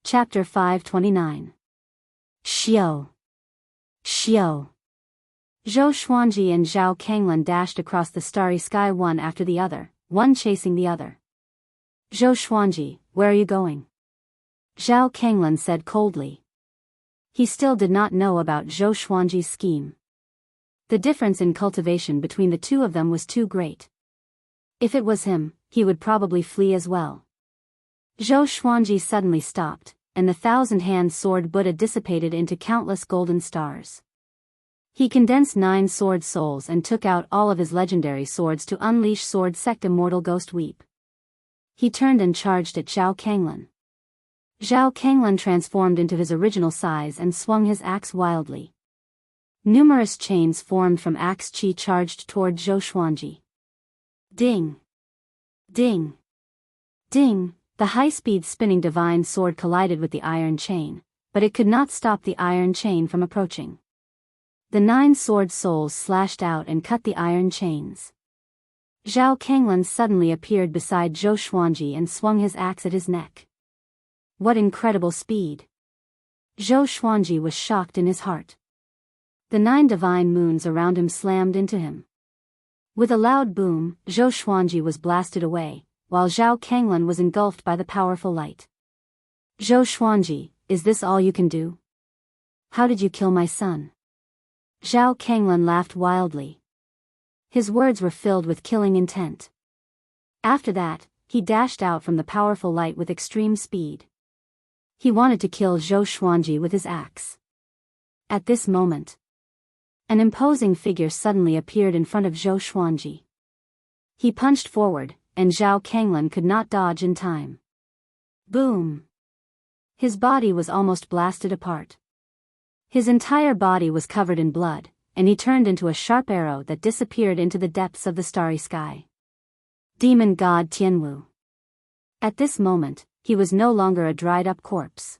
Chapter 529. Xiao. Xiao. Zhou Xuanji and Zhao Kanglan dashed across the starry sky one after the other, one chasing the other. Zhou Xuanji, where are you going? Zhao Kanglan said coldly. He still did not know about Zhou Xuanji's scheme. The difference in cultivation between the two of them was too great. If it was him, he would probably flee as well. Zhou Xuanji suddenly stopped, and the thousand-hand sword Buddha dissipated into countless golden stars. He condensed 9 sword souls and took out all of his legendary swords to unleash Sword Sect Immortal Ghost Weep. He turned and charged at Zhao Kanglan. Zhao Kanglan transformed into his original size and swung his axe wildly. Numerous chains formed from axe chi charged toward Zhou Xuanji. Ding! Ding! Ding! The high-speed spinning divine sword collided with the iron chain, but it could not stop the iron chain from approaching. The 9 sword souls slashed out and cut the iron chains. Zhao Kanglan suddenly appeared beside Zhou Xuanji and swung his axe at his neck. What incredible speed! Zhou Xuanji was shocked in his heart. The 9 divine moons around him slammed into him. With a loud boom, Zhou Xuanji was blasted away, while Zhao Kanglan was engulfed by the powerful light. Zhou Xuanji, is this all you can do? How did you kill my son? Zhao Kanglan laughed wildly. His words were filled with killing intent. After that, he dashed out from the powerful light with extreme speed. He wanted to kill Zhou Xuanji with his axe. At this moment, an imposing figure suddenly appeared in front of Zhou Xuanji. He punched forward, and Zhao Kanglan could not dodge in time. Boom! His body was almost blasted apart. His entire body was covered in blood, and he turned into a sharp arrow that disappeared into the depths of the starry sky. Demon God Tianwu. At this moment, he was no longer a dried-up corpse.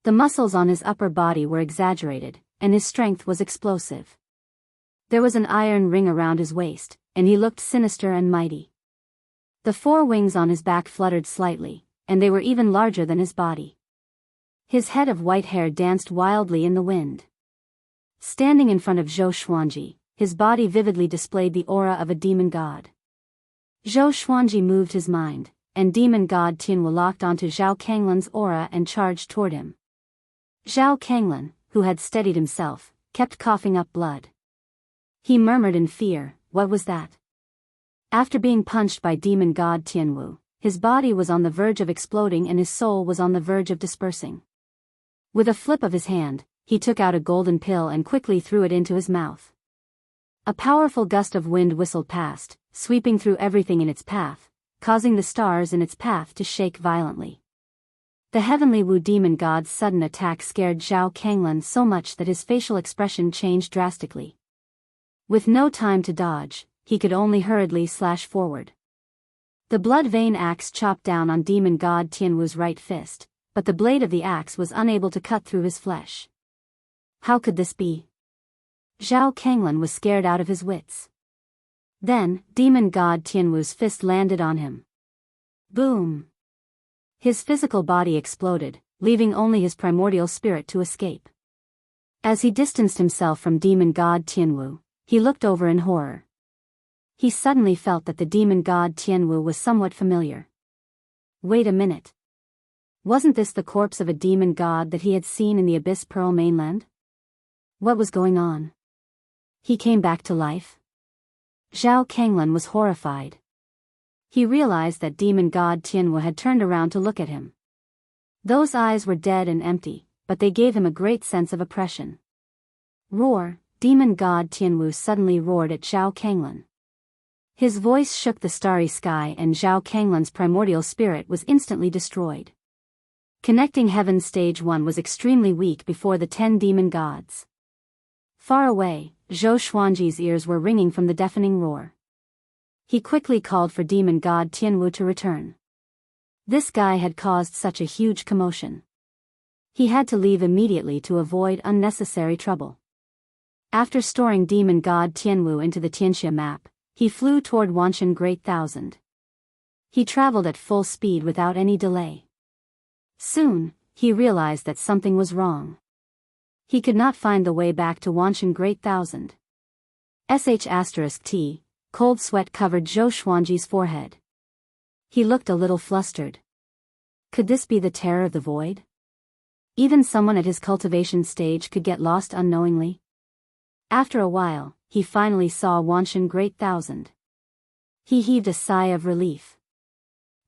The muscles on his upper body were exaggerated, and his strength was explosive. There was an iron ring around his waist, and he looked sinister and mighty. The 4 wings on his back fluttered slightly, and they were even larger than his body. His head of white hair danced wildly in the wind. Standing in front of Zhou Xuanji, his body vividly displayed the aura of a demon god. Zhou Xuanji moved his mind, and demon god Tianwu locked onto Zhao Kanglan's aura and charged toward him. Zhao Kanglan, who had steadied himself, kept coughing up blood. He murmured in fear, what was that? After being punched by demon god Tianwu, his body was on the verge of exploding and his soul was on the verge of dispersing. With a flip of his hand, he took out a golden pill and quickly threw it into his mouth. A powerful gust of wind whistled past, sweeping through everything in its path, causing the stars in its path to shake violently. The heavenly Wu demon god's sudden attack scared Zhao Kanglan so much that his facial expression changed drastically. With no time to dodge, he could only hurriedly slash forward. The blood vein axe chopped down on demon god Tianwu's right fist, but the blade of the axe was unable to cut through his flesh. How could this be? Zhao Kanglan was scared out of his wits. Then, demon god Tianwu's fist landed on him. Boom! His physical body exploded, leaving only his primordial spirit to escape. As he distanced himself from demon god Tianwu, he looked over in horror. He suddenly felt that the demon god Tianwu was somewhat familiar. Wait a minute. Wasn't this the corpse of a demon god that he had seen in the Abyss Pearl mainland? What was going on? He came back to life? Zhao Kanglan was horrified. He realized that demon god Tianwu had turned around to look at him. Those eyes were dead and empty, but they gave him a great sense of oppression. Roar! Demon god Tianwu suddenly roared at Zhao Kanglan. His voice shook the starry sky and Zhao Kanglan's primordial spirit was instantly destroyed. Connecting Heaven Stage 1 was extremely weak before the 10 demon gods. Far away, Zhou Xuanji's ears were ringing from the deafening roar. He quickly called for demon god Tianwu to return. This guy had caused such a huge commotion. He had to leave immediately to avoid unnecessary trouble. After storing demon god Tianwu into the Tianxia map, he flew toward Wanshan Great Thousand. He traveled at full speed without any delay. Soon, he realized that something was wrong. He could not find the way back to Wanshan Great Thousand. *T. Cold sweat covered Zhou Xuanji's forehead. He looked a little flustered. Could this be the terror of the void? Even someone at his cultivation stage could get lost unknowingly. After a while, he finally saw Wanshan Great Thousand. He heaved a sigh of relief.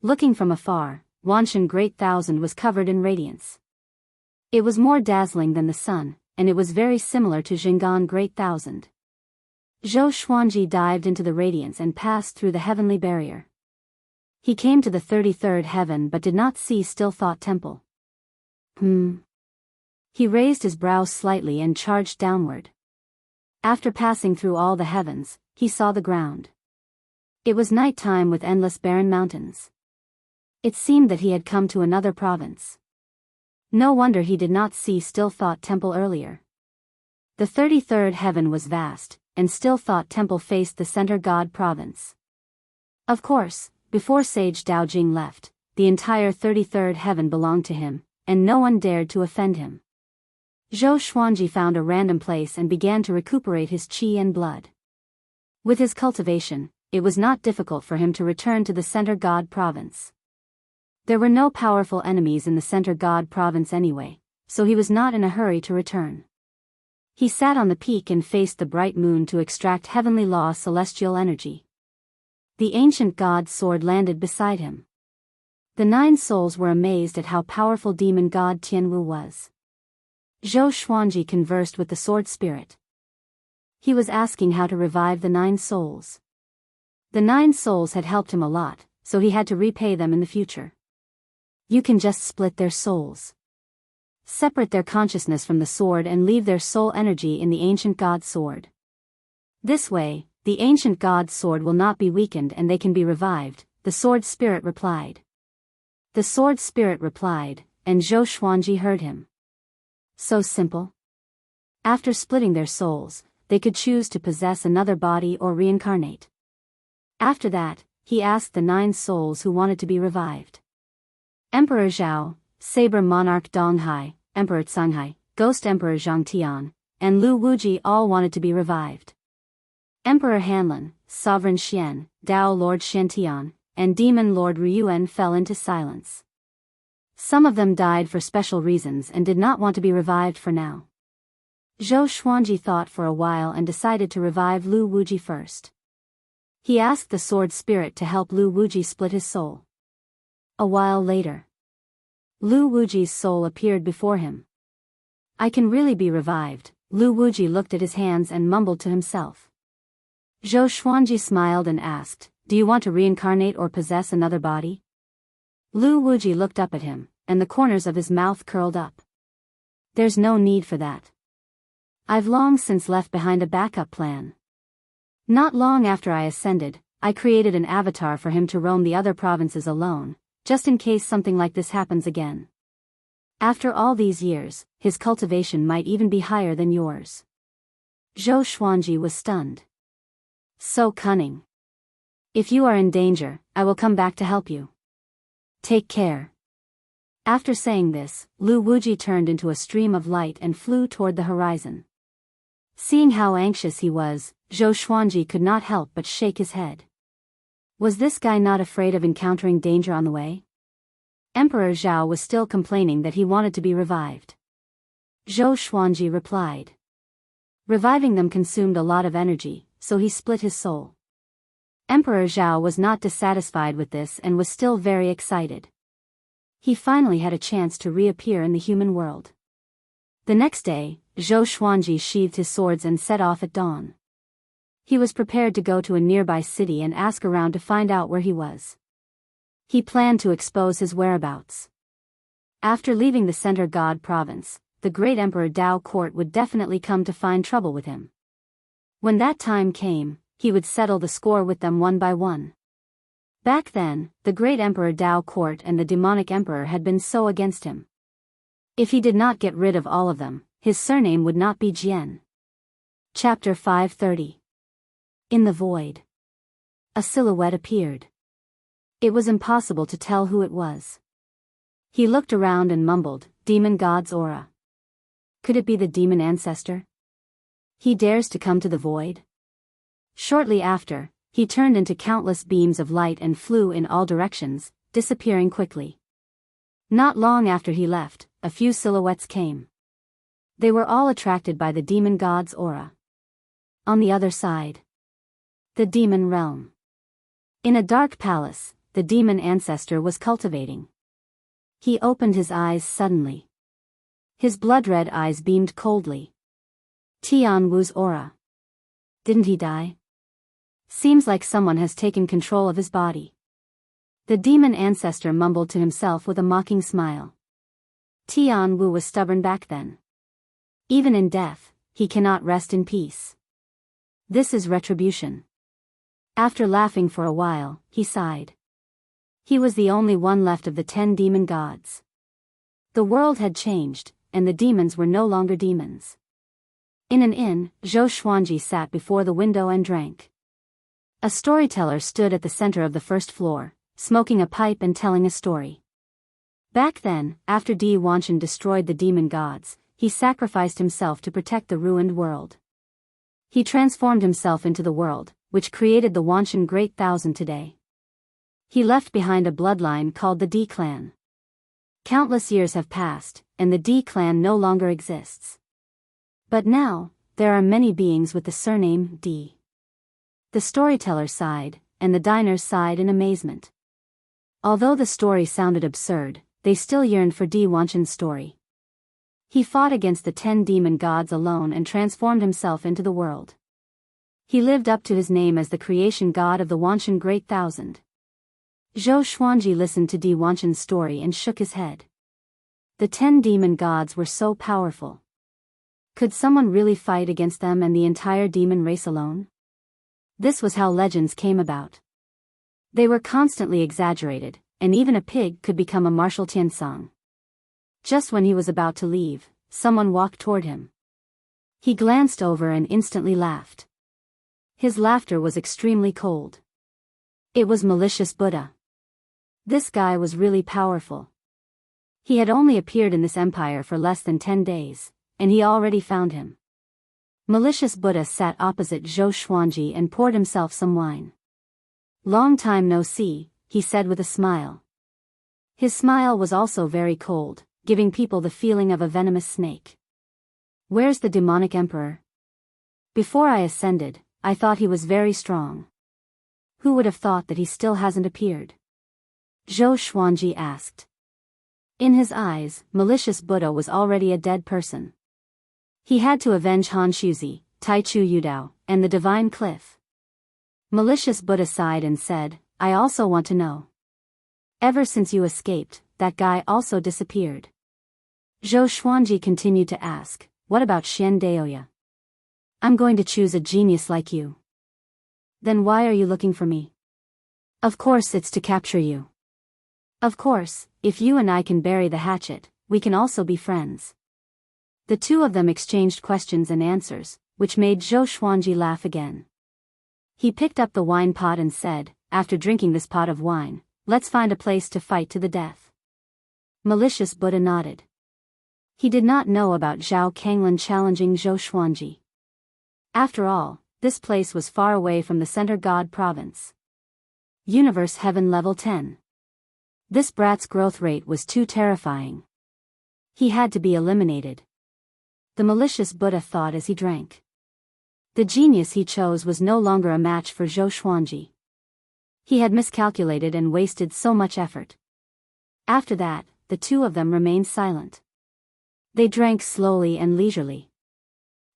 Looking from afar, Wanshan Great Thousand was covered in radiance. It was more dazzling than the sun, and it was very similar to Jing'an Great Thousand. Zhou Xuanji dived into the radiance and passed through the heavenly barrier. He came to the 33rd heaven but did not see Still Thought Temple. He raised his brows slightly and charged downward. After passing through all the heavens, he saw the ground. It was night time with endless barren mountains. It seemed that he had come to another province. No wonder he did not see Still Thought Temple earlier. The 33rd heaven was vast, and Still Thought Temple faced the center god province. Of course, before Sage Dao Jing left, the entire 33rd heaven belonged to him, and no one dared to offend him. Zhou Xuanji found a random place and began to recuperate his qi and blood. With his cultivation, it was not difficult for him to return to the center god province. There were no powerful enemies in the center god province anyway, so he was not in a hurry to return. He sat on the peak and faced the bright moon to extract heavenly law celestial energy. The ancient god's sword landed beside him. The 9 souls were amazed at how powerful demon god Tianwu was. Zhou Xuanji conversed with the sword spirit. He was asking how to revive the 9 souls. The 9 souls had helped him a lot, so he had to repay them in the future. You can just split their souls. Separate their consciousness from the sword and leave their soul energy in the ancient god's sword. This way, the ancient god's sword will not be weakened and they can be revived, the sword spirit replied. The sword spirit replied, and Zhou Xuanji heard him. So simple. After splitting their souls, they could choose to possess another body or reincarnate. After that, he asked the 9 souls who wanted to be revived. Emperor Zhao, Saber Monarch Donghai, Emperor Canghai, Ghost Emperor Zhang Tian, and Lu Wuji all wanted to be revived. Emperor Hanlin, Sovereign Xian, Dao Lord Xiantian, and Demon Lord Ryuan fell into silence. Some of them died for special reasons and did not want to be revived for now. Zhou Xuanji thought for a while and decided to revive Lu Wuji first. He asked the sword spirit to help Lu Wuji split his soul. A while later, Lu Wuji's soul appeared before him. I can really be revived. Lu Wuji looked at his hands and mumbled to himself. Zhou Xuanji smiled and asked, do you want to reincarnate or possess another body? Lu Wuji looked up at him, and the corners of his mouth curled up. There's no need for that. I've long since left behind a backup plan. Not long after I ascended, I created an avatar for him to roam the other provinces alone, just in case something like this happens again. After all these years, his cultivation might even be higher than yours. Zhou Xuanji was stunned. So cunning. If you are in danger, I will come back to help you. Take care. After saying this, Lu Wuji turned into a stream of light and flew toward the horizon. Seeing how anxious he was, Zhou Xuanji could not help but shake his head. Was this guy not afraid of encountering danger on the way? Emperor Zhao was still complaining that he wanted to be revived. Zhou Xuanji replied. Reviving them consumed a lot of energy, so he split his soul. Emperor Zhao was not dissatisfied with this and was still very excited. He finally had a chance to reappear in the human world. The next day, Zhou Xuanji sheathed his swords and set off at dawn. He was prepared to go to a nearby city and ask around to find out where he was. He planned to expose his whereabouts. After leaving the Center God province, the great Emperor Dao court would definitely come to find trouble with him. When that time came, he would settle the score with them one by one. Back then, the great Emperor Dao court and the demonic emperor had been so against him. If he did not get rid of all of them, his surname would not be Jian. Chapter 530. In the void. A silhouette appeared. It was impossible to tell who it was. He looked around and mumbled, "Demon God's aura. Could it be the demon ancestor? He dares to come to the void?" Shortly after, he turned into countless beams of light and flew in all directions, disappearing quickly. Not long after he left, a few silhouettes came. They were all attracted by the demon god's aura. On the other side, the demon realm. In a dark palace, the demon ancestor was cultivating. He opened his eyes suddenly. His blood-red eyes beamed coldly. Tian Wu's aura. Didn't he die? Seems like someone has taken control of his body. The demon ancestor mumbled to himself with a mocking smile. Tian Wu was stubborn back then. Even in death, he cannot rest in peace. This is retribution. After laughing for a while, he sighed. He was the only one left of the 10 demon gods. The world had changed, and the demons were no longer demons. In an inn, Zhou Xuanji sat before the window and drank. A storyteller stood at the center of the first floor, smoking a pipe and telling a story. Back then, after Di Wanshan destroyed the demon gods, he sacrificed himself to protect the ruined world. He transformed himself into the world, which created the Wanshan Great Thousand today. He left behind a bloodline called the Di clan. Countless years have passed, and the Di clan no longer exists. But now, there are many beings with the surname Di. The storyteller sighed, and the diners sighed in amazement. Although the story sounded absurd, they still yearned for Di Wanshan's story. He fought against the 10 demon gods alone and transformed himself into the world. He lived up to his name as the creation god of the Wanshan Great Thousand. Zhou Xuanji listened to Di Wanshan's story and shook his head. The 10 demon gods were so powerful. Could someone really fight against them and the entire demon race alone? This was how legends came about. They were constantly exaggerated, and even a pig could become a martial Tiansong. Just when he was about to leave, someone walked toward him. He glanced over and instantly laughed. His laughter was extremely cold. It was malicious Buddha. This guy was really powerful. He had only appeared in this empire for less than 10 days, and he already found him. Malicious Buddha sat opposite Zhou Xuanji and poured himself some wine. "Long time no see," he said with a smile. His smile was also very cold, giving people the feeling of a venomous snake. "Where's the demonic emperor? Before I ascended, I thought he was very strong. Who would have thought that he still hasn't appeared?" Zhou Xuanji asked. In his eyes, malicious Buddha was already a dead person. He had to avenge Han Shuzi, Tai Chu Yudao, and the divine cliff. Malicious Buddha sighed and said, "I also want to know. Ever since you escaped, that guy also disappeared." Zhou Xuanji continued to ask, "What about Xian Daoya? I'm going to choose a genius like you." "Then why are you looking for me?" "Of course it's to capture you. Of course, if you and I can bury the hatchet, we can also be friends." The two of them exchanged questions and answers, which made Zhou Xuanji laugh again. He picked up the wine pot and said, "After drinking this pot of wine, let's find a place to fight to the death." Malicious Buddha nodded. He did not know about Zhao Kanglan challenging Zhou Xuanji. After all, this place was far away from the Center God province. Universe Heaven Level 10. This brat's growth rate was too terrifying. He had to be eliminated. The malicious Buddha thought as he drank. The genius he chose was no longer a match for Zhou Xuanji. He had miscalculated and wasted so much effort. After that, the two of them remained silent. They drank slowly and leisurely.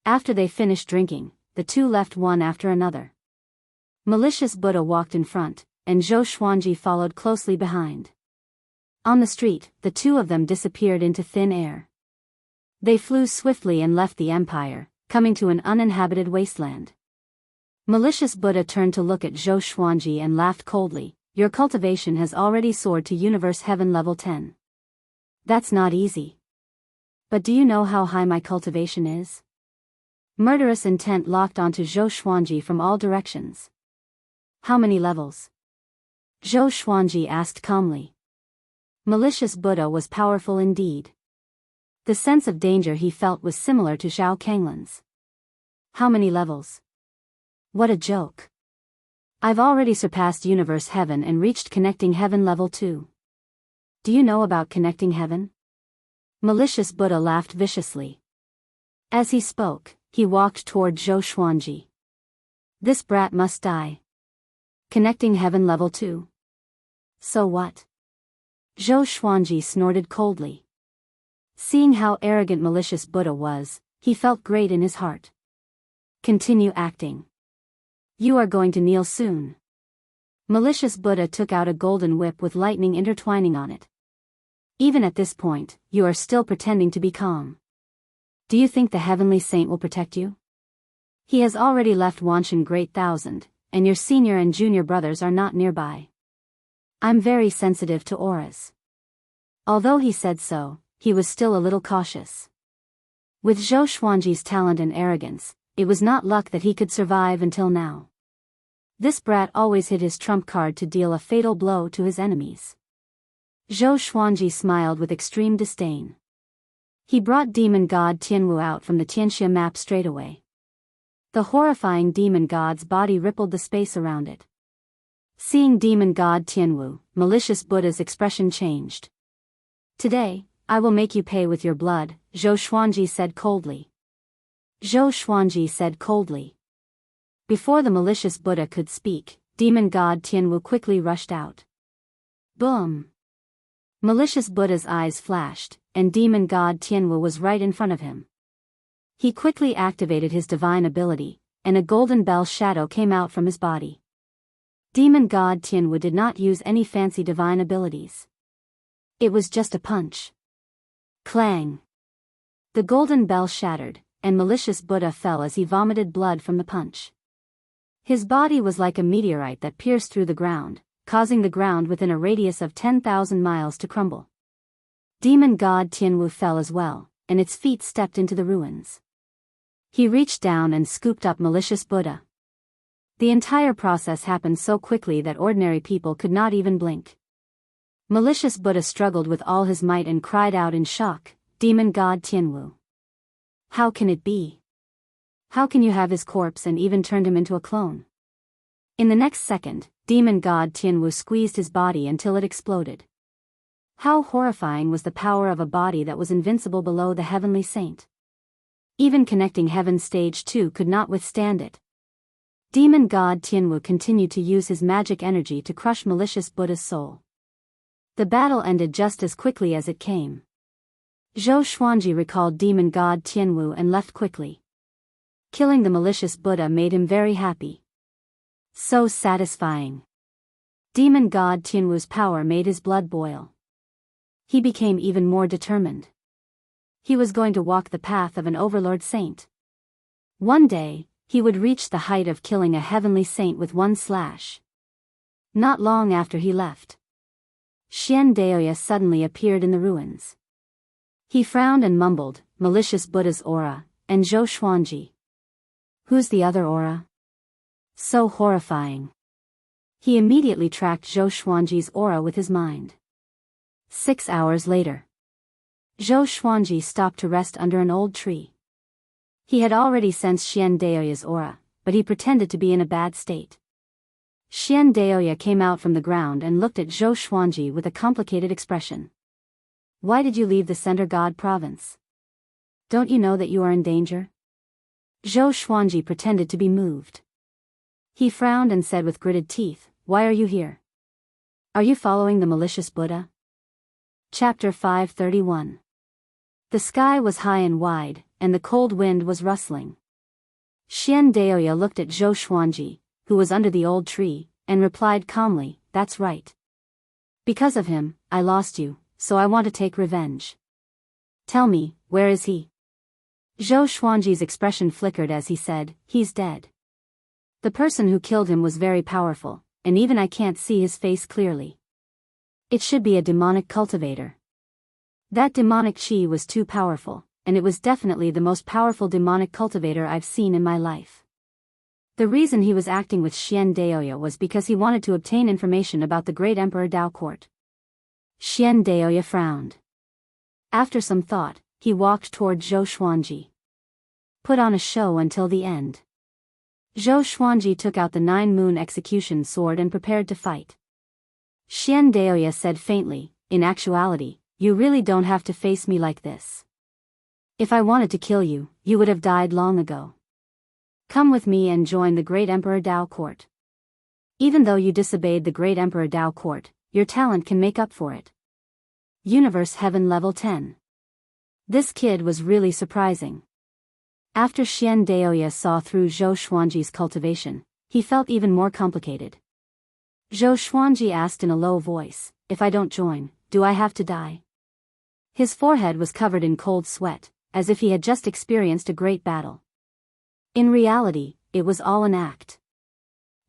After they finished drinking, the two left one after another. Malicious Buddha walked in front, and Zhou Xuanji followed closely behind. On the street, the two of them disappeared into thin air. They flew swiftly and left the empire, coming to an uninhabited wasteland. Malicious Buddha turned to look at Zhou Xuanji and laughed coldly. "Your cultivation has already soared to Universe Heaven Level 10. That's not easy. But do you know how high my cultivation is?" Murderous intent locked onto Zhou Xuanji from all directions. "How many levels?" Zhou Xuanji asked calmly. Malicious Buddha was powerful indeed. The sense of danger he felt was similar to Zhao Kanglin's. How many levels? What a joke. I've already surpassed Universe Heaven and reached Connecting Heaven level 2. Do you know about Connecting Heaven? Malicious Buddha laughed viciously. As he spoke, he walked toward Zhou Xuanji. This brat must die. Connecting Heaven level 2. So what? Zhou Xuanji snorted coldly. Seeing how arrogant Malicious Buddha was, he felt great in his heart. Continue acting. You are going to kneel soon. Malicious Buddha took out a golden whip with lightning intertwining on it. Even at this point, you are still pretending to be calm. Do you think the heavenly saint will protect you? He has already left Wanshan Great Thousand, and your senior and junior brothers are not nearby. I'm very sensitive to auras. Although he said so, he was still a little cautious. With Zhou Xuanji's talent and arrogance, it was not luck that he could survive until now. This brat always hid his trump card to deal a fatal blow to his enemies. Zhou Xuanji smiled with extreme disdain. He brought demon god Tianwu out from the Tianxia map straight away. The horrifying demon god's body rippled the space around it. Seeing demon god Tianwu, Malicious Buddha's expression changed. Today, I will make you pay with your blood, Zhou Xuanji said coldly. Zhou Xuanji said coldly. Before the Malicious Buddha could speak, demon god Tianwu quickly rushed out. Boom! Malicious Buddha's eyes flashed, and demon god Tianwu was right in front of him. He quickly activated his divine ability, and a golden bell shadow came out from his body. Demon god Tianwu did not use any fancy divine abilities. It was just a punch. Clang! The golden bell shattered, and Malicious Buddha fell as he vomited blood from the punch. His body was like a meteorite that pierced through the ground, causing the ground within a radius of 10,000 miles to crumble. Demon god Tianwu fell as well, and its feet stepped into the ruins. He reached down and scooped up Malicious Buddha. The entire process happened so quickly that ordinary people could not even blink. Malicious Buddha struggled with all his might and cried out in shock, Demon god Tianwu. How can it be? How can you have his corpse and even turned him into a clone? In the next second, demon god Tianwu squeezed his body until it exploded. How horrifying was the power of a body that was invincible below the heavenly saint. Even Connecting Heaven Stage 2 could not withstand it. Demon god Tianwu continued to use his magic energy to crush Malicious Buddha's soul. The battle ended just as quickly as it came. Zhou Xuanji recalled demon god Tianwu and left quickly. Killing the Malicious Buddha made him very happy. So satisfying. Demon god Tianwu's power made his blood boil. He became even more determined. He was going to walk the path of an overlord saint. One day, he would reach the height of killing a heavenly saint with one slash. Not long after he left, Xian Daoya suddenly appeared in the ruins. He frowned and mumbled, Malicious Buddha's aura, and Zhou Xuanji. Who's the other aura? So horrifying. He immediately tracked Zhou Xuanji's aura with his mind. 6 hours later, Zhou Xuanji stopped to rest under an old tree. He had already sensed Xian Daoya's aura, but he pretended to be in a bad state. Xian Daoya came out from the ground and looked at Zhou Xuanji with a complicated expression. Why did you leave the Center God province? Don't you know that you are in danger? Zhou Xuanji pretended to be moved. He frowned and said with gritted teeth, Why are you here? Are you following the Malicious Buddha? Chapter 531. The sky was high and wide, and the cold wind was rustling. Xian Daoya looked at Zhou Xuanji, who was under the old tree, and replied calmly, That's right. Because of him, I lost you, so I want to take revenge. Tell me, where is he? Zhou Xuanji's expression flickered as he said, He's dead. The person who killed him was very powerful, and even I can't see his face clearly. It should be a demonic cultivator. That demonic chi was too powerful, and it was definitely the most powerful demonic cultivator I've seen in my life. The reason he was acting with Xian Daoya was because he wanted to obtain information about the great Emperor Dao Court. Xian Daoya frowned. After some thought, he walked toward Zhou Xuanji. Put on a show until the end. Zhou Xuanji took out the 9-moon execution sword and prepared to fight. Xian Daoya said faintly, in actuality, you really don't have to face me like this. If I wanted to kill you, you would have died long ago. Come with me and join the great Emperor Dao court. Even though you disobeyed the great Emperor Dao court, your talent can make up for it. Universe Heaven Level 10. This kid was really surprising. After Xian Daoya saw through Zhou Xuanji's cultivation, he felt even more complicated. Zhou Xuanji asked in a low voice, if I don't join, do I have to die? His forehead was covered in cold sweat, as if he had just experienced a great battle. In reality, it was all an act.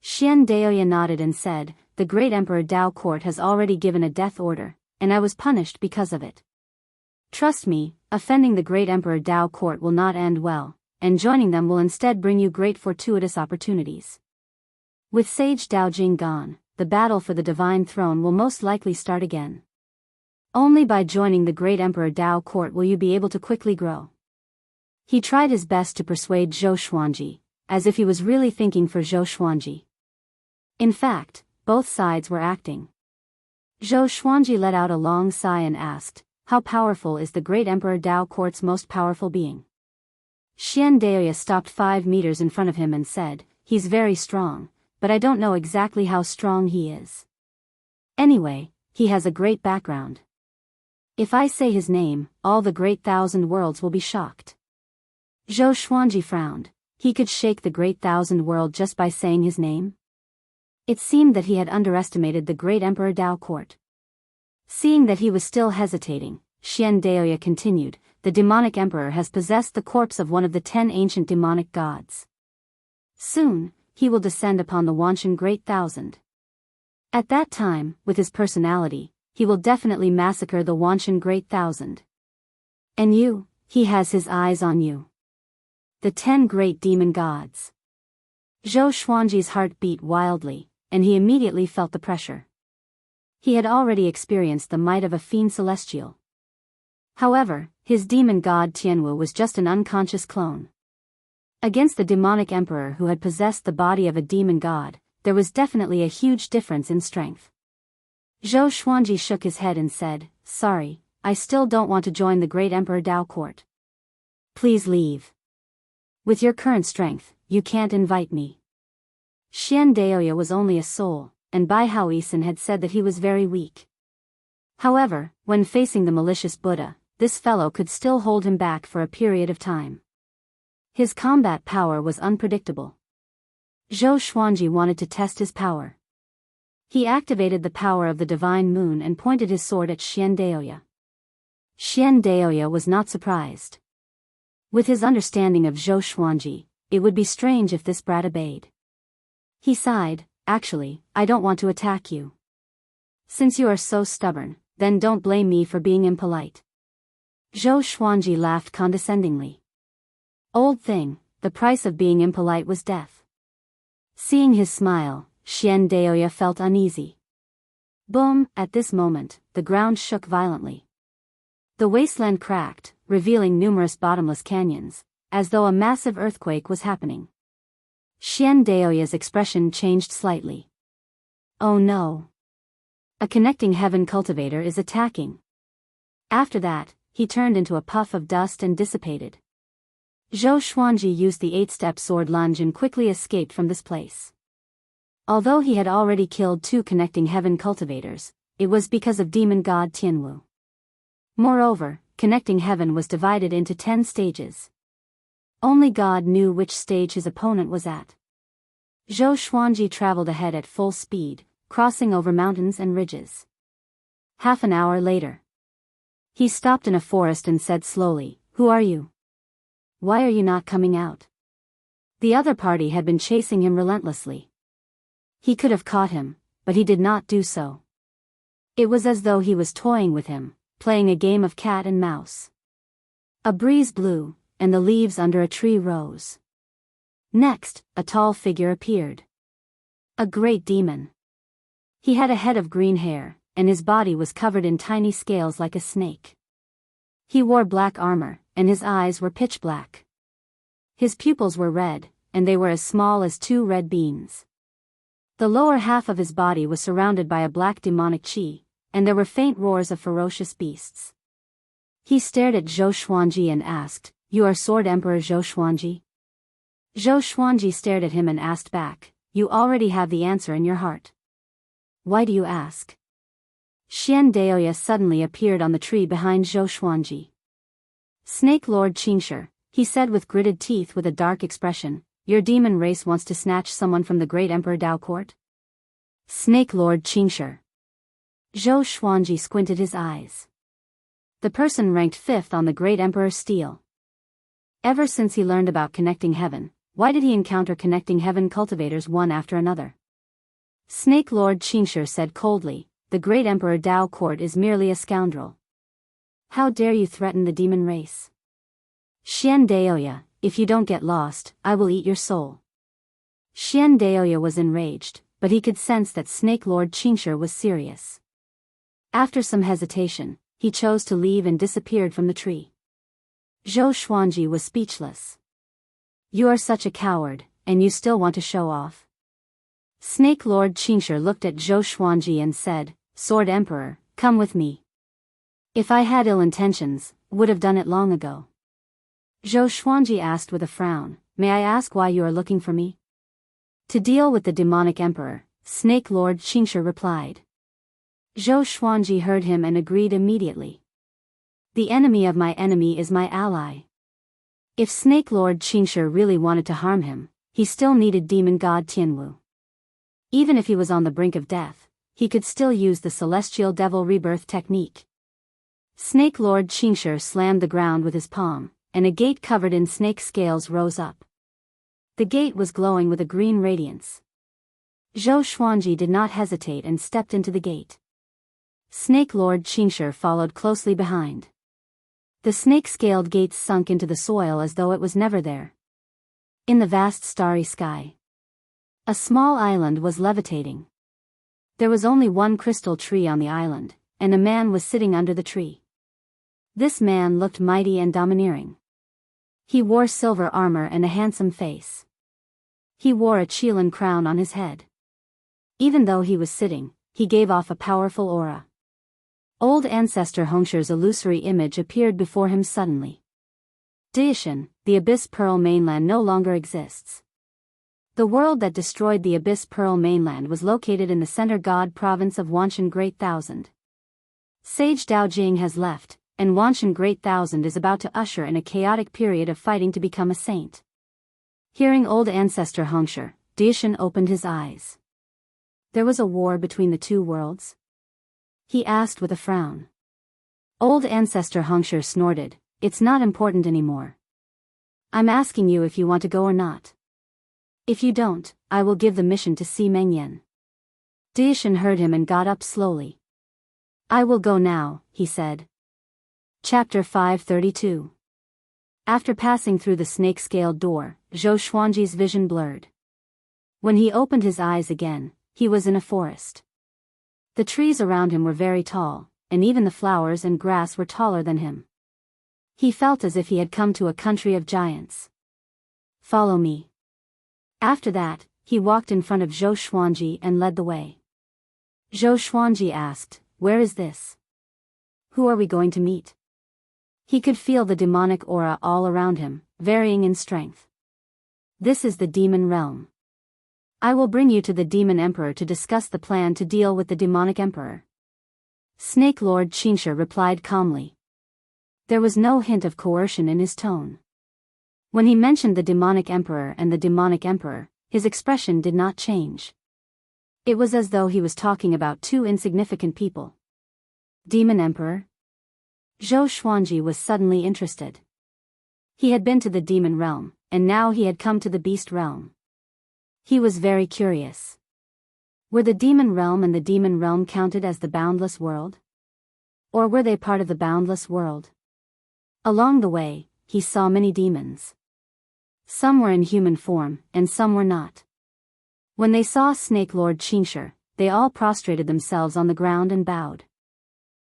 Xian Daoya nodded and said, the great Emperor Dao court has already given a death order, and I was punished because of it. Trust me, offending the great Emperor Dao court will not end well, and joining them will instead bring you great fortuitous opportunities. With Sage Dao Jing gone, the battle for the divine throne will most likely start again. Only by joining the great Emperor Dao court will you be able to quickly grow. He tried his best to persuade Zhou Xuanji, as if he was really thinking for Zhou Xuanji. In fact, both sides were acting. Zhou Xuanji let out a long sigh and asked, how powerful is the great Emperor Dao court's most powerful being? Xian Daoya stopped 5 meters in front of him and said, he's very strong, but I don't know exactly how strong he is. Anyway, he has a great background. If I say his name, all the great 1,000 worlds will be shocked. Zhou Xuanji frowned. He could shake the great 1,000 world just by saying his name? It seemed that he had underestimated the great Emperor Dao court. Seeing that he was still hesitating, Xian Daoya continued, the demonic emperor has possessed the corpse of one of the 10 ancient demonic gods. Soon, he will descend upon the Wanshan Great Thousand. At that time, with his personality, he will definitely massacre the Wanshan Great Thousand. And you, he has his eyes on you. The 10 great demon gods. Zhou Xuanji's heart beat wildly, and he immediately felt the pressure. He had already experienced the might of a fiend celestial. However, his demon god Tianwu was just an unconscious clone. Against the demonic emperor who had possessed the body of a demon god, there was definitely a huge difference in strength. Zhou Xuanji shook his head and said, sorry, I still don't want to join the great Emperor Dao court. Please leave. With your current strength, you can't invite me. Xian Daoya was only a soul, and Bai Haoisen had said that he was very weak. However, when facing the malicious Buddha, this fellow could still hold him back for a period of time. His combat power was unpredictable. Zhou Xuanji wanted to test his power. He activated the power of the divine moon and pointed his sword at Xian Daoya. Xian Daoya was not surprised. With his understanding of Zhou Xuanji, it would be strange if this brat obeyed. He sighed, actually, I don't want to attack you. Since you are so stubborn, then don't blame me for being impolite. Zhou Xuanji laughed condescendingly. Old thing, the price of being impolite was death. Seeing his smile, Xian Daoya felt uneasy. Boom, at this moment, the ground shook violently. The wasteland cracked, revealing numerous bottomless canyons, as though a massive earthquake was happening. Xian Daoya's expression changed slightly. Oh no. A connecting heaven cultivator is attacking. After that, he turned into a puff of dust and dissipated. Zhou Xuanji used the 8-step sword lunge and quickly escaped from this place. Although he had already killed 2 connecting heaven cultivators, it was because of demon god Tianwu. Moreover, connecting heaven was divided into 10 stages. Only God knew which stage his opponent was at. Zhou Xuanji traveled ahead at full speed, crossing over mountains and ridges. Half an hour later, he stopped in a forest and said slowly, "Who are you? Why are you not coming out?" The other party had been chasing him relentlessly. He could have caught him, but he did not do so. It was as though he was toying with him, playing a game of cat and mouse. A breeze blew, and the leaves under a tree rose. Next, a tall figure appeared. A great demon. He had a head of green hair, and his body was covered in tiny scales like a snake. He wore black armor, and his eyes were pitch black. His pupils were red, and they were as small as 2 red beans. The lower half of his body was surrounded by a black demonic chi, and there were faint roars of ferocious beasts. He stared at Zhou Xuanji and asked, "You are Sword Emperor Zhou Xuanji?" Zhou Xuanji stared at him and asked back, "You already have the answer in your heart. Why do you ask?" Xian Daoya suddenly appeared on the tree behind Zhou Xuanji. "Snake Lord Qingshi," he said with gritted teeth with a dark expression, "your demon race wants to snatch someone from the great Emperor Dao Court?" Snake Lord Qingshi. Zhou Xuanji squinted his eyes. The person ranked 5th on the great Emperor's stele. Ever since he learned about connecting heaven, why did he encounter connecting heaven cultivators one after another? Snake Lord Qingshi said coldly, "The great Emperor Dao Court is merely a scoundrel. How dare you threaten the demon race? Xian Daoya, if you don't get lost, I will eat your soul." Xian Daoya was enraged, but he could sense that Snake Lord Qingshi was serious. After some hesitation, he chose to leave and disappeared from the tree. Zhou Xuanji was speechless. "You are such a coward, and you still want to show off?" Snake Lord Qingshi looked at Zhou Xuanji and said, "Sword Emperor, come with me. If I had ill intentions, would have done it long ago." Zhou Xuanji asked with a frown, "May I ask why you are looking for me?" "To deal with the demonic emperor," Snake Lord Qingshi replied. Zhou Xuanji heard him and agreed immediately. "The enemy of my enemy is my ally." If Snake Lord Qingshi really wanted to harm him, he still needed demon god Tianwu. Even if he was on the brink of death, he could still use the celestial devil rebirth technique. Snake Lord Qingshi slammed the ground with his palm, and a gate covered in snake scales rose up. The gate was glowing with a green radiance. Zhou Xuanji did not hesitate and stepped into the gate. Snake Lord Qingshi followed closely behind. The snake-scaled gates sunk into the soil as though it was never there. In the vast starry sky, a small island was levitating. There was only one crystal tree on the island, and a man was sitting under the tree. This man looked mighty and domineering. He wore silver armor and a handsome face. He wore a Qilin crown on his head. Even though he was sitting, he gave off a powerful aura. Old ancestor Hongshi's illusory image appeared before him suddenly. Daishan, the Abyss Pearl mainland no longer exists. The world that destroyed the Abyss Pearl mainland was located in the center god province of Wanshan Great Thousand. Sage Dao Jing has left, and Wanshan Great Thousand is about to usher in a chaotic period of fighting to become a saint. Hearing old ancestor Hongshi, Daishan opened his eyes. There was a war between the two worlds? He asked with a frown. Old ancestor Hongshi snorted, "It's not important anymore. I'm asking you if you want to go or not. If you don't, I will give the mission to Si Mengyan." Daishan heard him and got up slowly. "I will go now," he said. Chapter 532. After passing through the snake-scaled door, Zhou Xuanji's vision blurred. When he opened his eyes again, he was in a forest. The trees around him were very tall, and even the flowers and grass were taller than him. He felt as if he had come to a country of giants. "Follow me." After that, he walked in front of Zhou Xuanji and led the way. Zhou Xuanji asked, "Where is this? Who are we going to meet?" He could feel the demonic aura all around him, varying in strength. "This is the demon realm. I will bring you to the demon emperor to discuss the plan to deal with the demonic emperor." Snake Lord Qingshi replied calmly. There was no hint of coercion in his tone. When he mentioned the demonic emperor and the demonic emperor, his expression did not change. It was as though he was talking about two insignificant people. Demon emperor? Zhou Xuanji was suddenly interested. He had been to the demon realm, and now he had come to the beast realm. He was very curious. Were the demon realm and the demon realm counted as the boundless world? Or were they part of the boundless world? Along the way, he saw many demons. Some were in human form, and some were not. When they saw Snake Lord Qingshi, they all prostrated themselves on the ground and bowed.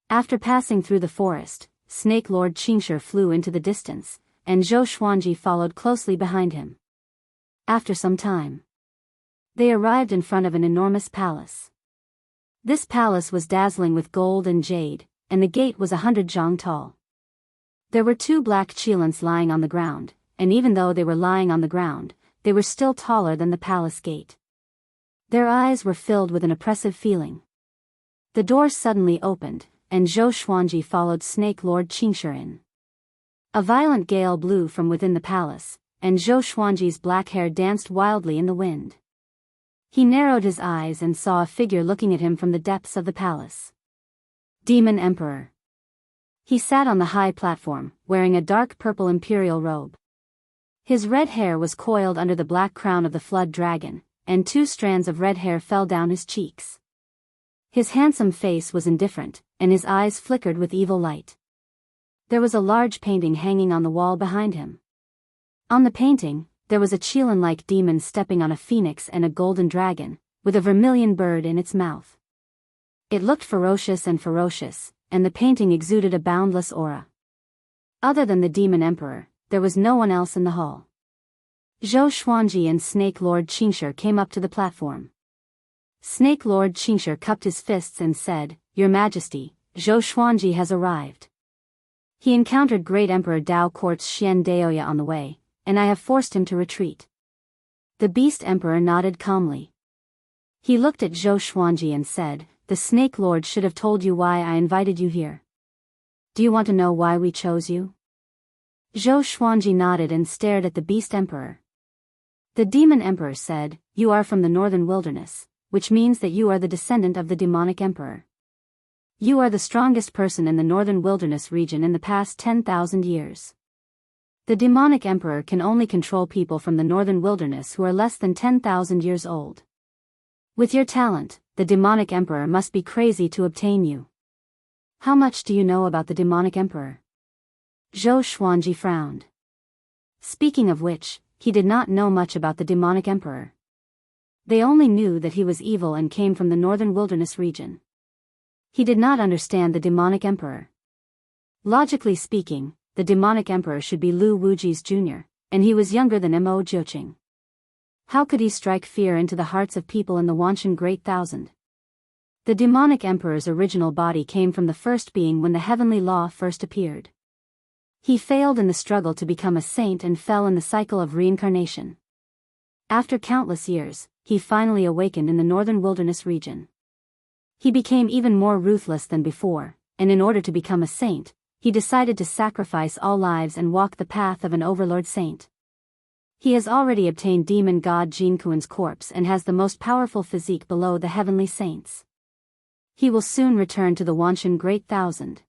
After passing through the forest, Snake Lord Qingshi flew into the distance, and Zhou Xuanji followed closely behind him. After some time, they arrived in front of an enormous palace. This palace was dazzling with gold and jade, and the gate was 100 zhang tall. There were 2 black qilins lying on the ground, and even though they were lying on the ground, they were still taller than the palace gate. Their eyes were filled with an oppressive feeling. The door suddenly opened, and Zhou Xuanji followed Snake Lord Qingshi in. A violent gale blew from within the palace, and Zhou Xuanji's black hair danced wildly in the wind. He narrowed his eyes and saw a figure looking at him from the depths of the palace. Demon Emperor. He sat on the high platform, wearing a dark purple imperial robe. His red hair was coiled under the black crown of the flood dragon, and 2 strands of red hair fell down his cheeks. His handsome face was indifferent, and his eyes flickered with evil light. There was a large painting hanging on the wall behind him. On the painting, there was a qilin-like demon stepping on a phoenix and a golden dragon, with a vermilion bird in its mouth. It looked ferocious, and the painting exuded a boundless aura. Other than the Demon Emperor, there was no one else in the hall. Zhou Xuanji and Snake Lord Qingshi came up to the platform. Snake Lord Qingshi cupped his fists and said, "Your Majesty, Zhou Xuanji has arrived. He encountered Great Emperor Dao Court's Xian Daoya on the way, and I have forced him to retreat." The Beast Emperor nodded calmly. He looked at Zhou Xuanji and said, "The Snake Lord should have told you why I invited you here. Do you want to know why we chose you?" Zhou Xuanji nodded and stared at the Beast Emperor. The Demon Emperor said, "You are from the Northern Wilderness, which means that you are the descendant of the Demonic Emperor. You are the strongest person in the Northern Wilderness region in the past 10,000 years. The Demonic Emperor can only control people from the Northern Wilderness who are less than 10,000 years old. With your talent, the Demonic Emperor must be crazy to obtain you. How much do you know about the Demonic Emperor?" Zhou Xuanji frowned. Speaking of which, he did not know much about the Demonic Emperor. They only knew that he was evil and came from the Northern Wilderness region. He did not understand the Demonic Emperor. Logically speaking, the Demonic Emperor should be Lu Wuji's junior, and he was younger than Mo Jiuqing. How could he strike fear into the hearts of people in the Wanshan Great Thousand? The Demonic Emperor's original body came from the first being when the heavenly law first appeared. He failed in the struggle to become a saint and fell in the cycle of reincarnation. After countless years, he finally awakened in the Northern Wilderness region. He became even more ruthless than before, and in order to become a saint, he decided to sacrifice all lives and walk the path of an overlord saint. He has already obtained demon god Jin Kuan's corpse and has the most powerful physique below the heavenly saints. He will soon return to the Wanshan Great Thousand.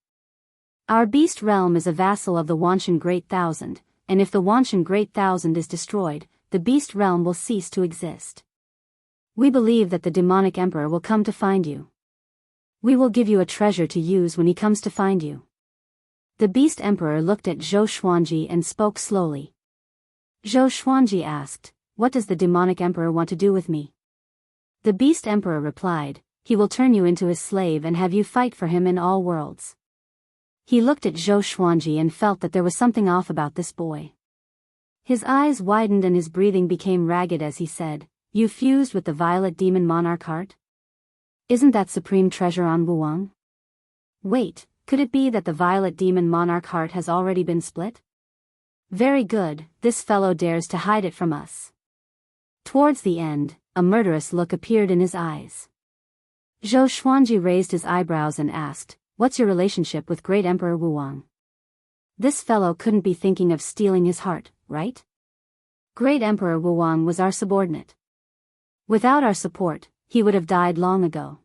Our beast realm is a vassal of the Wanshan Great Thousand, and if the Wanshan Great Thousand is destroyed, the beast realm will cease to exist. We believe that the Demonic Emperor will come to find you. We will give you a treasure to use when he comes to find you." The Beast Emperor looked at Zhou Xuanji and spoke slowly. Zhou Xuanji asked, "What does the Demonic Emperor want to do with me?" The Beast Emperor replied, "He will turn you into his slave and have you fight for him in all worlds." He looked at Zhou Xuanji and felt that there was something off about this boy. His eyes widened and his breathing became ragged as he said, "You fused with the Violet Demon Monarch heart? Isn't that supreme treasure on Wuwang? Wait, could it be that the Violet Demon Monarch heart has already been split? Very good, this fellow dares to hide it from us." Towards the end, a murderous look appeared in his eyes. Zhou Xuanji raised his eyebrows and asked, "What's your relationship with Great Emperor Wuwang? This fellow couldn't be thinking of stealing his heart, right? Great Emperor Wuwang was our subordinate. Without our support, he would have died long ago.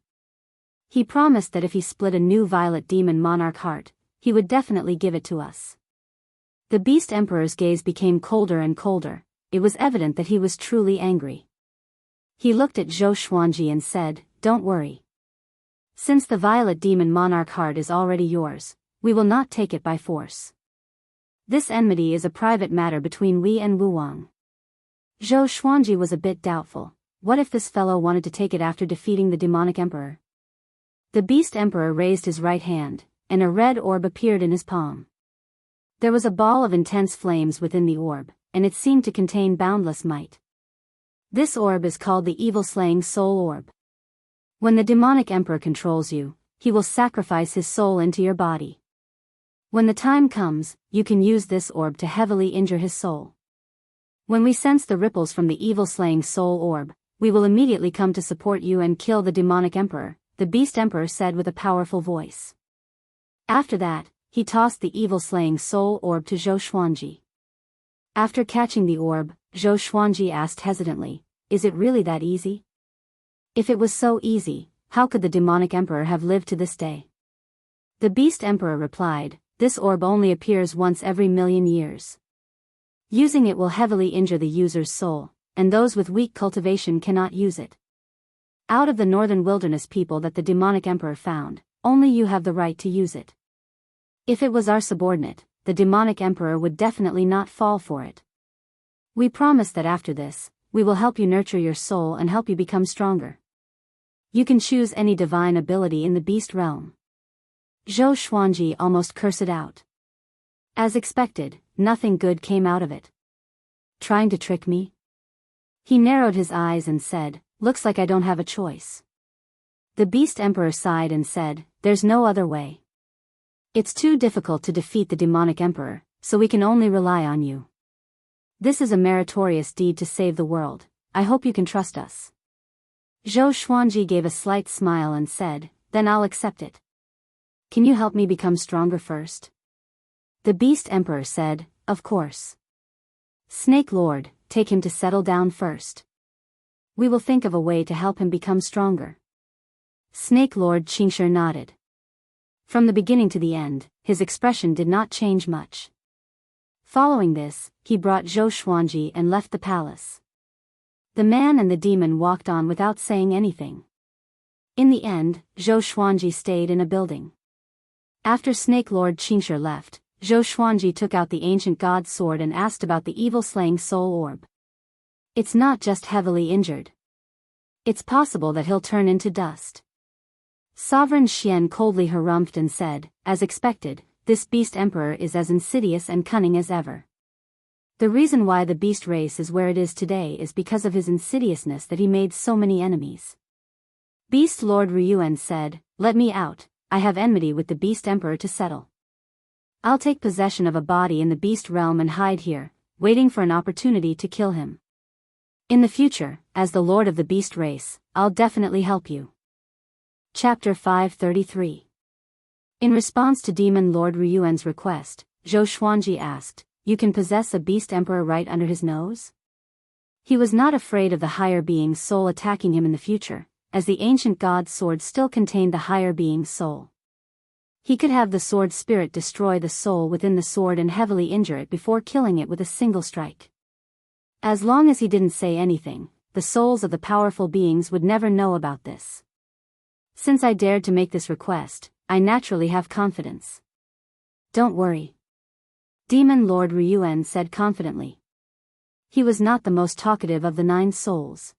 He promised that if he split a new Violet Demon Monarch heart, he would definitely give it to us." The Beast Emperor's gaze became colder and colder. It was evident that he was truly angry. He looked at Zhou Xuanji and said, "Don't worry. Since the Violet Demon Monarch heart is already yours, we will not take it by force. This enmity is a private matter between we and Wuwang." Zhou Xuanji was a bit doubtful. what if this fellow wanted to take it after defeating the demonic emperor? The beast emperor raised his right hand, and a red orb appeared in his palm. There was a ball of intense flames within the orb, and it seemed to contain boundless might. This orb is called the evil-slaying soul orb. When the demonic emperor controls you, he will sacrifice his soul into your body. When the time comes, you can use this orb to heavily injure his soul. When we sense the ripples from the evil-slaying soul orb, we will immediately come to support you and kill the demonic emperor, the beast emperor said with a powerful voice. After that, he tossed the evil-slaying soul orb to Zhou Xuanji. After catching the orb, Zhou Xuanji asked hesitantly, "Is it really that easy?" If it was so easy, how could the demonic emperor have lived to this day? The beast emperor replied, "This orb only appears once every 1,000,000 years. Using it will heavily injure the user's soul, and those with weak cultivation cannot use it. Out of the northern wilderness people that the demonic emperor found, only you have the right to use it. If it was our subordinate, the demonic emperor would definitely not fall for it. We promise that after this, we will help you nurture your soul and help you become stronger. You can choose any divine ability in the beast realm." Zhou Xuanji almost cursed out. As expected, nothing good came out of it. Trying to trick me? He narrowed his eyes and said, "Looks like I don't have a choice." The beast emperor sighed and said, "There's no other way. It's too difficult to defeat the demonic emperor, so we can only rely on you. This is a meritorious deed to save the world. I hope you can trust us." Zhou Xuanji gave a slight smile and said, "Then I'll accept it. Can you help me become stronger first?" The beast emperor said, "Of course. Snake Lord, take him to settle down first. We will think of a way to help him become stronger." Snake Lord Qingshi nodded. From the beginning to the end, his expression did not change much. Following this, he brought Zhou Xuanji and left the palace. The man and the demon walked on without saying anything. In the end, Zhou Xuanji stayed in a building. After Snake Lord Qingshi left, Zhou Xuanji took out the ancient god's sword and asked about the evil-slaying soul orb. "It's not just heavily injured. It's possible that he'll turn into dust." Sovereign Xian coldly harumphed and said, "As expected, this beast emperor is as insidious and cunning as ever. The reason why the beast race is where it is today is because of his insidiousness that he made so many enemies." Beast Lord Ryuan said, "Let me out, I have enmity with the beast emperor to settle. I'll take possession of a body in the beast realm and hide here, waiting for an opportunity to kill him. In the future, as the lord of the beast race, I'll definitely help you." Chapter 533. In response to Demon Lord Ryuan's request, Zhou Xuanji asked, "You can possess a beast emperor right under his nose?" He was not afraid of the higher being's soul attacking him in the future, as the ancient god's sword still contained the higher being's soul. He could have the sword spirit destroy the soul within the sword and heavily injure it before killing it with a single strike. As long as he didn't say anything, the souls of the powerful beings would never know about this. Since I dared to make this request, I naturally have confidence. "Don't worry," Demon Lord Ryuan said confidently. He was not the most talkative of the 9 souls.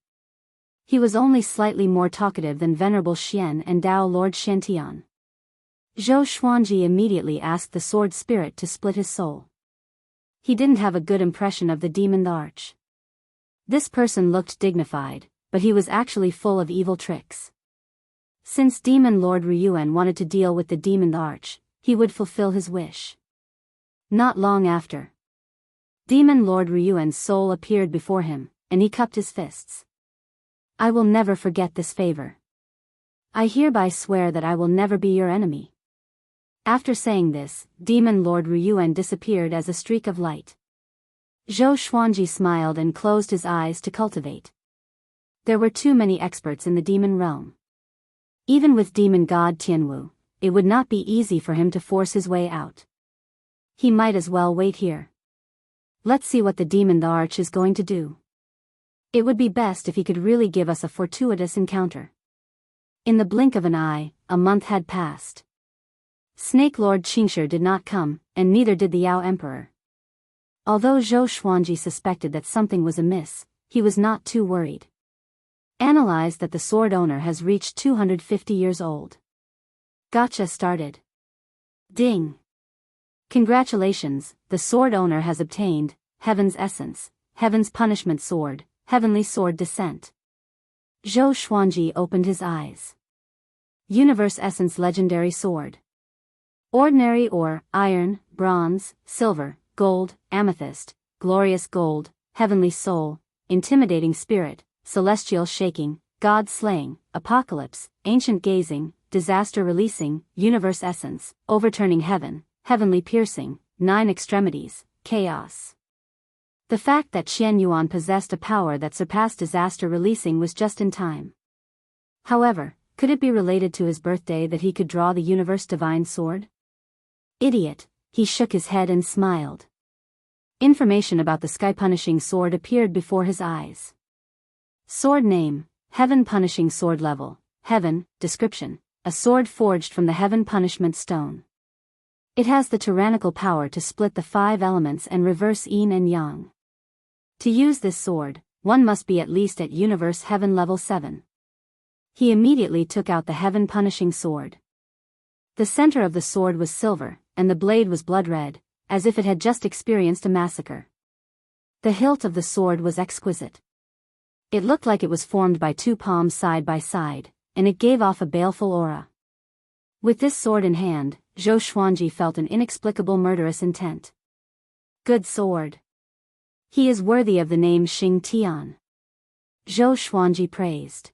He was only slightly more talkative than Venerable Xian and Dao Lord Shantian. Zhou Xuanji immediately asked the sword spirit to split his soul. He didn't have a good impression of the demon arch. This person looked dignified, but he was actually full of evil tricks. Since Demon Lord Ryuan wanted to deal with the demon arch, he would fulfill his wish. Not long after, Demon Lord Ryuan's soul appeared before him, and he cupped his fists. "I will never forget this favor. I hereby swear that I will never be your enemy." After saying this, Demon Lord Ryuan disappeared as a streak of light. Zhou Xuanji smiled and closed his eyes to cultivate. There were too many experts in the demon realm. Even with demon god Tianwu, it would not be easy for him to force his way out. He might as well wait here. Let's see what the demon arch is going to do. It would be best if he could really give us a fortuitous encounter. In the blink of an eye, a month had passed. Snake Lord Qingshi did not come, and neither did the Yao Emperor. Although Zhou Xuanji suspected that something was amiss, he was not too worried. Analyze that the sword owner has reached 250 years old. Gotcha started. Ding. Congratulations, the sword owner has obtained Heaven's Essence, Heaven's Punishment Sword, Heavenly Sword Descent. Zhou Xuanji opened his eyes. Universe Essence Legendary Sword. Ordinary ore, iron, bronze, silver, gold, amethyst, glorious gold, heavenly soul, intimidating spirit, celestial shaking, god slaying, apocalypse, ancient gazing, disaster releasing, universe essence, overturning heaven, heavenly piercing, 9 extremities, chaos. The fact that Qian Yuan possessed a power that surpassed disaster releasing was just in time. However, could it be related to his birthday that he could draw the universe divine sword? Idiot, he shook his head and smiled. Information about the sky punishing sword appeared before his eyes. Sword name, Heaven Punishing Sword level, Heaven, description, a sword forged from the Heaven Punishment Stone. It has the tyrannical power to split the 5 elements and reverse yin and yang. To use this sword, one must be at least at Universe Heaven level 7. He immediately took out the Heaven Punishing Sword. The center of the sword was silver, and the blade was blood red, as if it had just experienced a massacre. The hilt of the sword was exquisite. It looked like it was formed by 2 palms side by side, and it gave off a baleful aura. With this sword in hand, Zhou Xuanji felt an inexplicable murderous intent. Good sword. He is worthy of the name Xing Tian. Zhou Xuanji praised.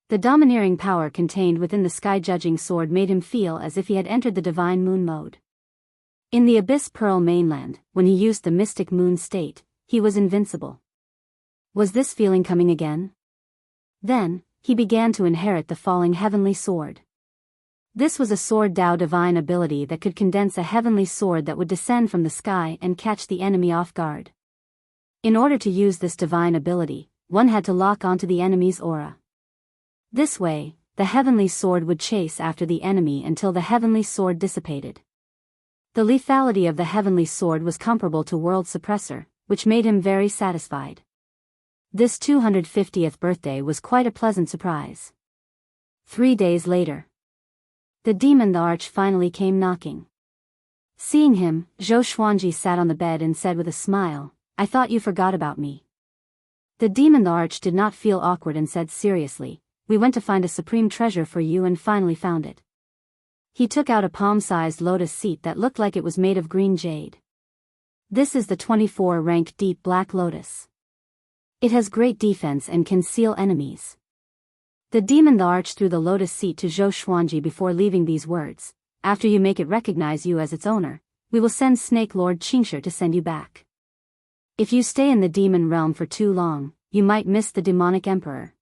The domineering power contained within the sky-judging sword made him feel as if he had entered the divine moon mode. In the Abyss Pearl mainland, when he used the mystic moon state, he was invincible. Was this feeling coming again? Then, he began to inherit the falling heavenly sword. This was a sword Dao divine ability that could condense a heavenly sword that would descend from the sky and catch the enemy off guard. In order to use this divine ability, one had to lock onto the enemy's aura. This way, the heavenly sword would chase after the enemy until the heavenly sword dissipated. The lethality of the heavenly sword was comparable to World Suppressor, which made him very satisfied. This 250th birthday was quite a pleasant surprise. 3 days later, the demon the Arch finally came knocking. Seeing him, Zhou Xuanji sat on the bed and said with a smile, "I thought you forgot about me." The demon the Arch did not feel awkward and said seriously, "We went to find a supreme treasure for you and finally found it." He took out a palm-sized lotus seat that looked like it was made of green jade. This is the 24 rank deep black lotus. It has great defense and can seal enemies. The demon the Arch threw the lotus seat to Zhou Xuanji before leaving these words, "After you make it recognize you as its owner, we will send Snake Lord Qingshi to send you back. If you stay in the demon realm for too long, you might miss the demonic emperor."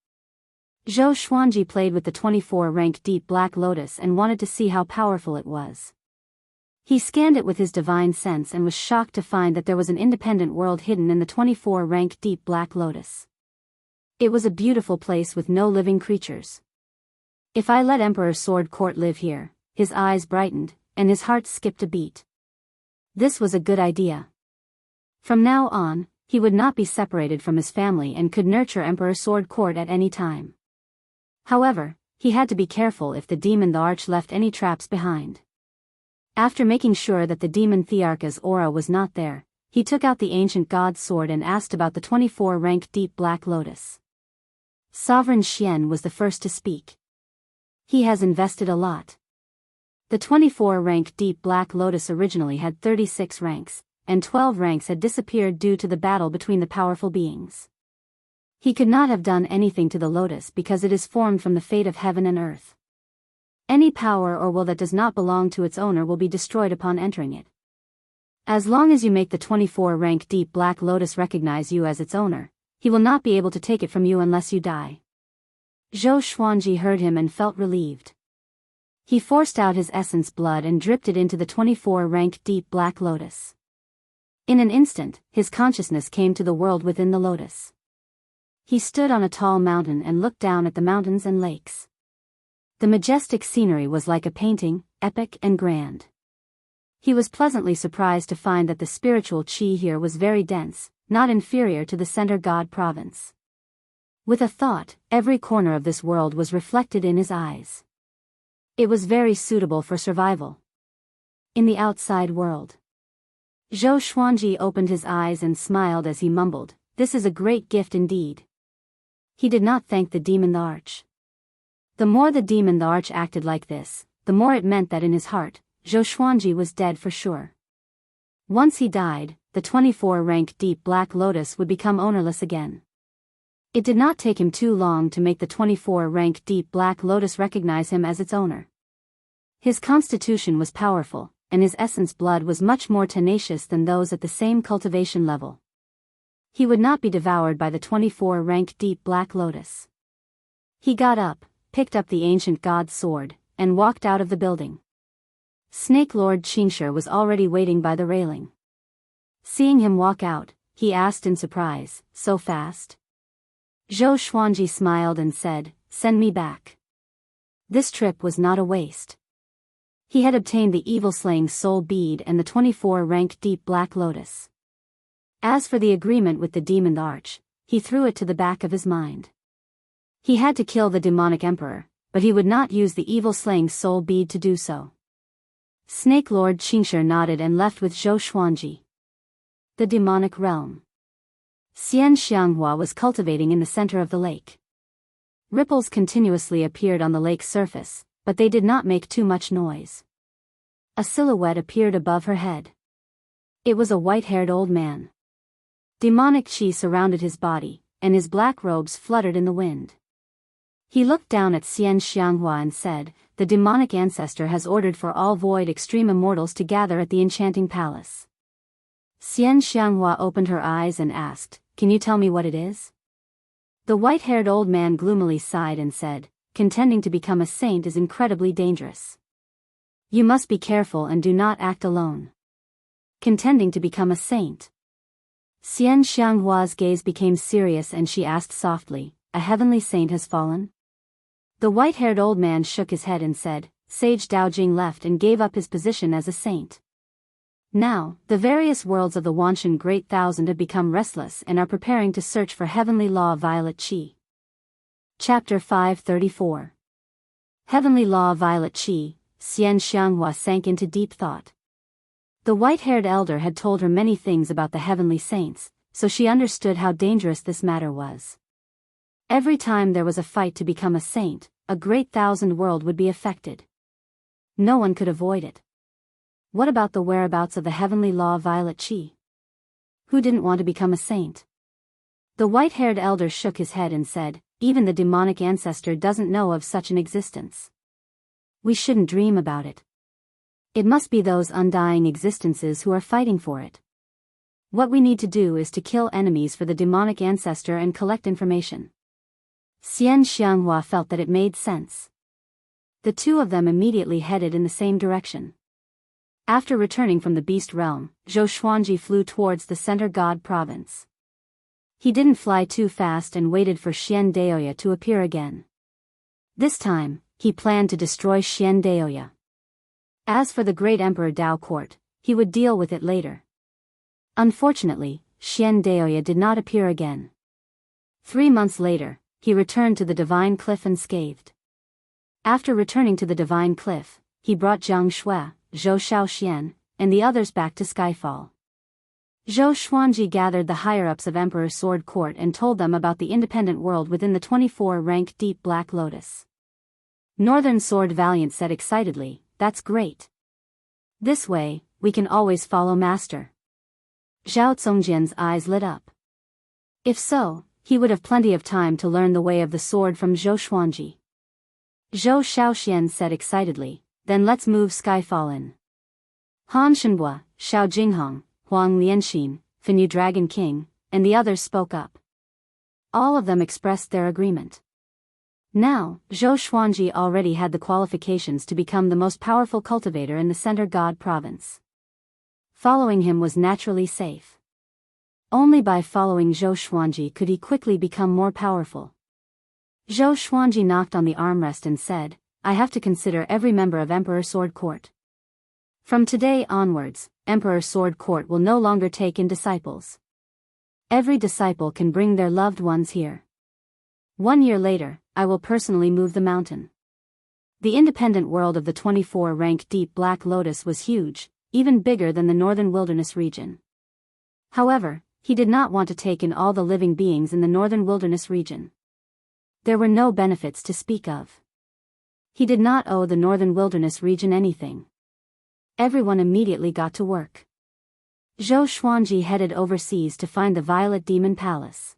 Zhou Xuanji played with the 24 rank deep black lotus and wanted to see how powerful it was. He scanned it with his divine sense and was shocked to find that there was an independent world hidden in the 24 rank deep black lotus. It was a beautiful place with no living creatures. "If I let Emperor Sword Court live here," his eyes brightened, and his heart skipped a beat. This was a good idea. From now on, he would not be separated from his family and could nurture Emperor Sword Court at any time. However, he had to be careful if the demon the Arch left any traps behind. After making sure that the demon Thearcha's aura was not there, he took out the ancient god's sword and asked about the 24 rank deep black lotus. Sovereign Xian was the first to speak. He has invested a lot. The 24 rank deep black lotus originally had 36 ranks, and 12 ranks had disappeared due to the battle between the powerful beings. He could not have done anything to the lotus because it is formed from the fate of heaven and earth. Any power or will that does not belong to its owner will be destroyed upon entering it. As long as you make the 24 rank deep black lotus recognize you as its owner, he will not be able to take it from you unless you die. Zhou Xuanji heard him and felt relieved. He forced out his essence blood and dripped it into the 24 rank deep black lotus. In an instant, his consciousness came to the world within the lotus. He stood on a tall mountain and looked down at the mountains and lakes. The majestic scenery was like a painting, epic and grand. He was pleasantly surprised to find that the spiritual qi here was very dense, not inferior to the center god province. With a thought, every corner of this world was reflected in his eyes. It was very suitable for survival. In the outside world. Zhou Xuanji opened his eyes and smiled as he mumbled, "This is a great gift indeed." He did not thank the demon the arch. The more the demon the arch acted like this, the more it meant that in his heart, Zhou Xuanji was dead for sure. Once he died, the 24-rank deep black lotus would become ownerless again. It did not take him too long to make the 24-rank deep black lotus recognize him as its owner. His constitution was powerful, and his essence blood was much more tenacious than those at the same cultivation level. He would not be devoured by the 24-rank deep black lotus. He got up, picked up the ancient god's sword, and walked out of the building. Snake Lord Qingshi was already waiting by the railing. Seeing him walk out, he asked in surprise, "So fast?" Zhou Xuanji smiled and said, "Send me back." This trip was not a waste. He had obtained the evil-slaying soul bead and the 24-rank deep black lotus. As for the agreement with the demon arch, he threw it to the back of his mind. He had to kill the demonic emperor, but he would not use the evil-slaying soul bead to do so. Snake Lord Qingshi nodded and left with Zhou Xuanji. The demonic realm. Xian Xianghua was cultivating in the center of the lake. Ripples continuously appeared on the lake's surface, but they did not make too much noise. A silhouette appeared above her head. It was a white-haired old man. Demonic chi surrounded his body, and his black robes fluttered in the wind. He looked down at Xian Xianghua and said, "The demonic ancestor has ordered for all void extreme immortals to gather at the enchanting palace." Xian Xianghua opened her eyes and asked, "Can you tell me what it is?" The white-haired old man gloomily sighed and said, "Contending to become a saint is incredibly dangerous. You must be careful and do not act alone." Contending to become a saint. Xian Xianghua's gaze became serious and she asked softly, "A heavenly saint has fallen?" The white-haired old man shook his head and said, "Sage Daojing left and gave up his position as a saint. Now, the various worlds of the Wanshan Great Thousand have become restless and are preparing to search for heavenly law violet qi." Chapter 534. Heavenly Law Violet Qi. Xian Xianghua sank into deep thought. The white-haired elder had told her many things about the heavenly saints, so she understood how dangerous this matter was. Every time there was a fight to become a saint, a great thousand world would be affected. No one could avoid it. What about the whereabouts of the heavenly law violet qi? Who didn't want to become a saint? The white-haired elder shook his head and said, "Even the demonic ancestor doesn't know of such an existence. We shouldn't dream about it. It must be those undying existences who are fighting for it. What we need to do is to kill enemies for the demonic ancestor and collect information." Xian Xianghua felt that it made sense. The two of them immediately headed in the same direction. After returning from the beast realm, Zhou Xuanji flew towards the center god province. He didn't fly too fast and waited for Xian Daoya to appear again. This time, he planned to destroy Xian Daoya. As for the great Emperor Dao Court, he would deal with it later. Unfortunately, Xian Daoya did not appear again. 3 months later, he returned to the Divine Cliff unscathed. After returning to the Divine Cliff, he brought Jiang Shui, Zhou Shaoxian, and the others back to Skyfall. Zhou Xuanji gathered the higher-ups of Emperor Sword Court and told them about the independent world within the 24-rank Deep Black Lotus. Northern Sword Valiant said excitedly, "That's great. This way, we can always follow Master." Zhao Congjian's eyes lit up. If so, he would have plenty of time to learn the way of the sword from Zhou Xuanji. Zhou Shaoxian said excitedly, "Then let's move Skyfall in." Han Shenhua, Xiao Jinghong, Huang Lianxin, Fenyu Dragon King, and the others spoke up. All of them expressed their agreement. Now, Zhou Xuanji already had the qualifications to become the most powerful cultivator in the Center God province. Following him was naturally safe. Only by following Zhou Xuanji could he quickly become more powerful. Zhou Xuanji knocked on the armrest and said, "I have to consider every member of Emperor Sword Court. From today onwards, Emperor Sword Court will no longer take in disciples. Every disciple can bring their loved ones here. 1 year later, I will personally move the mountain. The independent world of the 24-rank Deep Black Lotus was huge, even bigger than the northern wilderness region. However, he did not want to take in all the living beings in the northern wilderness region. There were no benefits to speak of. He did not owe the northern wilderness region anything. Everyone immediately got to work. Zhou Xuanji headed overseas to find the Violet Demon Palace.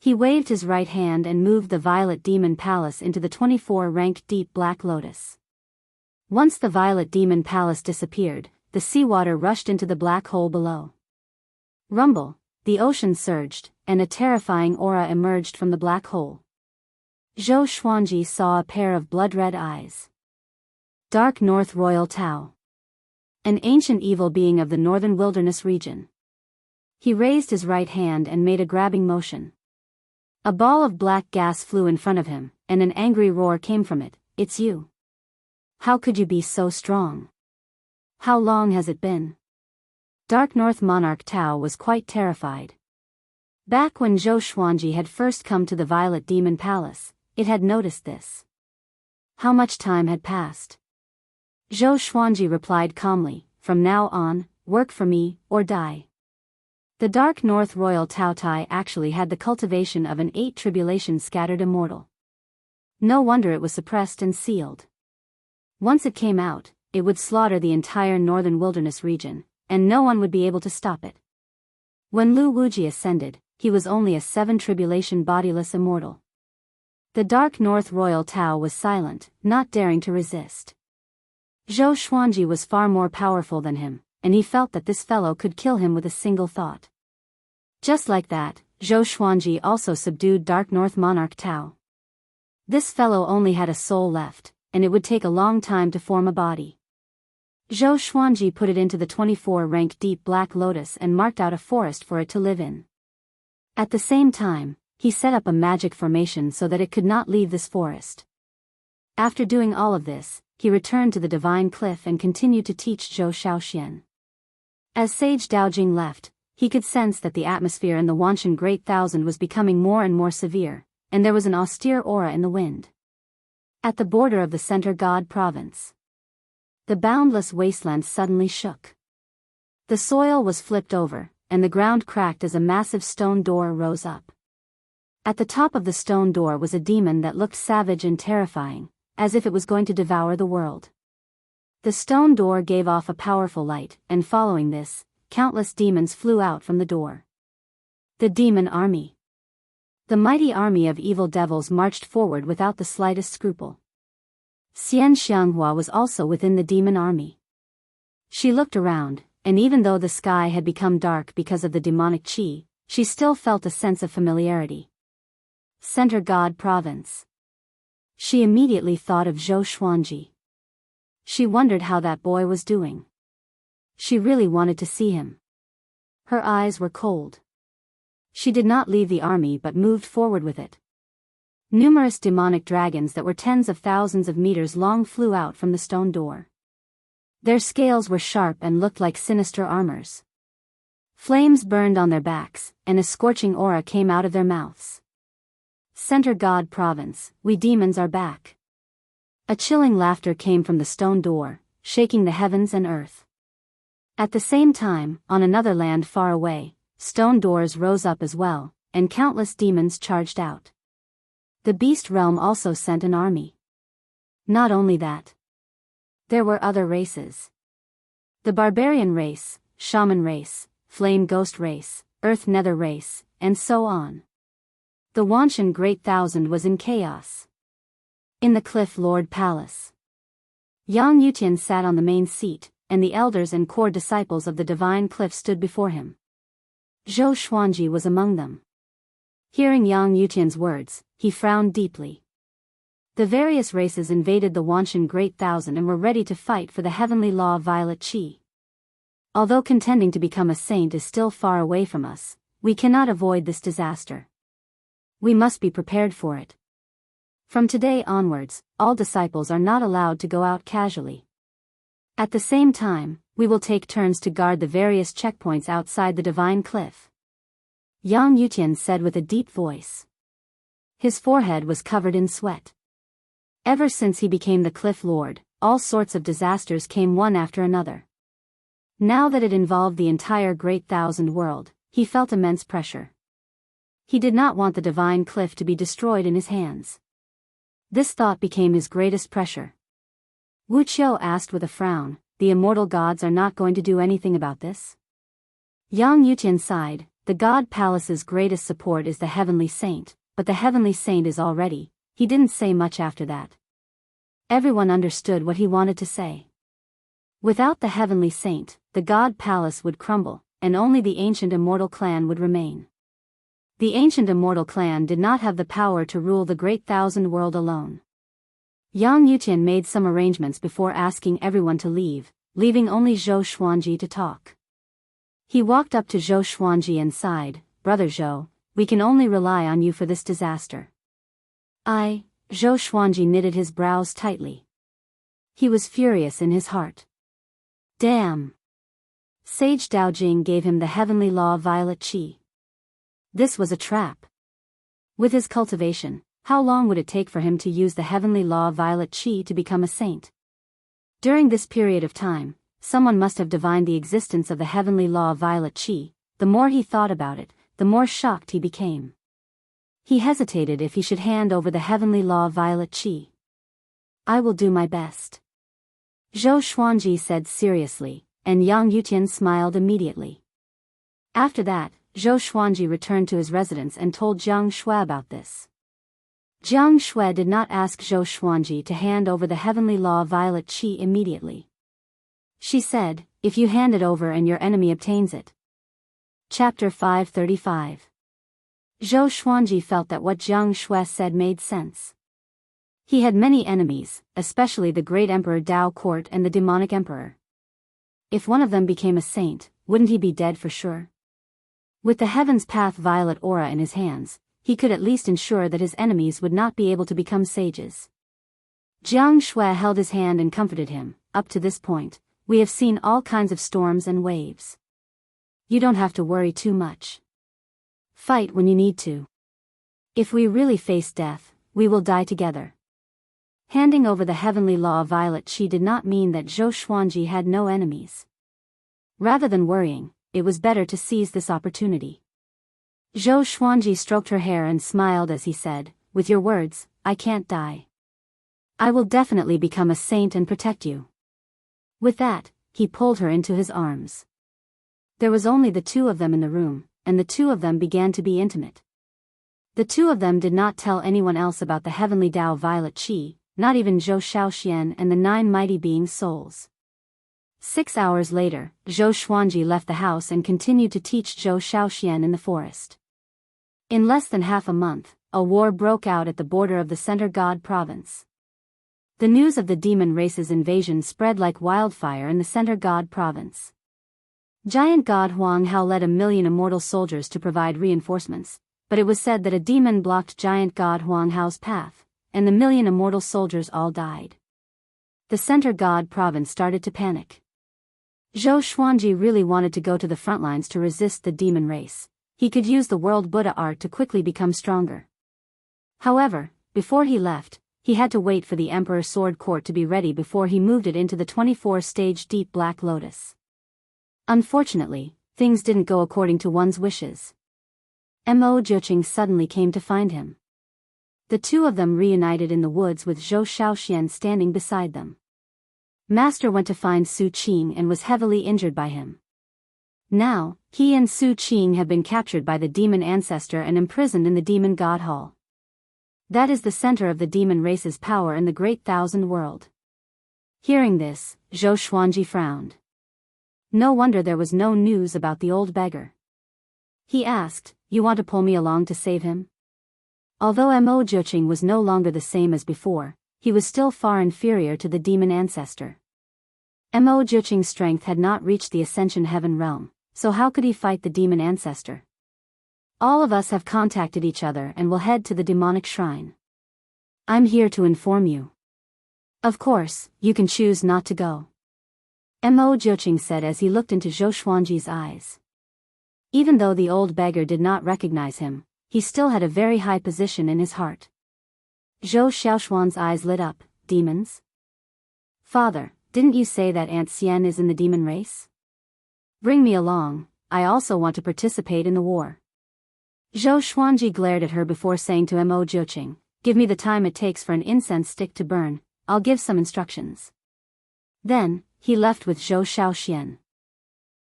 He waved his right hand and moved the Violet Demon Palace into the 24-rank Deep Black Lotus. Once the Violet Demon Palace disappeared, the seawater rushed into the black hole below. Rumble, the ocean surged, and a terrifying aura emerged from the black hole. Zhou Xuanji saw a pair of blood-red eyes. Dark North Royal Tao. An ancient evil being of the northern wilderness region. He raised his right hand and made a grabbing motion. A ball of black gas flew in front of him, and an angry roar came from it. It's you. How could you be so strong? How long has it been? Dark North Monarch Tao was quite terrified. Back when Zhou Xuanji had first come to the Violet Demon Palace, it had noticed this. How much time had passed? Zhou Xuanji replied calmly, from now on, work for me, or die. The Dark North Royal Tao Tai actually had the cultivation of an 8 tribulation scattered immortal. No wonder it was suppressed and sealed. Once it came out, it would slaughter the entire northern wilderness region, and no one would be able to stop it. When Lu Wuji ascended, he was only a 7 tribulation bodiless immortal. The Dark North Royal Tao was silent, not daring to resist. Zhou Xuanji was far more powerful than him, and he felt that this fellow could kill him with a single thought. Just like that, Zhou Xuanji also subdued Dark North Monarch Tao. This fellow only had a soul left, and it would take a long time to form a body. Zhou Xuanji put it into the 24-rank Deep Black Lotus and marked out a forest for it to live in. At the same time, he set up a magic formation so that it could not leave this forest. After doing all of this, he returned to the Divine Cliff and continued to teach Zhou Shaoxian. As Sage Daojing left, he could sense that the atmosphere in the Wanshan Great Thousand was becoming more and more severe, and there was an austere aura in the wind. At the border of the Center God Province, the boundless wasteland suddenly shook. The soil was flipped over, and the ground cracked as a massive stone door rose up. At the top of the stone door was a demon that looked savage and terrifying, as if it was going to devour the world. The stone door gave off a powerful light, and following this, countless demons flew out from the door. The Demon Army. The mighty army of evil devils marched forward without the slightest scruple. Xian Xianghua was also within the demon army. She looked around, and even though the sky had become dark because of the demonic qi, she still felt a sense of familiarity. Center God Province. She immediately thought of Zhou Xuanji. She wondered how that boy was doing. She really wanted to see him. Her eyes were cold. She did not leave the army but moved forward with it. Numerous demonic dragons that were tens of thousands of meters long flew out from the stone door. Their scales were sharp and looked like sinister armors. Flames burned on their backs, and a scorching aura came out of their mouths. Center God Province, we demons are back. A chilling laughter came from the stone door, shaking the heavens and earth. At the same time, on another land far away, stone doors rose up as well, and countless demons charged out. The beast realm also sent an army. Not only that. There were other races. The barbarian race, shaman race, flame ghost race, earth nether race, and so on. The Wanshan Great Thousand was in chaos. In the Cliff Lord Palace, Yang Yutian sat on the main seat, and the elders and core disciples of the Divine Cliff stood before him. Zhou Xuanji was among them. Hearing Yang Yutian's words, he frowned deeply. The various races invaded the Wanshan Great Thousand and were ready to fight for the heavenly law of Violet Qi. Although contending to become a saint is still far away from us, we cannot avoid this disaster. We must be prepared for it. From today onwards, all disciples are not allowed to go out casually. At the same time, we will take turns to guard the various checkpoints outside the Divine Cliff. Yang Yutian said with a deep voice. His forehead was covered in sweat. Ever since he became the Cliff Lord, all sorts of disasters came one after another. Now that it involved the entire Great Thousand World, he felt immense pressure. He did not want the divine cliff to be destroyed in his hands. This thought became his greatest pressure. Wu Qiu asked with a frown, "The immortal gods are not going to do anything about this?" Yang Yutian sighed, "The God Palace's greatest support is the Heavenly Saint, but the Heavenly Saint is already." He didn't say much after that. Everyone understood what he wanted to say. Without the Heavenly Saint, the God Palace would crumble, and only the ancient immortal clan would remain. The ancient immortal clan did not have the power to rule the Great Thousand World alone. Yang Yutian made some arrangements before asking everyone to leave, leaving only Zhou Xuanji to talk. He walked up to Zhou Xuanji and sighed, "Brother Zhou, we can only rely on you for this disaster." Zhou Xuanji knitted his brows tightly. He was furious in his heart. Damn! Sage Daojing gave him the heavenly law violet qi. This was a trap. With his cultivation, how long would it take for him to use the heavenly law violet qi to become a saint? During this period of time, someone must have divined the existence of the heavenly law violet qi. The more he thought about it, the more shocked he became. He hesitated if he should hand over the heavenly law violet qi. "I will do my best," Zhou Xuanji said seriously, and Yang Yutian smiled immediately. After that, Zhou Xuanji returned to his residence and told Jiang Shui about this. Jiang Shui did not ask Zhou Xuanji to hand over the heavenly law violet qi immediately. She said, "If you hand it over and your enemy obtains it." Chapter 535. Zhou Xuanji felt that what Jiang Shui said made sense. He had many enemies, especially the great Emperor Dao Court and the demonic emperor. If one of them became a saint, wouldn't he be dead for sure? With the Heaven's Path violet aura in his hands, he could at least ensure that his enemies would not be able to become sages. Jiang Shui held his hand and comforted him. "Up to this point, we have seen all kinds of storms and waves. You don't have to worry too much. Fight when you need to. If we really face death, we will die together." Handing over the heavenly law violet qi did not mean that Zhou Xuanji had no enemies. Rather than worrying, it was better to seize this opportunity. Zhou Xuanji stroked her hair and smiled as he said, "With your words, I can't die. I will definitely become a saint and protect you." With that, he pulled her into his arms. There was only the two of them in the room, and the two of them began to be intimate. The two of them did not tell anyone else about the heavenly Tao violet qi, not even Zhou Shaoxian and the 9 mighty beings' souls. 6 hours later, Zhou Xuanji left the house and continued to teach Zhou Shaoxian in the forest. In less than half a month, a war broke out at the border of the Center God province. The news of the demon race's invasion spread like wildfire in the Center God province. Giant God Huang Hao led 1,000,000 immortal soldiers to provide reinforcements, but it was said that a demon blocked Giant God Huang Hao's path, and the 1,000,000 immortal soldiers all died. The Center God province started to panic. Zhou Xuanji really wanted to go to the front lines to resist the demon race. He could use the world Buddha art to quickly become stronger. However, before he left, he had to wait for the Emperor Sword Court to be ready before he moved it into the 24-stage Deep Black Lotus. Unfortunately, things didn't go according to one's wishes. Mo Jiuqing suddenly came to find him. The two of them reunited in the woods with Zhou Shaoxian standing beside them. Master went to find Su Qing and was heavily injured by him. Now, he and Su Qing have been captured by the demon ancestor and imprisoned in the demon god hall. That is the center of the demon race's power in the Great Thousand World. Hearing this, Zhou Xuanji frowned. No wonder there was no news about the old beggar. He asked, "You want to pull me along to save him?" Although Mo Jiuqing was no longer the same as before, he was still far inferior to the demon ancestor. Mo Jiuqing's strength had not reached the Ascension Heaven realm, so how could he fight the demon ancestor? "All of us have contacted each other and will head to the demonic shrine. I'm here to inform you. Of course, you can choose not to go," Mo Jiuqing said as he looked into Zhou Xuanji's eyes. Even though the old beggar did not recognize him, he still had a very high position in his heart. Zhou Xiaoshuan's eyes lit up. Demons? Father, didn't you say that Aunt Xian is in the demon race? Bring me along, I also want to participate in the war. Zhou Xuanji glared at her before saying to Mo Jiuqing, give me the time it takes for an incense stick to burn, I'll give some instructions. Then, he left with Zhou Xiaoxian.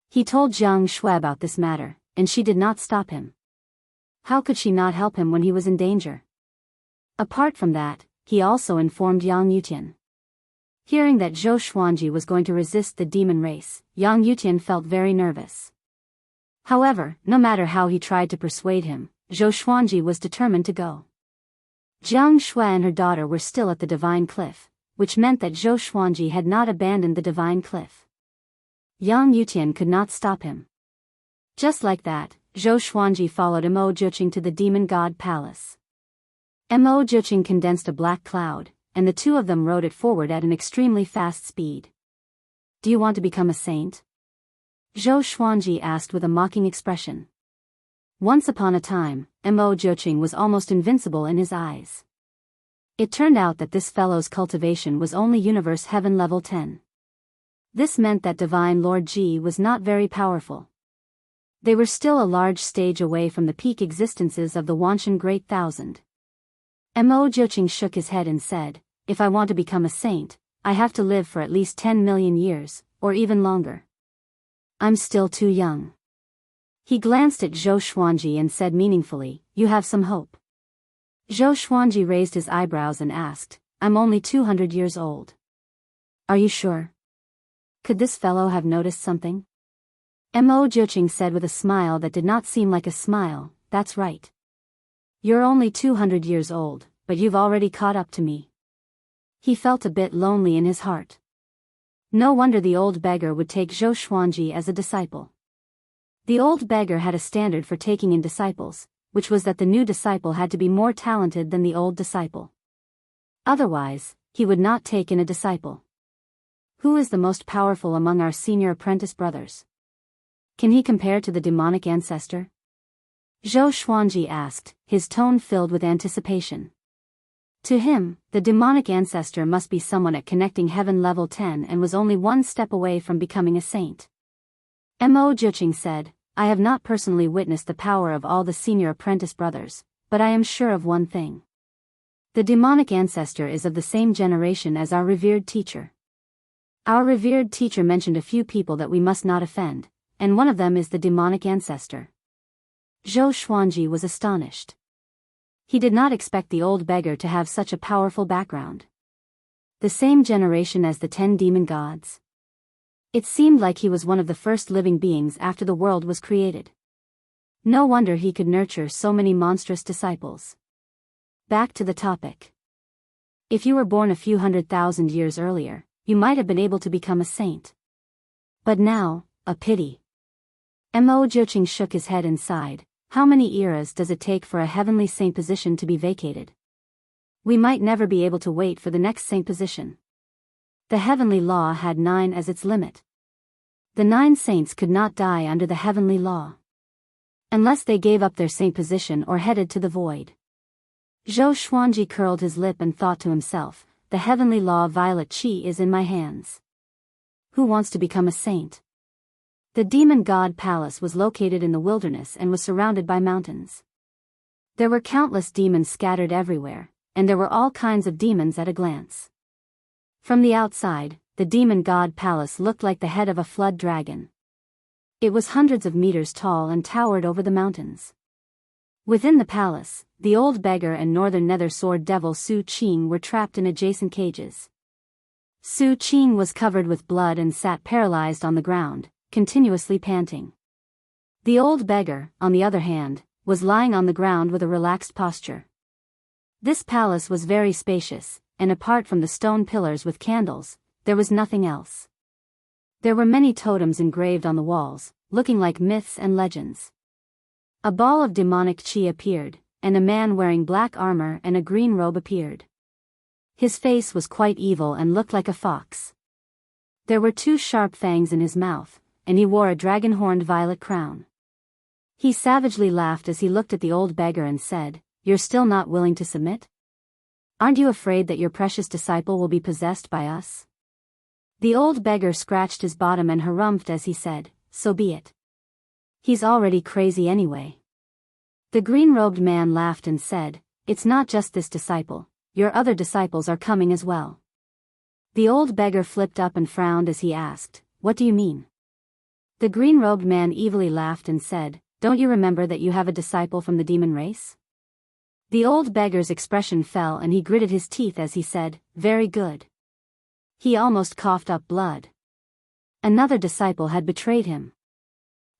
He told Jiang Shui about this matter, and she did not stop him. How could she not help him when he was in danger? Apart from that, he also informed Yang Yutian. Hearing that Zhou Xuanji was going to resist the demon race, Yang Yutian felt very nervous. However, no matter how he tried to persuade him, Zhou Xuanji was determined to go. Jiang Shui and her daughter were still at the Divine Cliff, which meant that Zhou Xuanji had not abandoned the Divine Cliff. Yang Yutian could not stop him. Just like that, Zhou Xuanji followed Mo Jiuqing to the Demon God Palace. Mo Jiuqing condensed a black cloud, and the two of them rode it forward at an extremely fast speed. Do you want to become a saint? Zhou Xuanji asked with a mocking expression. Once upon a time, Mo Jiuqing was almost invincible in his eyes. It turned out that this fellow's cultivation was only Universe Heaven level 10. This meant that Divine Lord Ji was not very powerful. They were still a large stage away from the peak existences of the Wanshan Great Thousand. Mo Jiuqing shook his head and said, if I want to become a saint, I have to live for at least 10 million years, or even longer. I'm still too young. He glanced at Zhou Xuanji and said meaningfully, you have some hope. Zhou Xuanji raised his eyebrows and asked, I'm only 200 years old. Are you sure? Could this fellow have noticed something? Mo Jiuqing said with a smile that did not seem like a smile, that's right. You're only 200 years old, but you've already caught up to me. He felt a bit lonely in his heart. No wonder the old beggar would take Zhou Xuanji as a disciple. The old beggar had a standard for taking in disciples, which was that the new disciple had to be more talented than the old disciple. Otherwise, he would not take in a disciple. Who is the most powerful among our senior apprentice brothers? Can he compare to the demonic ancestor? Zhou Xuanji asked, his tone filled with anticipation. To him, the demonic ancestor must be someone at connecting heaven level 10 and was only one step away from becoming a saint. Mo Jiuqing said, I have not personally witnessed the power of all the senior apprentice brothers, but I am sure of one thing. The demonic ancestor is of the same generation as our revered teacher. Our revered teacher mentioned a few people that we must not offend, and one of them is the demonic ancestor. Zhou Xuanji was astonished. He did not expect the old beggar to have such a powerful background. The same generation as the 10 demon gods. It seemed like he was one of the first living beings after the world was created. No wonder he could nurture so many monstrous disciples. Back to the topic. If you were born a few 100,000 years earlier, you might have been able to become a saint. But now, a pity. Mo Jiuqing shook his head and sighed. How many eras does it take for a heavenly saint position to be vacated? We might never be able to wait for the next saint position. The heavenly law had 9 as its limit. The 9 saints could not die under the heavenly law. Unless they gave up their saint position or headed to the void. Zhou Xuanji curled his lip and thought to himself, the heavenly law of violet chi is in my hands. Who wants to become a saint? The demon god palace was located in the wilderness and was surrounded by mountains. There were countless demons scattered everywhere, and there were all kinds of demons at a glance. From the outside, the demon god palace looked like the head of a flood dragon. It was hundreds of meters tall and towered over the mountains. Within the palace, the old beggar and northern nether sword devil Su Qing were trapped in adjacent cages. Su Qing was covered with blood and sat paralyzed on the ground, continuously panting. The old beggar, on the other hand, was lying on the ground with a relaxed posture. This palace was very spacious, and apart from the stone pillars with candles, there was nothing else. There were many totems engraved on the walls, looking like myths and legends. A ball of demonic chi appeared, and a man wearing black armor and a green robe appeared. His face was quite evil and looked like a fox. There were 2 sharp fangs in his mouth, and he wore a dragon-horned violet crown. He savagely laughed as he looked at the old beggar and said, "You're still not willing to submit? Aren't you afraid that your precious disciple will be possessed by us?" The old beggar scratched his bottom and harumphed as he said, "So be it. He's already crazy anyway." The green-robed man laughed and said, "It's not just this disciple, your other disciples are coming as well." The old beggar flipped up and frowned as he asked, "What do you mean?" The green-robed man evilly laughed and said, "Don't you remember that you have a disciple from the demon race?" The old beggar's expression fell and he gritted his teeth as he said, "Very good." He almost coughed up blood. Another disciple had betrayed him.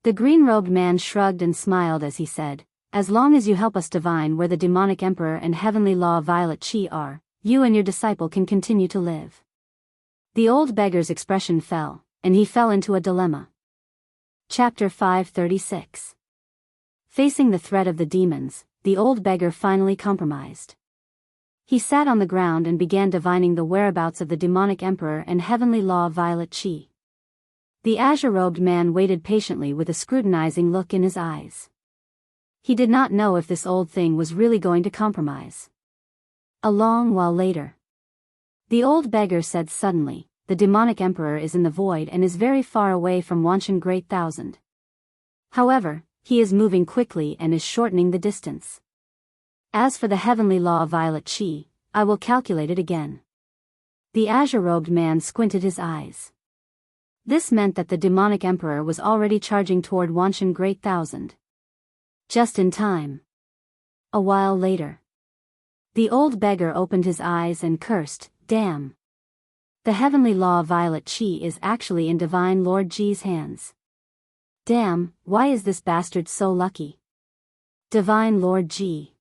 The green-robed man shrugged and smiled as he said, "As long as you help us divine where the demonic emperor and heavenly law violet chi are, you and your disciple can continue to live." The old beggar's expression fell, and he fell into a dilemma. Chapter 536. Facing the threat of the demons, the old beggar finally compromised. He sat on the ground and began divining the whereabouts of the demonic emperor and heavenly law violet chi. The azure-robed man waited patiently with a scrutinizing look in his eyes. He did not know if this old thing was really going to compromise. A long while later, the old beggar said suddenly, "The demonic emperor is in the void and is very far away from Wanshan Great Thousand. However, he is moving quickly and is shortening the distance. As for the heavenly law of violet chi, I will calculate it again." The azure-robed man squinted his eyes. This meant that the demonic emperor was already charging toward Wanshan Great Thousand. Just in time. A while later, the old beggar opened his eyes and cursed, "Damn. The heavenly law of violet chi is actually in divine Lord Ji's hands. Damn, why is this bastard so lucky? Divine Lord Ji.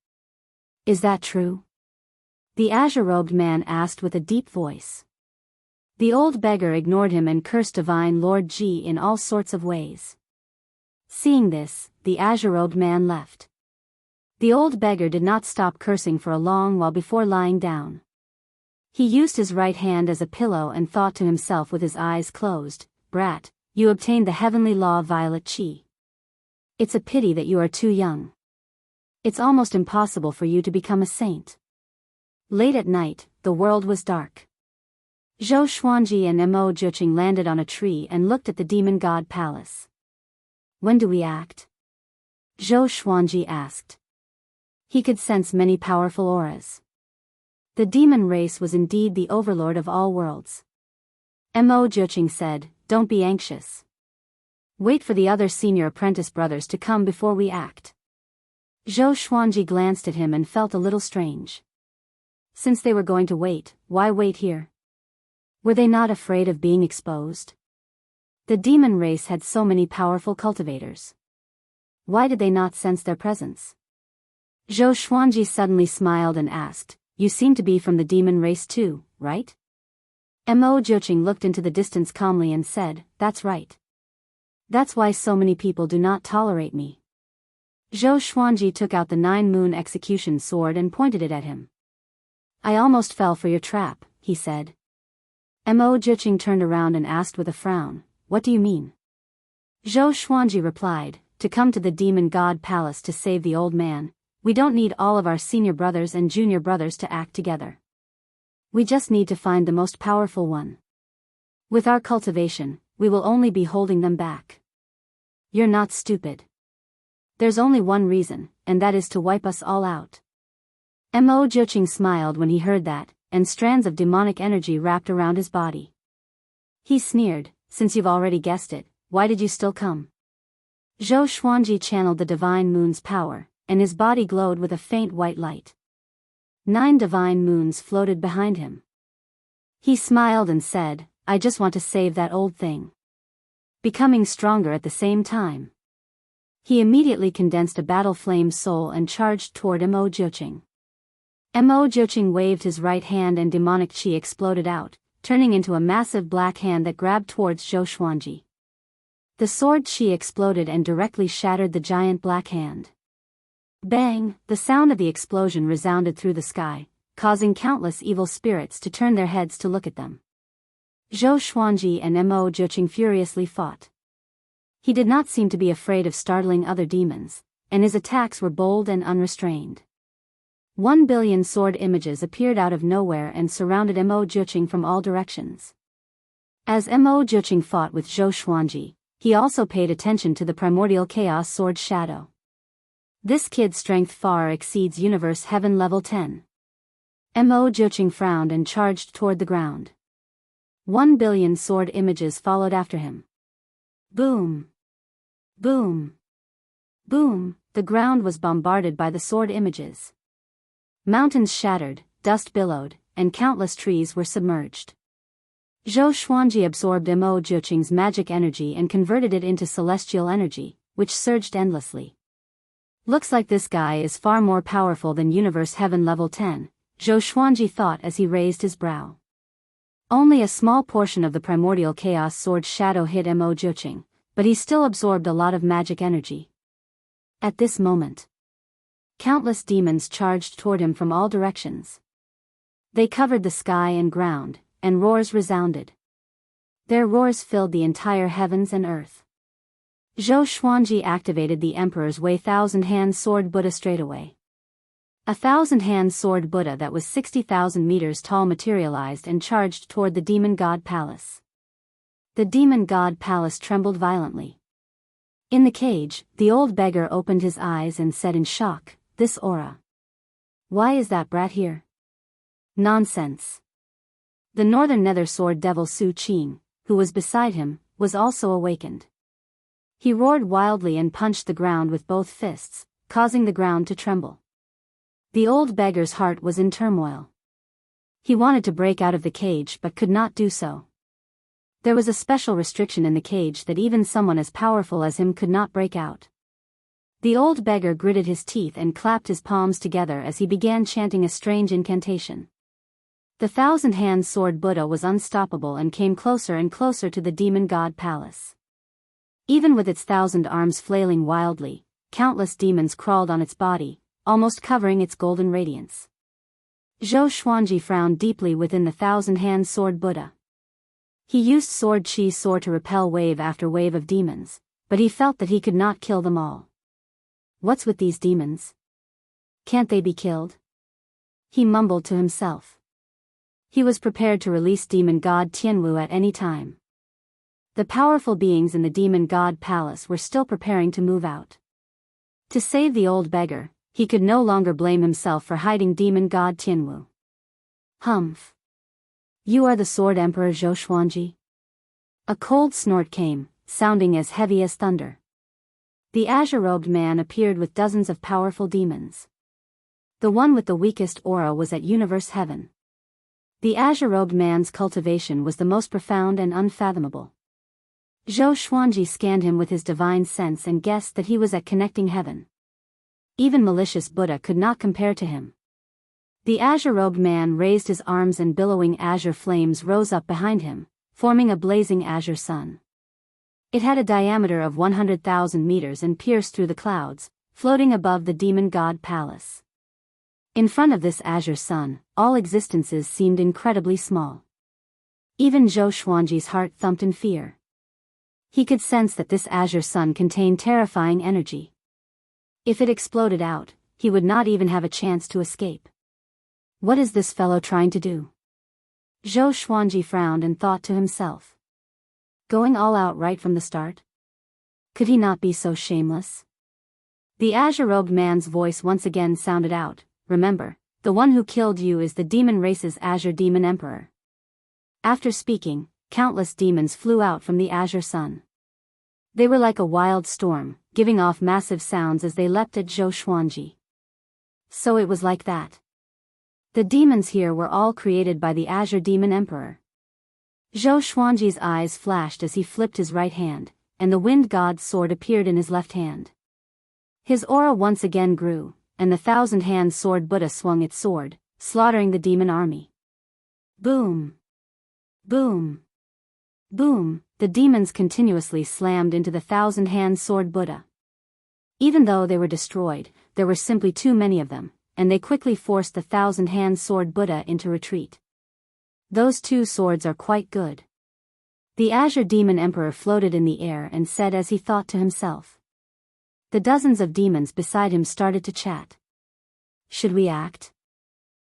Is that true?" The azure-robed man asked with a deep voice. The old beggar ignored him and cursed divine Lord Ji in all sorts of ways. Seeing this, the azure-robed man left. The old beggar did not stop cursing for a long while before lying down. He used his right hand as a pillow and thought to himself with his eyes closed, "Brat, you obtained the heavenly law of violet chi. It's a pity that you are too young. It's almost impossible for you to become a saint." Late at night, the world was dark. Zhou Xuanji and Mo Juqing landed on a tree and looked at the demon god palace. "When do we act?" Zhou Xuanji asked. He could sense many powerful auras. The demon race was indeed the overlord of all worlds. Mo Juqing said, "Don't be anxious. Wait for the other senior apprentice brothers to come before we act." Zhou Xuanji glanced at him and felt a little strange. Since they were going to wait, why wait here? Were they not afraid of being exposed? The demon race had so many powerful cultivators. Why did they not sense their presence? Zhou Xuanji suddenly smiled and asked, "You seem to be from the demon race too, right?" Mo Juqing looked into the distance calmly and said, "That's right. That's why so many people do not tolerate me." Zhou Xuanji took out the 9-moon execution sword and pointed it at him. "I almost fell for your trap," he said. Mo Juqing turned around and asked with a frown, "What do you mean?" Zhou Xuanji replied, "To come to the demon god palace to save the old man, we don't need all of our senior brothers and junior brothers to act together. We just need to find the most powerful one. With our cultivation, we will only be holding them back." "You're not stupid. There's only one reason, and that is to wipe us all out." Mo Juqing smiled when he heard that, and strands of demonic energy wrapped around his body. He sneered, "Since you've already guessed it, why did you still come?" Zhou Xuanji channeled the divine moon's power, and his body glowed with a faint white light. 9 divine moons floated behind him. He smiled and said, "I just want to save that old thing." Becoming stronger at the same time, he immediately condensed a battle flame soul and charged toward Mo Juqing. Mo Juqing waved his right hand and demonic chi exploded out, turning into a massive black hand that grabbed towards Zhou Xuanji. The sword chi exploded and directly shattered the giant black hand. Bang! The sound of the explosion resounded through the sky, causing countless evil spirits to turn their heads to look at them. Zhou Xuanji and Mo Juqing furiously fought. He did not seem to be afraid of startling other demons, and his attacks were bold and unrestrained. 1 billion sword images appeared out of nowhere and surrounded Mo Juqing from all directions. As Mo Juqing fought with Zhou Xuanji, he also paid attention to the primordial chaos sword shadow. This kid's strength far exceeds Universe Heaven level 10. Mo Juqing frowned and charged toward the ground. 1 billion sword images followed after him. Boom! Boom! Boom! The ground was bombarded by the sword images. Mountains shattered, dust billowed, and countless trees were submerged. Zhou Xuanji absorbed Mo Juqing's magic energy and converted it into celestial energy, which surged endlessly. Looks like this guy is far more powerful than Universe Heaven level 10, Zhou Xuanji thought as he raised his brow. Only a small portion of the primordial chaos sword shadow hit Mo Juqing, but he still absorbed a lot of magic energy. At this moment, countless demons charged toward him from all directions. They covered the sky and ground, and roars resounded. Their roars filled the entire heavens and earth. Zhou Xuanji activated the Emperor's Way Thousand-Hand Sword Buddha straightaway. A thousand-hand sword Buddha that was 60,000 meters tall materialized and charged toward the Demon God Palace. The Demon God Palace trembled violently. In the cage, the old beggar opened his eyes and said in shock, "This aura. Why is that brat here?" Nonsense. The Northern Nether Sword Devil Su Qing, who was beside him, was also awakened. He roared wildly and punched the ground with both fists, causing the ground to tremble. The old beggar's heart was in turmoil. He wanted to break out of the cage but could not do so. There was a special restriction in the cage that even someone as powerful as him could not break out. The old beggar gritted his teeth and clapped his palms together as he began chanting a strange incantation. The thousand-hand sword Buddha was unstoppable and came closer and closer to the Demon God Palace. Even with its 1,000 arms flailing wildly, countless demons crawled on its body, almost covering its golden radiance. Zhou Xuanji frowned deeply within the thousand-hand sword Buddha. He used Sword Chi Sword to repel wave after wave of demons, but he felt that he could not kill them all. What's with these demons? Can't they be killed? He mumbled to himself. He was prepared to release Demon God Tianwu at any time. The powerful beings in the Demon God Palace were still preparing to move out. To save the old beggar, he could no longer blame himself for hiding Demon God Tianwu. Humph. You are the Sword Emperor Zhou Xuanji? A cold snort came, sounding as heavy as thunder. The azure-robed man appeared with dozens of powerful demons. The one with the weakest aura was at Universe Heaven. The azure-robed man's cultivation was the most profound and unfathomable. Zhou Xuanji scanned him with his divine sense and guessed that he was at Connecting Heaven. Even malicious Buddha could not compare to him. The azure-robed man raised his arms and billowing azure flames rose up behind him, forming a blazing azure sun. It had a diameter of 100,000 meters and pierced through the clouds, floating above the Demon God Palace. In front of this azure sun, all existences seemed incredibly small. Even Zhou Xuanji's heart thumped in fear. He could sense that this azure sun contained terrifying energy. If it exploded out, he would not even have a chance to escape. What is this fellow trying to do? Zhou Xuanji frowned and thought to himself. Going all out right from the start? Could he not be so shameless? The azure-robed man's voice once again sounded out. Remember, the one who killed you is the demon race's Azure Demon Emperor. After speaking, countless demons flew out from the azure sun. They were like a wild storm, giving off massive sounds as they leapt at Zhou Xuanji. So it was like that. The demons here were all created by the Azure Demon Emperor. Zhou Xuanji's eyes flashed as he flipped his right hand, and the Wind God's sword appeared in his left hand. His aura once again grew, and the thousand-hand sword Buddha swung its sword, slaughtering the demon army. Boom! Boom! Boom! The demons continuously slammed into the thousand-hand sword Buddha. Even though they were destroyed, there were simply too many of them, and they quickly forced the thousand-hand sword Buddha into retreat. Those two swords are quite good. The Azure Demon Emperor floated in the air and said as he thought to himself. The dozens of demons beside him started to chat. Should we act?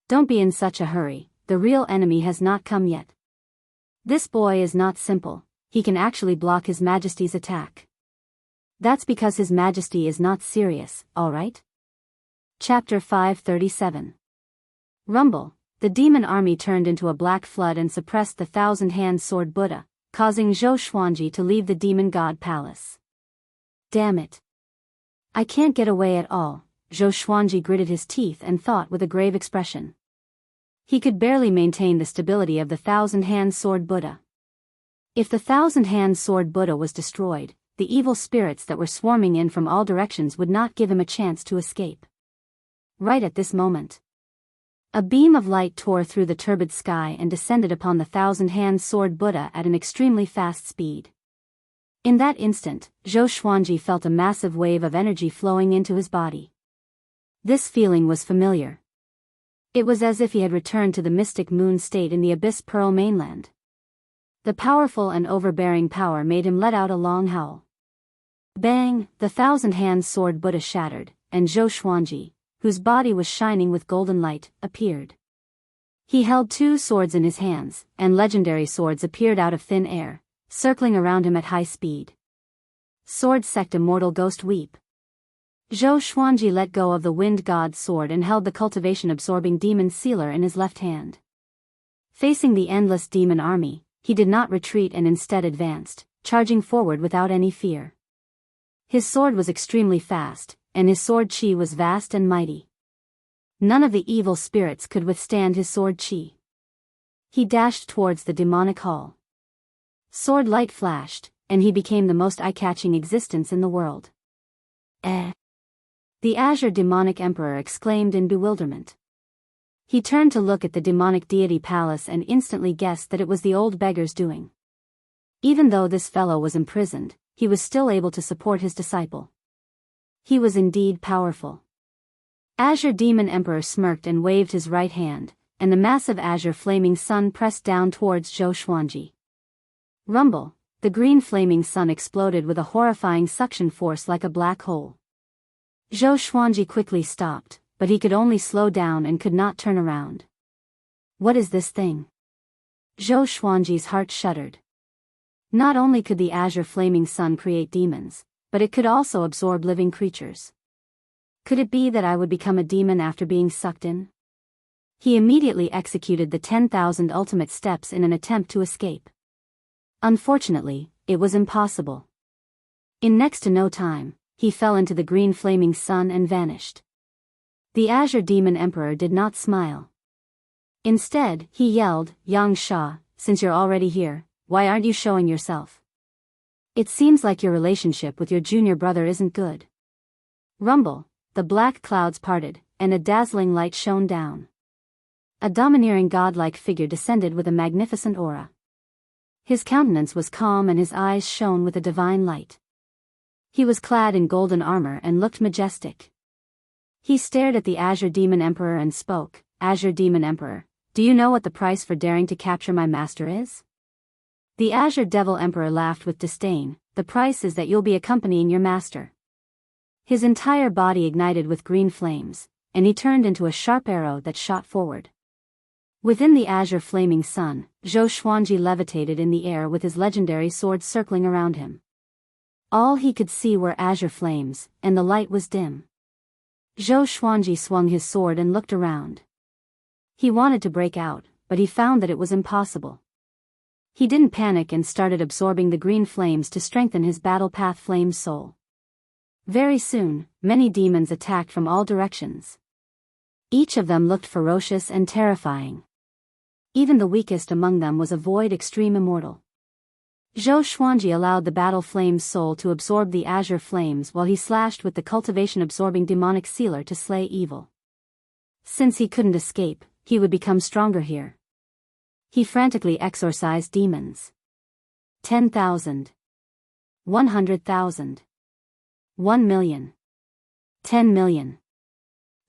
Don't be in such a hurry, the real enemy has not come yet. This boy is not simple, he can actually block His Majesty's attack. That's because His Majesty is not serious, alright? Chapter 537. Rumble. The demon army turned into a black flood and suppressed the thousand-hand sword Buddha, causing Zhou Xuanji to leave the demon god palace. Damn it. I can't get away at all, Zhou Xuanji gritted his teeth and thought with a grave expression. He could barely maintain the stability of the thousand-hand sword Buddha. If the thousand-hand sword Buddha was destroyed, the evil spirits that were swarming in from all directions would not give him a chance to escape. Right at this moment, a beam of light tore through the turbid sky and descended upon the thousand-hand sword Buddha at an extremely fast speed. In that instant, Zhou Xuanji felt a massive wave of energy flowing into his body. This feeling was familiar. It was as if he had returned to the mystic moon state in the Abyss Pearl mainland. The powerful and overbearing power made him let out a long howl. Bang! The thousand-hand sword Buddha shattered, and Zhou Xuanji, whose body was shining with golden light, appeared. He held two swords in his hands, and legendary swords appeared out of thin air, circling around him at high speed. Sword Sect Immortal Ghost Weep. Zhou Xuanji let go of the wind god's sword and held the cultivation-absorbing demon sealer in his left hand. Facing the endless demon army, he did not retreat and instead advanced, charging forward without any fear. His sword was extremely fast, and his sword chi was vast and mighty. None of the evil spirits could withstand his sword chi. He dashed towards the demonic hall. Sword light flashed, and he became the most eye-catching existence in the world. The Azure Demonic Emperor exclaimed in bewilderment. He turned to look at the demonic deity palace and instantly guessed that it was the old beggar's doing. Even though this fellow was imprisoned, he was still able to support his disciple. He was indeed powerful. Azure Demon Emperor smirked and waved his right hand, and the massive azure flaming sun pressed down towards Zhou Xuanji. Rumble! The green flaming sun exploded with a horrifying suction force like a black hole. Zhou Xuanji quickly stopped, but he could only slow down and could not turn around. What is this thing? Zhou Xuanji's heart shuddered. Not only could the azure flaming sun create demons, but it could also absorb living creatures. Could it be that I would become a demon after being sucked in? He immediately executed the 10,000 ultimate steps in an attempt to escape. Unfortunately, it was impossible. In next to no time, he fell into the green flaming sun and vanished. The Azure Demon Emperor did not smile. Instead, he yelled, "Yang Sha, since you're already here, why aren't you showing yourself? It seems like your relationship with your junior brother isn't good." Rumble! The black clouds parted, and a dazzling light shone down. A domineering godlike figure descended with a magnificent aura. His countenance was calm and his eyes shone with a divine light. He was clad in golden armor and looked majestic. He stared at the Azure Demon Emperor and spoke, "Azure Demon Emperor, do you know what the price for daring to capture my master is?" The Azure Devil Emperor laughed with disdain, "The price is that you'll be accompanying your master." His entire body ignited with green flames, and he turned into a sharp arrow that shot forward. Within the azure flaming sun, Zhou Xuanji levitated in the air with his legendary sword circling around him. All he could see were azure flames, and the light was dim. Zhou Xuanji swung his sword and looked around. He wanted to break out, but he found that it was impossible. He didn't panic and started absorbing the green flames to strengthen his battle path flame soul. Very soon, many demons attacked from all directions. Each of them looked ferocious and terrifying. Even the weakest among them was a void extreme immortal. Zhou Xuanji allowed the battle flame's soul to absorb the azure flames while he slashed with the cultivation-absorbing demonic sealer to slay evil. Since he couldn't escape, he would become stronger here. He frantically exorcised demons. 10,000. 100,000. 1 million. 10 million.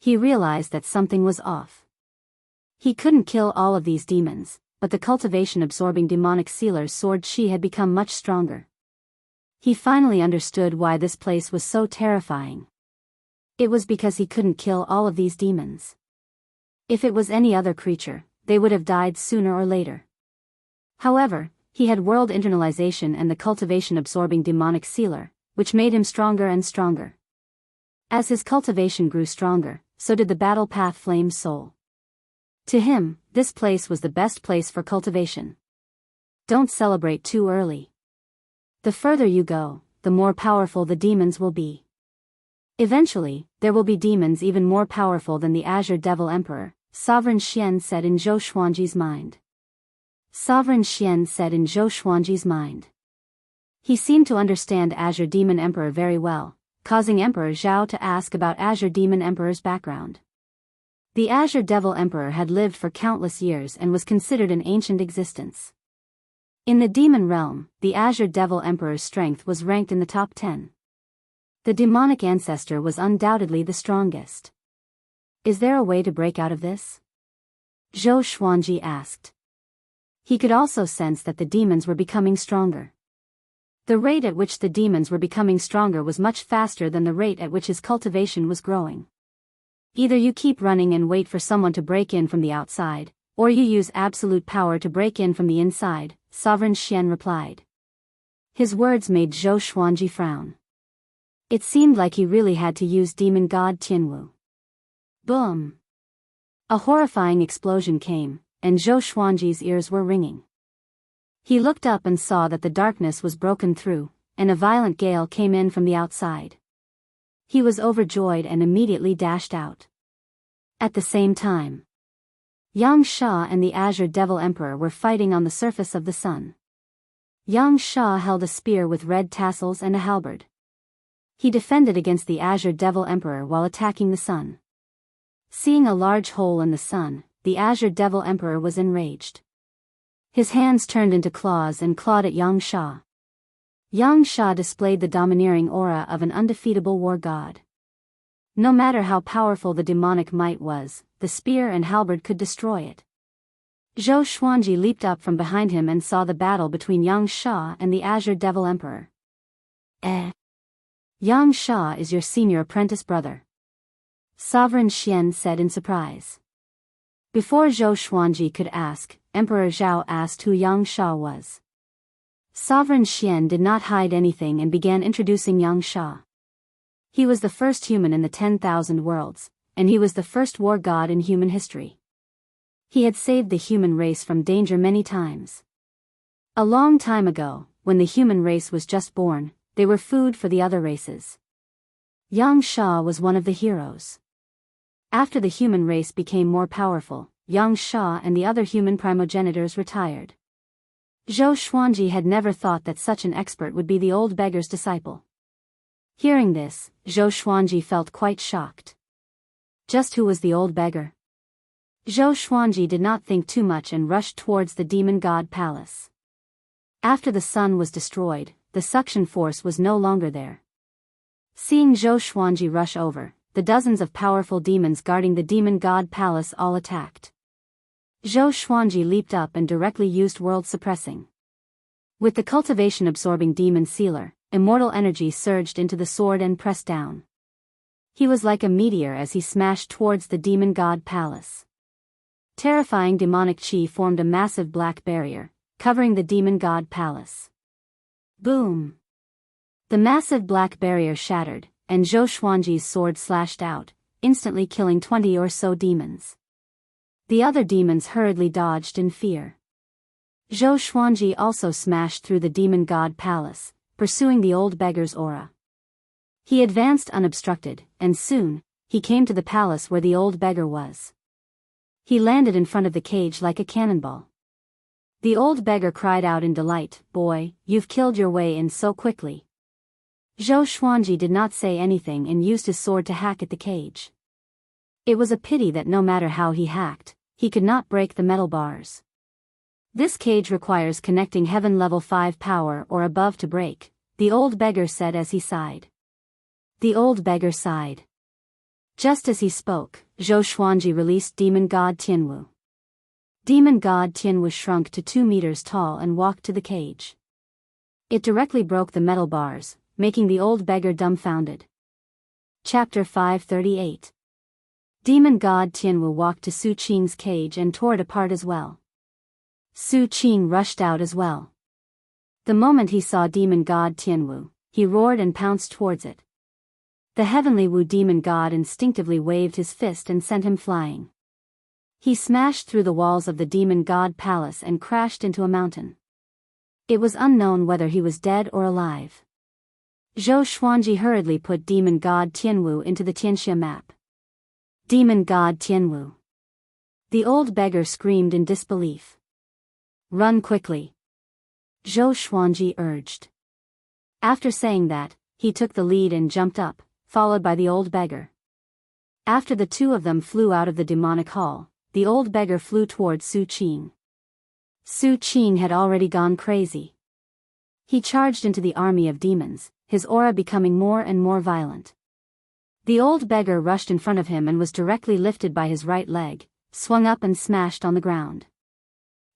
He realized that something was off. He couldn't kill all of these demons, but the cultivation-absorbing demonic sealer's sword chi had become much stronger. He finally understood why this place was so terrifying. It was because he couldn't kill all of these demons. If it was any other creature, they would have died sooner or later. However, he had world internalization and the cultivation-absorbing demonic sealer, which made him stronger and stronger. As his cultivation grew stronger, so did the battle path flame's soul. To him, this place was the best place for cultivation. Don't celebrate too early. The further you go, the more powerful the demons will be. Eventually, there will be demons even more powerful than the Azure Devil Emperor, Sovereign Xian said in Zhou Xuanji's mind. Sovereign Xian said in Zhou Xuanji's mind. He seemed to understand Azure Demon Emperor very well, causing Emperor Zhao to ask about Azure Demon Emperor's background. The Azure Devil Emperor had lived for countless years and was considered an ancient existence. In the demon realm, the Azure Devil Emperor's strength was ranked in the top 10. The demonic ancestor was undoubtedly the strongest. Is there a way to break out of this? Zhou Xuanji asked. He could also sense that the demons were becoming stronger. The rate at which the demons were becoming stronger was much faster than the rate at which his cultivation was growing. Either you keep running and wait for someone to break in from the outside, or you use absolute power to break in from the inside, Sovereign Xian replied. His words made Zhou Xuanji frown. It seemed like he really had to use demon god Tianwu. Boom! A horrifying explosion came, and Zhou Xuanji's ears were ringing. He looked up and saw that the darkness was broken through, and a violent gale came in from the outside. He was overjoyed and immediately dashed out. At the same time, Yang Sha and the Azure Devil Emperor were fighting on the surface of the sun. Yang Sha held a spear with red tassels and a halberd. He defended against the Azure Devil Emperor while attacking the sun. Seeing a large hole in the sun, the Azure Devil Emperor was enraged. His hands turned into claws and clawed at Yang Sha. Yang Sha displayed the domineering aura of an undefeatable war god. No matter how powerful the demonic might was, the spear and halberd could destroy it. Zhou Xuanji leaped up from behind him and saw the battle between Yang Sha and the Azure Devil Emperor. Yang Sha is your senior apprentice brother. Sovereign Xian said in surprise. Before Zhou Xuanji could ask, Emperor Zhao asked who Yang Sha was. Sovereign Xian did not hide anything and began introducing Yang Sha. He was the first human in the 10,000 worlds, and he was the first war god in human history. He had saved the human race from danger many times. A long time ago, when the human race was just born, they were food for the other races. Yang Sha was one of the heroes. After the human race became more powerful, Yang Sha and the other human primogenitors retired. Zhou Xuanji had never thought that such an expert would be the old beggar's disciple. Hearing this, Zhou Xuanji felt quite shocked. Just who was the old beggar? Zhou Xuanji did not think too much and rushed towards the demon god palace. After the sun was destroyed, the suction force was no longer there. Seeing Zhou Xuanji rush over, the dozens of powerful demons guarding the demon god palace all attacked. Zhou Xuanji leaped up and directly used world suppressing. With the cultivation absorbing demon sealer, immortal energy surged into the sword and pressed down. He was like a meteor as he smashed towards the demon god palace. Terrifying demonic chi formed a massive black barrier, covering the demon god palace. Boom! The massive black barrier shattered, and Zhou Xuanji's sword slashed out, instantly killing 20 or so demons. The other demons hurriedly dodged in fear. Zhou Xuanji also smashed through the demon god palace, pursuing the old beggar's aura. He advanced unobstructed, and soon, he came to the palace where the old beggar was. He landed in front of the cage like a cannonball. The old beggar cried out in delight, "Boy, you've killed your way in so quickly." Zhou Xuanji did not say anything and used his sword to hack at the cage. It was a pity that no matter how he hacked, he could not break the metal bars. This cage requires connecting heaven level 5 power or above to break, the old beggar said as he sighed. The old beggar sighed. Just as he spoke, Zhou Xuanji released demon god Tianwu. Demon god Tian was shrunk to 2 meters tall and walked to the cage. It directly broke the metal bars, making the old beggar dumbfounded. Chapter 538. Demon god Tianwu walked to Su Qing's cage and tore it apart as well. Su Qing rushed out as well. The moment he saw demon god Tianwu, he roared and pounced towards it. The heavenly Wu demon god instinctively waved his fist and sent him flying. He smashed through the walls of the demon god palace and crashed into a mountain. It was unknown whether he was dead or alive. Zhou Xuanji hurriedly put demon god Tianwu into the Tianxia map. Demon god Tianwu. The old beggar screamed in disbelief. Run quickly, Zhou Xuanji urged. After saying that, he took the lead and jumped up, followed by the old beggar. After the two of them flew out of the demonic hall, the old beggar flew towards Su Qing. Su Qing had already gone crazy. He charged into the army of demons, his aura becoming more and more violent. The old beggar rushed in front of him and was directly lifted by his right leg, swung up and smashed on the ground.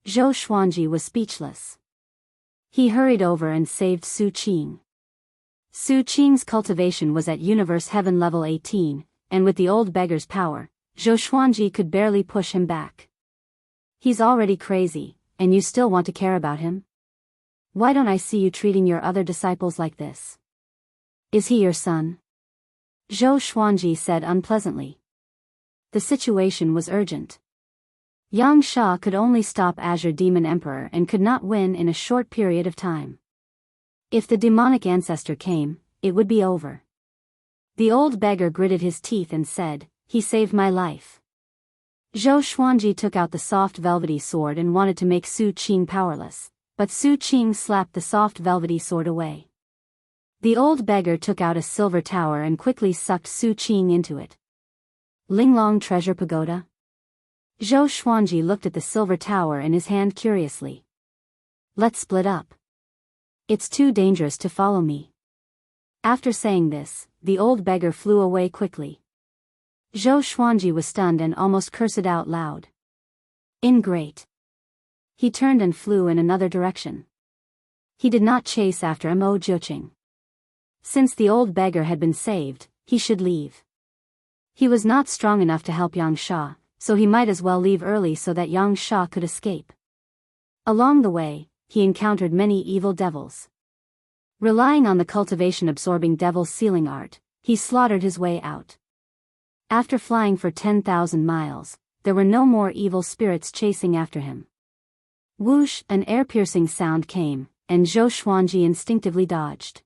Zhou Xuanji was speechless. He hurried over and saved Su Qing. Su Qing's cultivation was at Universe Heaven level 18, and with the old beggar's power, Zhou Xuanji could barely push him back. He's already crazy, and you still want to care about him? Why don't I see you treating your other disciples like this? Is he your son? Zhou Xuanji said unpleasantly. The situation was urgent. Yang Sha could only stop Azure Demon Emperor and could not win in a short period of time. If the demonic ancestor came, it would be over. The old beggar gritted his teeth and said, "He saved my life." Zhou Xuanji took out the soft velvety sword and wanted to make Su Qing powerless, but Su Qing slapped the soft velvety sword away. The old beggar took out a silver tower and quickly sucked Su Qing into it. Linglong Treasure Pagoda? Zhou Xuanji looked at the silver tower in his hand curiously. Let's split up. It's too dangerous to follow me. After saying this, the old beggar flew away quickly. Zhou Xuanji was stunned and almost cursed out loud. Ingrate. He turned and flew in another direction. He did not chase after Mo Jiuqing. Since the old beggar had been saved, he should leave. He was not strong enough to help Yang Sha, so he might as well leave early so that Yang Sha could escape. Along the way, he encountered many evil devils. Relying on the cultivation-absorbing devil's sealing art, he slaughtered his way out. After flying for 10,000 miles, there were no more evil spirits chasing after him. Whoosh, an air-piercing sound came, and Zhou Xuanji instinctively dodged.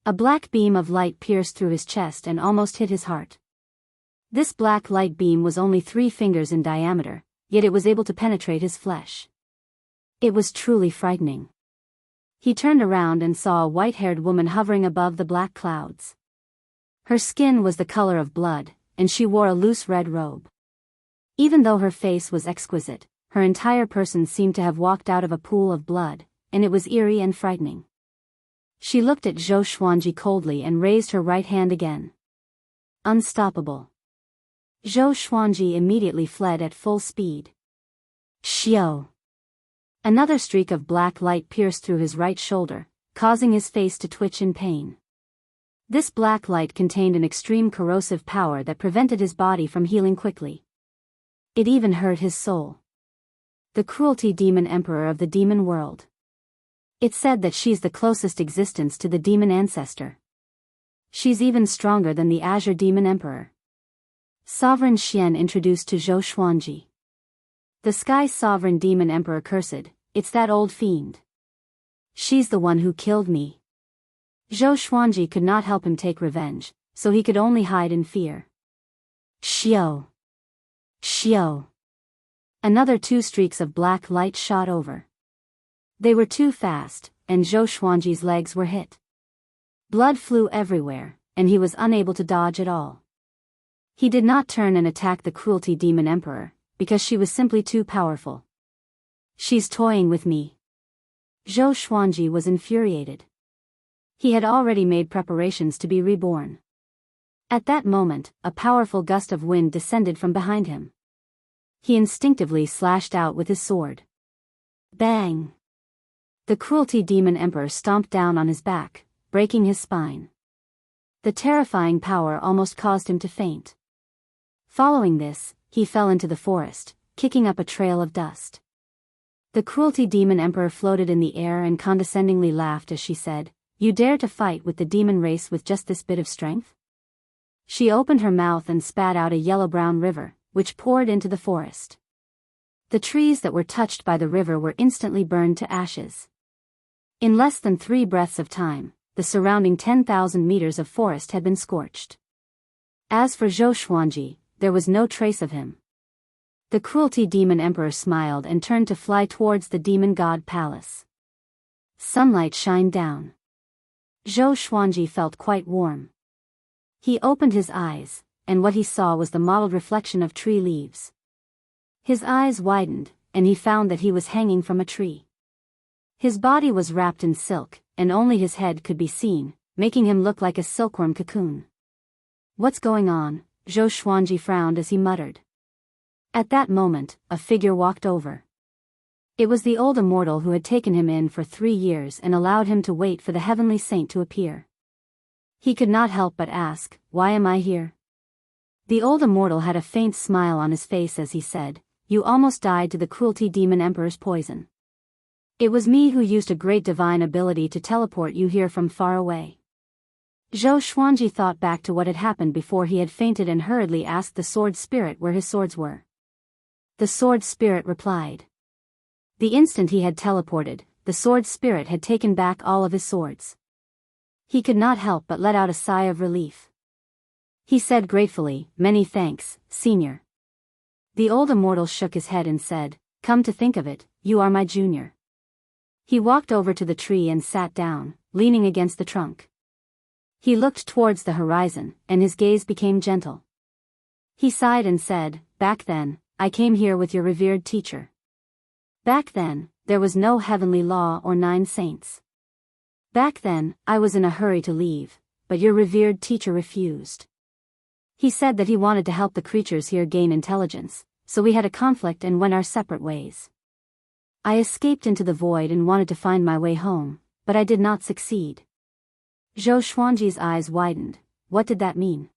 A black beam of light pierced through his chest and almost hit his heart. This black light beam was only 3 fingers in diameter, yet it was able to penetrate his flesh. It was truly frightening. He turned around and saw a white-haired woman hovering above the black clouds. Her skin was the color of blood, and she wore a loose red robe. Even though her face was exquisite, her entire person seemed to have walked out of a pool of blood, and it was eerie and frightening. She looked at Zhou Xuanji coldly and raised her right hand again. Unstoppable. Zhou Xuanji immediately fled at full speed. Xiao. Another streak of black light pierced through his right shoulder, causing his face to twitch in pain. This black light contained an extreme corrosive power that prevented his body from healing quickly. It even hurt his soul. The cruelty demon emperor of the demon world. It's said that she's the closest existence to the demon ancestor. She's even stronger than the Azure Demon Emperor. Sovereign Xian introduced to Zhou Xuanji. The Sky Sovereign Demon Emperor cursed, "It's that old fiend. She's the one who killed me." Zhou Xuanji could not help him take revenge, so he could only hide in fear. Xiao. Xiao. Another 2 streaks of black light shot over. They were too fast, and Zhou Xuanji's legs were hit. Blood flew everywhere, and he was unable to dodge at all. He did not turn and attack the cruelty demon emperor, because she was simply too powerful. She's toying with me. Zhou Xuanji was infuriated. He had already made preparations to be reborn. At that moment, a powerful gust of wind descended from behind him. He instinctively slashed out with his sword. Bang! The Cruelty Demon Emperor stomped down on his back, breaking his spine. The terrifying power almost caused him to faint. Following this, he fell into the forest, kicking up a trail of dust. The Cruelty Demon Emperor floated in the air and condescendingly laughed as she said, "You dare to fight with the demon race with just this bit of strength?" She opened her mouth and spat out a yellow-brown river, which poured into the forest. The trees that were touched by the river were instantly burned to ashes. In less than 3 breaths of time, the surrounding 10,000 meters of forest had been scorched. As for Zhou Xuanji, there was no trace of him. The Cruelty Demon Emperor smiled and turned to fly towards the Demon God Palace. Sunlight shined down. Zhou Xuanji felt quite warm. He opened his eyes, and what he saw was the mottled reflection of tree leaves. His eyes widened, and he found that he was hanging from a tree. His body was wrapped in silk, and only his head could be seen, making him look like a silkworm cocoon. "What's going on?" Zhou Xuanji frowned as he muttered. At that moment, a figure walked over. It was the old immortal who had taken him in for 3 years and allowed him to wait for the heavenly saint to appear. He could not help but ask, "Why am I here?" The old immortal had a faint smile on his face as he said, "You almost died to the Cruelty Demon Emperor's poison. It was me who used a great divine ability to teleport you here from far away." Zhou Xuanji thought back to what had happened before he had fainted and hurriedly asked the sword spirit where his swords were. The sword spirit replied. The instant he had teleported, the sword spirit had taken back all of his swords. He could not help but let out a sigh of relief. He said gratefully, "Many thanks, Senior." The old immortal shook his head and said, "Come to think of it, you are my junior." He walked over to the tree and sat down, leaning against the trunk. He looked towards the horizon, and his gaze became gentle. He sighed and said, "Back then, I came here with your revered teacher. Back then, there was no heavenly law or 9 saints. Back then, I was in a hurry to leave, but your revered teacher refused. He said that he wanted to help the creatures here gain intelligence, so we had a conflict and went our separate ways. I escaped into the void and wanted to find my way home, but I did not succeed." Zhou Xuanji's eyes widened. What did that mean?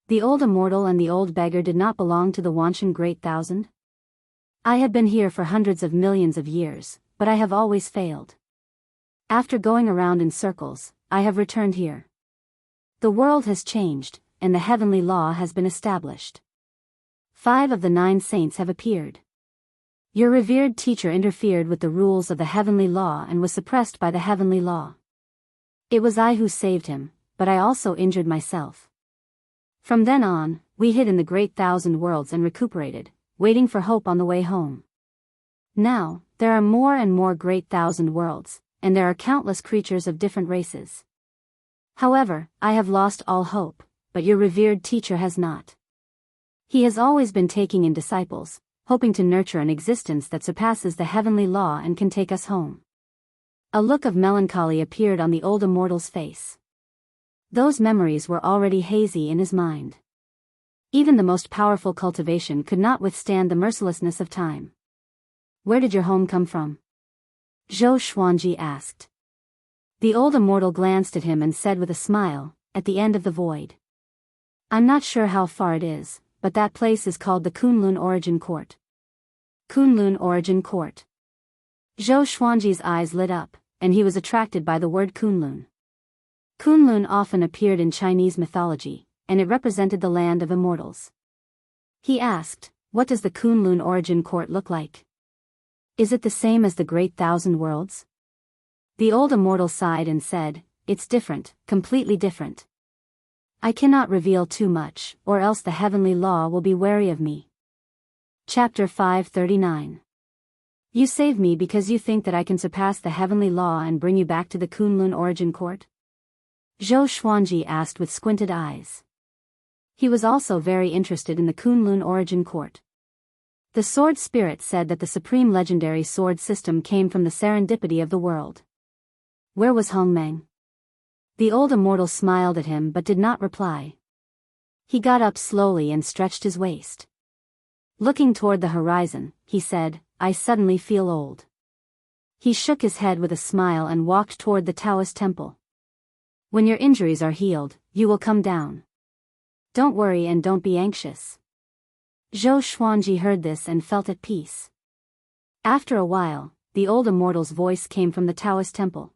The old immortal and the old beggar did not belong to the Wanshan Great Thousand? "I have been here for hundreds of millions of years, but I have always failed. After going around in circles, I have returned here. The world has changed, and the heavenly law has been established. 5 of the 9 saints have appeared. Your revered teacher interfered with the rules of the heavenly law and was suppressed by the heavenly law. It was I who saved him, but I also injured myself. From then on, we hid in the Great Thousand Worlds and recuperated, waiting for hope on the way home. Now, there are more and more Great Thousand Worlds, and there are countless creatures of different races. However, I have lost all hope, but your revered teacher has not. He has always been taking in disciples, hoping to nurture an existence that surpasses the heavenly law and can take us home." A look of melancholy appeared on the old immortal's face. Those memories were already hazy in his mind. Even the most powerful cultivation could not withstand the mercilessness of time. "Where did your home come from?" Zhou Xuanji asked. The old immortal glanced at him and said with a smile, "At the end of the void. I'm not sure how far it is, but that place is called the Kunlun Origin Court." Kunlun Origin Court. Zhou Xuanji's eyes lit up, and he was attracted by the word Kunlun. Kunlun often appeared in Chinese mythology, and it represented the land of immortals. He asked, "What does the Kunlun Origin Court look like? Is it the same as the Great Thousand Worlds?" The old immortal sighed and said, "It's different, completely different. I cannot reveal too much, or else the heavenly law will be wary of me." Chapter 539. You save me because you think that I can surpass the heavenly law and bring you back to the Kunlun Origin Court? Zhou Xuanji asked with squinted eyes. He was also very interested in the Kunlun Origin Court. The sword spirit said that the supreme legendary sword system came from the serendipity of the world. Where was Hongmeng? The old immortal smiled at him but did not reply. He got up slowly and stretched his waist. Looking toward the horizon, he said, I suddenly feel old. He shook his head with a smile and walked toward the Taoist temple. When your injuries are healed, you will come down. Don't worry and don't be anxious. Zhou Xuanji heard this and felt at peace. After a while, the old immortal's voice came from the Taoist temple.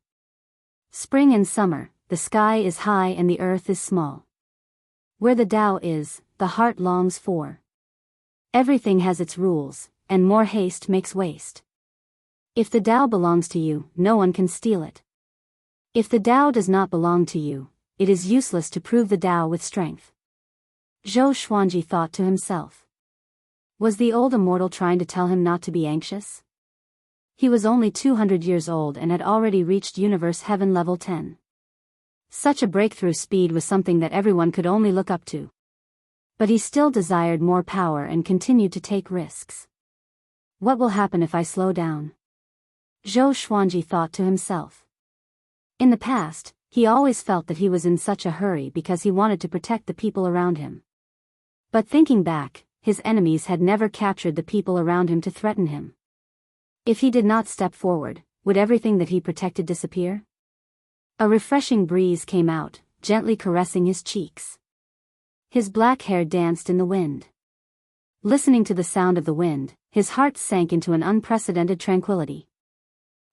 Spring and summer, the sky is high and the earth is small. Where the Tao is, the heart longs for. Everything has its rules, and more haste makes waste. If the Tao belongs to you, no one can steal it. If the Tao does not belong to you, it is useless to prove the Tao with strength. Zhou Xuanji thought to himself. Was the old immortal trying to tell him not to be anxious? He was only 200 years old and had already reached Universe Heaven Level 10. Such a breakthrough speed was something that everyone could only look up to. But he still desired more power and continued to take risks. What will happen if I slow down? Zhou Xuanji thought to himself. In the past, he always felt that he was in such a hurry because he wanted to protect the people around him. But thinking back, his enemies had never captured the people around him to threaten him. If he did not step forward, would everything that he protected disappear? A refreshing breeze came out, gently caressing his cheeks. His black hair danced in the wind. Listening to the sound of the wind, his heart sank into an unprecedented tranquility.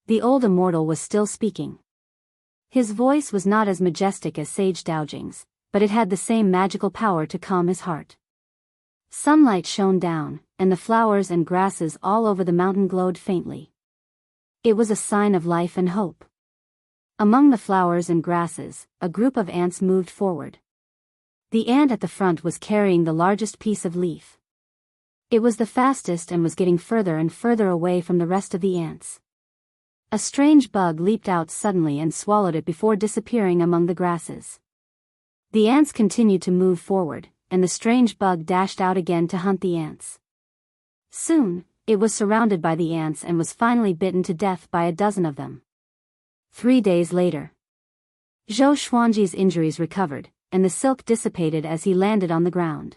The old immortal was still speaking. His voice was not as majestic as Sage Daojing's, but it had the same magical power to calm his heart. Sunlight shone down, and the flowers and grasses all over the mountain glowed faintly. It was a sign of life and hope. Among the flowers and grasses, a group of ants moved forward. The ant at the front was carrying the largest piece of leaf. It was the fastest and was getting further and further away from the rest of the ants. A strange bug leaped out suddenly and swallowed it before disappearing among the grasses. The ants continued to move forward, and the strange bug dashed out again to hunt the ants. Soon, it was surrounded by the ants and was finally bitten to death by a dozen of them. 3 days later, Zhou Xuanji's injuries recovered, and the silk dissipated as he landed on the ground.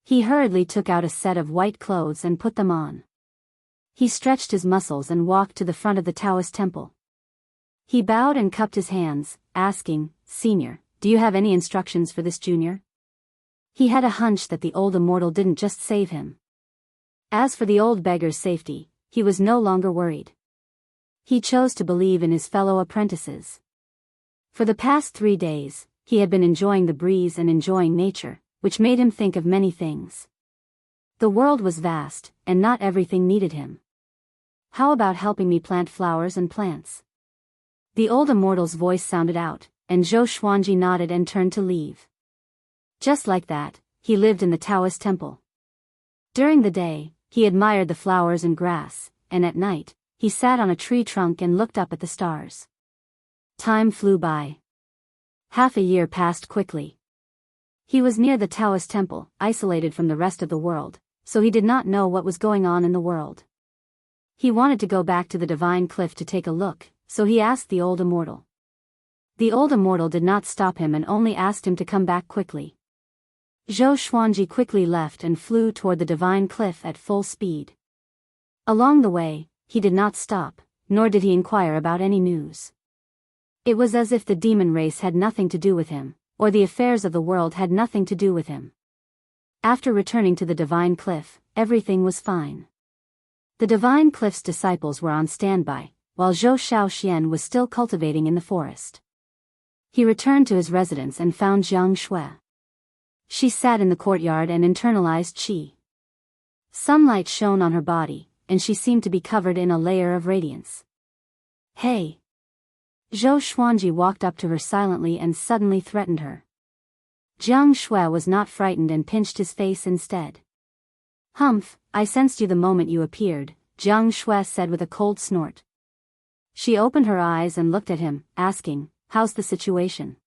He hurriedly took out a set of white clothes and put them on. He stretched his muscles and walked to the front of the Taoist temple. He bowed and cupped his hands, asking, Senior, do you have any instructions for this junior? He had a hunch that the old immortal didn't just save him. As for the old beggar's safety, he was no longer worried. He chose to believe in his fellow apprentices. For the past 3 days, he had been enjoying the breeze and enjoying nature, which made him think of many things. The world was vast, and not everything needed him. How about helping me plant flowers and plants? The old immortal's voice sounded out, and Zhou Xuanji nodded and turned to leave. Just like that, he lived in the Taoist temple. During the day, he admired the flowers and grass, and at night, he sat on a tree trunk and looked up at the stars. Time flew by. Half a year passed quickly. He was near the Taoist temple, isolated from the rest of the world, so he did not know what was going on in the world. He wanted to go back to the divine cliff to take a look, so he asked the old immortal. The old immortal did not stop him and only asked him to come back quickly. Zhou Xuanji quickly left and flew toward the divine cliff at full speed. Along the way, he did not stop, nor did he inquire about any news. It was as if the demon race had nothing to do with him, or the affairs of the world had nothing to do with him. After returning to the divine cliff, everything was fine. The divine cliff's disciples were on standby, while Zhou Shaoxian was still cultivating in the forest. He returned to his residence and found Jiang Shui. She sat in the courtyard and internalized qi. Sunlight shone on her body, and she seemed to be covered in a layer of radiance. Hey! Zhou Xuanji walked up to her silently and suddenly threatened her. Jiang Shui was not frightened and pinched his face instead. Humph, I sensed you the moment you appeared, Jiang Shui said with a cold snort. She opened her eyes and looked at him, asking, How's the situation?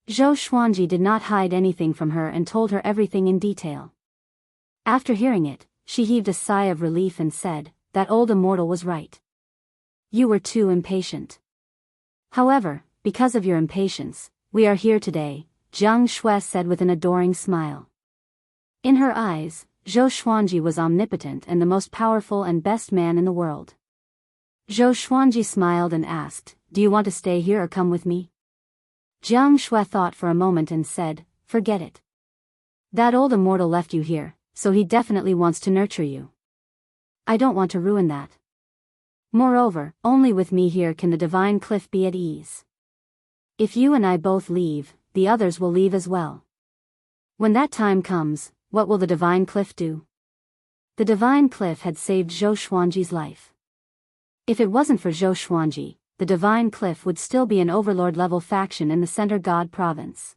Zhou Xuanji did not hide anything from her and told her everything in detail. After hearing it, she heaved a sigh of relief and said, That old immortal was right. You were too impatient. However, because of your impatience, we are here today, Jiang Shui said with an adoring smile. In her eyes, Zhou Xuanji was omnipotent and the most powerful and best man in the world. Zhou Xuanji smiled and asked, "Do you want to stay here or come with me?" Jiang Shui thought for a moment and said, "Forget it. That old immortal left you here, so he definitely wants to nurture you. I don't want to ruin that. Moreover, only with me here can the divine cliff be at ease. If you and I both leave, the others will leave as well. When that time comes, what will the divine cliff do?" The divine cliff had saved Zhou Xuanji's life. If it wasn't for Zhou Xuanji, the divine cliff would still be an overlord-level faction in the Center God province.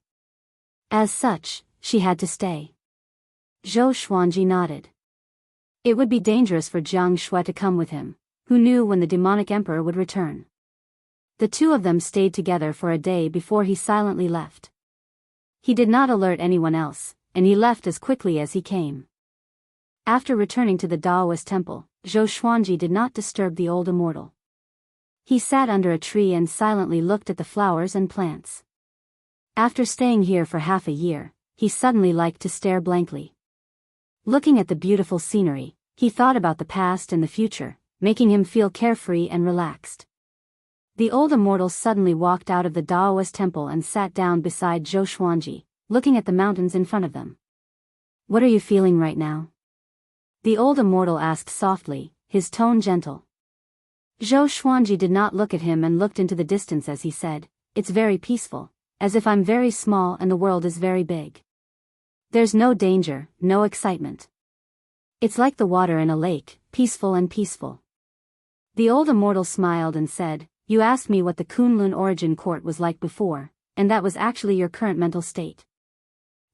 As such, she had to stay. Zhou Xuanji nodded. It would be dangerous for Jiang Shui to come with him, who knew when the demonic emperor would return. The two of them stayed together for a day before he silently left. He did not alert anyone else, and he left as quickly as he came. After returning to the Daoist temple, Zhou Xuanji did not disturb the old immortal. He sat under a tree and silently looked at the flowers and plants. After staying here for half a year, he suddenly liked to stare blankly. Looking at the beautiful scenery, he thought about the past and the future, making him feel carefree and relaxed. The old immortal suddenly walked out of the Daoist temple and sat down beside Zhou Xuanji, looking at the mountains in front of them. "What are you feeling right now?" The old immortal asked softly, his tone gentle. Zhou Xuanji did not look at him and looked into the distance as he said, "It's very peaceful, as if I'm very small and the world is very big. There's no danger, no excitement. It's like the water in a lake, peaceful and peaceful." The old immortal smiled and said, "You asked me what the Kunlun origin court was like before, and that was actually your current mental state."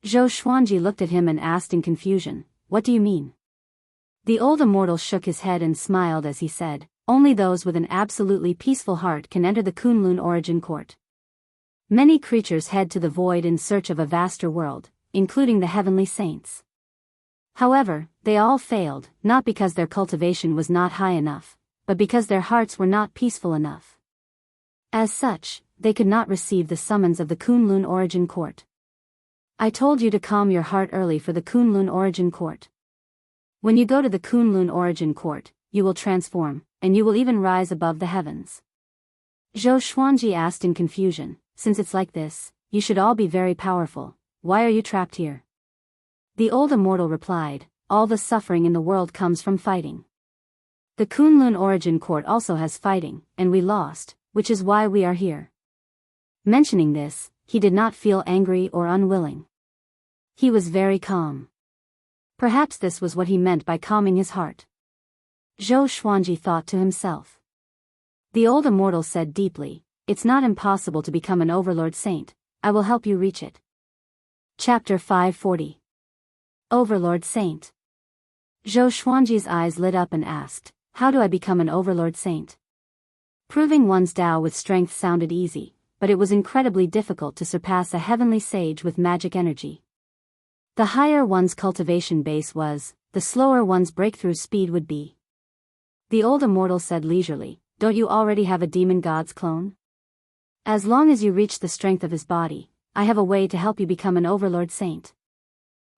Zhou Xuanji looked at him and asked in confusion, "What do you mean?" The old immortal shook his head and smiled as he said, "Only those with an absolutely peaceful heart can enter the Kunlun origin court. Many creatures head to the void in search of a vaster world, including the heavenly saints. However, they all failed, not because their cultivation was not high enough, but because their hearts were not peaceful enough. As such, they could not receive the summons of the Kunlun origin court. I told you to calm your heart early for the Kunlun origin court. When you go to the Kunlun origin court, you will transform, and you will even rise above the heavens." Zhou Xuanji asked in confusion, "Since it's like this, you should all be very powerful. Why are you trapped here?" The old immortal replied, "All the suffering in the world comes from fighting. The Kunlun origin court also has fighting, and we lost, which is why we are here." Mentioning this, he did not feel angry or unwilling. He was very calm. Perhaps this was what he meant by calming his heart. Zhou Xuanji thought to himself. The old immortal said deeply, "It's not impossible to become an overlord saint. I will help you reach it." Chapter 540. Overlord Saint. Zhou Xuanji's eyes lit up and asked, "How do I become an overlord saint?" Proving one's Tao with strength sounded easy, but it was incredibly difficult to surpass a heavenly sage with magic energy. The higher one's cultivation base was, the slower one's breakthrough speed would be. The old immortal said leisurely, "Don't you already have a demon god's clone? As long as you reach the strength of his body, I have a way to help you become an overlord saint.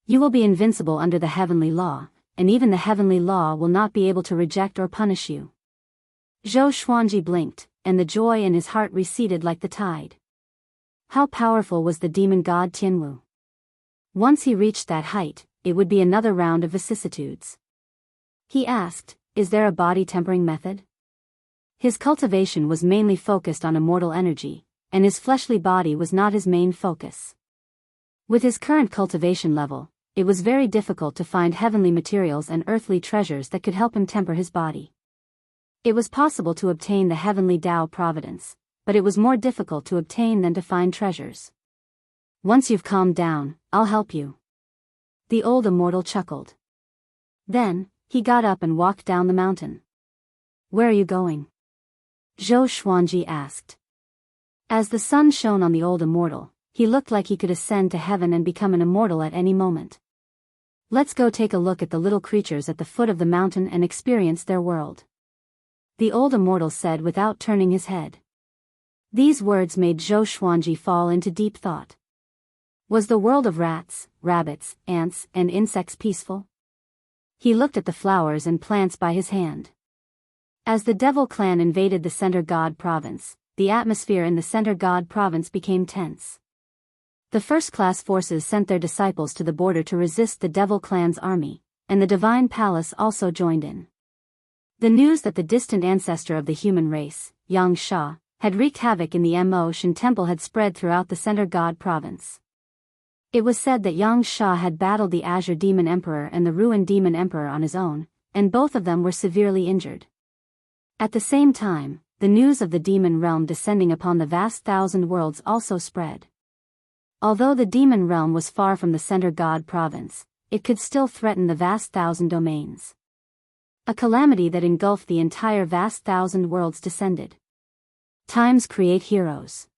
You will be invincible under the heavenly law, and even the heavenly law will not be able to reject or punish you." Zhou Xuanji blinked, and the joy in his heart receded like the tide. How powerful was the demon god Tianwu? Once he reached that height, it would be another round of vicissitudes. He asked, "Is there a body tempering method?" His cultivation was mainly focused on immortal energy, and his fleshly body was not his main focus. With his current cultivation level, it was very difficult to find heavenly materials and earthly treasures that could help him temper his body. It was possible to obtain the heavenly Tao providence, but it was more difficult to obtain than to find treasures. "Once you've calmed down, I'll help you." The old immortal chuckled. Then, he got up and walked down the mountain. "Where are you going?" Zhou Xuanji asked. As the sun shone on the old immortal, he looked like he could ascend to heaven and become an immortal at any moment. "Let's go take a look at the little creatures at the foot of the mountain and experience their world," the old immortal said without turning his head. These words made Zhou Xuanji fall into deep thought. Was the world of rats, rabbits, ants, and insects peaceful? He looked at the flowers and plants by his hand. As the Devil clan invaded the Center God province, the atmosphere in the Center God province became tense. The first-class forces sent their disciples to the border to resist the Devil clan's army, and the Divine Palace also joined in. The news that the distant ancestor of the human race, Yang Sha, had wreaked havoc in the Mo Shan temple had spread throughout the Center God province. It was said that Yang Sha had battled the Azure Demon Emperor and the Ruined Demon Emperor on his own, and both of them were severely injured. At the same time, the news of the demon realm descending upon the vast thousand worlds also spread. Although the demon realm was far from the Center God province, it could still threaten the vast thousand domains. A calamity that engulfed the entire vast thousand worlds descended. Times create heroes.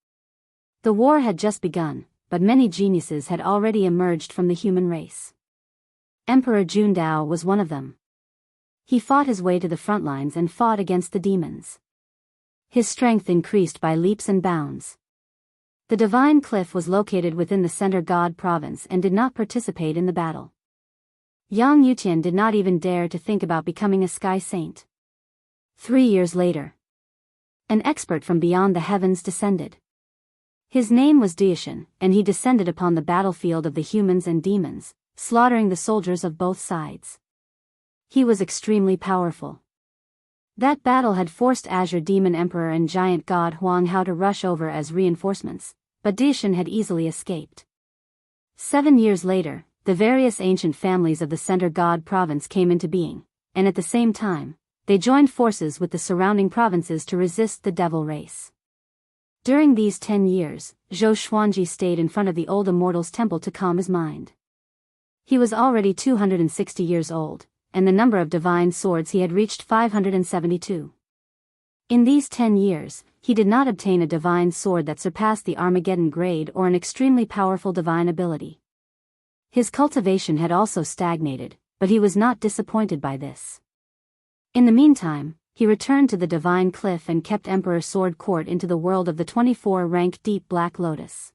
The war had just begun, but many geniuses had already emerged from the human race. Emperor Jundao was one of them. He fought his way to the front lines and fought against the demons. His strength increased by leaps and bounds. The Divine Cliff was located within the Center God province and did not participate in the battle. Yang Yutian did not even dare to think about becoming a sky saint. 3 years later, an expert from beyond the heavens descended. His name was Daishan, and he descended upon the battlefield of the humans and demons, slaughtering the soldiers of both sides. He was extremely powerful. That battle had forced Azure Demon Emperor and Giant God Huang Hao to rush over as reinforcements, but Daishan had easily escaped. 7 years later, the various ancient families of the Center God province came into being, and at the same time, they joined forces with the surrounding provinces to resist the devil race. During these 10 years, Zhou Xuanji stayed in front of the old immortal's temple to calm his mind. He was already 260 years old, and the number of divine swords he had reached 572. In these 10 years, he did not obtain a divine sword that surpassed the Armageddon grade or an extremely powerful divine ability. His cultivation had also stagnated, but he was not disappointed by this. In the meantime, he returned to the Divine Cliff and kept Emperor Sword Court into the world of the 24-rank Deep Black Lotus.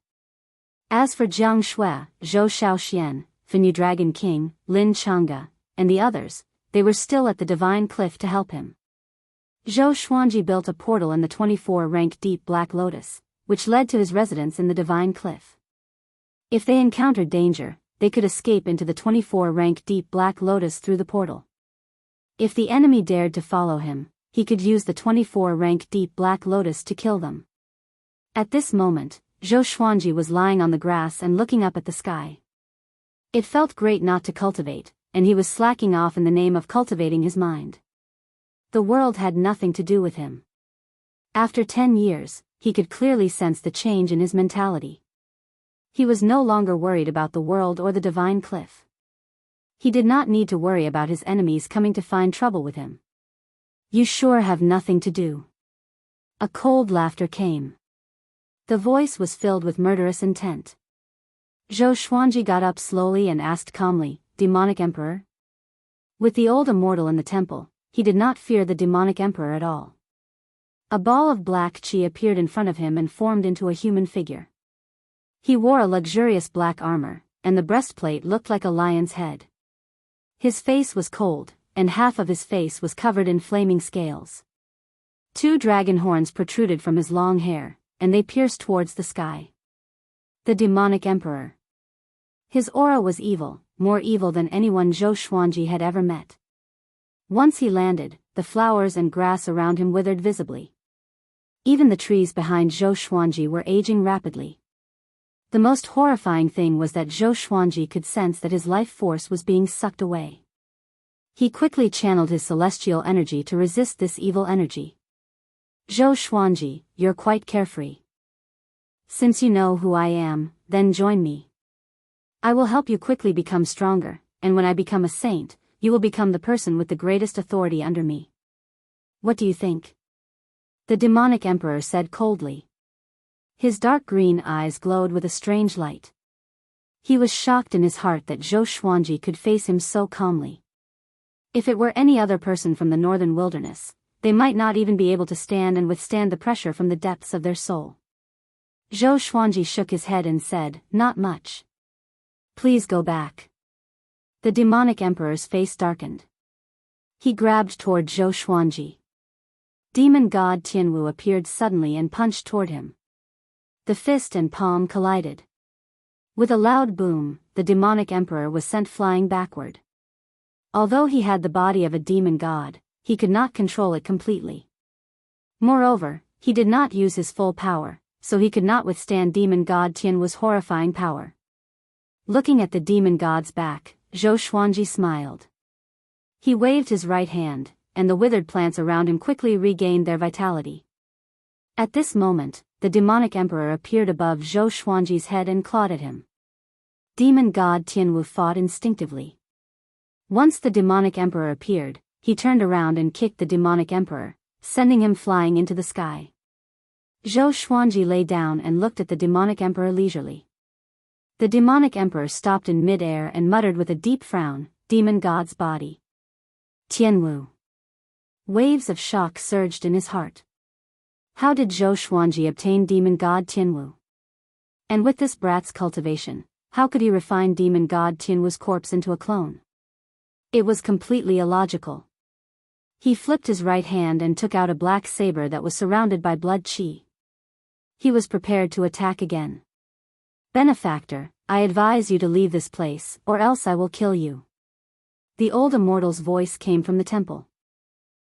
As for Jiang Shui, Zhou Shaoxian, Fenyu Dragon King, Lin Chang'e, and the others, they were still at the Divine Cliff to help him. Zhou Xuanji built a portal in the 24-rank Deep Black Lotus, which led to his residence in the Divine Cliff. If they encountered danger, they could escape into the 24-rank Deep Black Lotus through the portal. If the enemy dared to follow him, he could use the 24-rank Deep Black Lotus to kill them. At this moment, Zhou Xuanji was lying on the grass and looking up at the sky. It felt great not to cultivate, and he was slacking off in the name of cultivating his mind. The world had nothing to do with him. After 10 years, he could clearly sense the change in his mentality. He was no longer worried about the world or the Divine Cliff. He did not need to worry about his enemies coming to find trouble with him. You sure have nothing to do. A cold laughter came. The voice was filled with murderous intent. Zhou Xuanji got up slowly and asked calmly, Demonic Emperor? With the old immortal in the temple, he did not fear the Demonic Emperor at all. A ball of black chi appeared in front of him and formed into a human figure. He wore a luxurious black armor, and the breastplate looked like a lion's head. His face was cold, and half of his face was covered in flaming scales. 2 dragon horns protruded from his long hair, and they pierced towards the sky. The Demonic Emperor. His aura was evil, more evil than anyone Zhou Xuanji had ever met. Once he landed, the flowers and grass around him withered visibly. Even the trees behind Zhou Xuanji were aging rapidly. The most horrifying thing was that Zhou Xuanji could sense that his life force was being sucked away. He quickly channeled his celestial energy to resist this evil energy. Zhou Xuanji, you're quite carefree. Since you know who I am, then join me. I will help you quickly become stronger, and when I become a saint, you will become the person with the greatest authority under me. What do you think? The Demonic Emperor said coldly. His dark green eyes glowed with a strange light. He was shocked in his heart that Zhou Xuanji could face him so calmly. If it were any other person from the northern wilderness, they might not even be able to stand and withstand the pressure from the depths of their soul. Zhou Xuanji shook his head and said, Not much. Please go back. The demonic emperor's face darkened. He grabbed toward Zhou Xuanji. Demon god Tianwu appeared suddenly and punched toward him. The fist and palm collided. With a loud boom, the demonic emperor was sent flying backward. Although he had the body of a demon god, he could not control it completely. Moreover, he did not use his full power, so he could not withstand demon god Tianwu's horrifying power. Looking at the demon god's back, Zhou Xuanji smiled. He waved his right hand, and the withered plants around him quickly regained their vitality. At this moment, the demonic emperor appeared above Zhou Xuanji's head and clawed at him. Demon god Tianwu fought instinctively. Once the demonic emperor appeared, he turned around and kicked the demonic emperor, sending him flying into the sky. Zhou Xuanji lay down and looked at the demonic emperor leisurely. The demonic emperor stopped in mid-air and muttered with a deep frown, "Demon god's body." Tianwu. Waves of shock surged in his heart. How did Zhou Xuanji obtain demon god Tianwu? And with this brat's cultivation, how could he refine demon god Tianwu's corpse into a clone? It was completely illogical. He flipped his right hand and took out a black saber that was surrounded by blood qi. He was prepared to attack again. "Benefactor, I advise you to leave this place, or else I will kill you." The old immortal's voice came from the temple.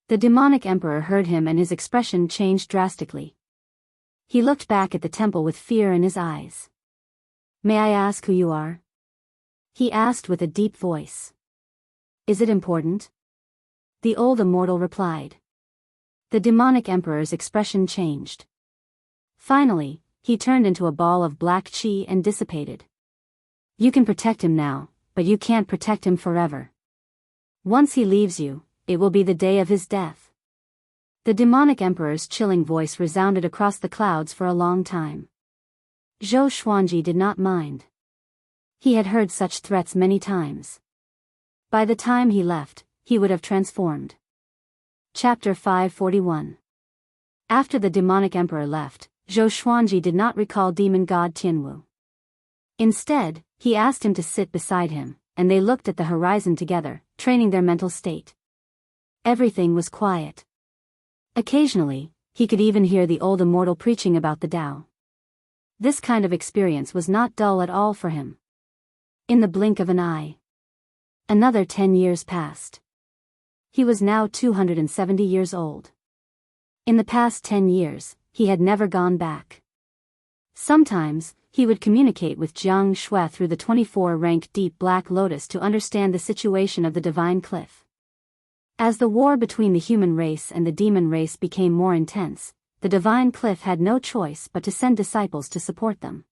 The demonic emperor heard him and his expression changed drastically. He looked back at the temple with fear in his eyes. "May I ask who you are?" he asked with a deep voice. "Is it important?" the old immortal replied. The demonic emperor's expression changed. Finally, he turned into a ball of black qi and dissipated. "You can protect him now, but you can't protect him forever. Once he leaves you, it will be the day of his death." The demonic emperor's chilling voice resounded across the clouds for a long time. Zhou Xuanji did not mind. He had heard such threats many times. By the time he left, he would have transformed. Chapter 541. After the demonic emperor left, Zhou Xuanji did not recall demon god Tianwu. Instead, he asked him to sit beside him, and they looked at the horizon together, training their mental state. Everything was quiet. Occasionally, he could even hear the old immortal preaching about the Tao. This kind of experience was not dull at all for him. In the blink of an eye, another 10 years passed. He was now 270 years old. In the past 10 years, he had never gone back. Sometimes, he would communicate with Jiang Shui through the 24-rank deep black lotus to understand the situation of the divine cliff. As the war between the human race and the demon race became more intense, the divine cliff had no choice but to send disciples to support them.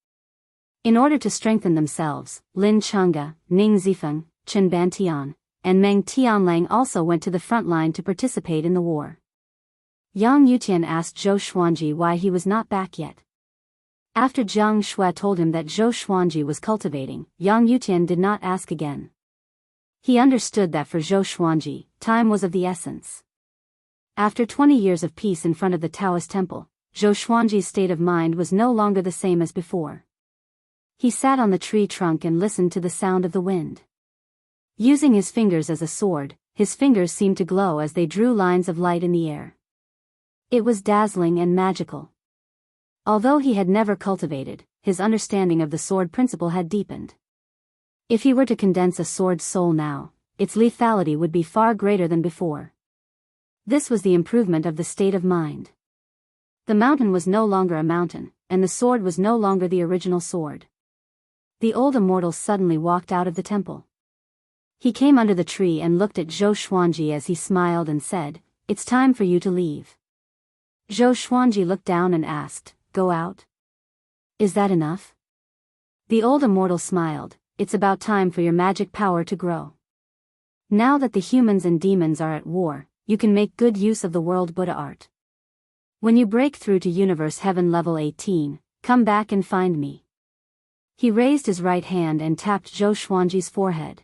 In order to strengthen themselves, Lin Changge, Ning Zifeng, Chen Bantian, and Meng Tianlang also went to the front line to participate in the war. Yang Yutian asked Zhou Xuanji why he was not back yet. After Jiang Shui told him that Zhou Xuanji was cultivating, Yang Yutian did not ask again. He understood that for Zhou Xuanji, time was of the essence. After 20 years of peace in front of the Taoist temple, Zhou Xuanji's state of mind was no longer the same as before. He sat on the tree trunk and listened to the sound of the wind. Using his fingers as a sword, his fingers seemed to glow as they drew lines of light in the air. It was dazzling and magical. Although he had never cultivated, his understanding of the sword principle had deepened. If he were to condense a sword's soul now, its lethality would be far greater than before. This was the improvement of the state of mind. The mountain was no longer a mountain, and the sword was no longer the original sword. The old immortal suddenly walked out of the temple. He came under the tree and looked at Zhou Xuanji as he smiled and said, "It's time for you to leave." Zhou Xuanji looked down and asked, "Go out? Is that enough?" The old immortal smiled, "It's about time for your magic power to grow. Now that the humans and demons are at war, you can make good use of the world Buddha art. When you break through to Universe Heaven level 18, come back and find me." He raised his right hand and tapped Zhou Xuanji's forehead.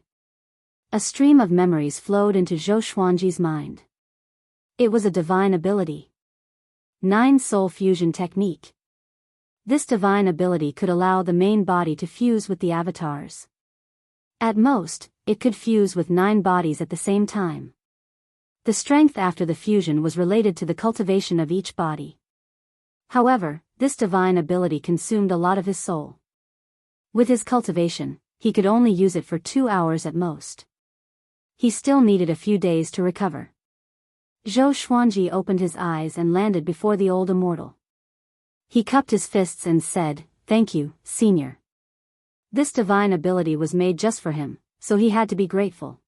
A stream of memories flowed into Zhou Xuanji's mind. It was a divine ability. 9 Soul Fusion Technique. This divine ability could allow the main body to fuse with the avatars. At most, it could fuse with 9 bodies at the same time. The strength after the fusion was related to the cultivation of each body. However, this divine ability consumed a lot of his soul. With his cultivation, he could only use it for 2 hours at most. He still needed a few days to recover. Zhou Xuanji opened his eyes and landed before the old immortal. He cupped his fists and said, "Thank you, Senior." This divine ability was made just for him, so he had to be grateful.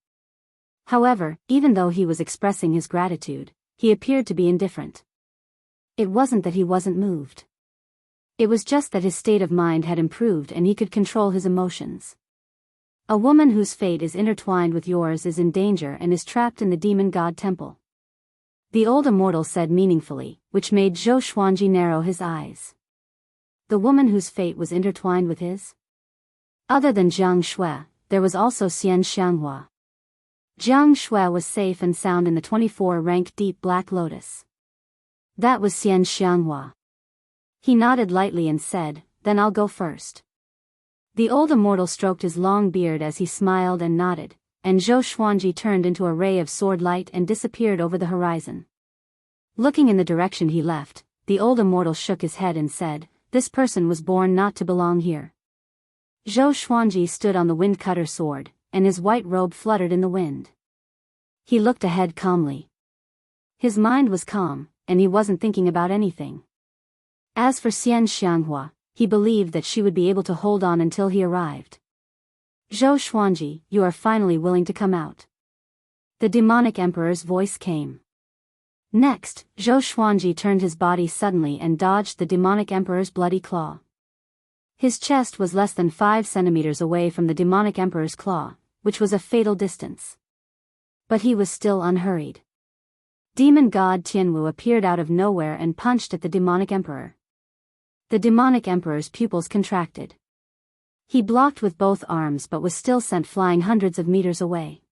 However, even though he was expressing his gratitude, he appeared to be indifferent. It wasn't that he wasn't moved. It was just that his state of mind had improved and he could control his emotions. A woman whose fate is intertwined with yours is in danger and is trapped in the demon god temple. The old immortal said meaningfully, which made Zhou Xuanji narrow his eyes. The woman whose fate was intertwined with his? Other than Jiang Shui, there was also Xian Xianghua. Jiang Shui was safe and sound in the 24-rank deep black lotus. That was Xian Xianghua. He nodded lightly and said, "Then I'll go first." The old immortal stroked his long beard as he smiled and nodded, and Zhou Xuanji turned into a ray of sword light and disappeared over the horizon. Looking in the direction he left, the old immortal shook his head and said, "This person was born not to belong here." Zhou Xuanji stood on the wind-cutter sword, and his white robe fluttered in the wind. He looked ahead calmly. His mind was calm, and he wasn't thinking about anything. As for Xian Xianghua, he believed that she would be able to hold on until he arrived. "Zhou Xuanji, you are finally willing to come out." The demonic emperor's voice came. Next, Zhou Xuanji turned his body suddenly and dodged the demonic emperor's bloody claw. His chest was less than 5 centimeters away from the demonic emperor's claw, which was a fatal distance. But he was still unhurried. Demon god Tianwu appeared out of nowhere and punched at the demonic emperor. The demonic emperor's pupils contracted. He blocked with both arms but was still sent flying hundreds of meters away.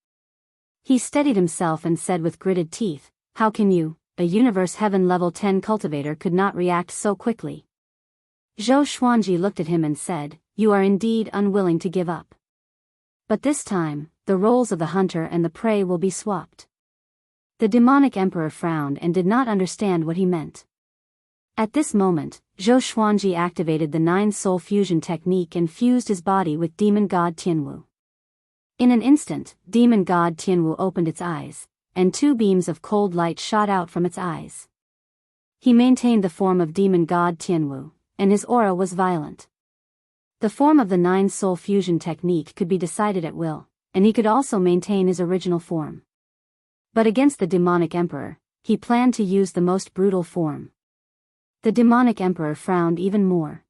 He steadied himself and said with gritted teeth, "How can you, a universe heaven level 10 cultivator, could not react so quickly?" Zhou Xuanji looked at him and said, "You are indeed unwilling to give up. But this time, the roles of the hunter and the prey will be swapped." The demonic emperor frowned and did not understand what he meant. At this moment, Zhou Xuanji activated the 9-soul fusion technique and fused his body with demon god Tianwu. In an instant, demon god Tianwu opened its eyes, and 2 beams of cold light shot out from its eyes. He maintained the form of demon god Tianwu, and his aura was violent. The form of the 9-soul fusion technique could be decided at will, and he could also maintain his original form. But against the demonic emperor, he planned to use the most brutal form. The demonic emperor frowned even more.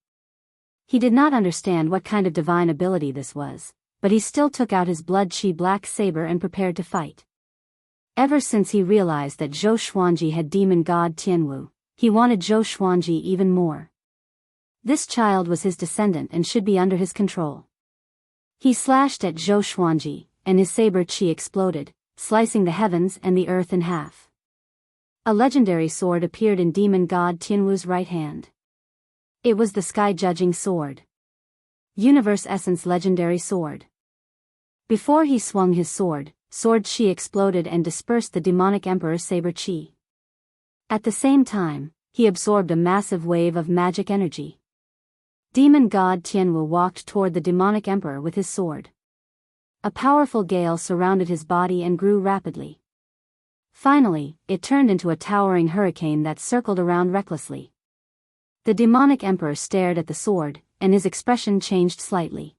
He did not understand what kind of divine ability this was, but he still took out his blood-chi black saber and prepared to fight. Ever since he realized that Zhou Xuanji had demon god Tianwu, he wanted Zhou Xuanji even more. This child was his descendant and should be under his control. He slashed at Zhou Xuanji, and his saber chi exploded, slicing the heavens and the earth in half. A legendary sword appeared in demon god Tianwu's right hand. It was the sky-judging sword. Universe Essence legendary sword. Before he swung his sword chi exploded and dispersed the demonic emperor's saber chi. At the same time, he absorbed a massive wave of magic energy. Demon god Tianwu walked toward the demonic emperor with his sword. A powerful gale surrounded his body and grew rapidly. Finally, it turned into a towering hurricane that circled around recklessly. The demonic emperor stared at the sword, and his expression changed slightly.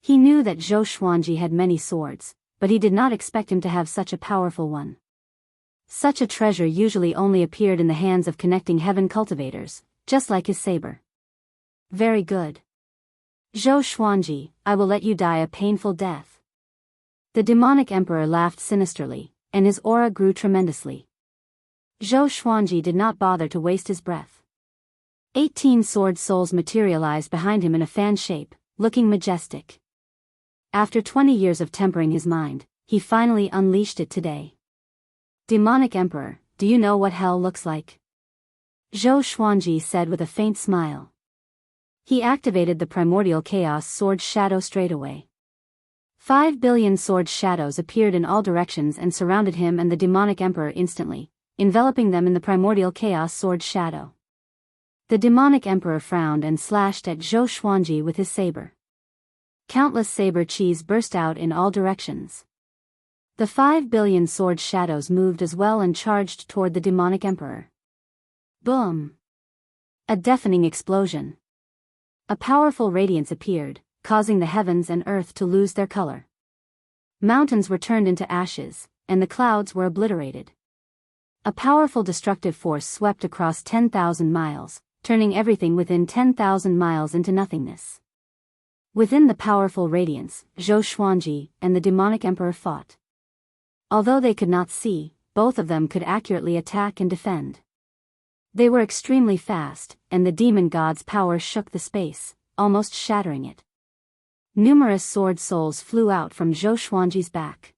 He knew that Zhou Xuanji had many swords, but he did not expect him to have such a powerful one. Such a treasure usually only appeared in the hands of connecting heaven cultivators, just like his saber. Very good. Zhou Xuanji, I will let you die a painful death. The demonic emperor laughed sinisterly, and his aura grew tremendously. Zhou Xuanji did not bother to waste his breath. 18 sword souls materialized behind him in a fan shape, looking majestic. After 20 years of tempering his mind, he finally unleashed it today. Demonic Emperor, do you know what hell looks like? Zhou Xuanji said with a faint smile. He activated the primordial chaos sword shadow straightaway. 5 billion sword shadows appeared in all directions and surrounded him and the demonic emperor instantly, enveloping them in the primordial chaos sword shadow. The demonic emperor frowned and slashed at Zhou Xuanji with his saber. Countless saber qis burst out in all directions. The 5 billion sword shadows moved as well and charged toward the demonic emperor. Boom! A deafening explosion. A powerful radiance appeared, causing the heavens and earth to lose their color. Mountains were turned into ashes, and the clouds were obliterated. A powerful destructive force swept across 10,000 miles, turning everything within 10,000 miles into nothingness. Within the powerful radiance, Zhou Xuanji and the demonic emperor fought. Although they could not see, both of them could accurately attack and defend. They were extremely fast, and the demon god's power shook the space, almost shattering it. Numerous sword souls flew out from Zhou Xuanji's back.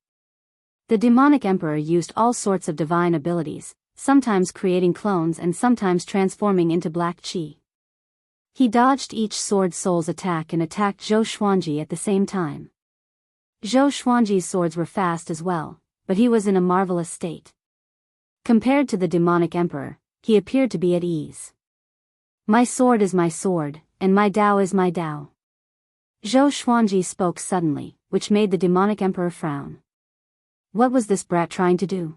The demonic emperor used all sorts of divine abilities, sometimes creating clones and sometimes transforming into black qi. He dodged each sword soul's attack and attacked Zhou Xuanji at the same time. Zhou Xuanji's swords were fast as well, but he was in a marvelous state. Compared to the demonic emperor, he appeared to be at ease. My sword is my sword, and my Dao is my Dao. Zhou Xuanji spoke suddenly, which made the demonic emperor frown. What was this brat trying to do?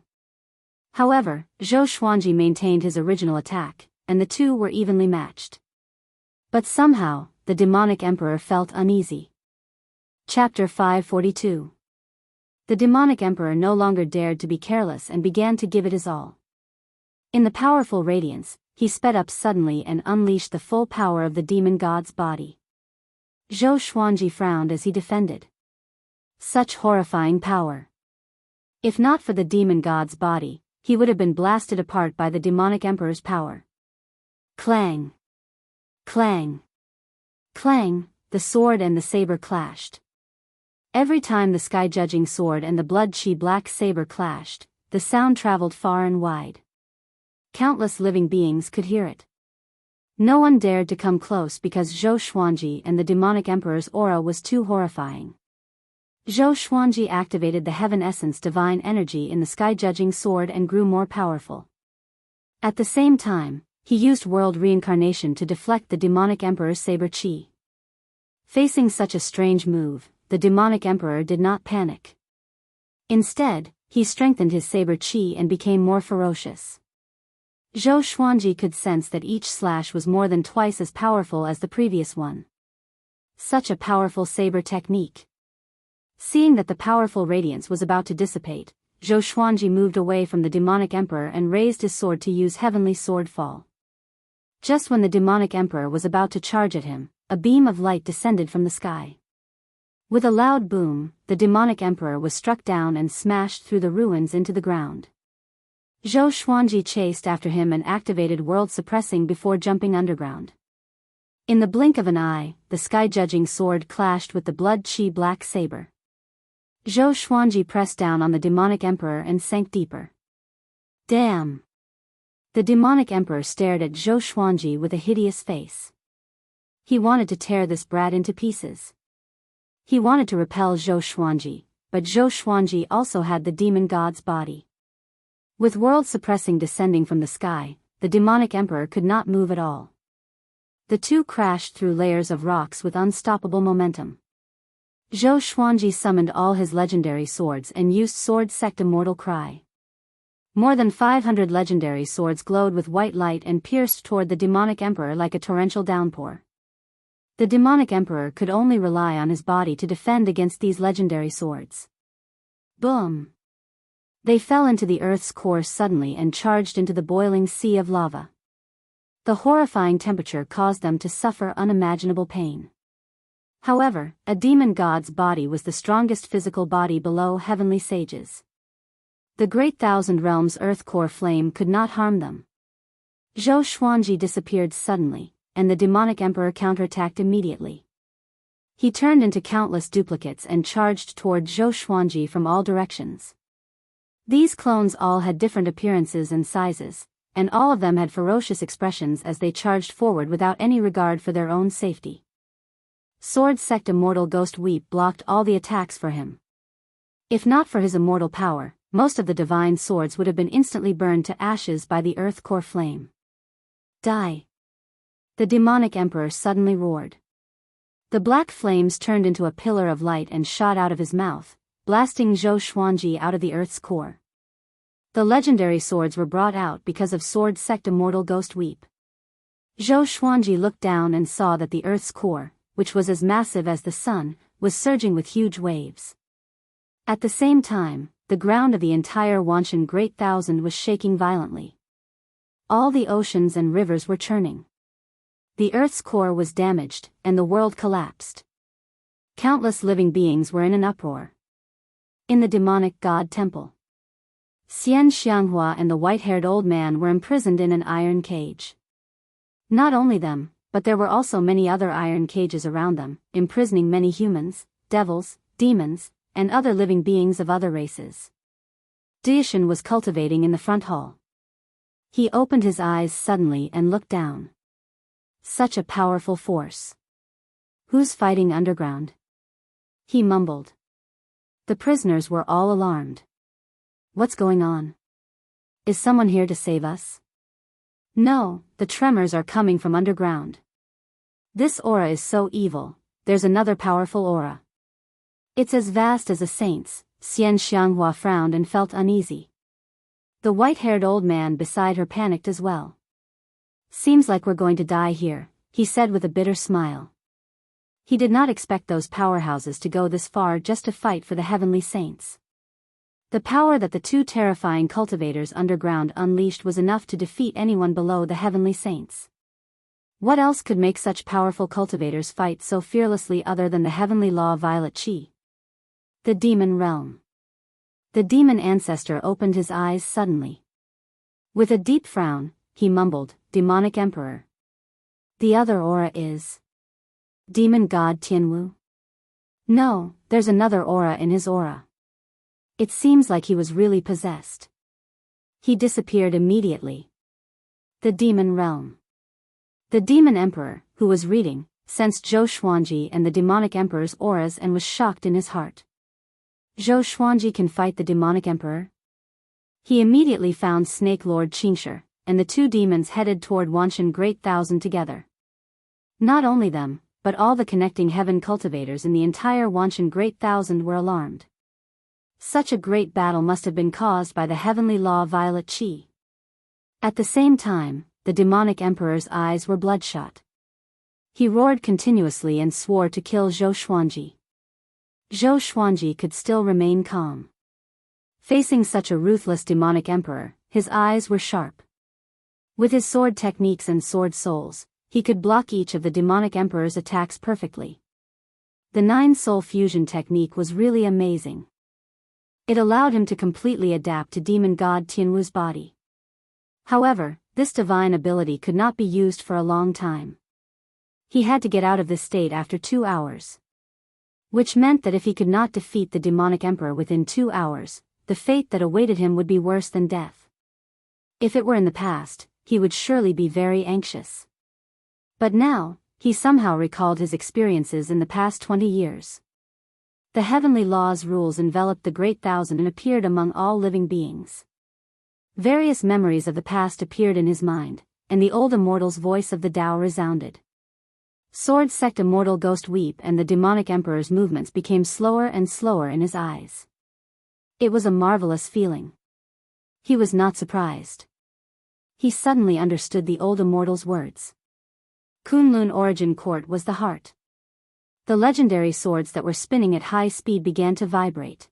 However, Zhou Xuanji maintained his original attack, and the two were evenly matched. But somehow, the demonic emperor felt uneasy. Chapter 542. The demonic emperor no longer dared to be careless and began to give it his all. In the powerful radiance, he sped up suddenly and unleashed the full power of the demon god's body. Zhou Xuanji frowned as he defended. Such horrifying power. If not for the demon god's body, he would have been blasted apart by the demonic emperor's power. Clang! Clang! Clang! The sword and the saber clashed. Every time the sky-judging sword and the blood-qi black saber clashed, the sound traveled far and wide. Countless living beings could hear it. No one dared to come close because Zhou Xuanji and the demonic emperor's aura was too horrifying. Zhou Xuanji activated the heaven essence divine energy in the sky-judging sword and grew more powerful. At the same time, he used world reincarnation to deflect the demonic emperor's saber qi. Facing such a strange move, the demonic emperor did not panic. Instead, he strengthened his saber qi and became more ferocious. Zhou Xuanji could sense that each slash was more than twice as powerful as the previous one. Such a powerful saber technique. Seeing that the powerful radiance was about to dissipate, Zhou Xuanji moved away from the demonic emperor and raised his sword to use heavenly sword fall. Just when the demonic emperor was about to charge at him, a beam of light descended from the sky. With a loud boom, the demonic emperor was struck down and smashed through the ruins into the ground. Zhou Xuanji chased after him and activated world suppressing before jumping underground. In the blink of an eye, the sky-judging sword clashed with the blood-qi black saber. Zhou Xuanji pressed down on the demonic emperor and sank deeper. Damn! The demonic emperor stared at Zhou Xuanji with a hideous face. He wanted to tear this brat into pieces. He wanted to repel Zhou Xuanji, but Zhou Xuanji also had the demon god's body. With world suppressing descending from the sky, the demonic emperor could not move at all. The two crashed through layers of rocks with unstoppable momentum. Zhou Xuanji summoned all his legendary swords and used Sword Sect Immortal Cry. More than 500 legendary swords glowed with white light and pierced toward the demonic emperor like a torrential downpour. The demonic emperor could only rely on his body to defend against these legendary swords. Boom! They fell into the earth's core suddenly and charged into the boiling sea of lava. The horrifying temperature caused them to suffer unimaginable pain. However, a demon god's body was the strongest physical body below heavenly sages. The great thousand realms earth core flame could not harm them. Zhou Xuanji disappeared suddenly, and the demonic emperor counterattacked immediately. He turned into countless duplicates and charged toward Zhou Xuanji from all directions. These clones all had different appearances and sizes, and all of them had ferocious expressions as they charged forward without any regard for their own safety. Sword Sect Immortal Ghost Weep blocked all the attacks for him. If not for his immortal power, most of the divine swords would have been instantly burned to ashes by the earth core flame. Die! The demonic emperor suddenly roared. The black flames turned into a pillar of light and shot out of his mouth, blasting Zhou Xuanji out of the earth's core. The legendary swords were brought out because of Sword Sect Immortal Ghost Weep. Zhou Xuanji looked down and saw that the earth's core, which was as massive as the sun, was surging with huge waves. At the same time, the ground of the entire Wanshan Great Thousand was shaking violently. All the oceans and rivers were churning. The earth's core was damaged, and the world collapsed. Countless living beings were in an uproar. In the demonic god temple, Xian Xianghua and the white-haired old man were imprisoned in an iron cage. Not only them, but there were also many other iron cages around them, imprisoning many humans, devils, demons, and other living beings of other races. Daishin was cultivating in the front hall. He opened his eyes suddenly and looked down. Such a powerful force. Who's fighting underground? He mumbled. The prisoners were all alarmed. What's going on? Is someone here to save us? No, the tremors are coming from underground. This aura is so evil, there's another powerful aura. It's as vast as a saint's. Xian Xianghua frowned and felt uneasy. The white-haired old man beside her panicked as well. Seems like we're going to die here, he said with a bitter smile. He did not expect those powerhouses to go this far just to fight for the heavenly saints. The power that the two terrifying cultivators underground unleashed was enough to defeat anyone below the heavenly saints. What else could make such powerful cultivators fight so fearlessly other than the heavenly law of violet chi? The demon realm. The demon ancestor opened his eyes suddenly. With a deep frown, he mumbled, Demonic Emperor. The other aura is Demon God Tianwu? No, there's another aura in his aura. It seems like he was really possessed. He disappeared immediately. The demon realm. The demon emperor, who was reading, sensed Zhou Xuanji and the demonic emperor's auras and was shocked in his heart. Zhou Xuanji can fight the demonic emperor? He immediately found Snake Lord Qingshi, and the two demons headed toward Wanshan Great Thousand together. Not only them, but all the connecting heaven cultivators in the entire Wanshan Great Thousand were alarmed. Such a great battle must have been caused by the heavenly law of violet chi. At the same time, the demonic emperor's eyes were bloodshot. He roared continuously and swore to kill Zhou Xuanji. Zhou Xuanji could still remain calm. Facing such a ruthless demonic emperor, his eyes were sharp. With his sword techniques and sword souls, he could block each of the demonic emperor's attacks perfectly. The 9-soul fusion technique was really amazing. It allowed him to completely adapt to demon god Tianwu's body. However, this divine ability could not be used for a long time. He had to get out of this state after 2 hours. Which meant that if he could not defeat the demonic emperor within 2 hours, the fate that awaited him would be worse than death. If it were in the past, he would surely be very anxious. But now, he somehow recalled his experiences in the past 20 years. The heavenly law's rules enveloped the Great Thousand and appeared among all living beings. Various memories of the past appeared in his mind, and the old immortal's voice of the Tao resounded. Sword Sect Immortal Ghost Weep and the demonic emperor's movements became slower and slower in his eyes. It was a marvelous feeling. He was not surprised. He suddenly understood the old immortal's words. Kunlun Origin Court was the heart. The legendary swords that were spinning at high speed began to vibrate.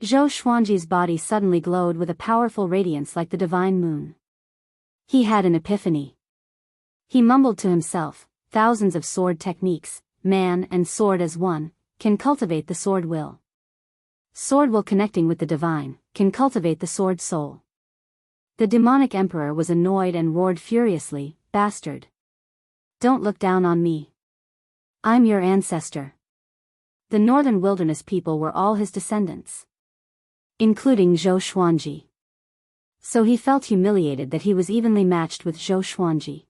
Zhou Xuanji's body suddenly glowed with a powerful radiance like the divine moon. He had an epiphany. He mumbled to himself, thousands of sword techniques, man and sword as one, can cultivate the sword will. Sword will connecting with the divine, can cultivate the sword soul. The demonic emperor was annoyed and roared furiously, Bastard! Don't look down on me. I'm your ancestor. The northern wilderness people were all his descendants, including Zhou Xuanji. So he felt humiliated that he was evenly matched with Zhou Xuanji.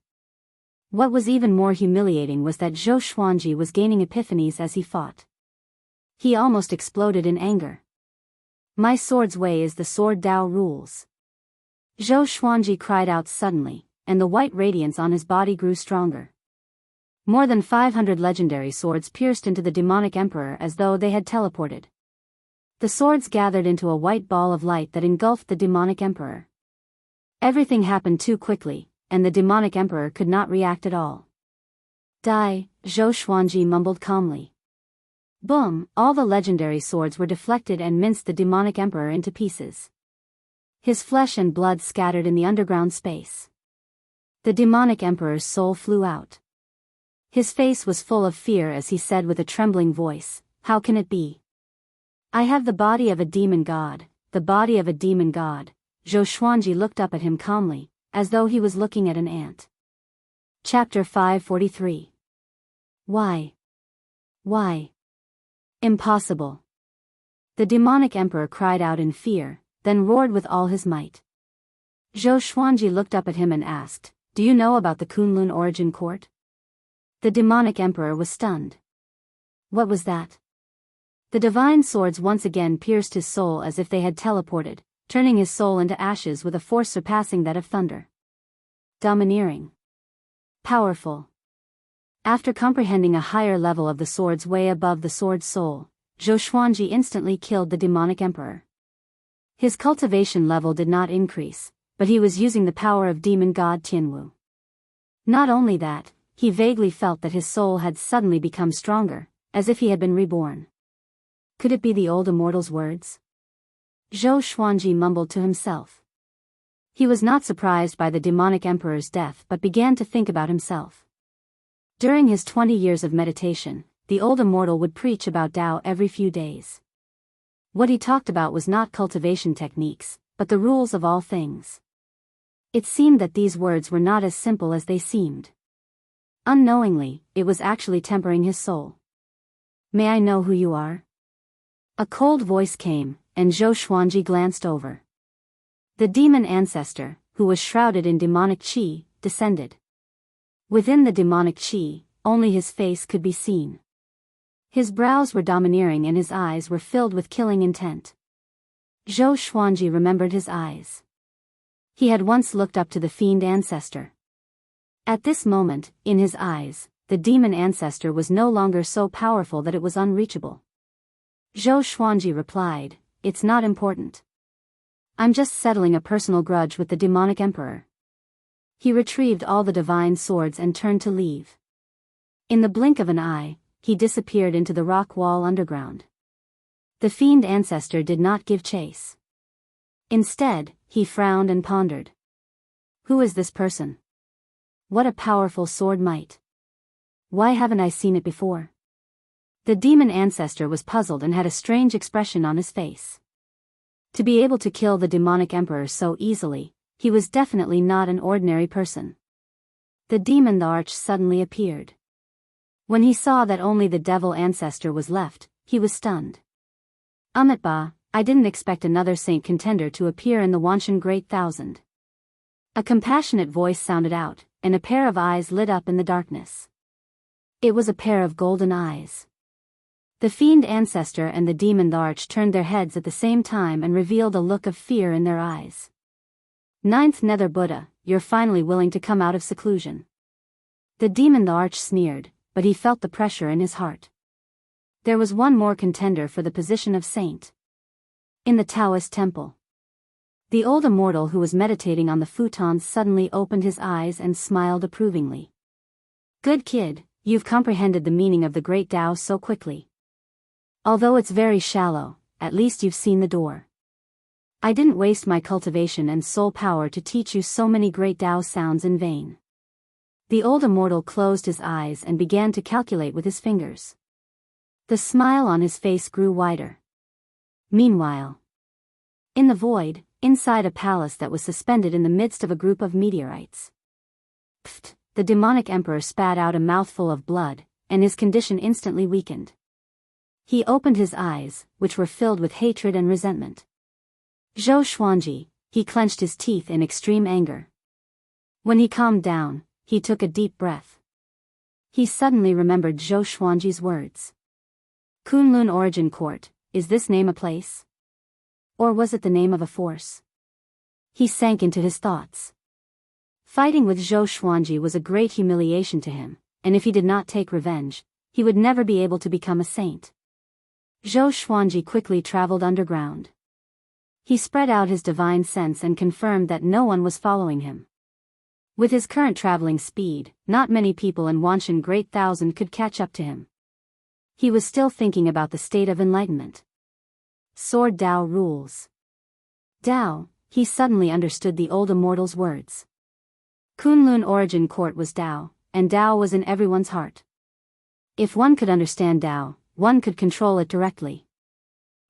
What was even more humiliating was that Zhou Xuanji was gaining epiphanies as he fought. He almost exploded in anger. My sword's way is the sword Dao rules. Zhou Xuanji cried out suddenly, and the white radiance on his body grew stronger. More than 500 legendary swords pierced into the demonic emperor as though they had teleported. The swords gathered into a white ball of light that engulfed the demonic emperor. Everything happened too quickly, and the demonic emperor could not react at all. Die, Zhou Xuanji mumbled calmly. Boom, all the legendary swords were deflected and minced the demonic emperor into pieces. His flesh and blood scattered in the underground space. The demonic emperor's soul flew out. His face was full of fear as he said with a trembling voice, "How can it be? I have the body of a demon god, the body of a demon god." Zhou Xuanji looked up at him calmly, as though he was looking at an ant. Chapter 543. Why? Why? Impossible. The demonic emperor cried out in fear, then roared with all his might. Zhou Xuanji looked up at him and asked, "Do you know about the Kunlun origin court?" The demonic emperor was stunned. What was that? The divine swords once again pierced his soul as if they had teleported, turning his soul into ashes with a force surpassing that of thunder. Domineering. Powerful. After comprehending a higher level of the sword's way above the sword's soul, Zhou Xuanji instantly killed the demonic emperor. His cultivation level did not increase, but he was using the power of demon god Tianwu. Not only that, he vaguely felt that his soul had suddenly become stronger, as if he had been reborn. Could it be the old immortal's words? Zhou Xuanji mumbled to himself. He was not surprised by the demonic emperor's death but began to think about himself. During his 20 years of meditation, the old immortal would preach about Tao every few days. What he talked about was not cultivation techniques, but the rules of all things. It seemed that these words were not as simple as they seemed. Unknowingly, it was actually tempering his soul. "May I know who you are?" A cold voice came, and Zhou Xuanji glanced over. The demon ancestor, who was shrouded in demonic qi, descended. Within the demonic qi, only his face could be seen. His brows were domineering and his eyes were filled with killing intent. Zhou Xuanji remembered his eyes. He had once looked up to the fiend ancestor. At this moment, in his eyes, the demon ancestor was no longer so powerful that it was unreachable. Zhou Xuanji replied, "It's not important. I'm just settling a personal grudge with the demonic emperor." He retrieved all the divine swords and turned to leave. In the blink of an eye, he disappeared into the rock wall underground. The fiend ancestor did not give chase. Instead, he frowned and pondered. Who is this person? What a powerful sword might. Why haven't I seen it before? The demon ancestor was puzzled and had a strange expression on his face. To be able to kill the demonic emperor so easily, he was definitely not an ordinary person. The demon arch suddenly appeared. When he saw that only the devil ancestor was left, he was stunned. Amitba, I didn't expect another saint contender to appear in the Wanshan Great Thousand. A compassionate voice sounded out, and a pair of eyes lit up in the darkness. It was a pair of golden eyes. The fiend ancestor and the demon arch turned their heads at the same time and revealed a look of fear in their eyes. Ninth Nether Buddha, you're finally willing to come out of seclusion. The demon arch sneered, but he felt the pressure in his heart. There was one more contender for the position of saint. In the Taoist temple. The old immortal who was meditating on the futon suddenly opened his eyes and smiled approvingly. Good kid, you've comprehended the meaning of the great Tao so quickly. Although it's very shallow, at least you've seen the door. I didn't waste my cultivation and soul power to teach you so many great Tao sounds in vain. The old immortal closed his eyes and began to calculate with his fingers. The smile on his face grew wider. Meanwhile, in the void, inside a palace that was suspended in the midst of a group of meteorites. Pfft, the demonic emperor spat out a mouthful of blood, and his condition instantly weakened. He opened his eyes, which were filled with hatred and resentment. Zhou Xuanji, he clenched his teeth in extreme anger. When he calmed down, he took a deep breath. He suddenly remembered Zhou Xuanji's words. Kunlun Origin Court, is this name a place? Or was it the name of a force? He sank into his thoughts. Fighting with Zhou Xuanji was a great humiliation to him, and if he did not take revenge, he would never be able to become a saint. Zhou Xuanji quickly traveled underground. He spread out his divine sense and confirmed that no one was following him. With his current traveling speed, not many people in Wanshan Great Thousand could catch up to him. He was still thinking about the state of enlightenment. Sword Dao rules. Dao, he suddenly understood the old immortal's words. Kunlun Origin Court was Dao, and Dao was in everyone's heart. If one could understand Dao, one could control it directly.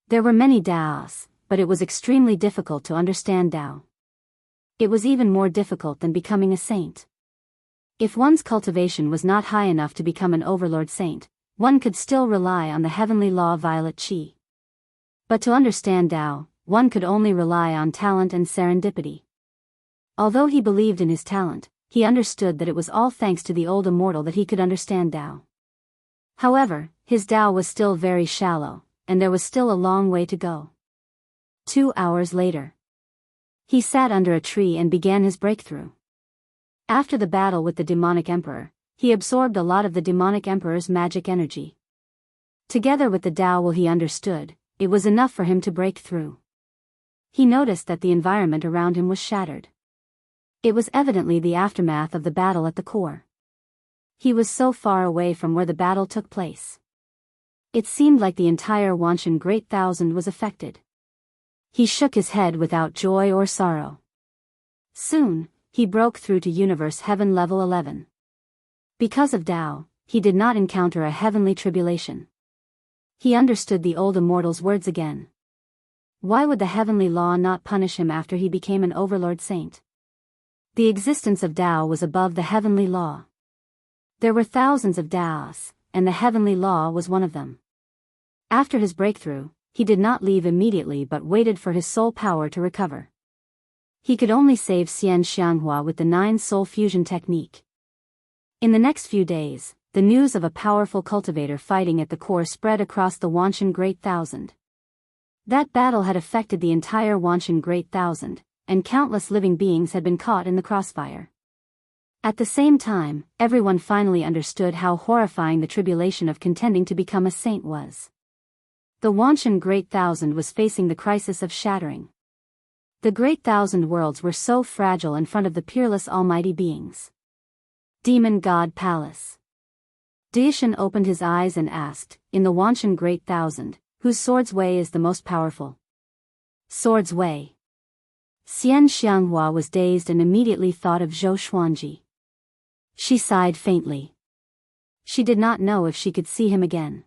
There were many Daos, but it was extremely difficult to understand Dao. It was even more difficult than becoming a saint. If one's cultivation was not high enough to become an overlord saint, one could still rely on the heavenly law violet chi. But to understand Dao, one could only rely on talent and serendipity. Although he believed in his talent, he understood that it was all thanks to the old immortal that he could understand Dao. However, his Dao was still very shallow, and there was still a long way to go. 2 hours later. He sat under a tree and began his breakthrough. After the battle with the demonic emperor, he absorbed a lot of the demonic emperor's magic energy. Together with the Dao will he understood, it was enough for him to break through. He noticed that the environment around him was shattered. It was evidently the aftermath of the battle at the core. He was so far away from where the battle took place. It seemed like the entire Wanshan Great Thousand was affected. He shook his head without joy or sorrow. Soon, he broke through to Universe Heaven Level 11. Because of Dao, he did not encounter a heavenly tribulation. He understood the old immortal's words again. Why would the heavenly law not punish him after he became an overlord saint? The existence of Dao was above the heavenly law. There were thousands of Daos, and the heavenly law was one of them. After his breakthrough, he did not leave immediately but waited for his soul power to recover. He could only save Xian Xianghua with the 9 soul fusion technique. In the next few days, the news of a powerful cultivator fighting at the core spread across the Wanshan Great Thousand. That battle had affected the entire Wanshan Great Thousand, and countless living beings had been caught in the crossfire. At the same time, everyone finally understood how horrifying the tribulation of contending to become a saint was. The Wanshan Great Thousand was facing the crisis of shattering. The Great Thousand worlds were so fragile in front of the peerless almighty beings. Demon God Palace. Daishan opened his eyes and asked, in the Wanshan Great Thousand, whose sword's way is the most powerful? Sword's way. Xian Xianghua was dazed and immediately thought of Zhou Xuanji. She sighed faintly. She did not know if she could see him again.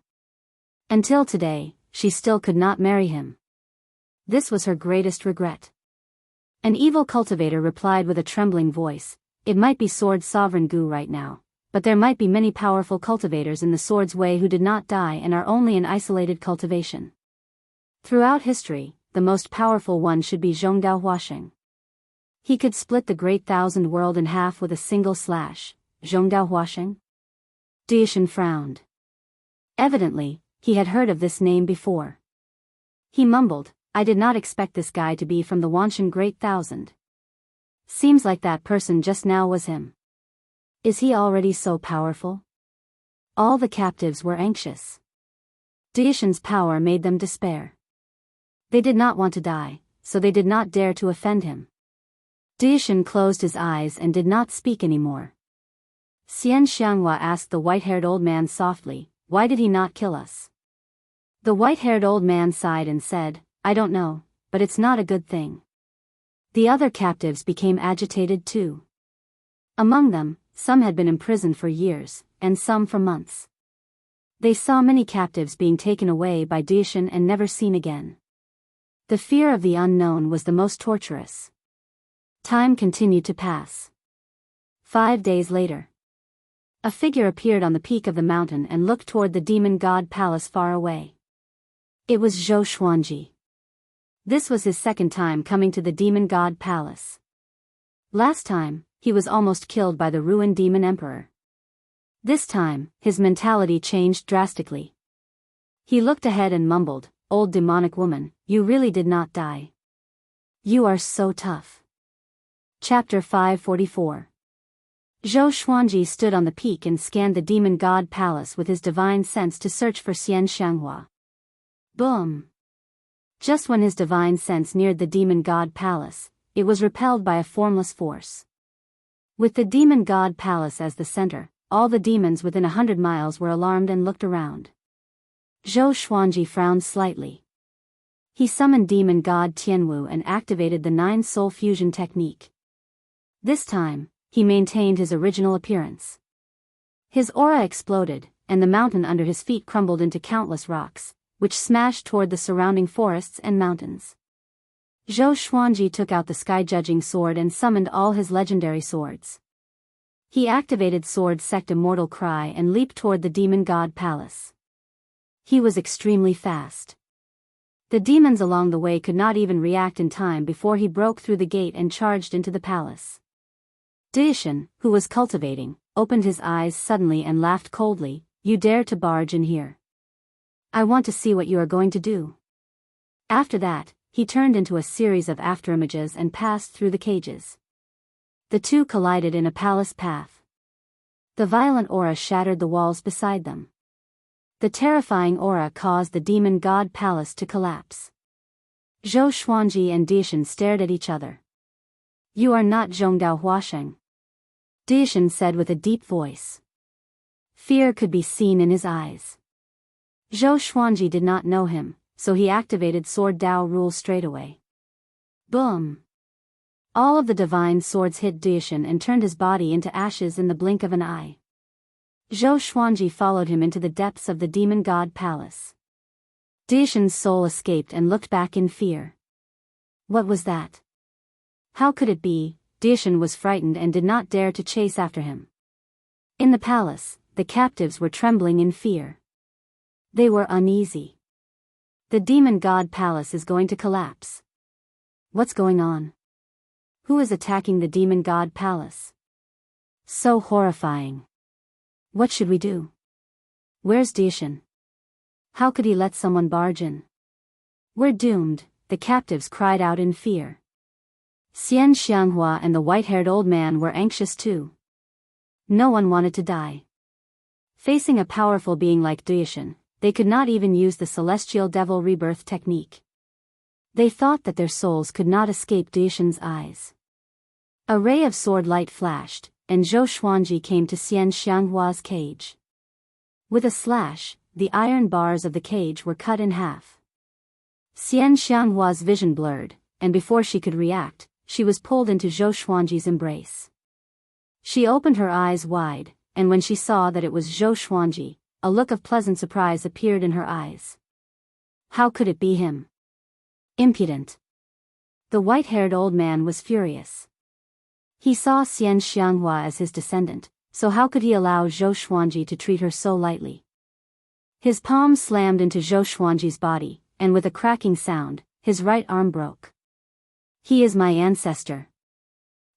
Until today, she still could not marry him. This was her greatest regret. An evil cultivator replied with a trembling voice, it might be Sword Sovereign Gu right now, but there might be many powerful cultivators in the Sword's way who did not die and are only in isolated cultivation. Throughout history, the most powerful one should be Zhongdao Huasheng. He could split the Great Thousand world in half with a single slash. Zhongdao Huasheng? Daishan frowned. Evidently, he had heard of this name before. He mumbled, I did not expect this guy to be from the Wanshan Great Thousand. Seems like that person just now was him. Is he already so powerful? All the captives were anxious. Daishan's power made them despair. They did not want to die, so they did not dare to offend him. Daishan closed his eyes and did not speak anymore. Xian Xianghua asked the white-haired old man softly, why did he not kill us? The white-haired old man sighed and said, I don't know, but it's not a good thing. The other captives became agitated too. Among them, some had been imprisoned for years, and some for months. They saw many captives being taken away by Daishan and never seen again. The fear of the unknown was the most torturous. Time continued to pass. 5 days later. A figure appeared on the peak of the mountain and looked toward the demon god palace far away. It was Zhou Xuanji. This was his second time coming to the demon god palace. Last time, he was almost killed by the ruined demon emperor. This time, his mentality changed drastically. He looked ahead and mumbled, "Old demonic woman, you really did not die. You are so tough." Chapter 544. Zhou Xuanji stood on the peak and scanned the demon god palace with his divine sense to search for Xian Xianghua. Boom! Just when his divine sense neared the demon god palace, it was repelled by a formless force. With the demon god palace as the center, all the demons within 100 miles were alarmed and looked around. Zhou Xuanji frowned slightly. He summoned demon god Tianwu and activated the 9-soul fusion technique. This time, he maintained his original appearance. His aura exploded, and the mountain under his feet crumbled into countless rocks, which smashed toward the surrounding forests and mountains. Zhou Xuanji took out the sky-judging sword and summoned all his legendary swords. He activated Sword Sect Immortal Cry and leaped toward the demon god palace. He was extremely fast. The demons along the way could not even react in time before he broke through the gate and charged into the palace. Daishan, who was cultivating, opened his eyes suddenly and laughed coldly. "You dare to barge in here? I want to see what you are going to do." After that, he turned into a series of afterimages and passed through the cages. The two collided in a palace path. The violent aura shattered the walls beside them. The terrifying aura caused the demon god palace to collapse. Zhou Xuanji and Daishan stared at each other. "You are not Zhongdao Huasheng," Daishan said with a deep voice. Fear could be seen in his eyes. Zhou Xuanji did not know him, so he activated Sword Dao Rule straightaway. Boom! All of the divine swords hit Daishan and turned his body into ashes in the blink of an eye. Zhou Xuanji followed him into the depths of the demon god palace. Daishan's soul escaped and looked back in fear. What was that? How could it be? Daishan was frightened and did not dare to chase after him. In the palace, the captives were trembling in fear. They were uneasy. The demon god palace is going to collapse. What's going on? Who is attacking the demon god palace? So horrifying. What should we do? Where's Daishan? How could he let someone barge in? We're doomed, the captives cried out in fear. Xian Xianghua and the white-haired old man were anxious too. No one wanted to die. Facing a powerful being like Daishan, they could not even use the celestial devil rebirth technique. They thought that their souls could not escape Daishan's eyes. A ray of sword light flashed, and Zhou Xuanji came to Xian Xianghua's cage. With a slash, the iron bars of the cage were cut in half. Xian Xianghua's vision blurred, and before she could react, she was pulled into Zhou Xuanji's embrace. She opened her eyes wide, and when she saw that it was Zhou Xuanji, a look of pleasant surprise appeared in her eyes. How could it be him? Impudent. The white-haired old man was furious. He saw Xian Xianghua as his descendant, so how could he allow Zhou Xuanji to treat her so lightly? His palm slammed into Zhou Xuanji's body, and with a cracking sound, his right arm broke. He is my ancestor.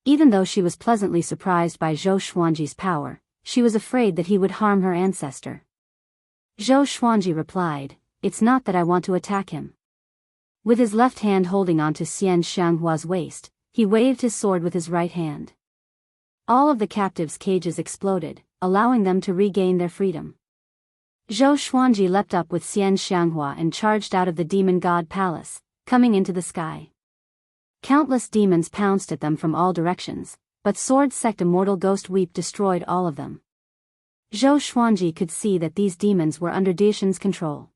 Even though she was pleasantly surprised by Zhou Xuanji's power, she was afraid that he would harm her ancestor. Zhou Xuanji replied, "It's not that I want to attack him." With his left hand holding onto Xian Xianghua's waist, he waved his sword with his right hand. All of the captives' cages exploded, allowing them to regain their freedom. Zhou Xuanji leapt up with Xian Xianghua and charged out of the demon god palace, coming into the sky. Countless demons pounced at them from all directions, but Sword Sect Immortal Ghost Weep destroyed all of them. Zhou Xuanji could see that these demons were under Daishan's control.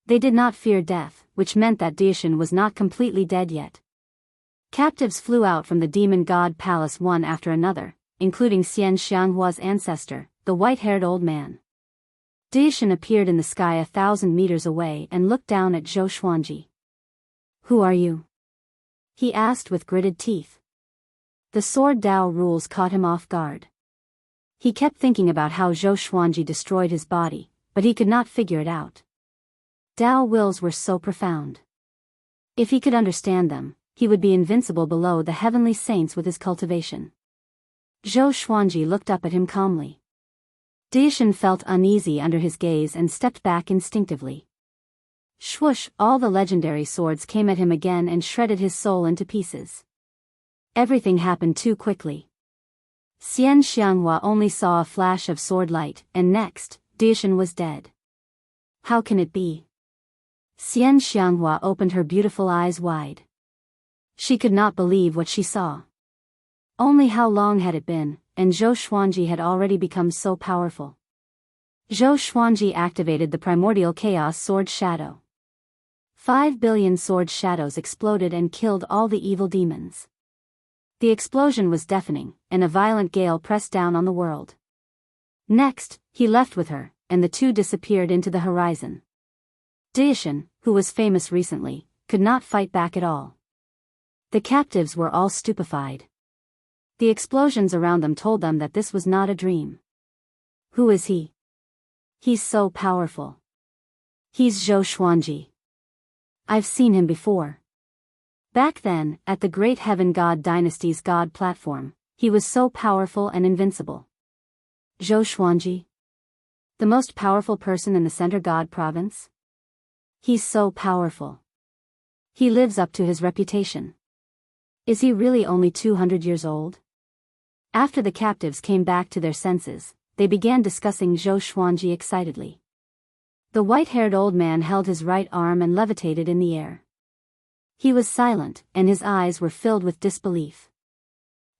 They did not fear death, which meant that Daishan was not completely dead yet. Captives flew out from the demon god palace one after another, including Xian Xianghua's ancestor, the white-haired old man. Daishan appeared in the sky 1,000 meters away and looked down at Zhou Xuanji. "Who are you?" he asked with gritted teeth. The Sword Dao rules caught him off guard. He kept thinking about how Zhou Xuanji destroyed his body, but he could not figure it out. Dao wills were so profound. If he could understand them, he would be invincible below the heavenly saints with his cultivation. Zhou Xuanji looked up at him calmly. Daishan felt uneasy under his gaze and stepped back instinctively. Swoosh, all the legendary swords came at him again and shredded his soul into pieces. Everything happened too quickly. Xian Xianghua only saw a flash of sword light, and next, Daishan was dead. How can it be? Xian Xianghua opened her beautiful eyes wide. She could not believe what she saw. Only how long had it been, and Zhou Xuanji had already become so powerful. Zhou Xuanji activated the primordial chaos sword shadow. 5 billion sword shadows exploded and killed all the evil demons. The explosion was deafening, and a violent gale pressed down on the world. Next, he left with her, and the two disappeared into the horizon. Daishan, who was famous recently, could not fight back at all. The captives were all stupefied. The explosions around them told them that this was not a dream. Who is he? He's so powerful. He's Zhou Xuanji. I've seen him before. Back then, at the Great Heaven God Dynasty's God platform, he was so powerful and invincible. Zhou Xuanji? The most powerful person in the Center God province? He's so powerful. He lives up to his reputation. Is he really only 200 years old? After the captives came back to their senses, they began discussing Zhou Xuanji excitedly. The white-haired old man held his right arm and levitated in the air. He was silent, and his eyes were filled with disbelief.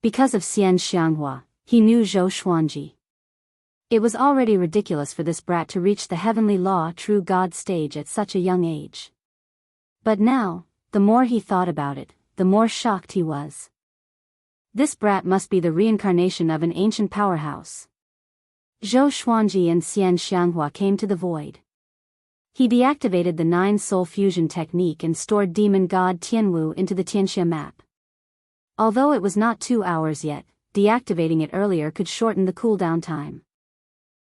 Because of Xian Xianghua, he knew Zhou Xuanji. It was already ridiculous for this brat to reach the heavenly law true God stage at such a young age. But now, the more he thought about it, the more shocked he was. This brat must be the reincarnation of an ancient powerhouse. Zhou Xuanji and Xian Xianghua came to the void. He deactivated the 9-soul fusion technique and stored demon god Tianwu into the Tianxia map. Although it was not 2 hours yet, deactivating it earlier could shorten the cooldown time.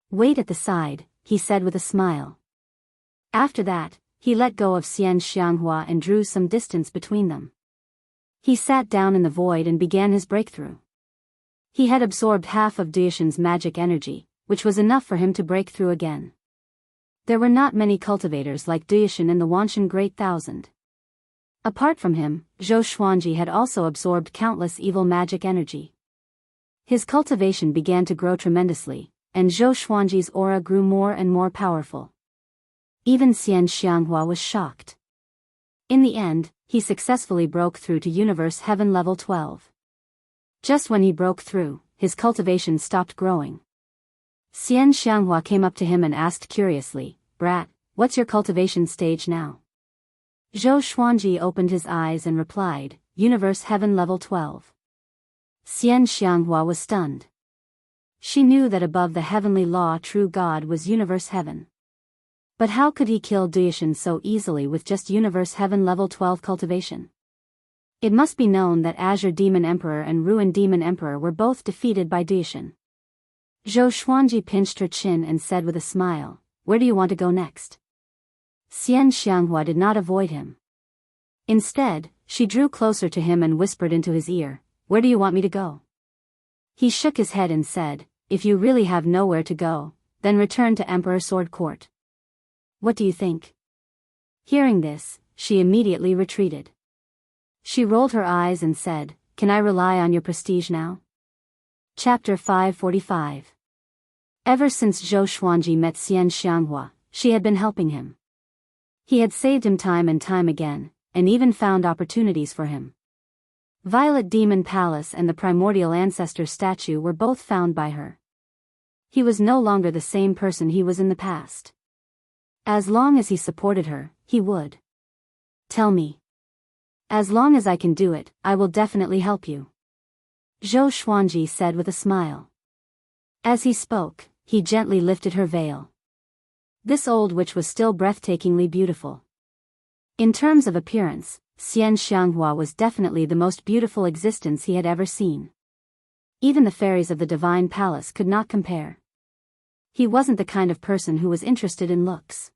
Wait at the side, he said with a smile. After that, he let go of Xian Xianghua and drew some distance between them. He sat down in the void and began his breakthrough. He had absorbed half of Daishan's magic energy, which was enough for him to break through again. There were not many cultivators like Daishan in the Wanshan Great Thousand. Apart from him, Zhou Xuanji had also absorbed countless evil magic energy. His cultivation began to grow tremendously, and Zhou Xuanji's aura grew more and more powerful. Even Xian Xianghua was shocked. In the end, he successfully broke through to Universe Heaven Level 12. Just when he broke through, his cultivation stopped growing. Xian Xianghua came up to him and asked curiously, "Brat, what's your cultivation stage now?" Zhou Xuanji opened his eyes and replied, "Universe Heaven Level 12. Xian Xianghua was stunned. She knew that above the heavenly law true God was Universe Heaven. But how could he kill Daishan so easily with just Universe Heaven Level 12 cultivation? It must be known that Azure Demon Emperor and Ruin Demon Emperor were both defeated by Daishan. Zhou Xuanji pinched her chin and said with a smile, "Where do you want to go next?" Xian Xianghua did not avoid him. Instead, she drew closer to him and whispered into his ear, "Where do you want me to go?" He shook his head and said, "If you really have nowhere to go, then return to Emperor Sword Court. What do you think?" Hearing this, she immediately retreated. She rolled her eyes and said, "Can I rely on your prestige now?" Chapter 545. Ever since Zhou Xuanji met Xian Xianghua, she had been helping him. He had saved him time and time again, and even found opportunities for him. Violet Demon Palace and the Primordial Ancestor statue were both found by her. He was no longer the same person he was in the past. As long as he supported her, he would. "Tell me. As long as I can do it, I will definitely help you," Zhou Xuanji said with a smile. As he spoke, he gently lifted her veil. This old witch was still breathtakingly beautiful. In terms of appearance, Xian Xianghua was definitely the most beautiful existence he had ever seen. Even the fairies of the Divine Palace could not compare. He wasn't the kind of person who was interested in looks.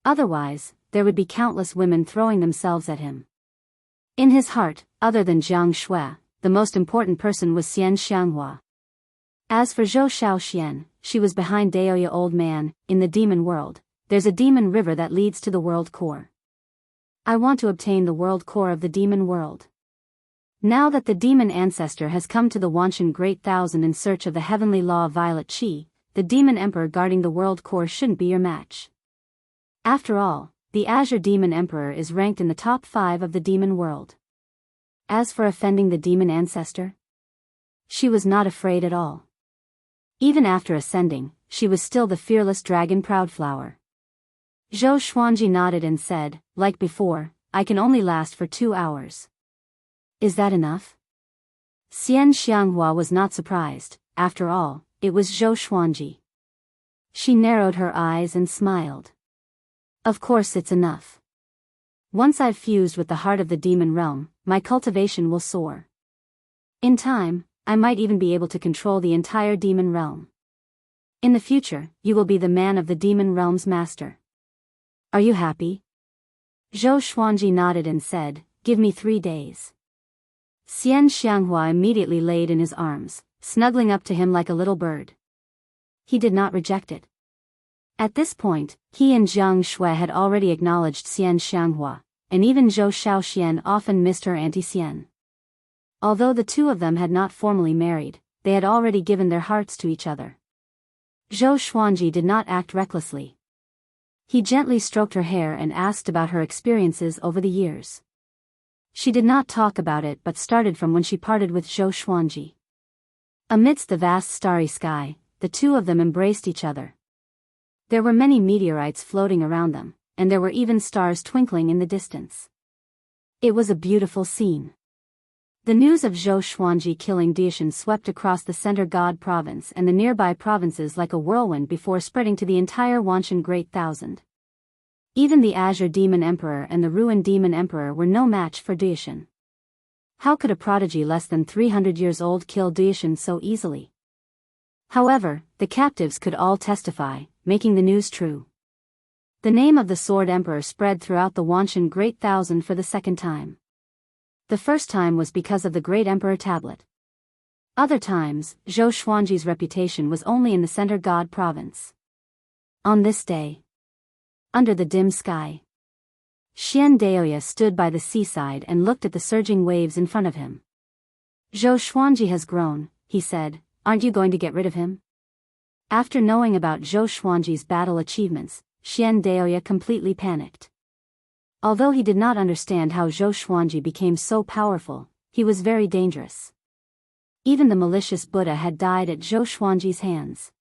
Otherwise, there would be countless women throwing themselves at him. In his heart, other than Jiang Shui, the most important person was Xian Xianghua. As for Zhou Shaoxian, she was behind Daoya. Old man, in the demon world, there's a demon river that leads to the world core. I want to obtain the world core of the demon world. Now that the demon ancestor has come to the Wanshan Great Thousand in search of the heavenly law of violet chi, the demon emperor guarding the world core shouldn't be your match. After all, the Azure Demon Emperor is ranked in the top 5 of the demon world. As for offending the demon ancestor, she was not afraid at all. Even after ascending, she was still the fearless dragon Proudflower. Zhou Xuanji nodded and said, like before, I can only last for 2 hours. Is that enough? Xian Xianghua was not surprised. After all, it was Zhou Xuanji. She narrowed her eyes and smiled. Of course it's enough. Once I've fused with the heart of the demon realm, my cultivation will soar. In time, I might even be able to control the entire demon realm. In the future, you will be the man of the demon realm's master. Are you happy? Zhou Xuanji nodded and said, give me 3 days. Xian Xianghua immediately laid in his arms, snuggling up to him like a little bird. He did not reject it. At this point, he and Jiang Shui had already acknowledged Xian Xianghua, and even Zhou Shaoxian often missed her Auntie Xian. Although the two of them had not formally married, they had already given their hearts to each other. Zhou Xuanji did not act recklessly. He gently stroked her hair and asked about her experiences over the years. She did not talk about it but started from when she parted with Zhou Xuanji. Amidst the vast starry sky, the two of them embraced each other. There were many meteorites floating around them, and there were even stars twinkling in the distance. It was a beautiful scene. The news of Zhou Xuanji killing Diashan swept across the Center God province and the nearby provinces like a whirlwind before spreading to the entire Wanshan Great Thousand. Even the Azure Demon Emperor and the Ruined Demon Emperor were no match for Diashan. How could a prodigy less than 300 years old kill Diashan so easily? However, the captives could all testify, making the news true. The name of the Sword Emperor spread throughout the Wanshan Great Thousand for the second time. The first time was because of the Great Emperor Tablet. Other times, Zhou Xuanji's reputation was only in the Center God province. On this day, under the dim sky, Xian Daoya stood by the seaside and looked at the surging waves in front of him. Zhou Xuanji has grown, he said, aren't you going to get rid of him? After knowing about Zhou Xuanji's battle achievements, Xian Daoya completely panicked. Although he did not understand how Zhou Xuanji became so powerful, he was very dangerous. Even the malicious Buddha had died at Zhou Xuanji's hands.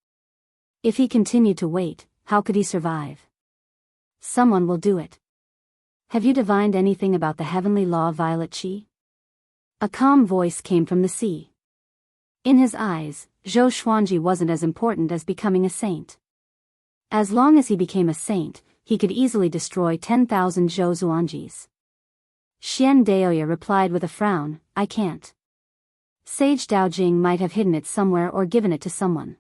If he continued to wait, how could he survive? Someone will do it. Have you divined anything about the heavenly law of violet chi? A calm voice came from the sea. In his eyes, Zhou Xuanji wasn't as important as becoming a saint. As long as he became a saint, he could easily destroy 10,000 Zhou Xuanjis. Xian Daoya replied with a frown, I can't. Sage Daojing might have hidden it somewhere or given it to someone.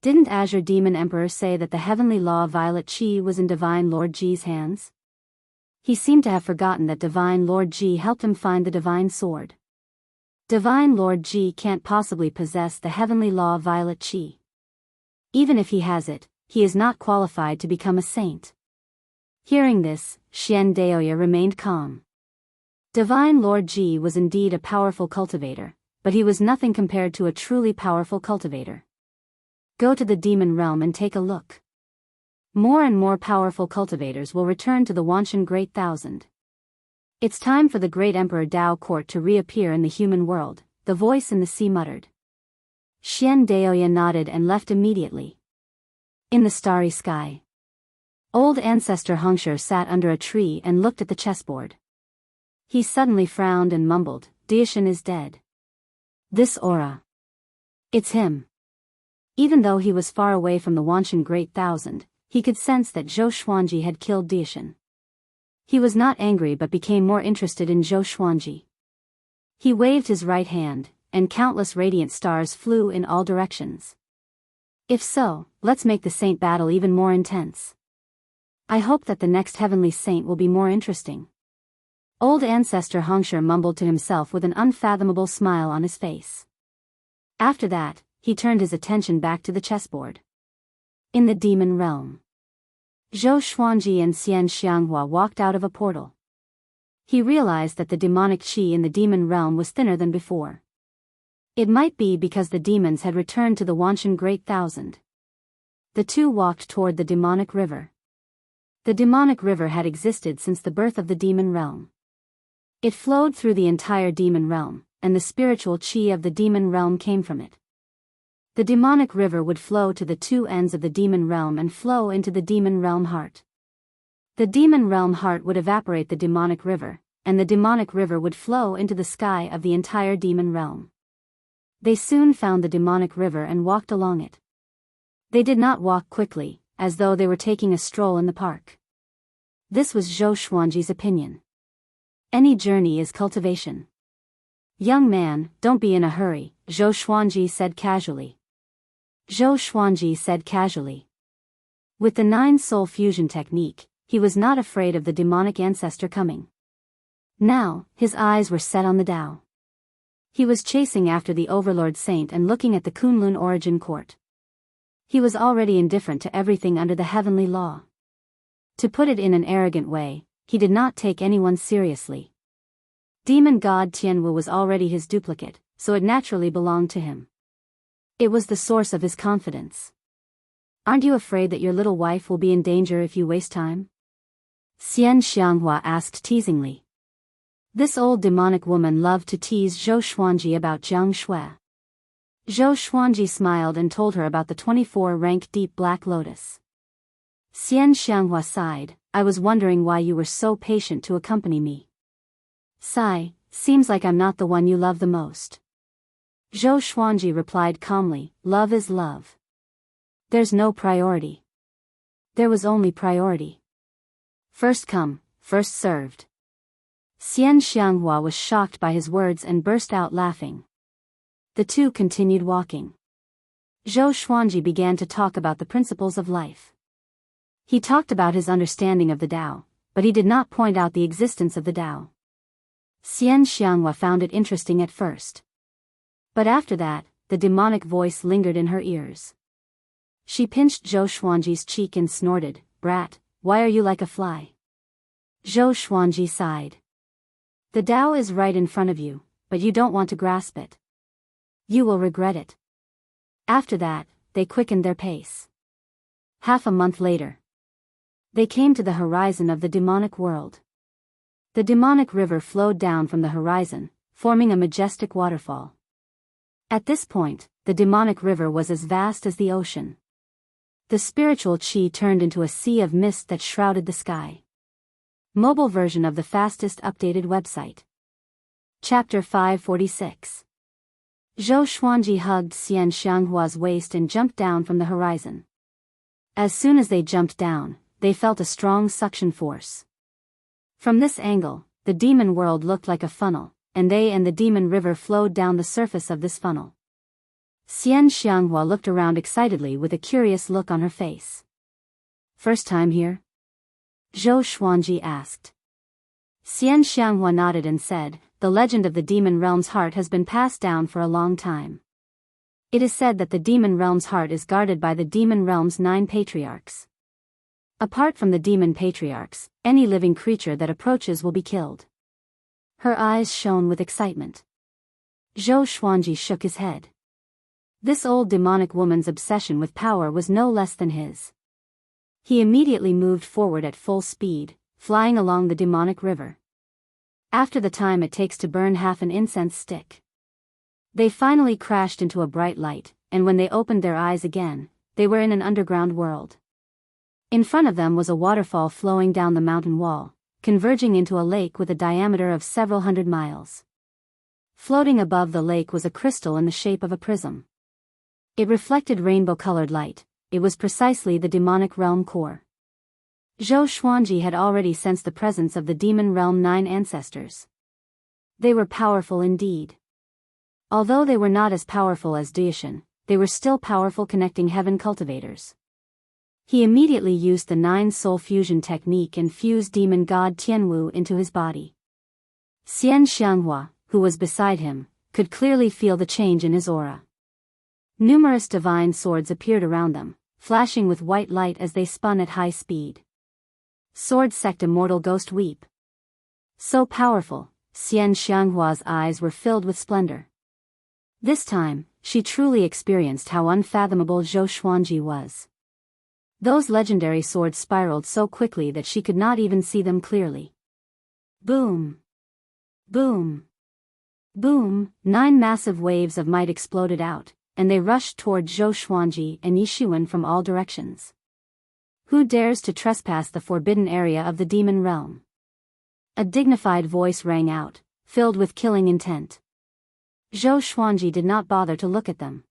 Didn't Azure Demon Emperor say that the heavenly law of violet chi was in Divine Lord Ji's hands? He seemed to have forgotten that Divine Lord Ji helped him find the divine sword. Divine Lord Ji can't possibly possess the heavenly law of violet chi. Even if he has it, he is not qualified to become a saint. Hearing this, Xian Daoya remained calm. Divine Lord Ji was indeed a powerful cultivator, but he was nothing compared to a truly powerful cultivator. Go to the demon realm and take a look. More and more powerful cultivators will return to the Wanshan Great Thousand. It's time for the Great Emperor Dao Court to reappear in the human world, the voice in the sea muttered. Xian Daoya nodded and left immediately. In the starry sky, old ancestor Hongshi sat under a tree and looked at the chessboard. He suddenly frowned and mumbled, Diashan is dead. This aura. It's him. Even though he was far away from the Wanshan Great Thousand, he could sense that Zhou Xuanji had killed Diashan. He was not angry but became more interested in Zhou Xuanji. He waved his right hand, and countless radiant stars flew in all directions. If so, let's make the saint battle even more intense. I hope that the next heavenly saint will be more interesting. Old ancestor Hongshi mumbled to himself with an unfathomable smile on his face. After that, he turned his attention back to the chessboard. In the demon realm, Zhou Xuanji and Xian Xianghua walked out of a portal. He realized that the demonic qi in the demon realm was thinner than before. It might be because the demons had returned to the Wanshan Great Thousand. The two walked toward the demonic river. The demonic river had existed since the birth of the demon realm. It flowed through the entire demon realm, and the spiritual qi of the demon realm came from it. The demonic river would flow to the two ends of the demon realm and flow into the demon realm heart. The demon realm heart would evaporate the demonic river, and the demonic river would flow into the sky of the entire demon realm. They soon found the demonic river and walked along it. They did not walk quickly, as though they were taking a stroll in the park. This was Zhou Xuanji's opinion. Any journey is cultivation. Young man, don't be in a hurry, Zhou Xuanji said casually. Zhou Xuanji said casually. With the 9-soul fusion technique, he was not afraid of the demonic ancestor coming. Now, his eyes were set on the Tao. He was chasing after the Overlord Saint and looking at the Kunlun origin court. He was already indifferent to everything under the heavenly law. To put it in an arrogant way, he did not take anyone seriously. Demon god Tianwu was already his duplicate, so it naturally belonged to him. It was the source of his confidence. Aren't you afraid that your little wife will be in danger if you waste time? Xian Xianghua asked teasingly. This old demonic woman loved to tease Zhou Xuanji about Jiang Shui. Zhou Xuanji smiled and told her about the 24-rank deep black lotus. Xian Xianghua sighed, I was wondering why you were so patient to accompany me. Sigh, seems like I'm not the one you love the most. Zhou Xuanji replied calmly, love is love. There's no priority. There was only priority. First come, first served. Xian Xianghua was shocked by his words and burst out laughing. The two continued walking. Zhou Xuanji began to talk about the principles of life. He talked about his understanding of the Tao, but he did not point out the existence of the Tao. Xian Xianghua found it interesting at first. But after that, the demonic voice lingered in her ears. She pinched Zhou Xuanji's cheek and snorted, Brat, why are you like a fly? Zhou Xuanji sighed. The Tao is right in front of you, but you don't want to grasp it. You will regret it. After that, they quickened their pace. Half a month later, they came to the horizon of the demonic world. The demonic river flowed down from the horizon, forming a majestic waterfall. At this point, the demonic river was as vast as the ocean. The spiritual qi turned into a sea of mist that shrouded the sky. Mobile version of the fastest updated website. Chapter 546. Zhou Xuanji hugged Xian Xianghua's waist and jumped down from the horizon. As soon as they jumped down, they felt a strong suction force. From this angle, the demon world looked like a funnel, and they and the demon river flowed down the surface of this funnel. Xian Xianghua looked around excitedly with a curious look on her face. First time here? Zhou Xuanji asked. Xian Xianghua nodded and said, the legend of the demon realm's heart has been passed down for a long time. It is said that the demon realm's heart is guarded by the demon realm's 9 patriarchs. Apart from the demon patriarchs, any living creature that approaches will be killed. Her eyes shone with excitement. Zhou Xuanji shook his head. This old demonic woman's obsession with power was no less than his. He immediately moved forward at full speed, flying along the demonic river. After the time it takes to burn half an incense stick. They finally crashed into a bright light, and when they opened their eyes again, they were in an underground world. In front of them was a waterfall flowing down the mountain wall, converging into a lake with a diameter of several hundred miles. Floating above the lake was a crystal in the shape of a prism. It reflected rainbow-colored light. It was precisely the demonic realm core. Zhou Xuanji had already sensed the presence of the demon realm 9 ancestors. They were powerful indeed. Although they were not as powerful as Duishan, they were still powerful connecting heaven cultivators. He immediately used the 9-soul fusion technique and fused demon god Tianwu into his body. Xian Xianghua, who was beside him, could clearly feel the change in his aura. Numerous divine swords appeared around them, flashing with white light as they spun at high speed. Sword sect immortal ghost weep. So powerful, Xian Xianghua's eyes were filled with splendor. This time, she truly experienced how unfathomable Zhou Xuanji was. Those legendary swords spiraled so quickly that she could not even see them clearly. Boom! Boom! Boom! 9 massive waves of might exploded out, and they rushed toward Zhou Xuanji and Yixuan from all directions. Who dares to trespass the forbidden area of the demon realm? A dignified voice rang out, filled with killing intent. Zhou Xuanji did not bother to look at them.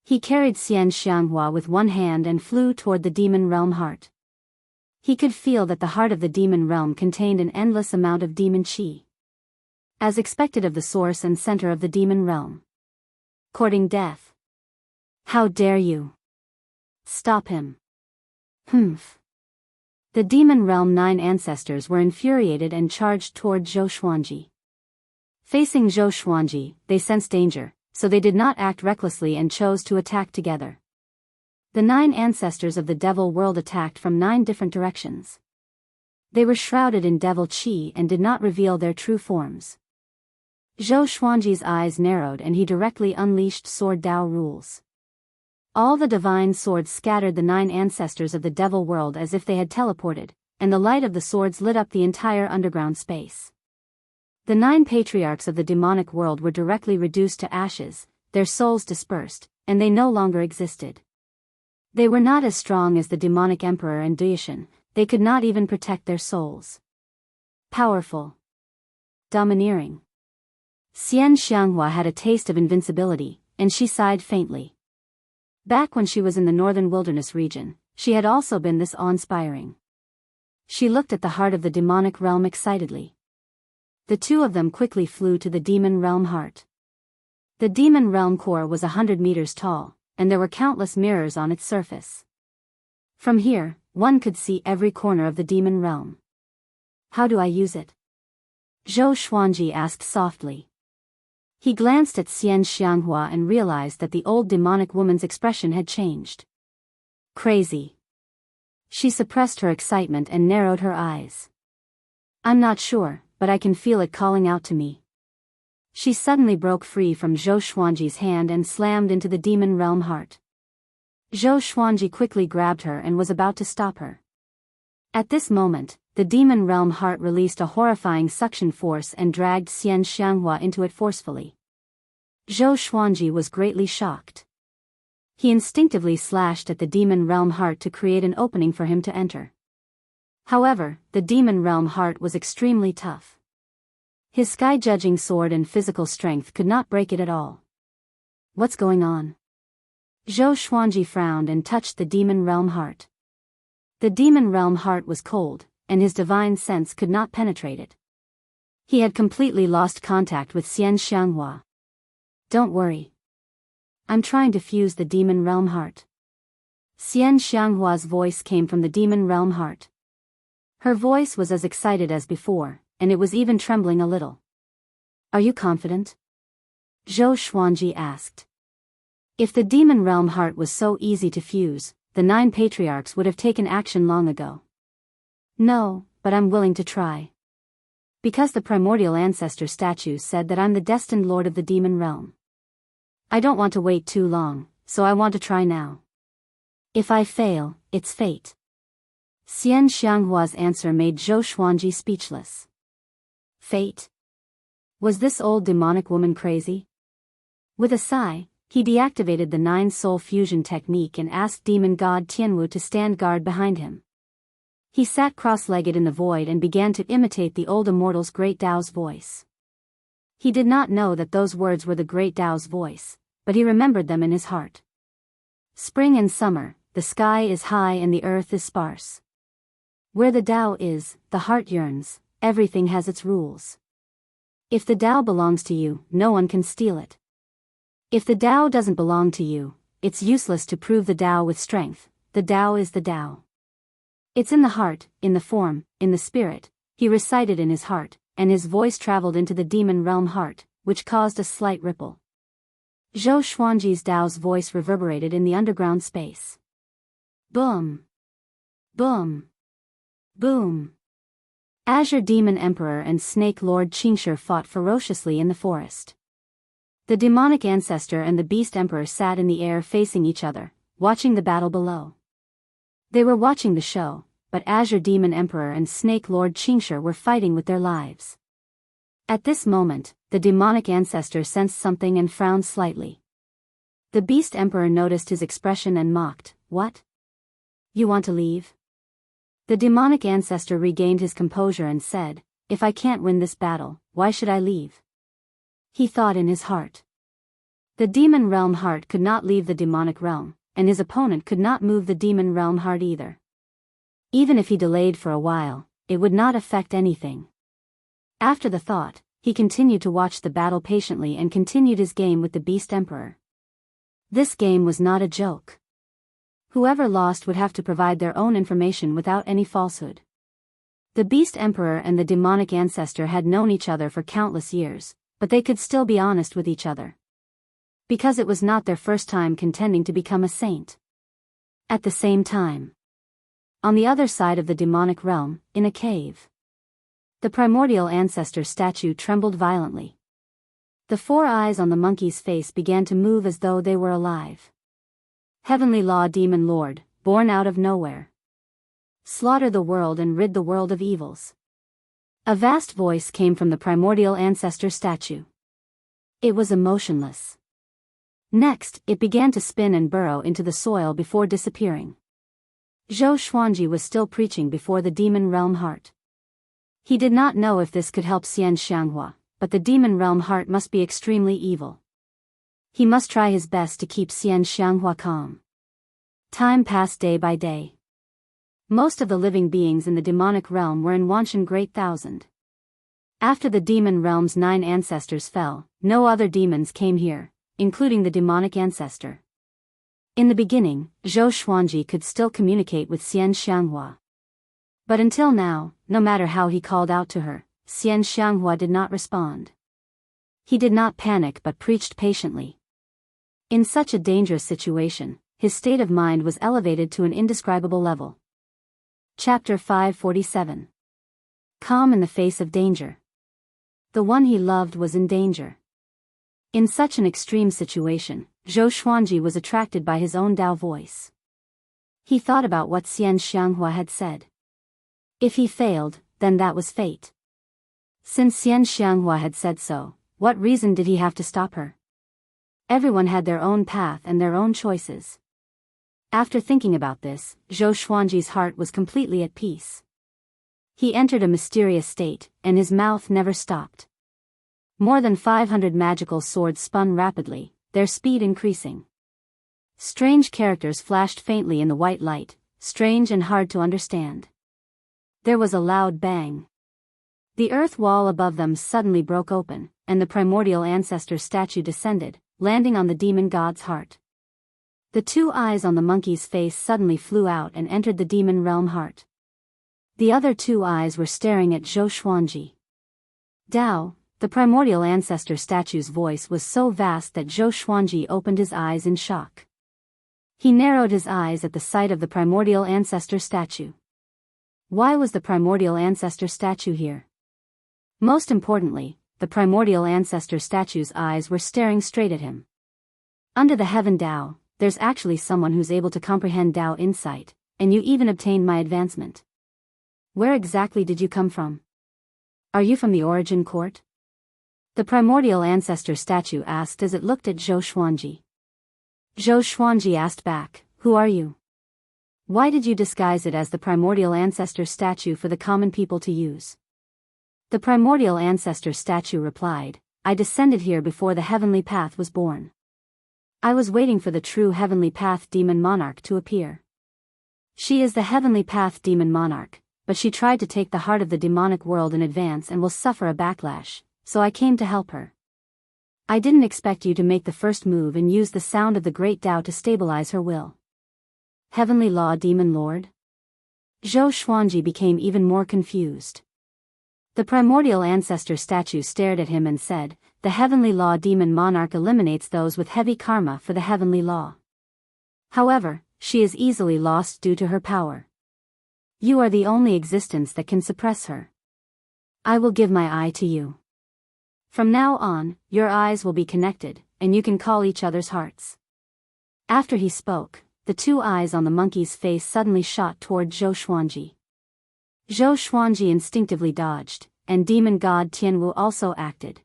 He carried Xian Xianghua with one hand and flew toward the demon realm heart. He could feel that the heart of the demon realm contained an endless amount of demon qi. As expected of the source and center of the demon realm. Courting death. How dare you? Stop him. Humph. The demon realm 9 ancestors were infuriated and charged toward Zhou Xuanji. Facing Zhou Xuanji, they sensed danger, so they did not act recklessly and chose to attack together. The 9 ancestors of the devil world attacked from 9 different directions. They were shrouded in devil qi and did not reveal their true forms. Zhou Xuanji's eyes narrowed and he directly unleashed Sword Dao rules. All the divine swords scattered the 9 ancestors of the devil world as if they had teleported, and the light of the swords lit up the entire underground space. The 9 patriarchs of the demonic world were directly reduced to ashes, their souls dispersed, and they no longer existed. They were not as strong as the demonic emperor and Duishan, they could not even protect their souls. Powerful. Domineering. Xian Xianghua had a taste of invincibility, and she sighed faintly. Back when she was in the northern wilderness region, she had also been this awe-inspiring. She looked at the heart of the demonic realm excitedly. The two of them quickly flew to the demon realm heart. The demon realm core was 100 meters tall, and there were countless mirrors on its surface. From here, one could see every corner of the demon realm. How do I use it? Zhou Xuanji asked softly. He glanced at Xian Xianghua and realized that the old demonic woman's expression had changed. Crazy. She suppressed her excitement and narrowed her eyes. I'm not sure, but I can feel it calling out to me. She suddenly broke free from Zhou Xuanji's hand and slammed into the demon realm heart. Zhou Xuanji quickly grabbed her and was about to stop her. At this moment, the demon realm heart released a horrifying suction force and dragged Xian Xianghua into it forcefully. Zhou Xuanji was greatly shocked. He instinctively slashed at the demon realm heart to create an opening for him to enter. However, the demon realm heart was extremely tough. His sky-judging sword and physical strength could not break it at all. What's going on? Zhou Xuanji frowned and touched the demon realm heart. The demon realm heart was cold, and his divine sense could not penetrate it. He had completely lost contact with Xian Xianghua. Don't worry. I'm trying to fuse the demon realm heart. Xian Xianghua's voice came from the demon realm heart. Her voice was as excited as before, and it was even trembling a little. Are you confident? Zhou Xuanji asked. If the demon realm heart was so easy to fuse, the 9 patriarchs would have taken action long ago. No, but I'm willing to try. Because the primordial ancestor statue said that I'm the destined lord of the demon realm. I don't want to wait too long, so I want to try now. If I fail, it's fate. Xian Xianghua's answer made Zhou Xuanji speechless. Fate? Was this old demonic woman crazy? With a sigh, he deactivated the 9-soul fusion technique and asked demon god Tianwu to stand guard behind him. He sat cross-legged in the void and began to imitate the old immortal's great Tao's voice. He did not know that those words were the great Tao's voice, but he remembered them in his heart. Spring and summer, the sky is high and the earth is sparse. Where the Tao is, the heart yearns, everything has its rules. If the Tao belongs to you, no one can steal it. If the Tao doesn't belong to you, it's useless to prove the Tao with strength, the Tao is the Tao. It's in the heart, in the form, in the spirit, he recited in his heart, and his voice traveled into the demon realm heart, which caused a slight ripple. Zhou Xuanji's Dao's voice reverberated in the underground space. Boom! Boom! Boom! Azure Demon Emperor and Snake Lord Qingshi fought ferociously in the forest. The demonic ancestor and the beast emperor sat in the air facing each other, watching the battle below. They were watching the show, but Azure Demon Emperor and Snake Lord Qingshi were fighting with their lives. At this moment, the demonic ancestor sensed something and frowned slightly. The beast emperor noticed his expression and mocked, "What? You want to leave?" The demonic ancestor regained his composure and said, "If I can't win this battle, why should I leave?" He thought in his heart. The demon realm heart could not leave the demonic realm, and his opponent could not move the demon realm heart either. Even if he delayed for a while, it would not affect anything. After the thought, he continued to watch the battle patiently and continued his game with the beast emperor. This game was not a joke. Whoever lost would have to provide their own information without any falsehood. The beast emperor and the demonic ancestor had known each other for countless years, but they could still be honest with each other. Because it was not their first time contending to become a saint. At the same time, on the other side of the demonic realm, in a cave, the primordial ancestor statue trembled violently. The 4 eyes on the monkey's face began to move as though they were alive. Heavenly Law Demon Lord, born out of nowhere. Slaughter the world and rid the world of evils. A vast voice came from the primordial ancestor statue. It was emotionless. Next, it began to spin and burrow into the soil before disappearing. Zhou Xuanji was still preaching before the demon realm heart. He did not know if this could help Xian Xianghua, but the demon realm heart must be extremely evil. He must try his best to keep Xian Xianghua calm. Time passed day by day. Most of the living beings in the demonic realm were in Wanshan Great Thousand. After the demon realm's 9 ancestors fell, no other demons came here, including the demonic ancestor. In the beginning, Zhou Xuanji could still communicate with Xian Xianghua. But until now, no matter how he called out to her, Xian Xianghua did not respond. He did not panic but preached patiently. In such a dangerous situation, his state of mind was elevated to an indescribable level. Chapter 547. Calm in the face of danger. The one he loved was in danger. In such an extreme situation, Zhou Xuanji was attracted by his own Dao voice. He thought about what Xian Xianghua had said. If he failed, then that was fate. Since Xian Xianghua had said so, what reason did he have to stop her? Everyone had their own path and their own choices. After thinking about this, Zhou Xuanji's heart was completely at peace. He entered a mysterious state, and his mouth never stopped. More than 500 magical swords spun rapidly, their speed increasing. Strange characters flashed faintly in the white light, strange and hard to understand. There was a loud bang. The earth wall above them suddenly broke open, and the primordial ancestor statue descended, landing on the demon god's heart. The 2 eyes on the monkey's face suddenly flew out and entered the demon realm heart. The other 2 eyes were staring at Zhou Xuanji. Dao, the primordial ancestor statue's voice was so vast that Zhou Xuanji opened his eyes in shock. He narrowed his eyes at the sight of the primordial ancestor statue. Why was the primordial ancestor statue here? Most importantly, the primordial ancestor statue's eyes were staring straight at him. Under the heaven Dao, there's actually someone who's able to comprehend Dao insight, and you even obtained my advancement. Where exactly did you come from? Are you from the origin court? The primordial ancestor statue asked as it looked at Zhou Xuanji. Zhou Xuanji asked back, "Who are you? Why did you disguise it as the primordial ancestor statue for the common people to use?" The primordial ancestor statue replied, "I descended here before the heavenly path was born. I was waiting for the true heavenly path demon monarch to appear. She is the heavenly path demon monarch, but she tried to take the heart of the demonic world in advance and will suffer a backlash, so I came to help her. I didn't expect you to make the first move and use the sound of the great Dao to stabilize her will." Heavenly Law Demon Lord? Zhou Xuanji became even more confused. The primordial ancestor statue stared at him and said, the heavenly law demon monarch eliminates those with heavy karma for the heavenly law. However, she is easily lost due to her power. You are the only existence that can suppress her. I will give my eye to you. From now on, your eyes will be connected, and you can call each other's hearts. After he spoke, the two eyes on the monkey's face suddenly shot toward Zhou Xuanji. Zhou Xuanji instinctively dodged, and demon god Tianwu also acted.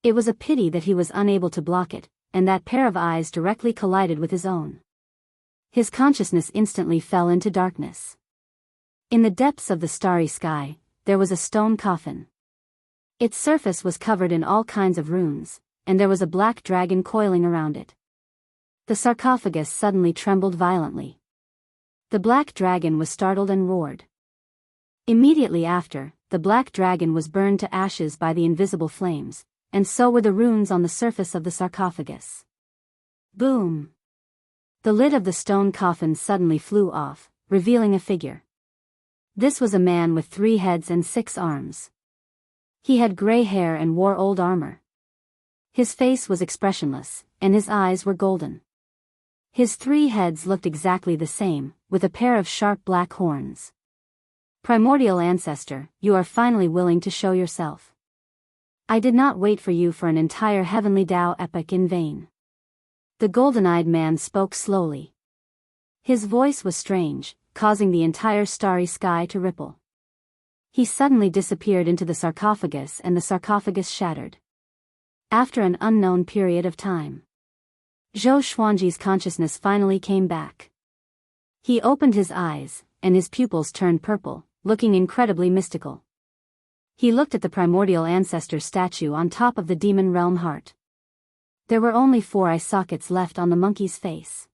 It was a pity that he was unable to block it, and that pair of eyes directly collided with his own. His consciousness instantly fell into darkness. In the depths of the starry sky, there was a stone coffin. Its surface was covered in all kinds of runes, and there was a black dragon coiling around it. The sarcophagus suddenly trembled violently. The black dragon was startled and roared. Immediately after, the black dragon was burned to ashes by the invisible flames, and so were the runes on the surface of the sarcophagus. Boom! The lid of the stone coffin suddenly flew off, revealing a figure. This was a man with 3 heads and 6 arms. He had gray hair and wore old armor. His face was expressionless, and his eyes were golden. His 3 heads looked exactly the same, with a pair of sharp black horns. Primordial ancestor, you are finally willing to show yourself. I did not wait for you for an entire heavenly Tao epoch in vain. The golden-eyed man spoke slowly. His voice was strange, causing the entire starry sky to ripple. He suddenly disappeared into the sarcophagus and the sarcophagus shattered. After an unknown period of time, Zhou Xuanji's consciousness finally came back. He opened his eyes, and his pupils turned purple, looking incredibly mystical. He looked at the primordial ancestor statue on top of the demon realm heart. There were only 4 eye sockets left on the monkey's face.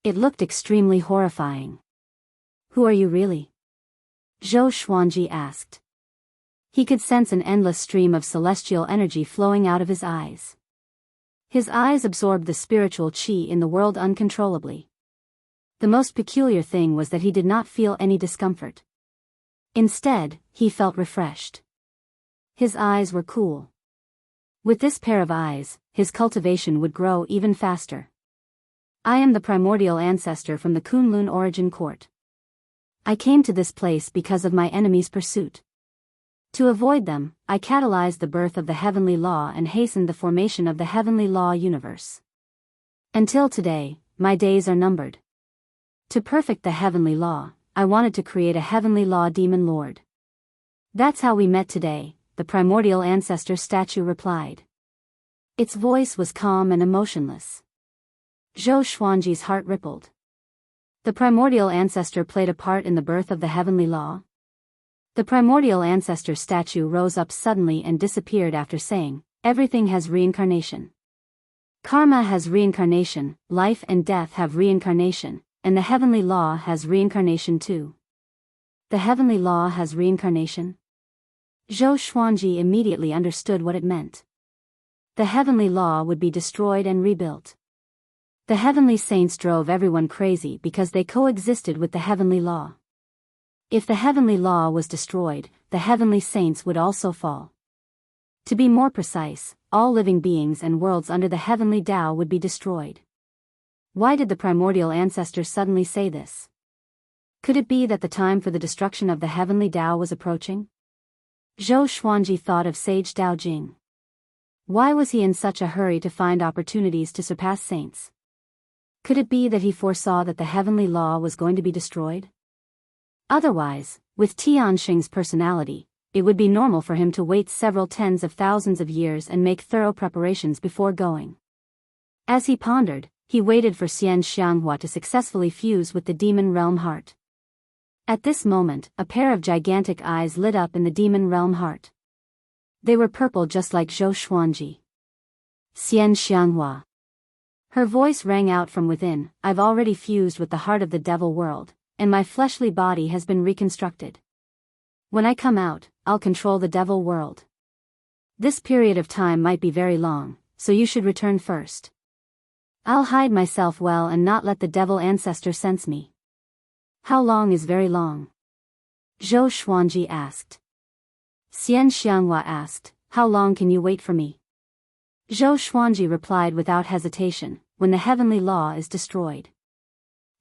It looked extremely horrifying. Who are you really? Zhou Xuanji asked. He could sense an endless stream of celestial energy flowing out of his eyes. His eyes absorbed the spiritual qi in the world uncontrollably. The most peculiar thing was that he did not feel any discomfort. Instead, he felt refreshed. His eyes were cool. With this pair of eyes, his cultivation would grow even faster. I am the primordial ancestor from the Kunlun origin court. I came to this place because of my enemy's pursuit. To avoid them, I catalyzed the birth of the heavenly law and hastened the formation of the heavenly law universe. Until today, my days are numbered. To perfect the heavenly law, I wanted to create a heavenly law demon lord. That's how we met today, the primordial ancestor statue replied. Its voice was calm and emotionless. Zhou Xuanji's heart rippled. The primordial ancestor played a part in the birth of the heavenly law. The primordial ancestor statue rose up suddenly and disappeared after saying, everything has reincarnation. Karma has reincarnation, life and death have reincarnation, and the heavenly law has reincarnation too. The heavenly law has reincarnation? Zhou Xuanji immediately understood what it meant. The heavenly law would be destroyed and rebuilt. The heavenly saints drove everyone crazy because they coexisted with the heavenly law. If the heavenly law was destroyed, the heavenly saints would also fall. To be more precise, all living beings and worlds under the heavenly Tao would be destroyed. Why did the primordial ancestor suddenly say this? Could it be that the time for the destruction of the heavenly Tao was approaching? Zhou Xuanji thought of sage Dao Jing. Why was he in such a hurry to find opportunities to surpass saints? Could it be that he foresaw that the heavenly law was going to be destroyed? Otherwise, with Tianxing's personality, it would be normal for him to wait several tens of thousands of years and make thorough preparations before going. As he pondered, he waited for Xian Xianghua to successfully fuse with the demon realm heart. At this moment, a pair of gigantic eyes lit up in the demon realm heart. They were purple just like Zhou Xuanji. Xian Xianghua. Her voice rang out from within, I've already fused with the heart of the devil world, and my fleshly body has been reconstructed. When I come out, I'll control the devil world. This period of time might be very long, so you should return first. I'll hide myself well and not let the devil ancestor sense me. How long is very long? Zhou Xuanji asked. Xian Xianghua asked, how long can you wait for me? Zhou Xuanji replied without hesitation, when the heavenly law is destroyed.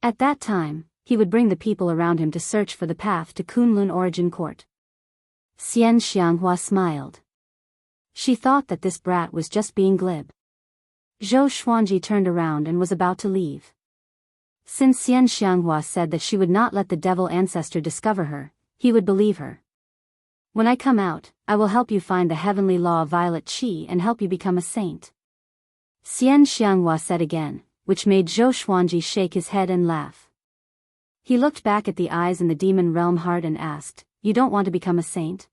At that time, he would bring the people around him to search for the path to Kunlun Origin Court. Xian Xianghua smiled. She thought that this brat was just being glib. Zhou Xuanji turned around and was about to leave. Since Xian Xianghua said that she would not let the devil ancestor discover her, he would believe her. When I come out, I will help you find the heavenly law of violet qi and help you become a saint. Xian Xianghua said again, which made Zhou Xuanji shake his head and laugh. He looked back at the eyes in the demon realm heart and asked, "You don't want to become a saint?"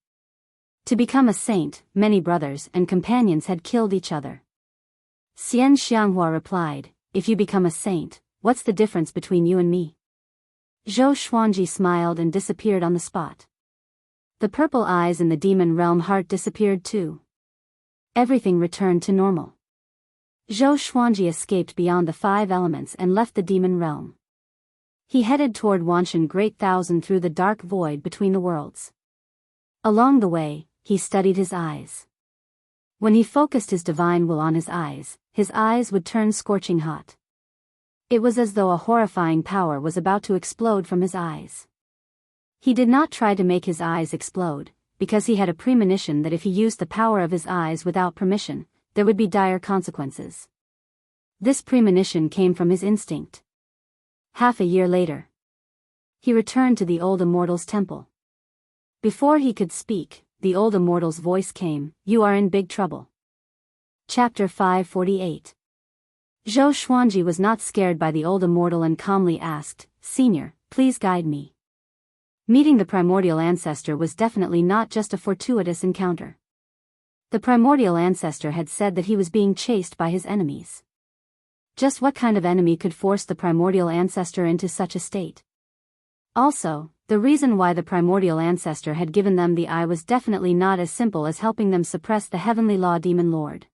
To become a saint, many brothers and companions had killed each other. Xian Xianghua replied, "If you become a saint, what's the difference between you and me?" Zhou Xuanji smiled and disappeared on the spot. The purple eyes in the demon realm heart disappeared too. Everything returned to normal. Zhou Xuanji escaped beyond the 5 elements and left the demon realm. He headed toward Wanshan Great Thousand through the dark void between the worlds. Along the way, he studied his eyes. When he focused his divine will on his eyes would turn scorching hot. It was as though a horrifying power was about to explode from his eyes. He did not try to make his eyes explode, because he had a premonition that if he used the power of his eyes without permission, there would be dire consequences. This premonition came from his instinct. Half a year later, he returned to the old immortal's temple. Before he could speak, the old immortal's voice came, "You are in big trouble." Chapter 548. Zhou Xuanji was not scared by the old immortal and calmly asked, "Senior, please guide me." Meeting the primordial ancestor was definitely not just a fortuitous encounter. The primordial ancestor had said that he was being chased by his enemies. Just what kind of enemy could force the primordial ancestor into such a state? Also, the reason why the primordial ancestor had given them the eye was definitely not as simple as helping them suppress the heavenly law demon lord.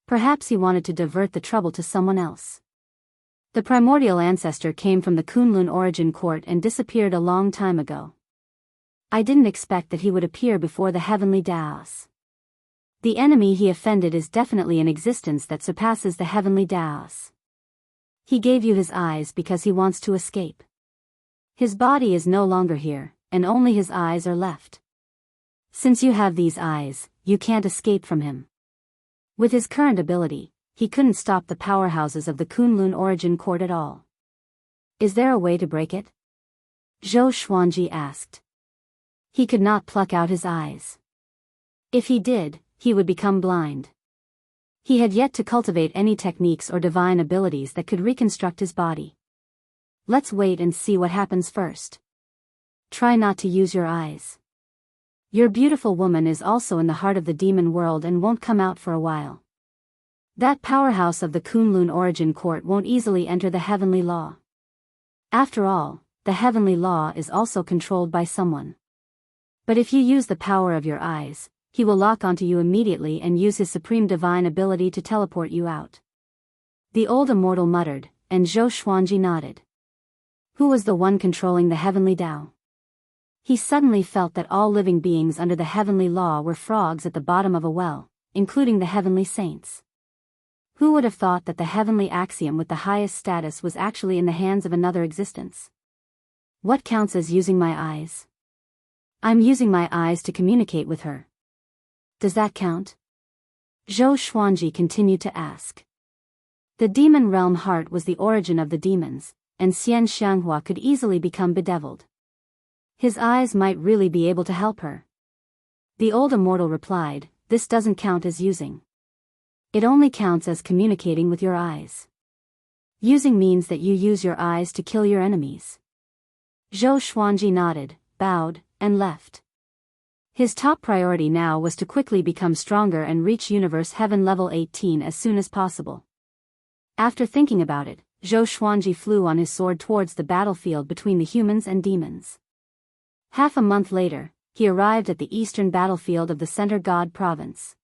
Perhaps he wanted to divert the trouble to someone else. The primordial ancestor came from the Kunlun Origin Court and disappeared a long time ago. I didn't expect that he would appear before the heavenly Daos. The enemy he offended is definitely an existence that surpasses the heavenly Daos. He gave you his eyes because he wants to escape. His body is no longer here, and only his eyes are left. Since you have these eyes, you can't escape from him. With his current ability, he couldn't stop the powerhouses of the Kunlun Origin Court at all. Is there a way to break it? Zhou Xuanji asked. He could not pluck out his eyes. If he did, he would become blind. He had yet to cultivate any techniques or divine abilities that could reconstruct his body. Let's wait and see what happens first. Try not to use your eyes. Your beautiful woman is also in the heart of the demon world and won't come out for a while. That powerhouse of the Kunlun Origin Court won't easily enter the heavenly law. After all, the heavenly law is also controlled by someone. But if you use the power of your eyes, he will lock onto you immediately and use his supreme divine ability to teleport you out. The old immortal muttered, and Zhou Xuanji nodded. Who was the one controlling the heavenly Tao? He suddenly felt that all living beings under the heavenly law were frogs at the bottom of a well, including the heavenly saints. Who would have thought that the heavenly axiom with the highest status was actually in the hands of another existence? What counts as using my eyes? I'm using my eyes to communicate with her. Does that count? Zhou Xuanji continued to ask. The demon realm heart was the origin of the demons, and Xian Xianghua could easily become bedeviled. His eyes might really be able to help her. The old immortal replied, "This doesn't count as using. It only counts as communicating with your eyes. Using means that you use your eyes to kill your enemies." Zhou Xuanji nodded, bowed, and left. His top priority now was to quickly become stronger and reach Universe Heaven level 18 as soon as possible. After thinking about it, Zhou Xuanji flew on his sword towards the battlefield between the humans and demons. Half a month later, he arrived at the eastern battlefield of the Center God province.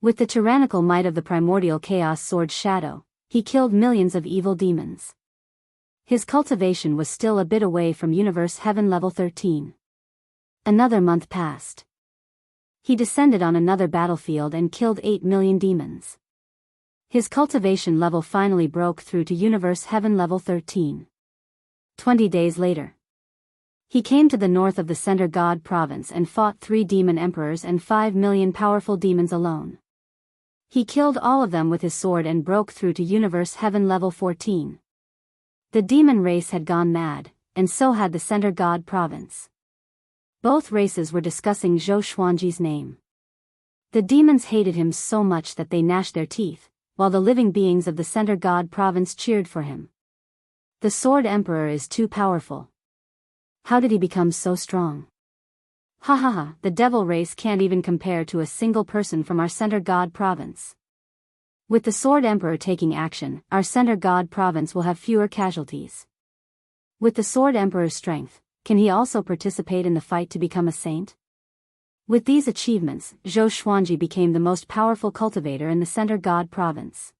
With the tyrannical might of the primordial chaos sword Shadow, he killed millions of evil demons. His cultivation was still a bit away from Universe Heaven level 13. Another month passed. He descended on another battlefield and killed 8 million demons. His cultivation level finally broke through to Universe Heaven level 13. 20 days later, he came to the north of the Center God province and fought 3 demon emperors and 5 million powerful demons alone. He killed all of them with his sword and broke through to Universe Heaven level 14. The demon race had gone mad, and so had the Center God province. Both races were discussing Zhou Xuanji's name. The demons hated him so much that they gnashed their teeth, while the living beings of the Center God province cheered for him. The Sword Emperor is too powerful. How did he become so strong? Ha ha ha, the devil race can't even compare to a single person from our Center God province. With the Sword Emperor taking action, our Center God province will have fewer casualties. With the Sword Emperor's strength, can he also participate in the fight to become a saint? With these achievements, Zhou Xuanji became the most powerful cultivator in the Center God province.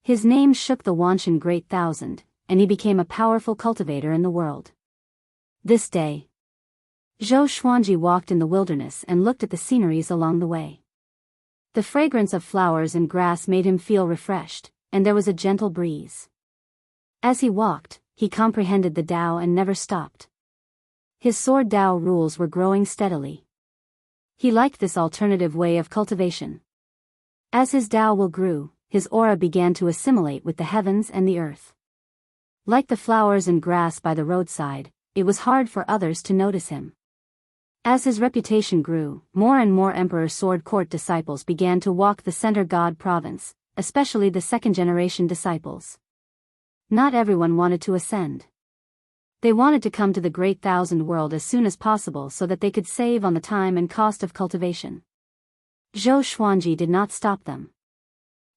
His name shook the Wanshan Great Thousand, and he became a powerful cultivator in the world. This day, Zhou Xuanji walked in the wilderness and looked at the sceneries along the way. The fragrance of flowers and grass made him feel refreshed, and there was a gentle breeze. As he walked, he comprehended the Tao and never stopped. His sword Tao rules were growing steadily. He liked this alternative way of cultivation. As his Tao will grew, his aura began to assimilate with the heavens and the earth. Like the flowers and grass by the roadside, it was hard for others to notice him. As his reputation grew, more and more Emperor Sword Court disciples began to walk the Center God province, especially the second-generation disciples. Not everyone wanted to ascend. They wanted to come to the Great Thousand World as soon as possible so that they could save on the time and cost of cultivation. Zhou Xuanji did not stop them.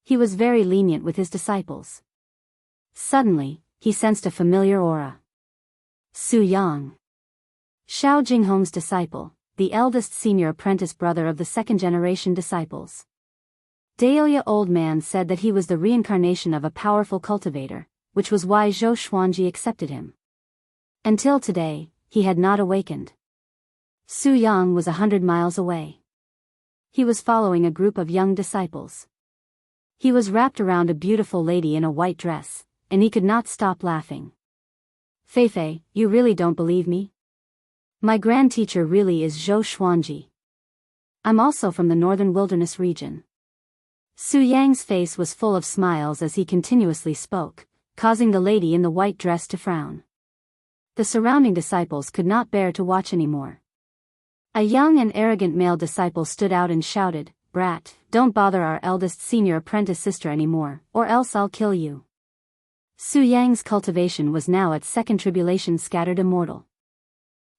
He was very lenient with his disciples. Suddenly, he sensed a familiar aura. Su Yang. Xiao Jinghong's disciple, the eldest senior apprentice brother of the second-generation disciples. Dahlia Old Man said that he was the reincarnation of a powerful cultivator, which was why Zhou Xuanji accepted him. Until today, he had not awakened. Su Yang was 100 miles away. He was following a group of young disciples. He was wrapped around a beautiful lady in a white dress, and he could not stop laughing. Feifei, you really don't believe me? My grand teacher really is Zhou Xuanji. I'm also from the northern wilderness region. Su Yang's face was full of smiles as he continuously spoke, causing the lady in the white dress to frown. The surrounding disciples could not bear to watch anymore. A young and arrogant male disciple stood out and shouted, "Brat, don't bother our eldest senior apprentice sister anymore, or else I'll kill you." Su Yang's cultivation was now at second tribulation scattered immortal.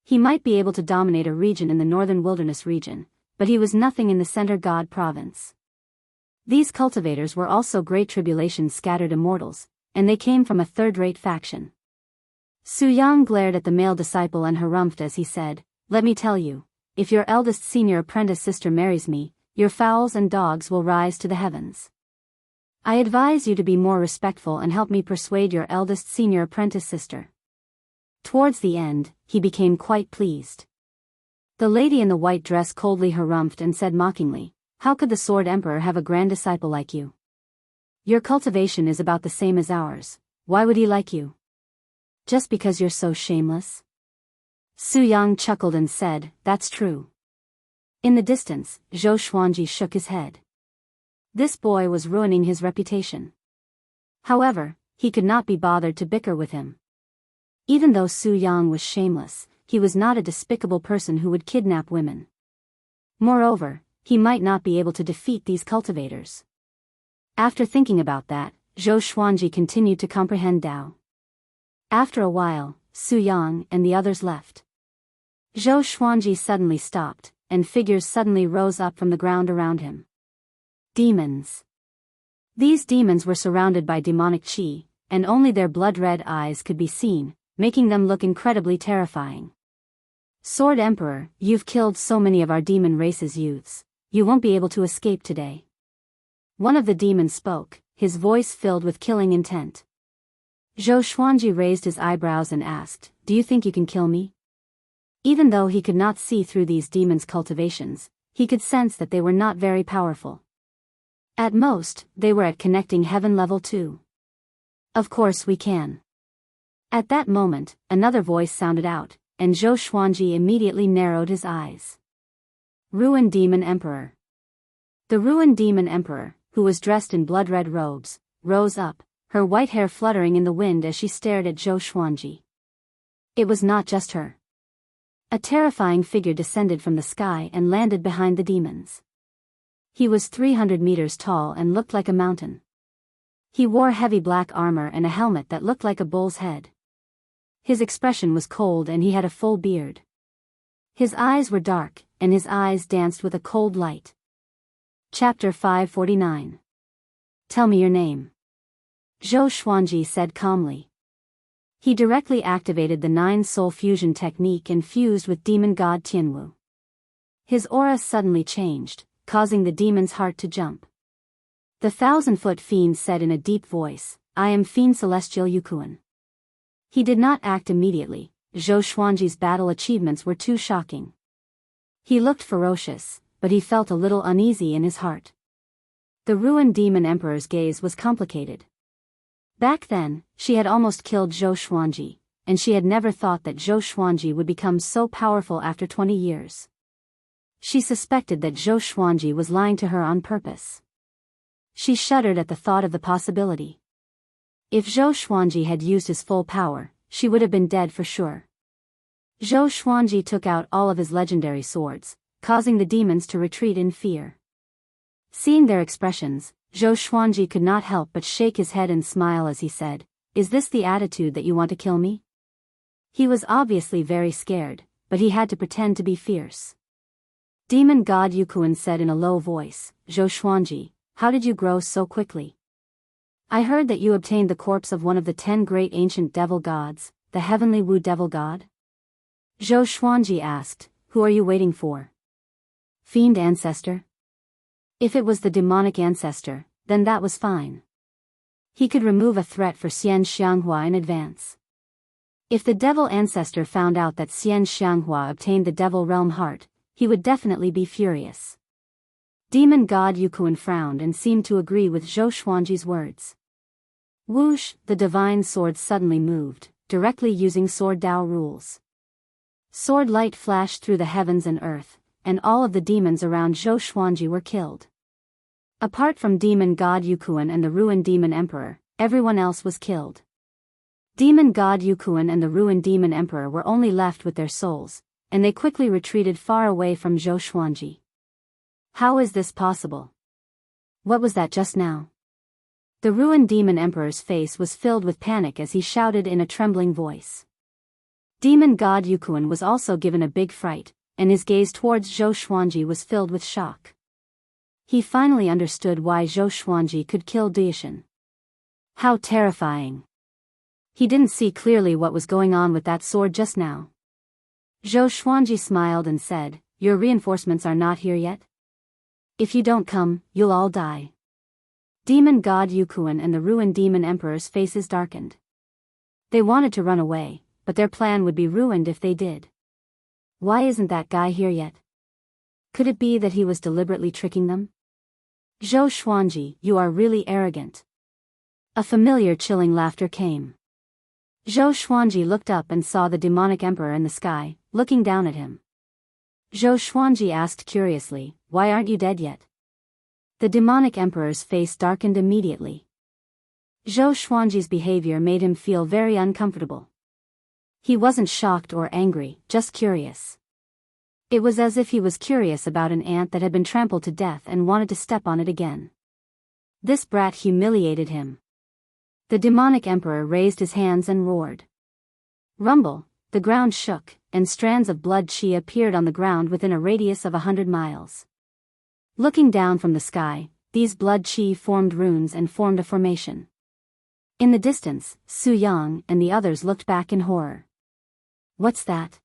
He might be able to dominate a region in the northern wilderness region, but he was nothing in the Center God province. These cultivators were also great tribulation scattered immortals, and they came from a third-rate faction. Su Yang glared at the male disciple and harumphed as he said, "Let me tell you, if your eldest senior apprentice sister marries me, your fowls and dogs will rise to the heavens. I advise you to be more respectful and help me persuade your eldest senior apprentice sister." Towards the end, he became quite pleased. The lady in the white dress coldly harumphed and said mockingly, "How could the Sword Emperor have a grand disciple like you? Your cultivation is about the same as ours. Why would he like you? Just because you're so shameless?" Su Yang chuckled and said, "That's true." In the distance, Zhou Xuanji shook his head. This boy was ruining his reputation. However, he could not be bothered to bicker with him. Even though Su Yang was shameless, he was not a despicable person who would kidnap women. Moreover, he might not be able to defeat these cultivators. After thinking about that, Zhou Xuanji continued to comprehend Tao. After a while, Su Yang and the others left. Zhou Xuanji suddenly stopped, and figures suddenly rose up from the ground around him. Demons. These demons were surrounded by demonic qi, and only their blood-red eyes could be seen, making them look incredibly terrifying. "Sword Emperor, you've killed so many of our demon race's youths, you won't be able to escape today." One of the demons spoke, his voice filled with killing intent. Zhou Xuanji raised his eyebrows and asked, "Do you think you can kill me?" Even though he could not see through these demons' cultivations, he could sense that they were not very powerful. At most, they were at connecting heaven level 2. Of course we can. At that moment, another voice sounded out, and Zhou Xuanji immediately narrowed his eyes. Ruined Demon Emperor. The Ruined Demon Emperor, who was dressed in blood-red robes, rose up, her white hair fluttering in the wind as she stared at Zhou Xuanji. It was not just her. A terrifying figure descended from the sky and landed behind the demons. He was 300 meters tall and looked like a mountain. He wore heavy black armor and a helmet that looked like a bull's head. His expression was cold and he had a full beard. His eyes were dark, and his eyes danced with a cold light. Chapter 549. Tell me your name. Zhou Xuanji said calmly. He directly activated the 9-soul fusion technique and fused with demon god Tianwu. His aura suddenly changed, causing the demon's heart to jump. The 1,000-foot fiend said in a deep voice, I am Fiend Celestial Yukuan. He did not act immediately. Zhou Xuanji's battle achievements were too shocking. He looked ferocious, but he felt a little uneasy in his heart. The Ruined Demon Emperor's gaze was complicated. Back then, she had almost killed Zhou Xuanji, and she had never thought that Zhou Xuanji would become so powerful after 20 years. She suspected that Zhou Xuanji was lying to her on purpose. She shuddered at the thought of the possibility. If Zhou Xuanji had used his full power, she would have been dead for sure. Zhou Xuanji took out all of his legendary swords, causing the demons to retreat in fear. Seeing their expressions, Zhou Xuanji could not help but shake his head and smile as he said, Is this the attitude that you want to kill me? He was obviously very scared, but he had to pretend to be fierce. Demon god Yukuan said in a low voice, Zhou Xuanji, how did you grow so quickly? I heard that you obtained the corpse of one of the 10 great ancient devil gods, the heavenly Wu devil god? Zhou Xuanji asked, Who are you waiting for? Fiend ancestor? If it was the demonic ancestor, then that was fine. He could remove a threat for Xian Xianghua in advance. If the devil ancestor found out that Xian Xianghua obtained the devil realm heart, he would definitely be furious. Demon god Yukuan frowned and seemed to agree with Zhou Xuanji's words. Whoosh, the divine sword suddenly moved, directly using sword Dao rules. Sword light flashed through the heavens and earth, and all of the demons around Zhou Xuanji were killed. Apart from demon god Yukuan and the Ruined Demon Emperor, everyone else was killed. Demon god Yukuan and the Ruined Demon Emperor were only left with their souls, and they quickly retreated far away from Zhou Xuanji. How is this possible? What was that just now? The Ruined Demon Emperor's face was filled with panic as he shouted in a trembling voice. Demon god Yukuan was also given a big fright, and his gaze towards Zhou Xuanji was filled with shock. He finally understood why Zhou Xuanji could kill Duishan. How terrifying! He didn't see clearly what was going on with that sword just now. Zhou Xuanji smiled and said, Your reinforcements are not here yet? If you don't come, you'll all die. Demon god Yukuan and the Ruined Demon Emperor's faces darkened. They wanted to run away, but their plan would be ruined if they did. Why isn't that guy here yet? Could it be that he was deliberately tricking them? Zhou Xuanji, you are really arrogant. A familiar chilling laughter came. Zhou Xuanji looked up and saw the demonic emperor in the sky, looking down at him. Zhou Xuanji asked curiously, Why aren't you dead yet? The demonic emperor's face darkened immediately. Zhou Xuanji's behavior made him feel very uncomfortable. He wasn't shocked or angry, just curious. It was as if he was curious about an ant that had been trampled to death and wanted to step on it again. This brat humiliated him. The demonic emperor raised his hands and roared. Rumble, the ground shook, and strands of blood chi appeared on the ground within a radius of 100 miles. Looking down from the sky, these blood chi formed runes and formed a formation. In the distance, Su Yang and the others looked back in horror. What's that?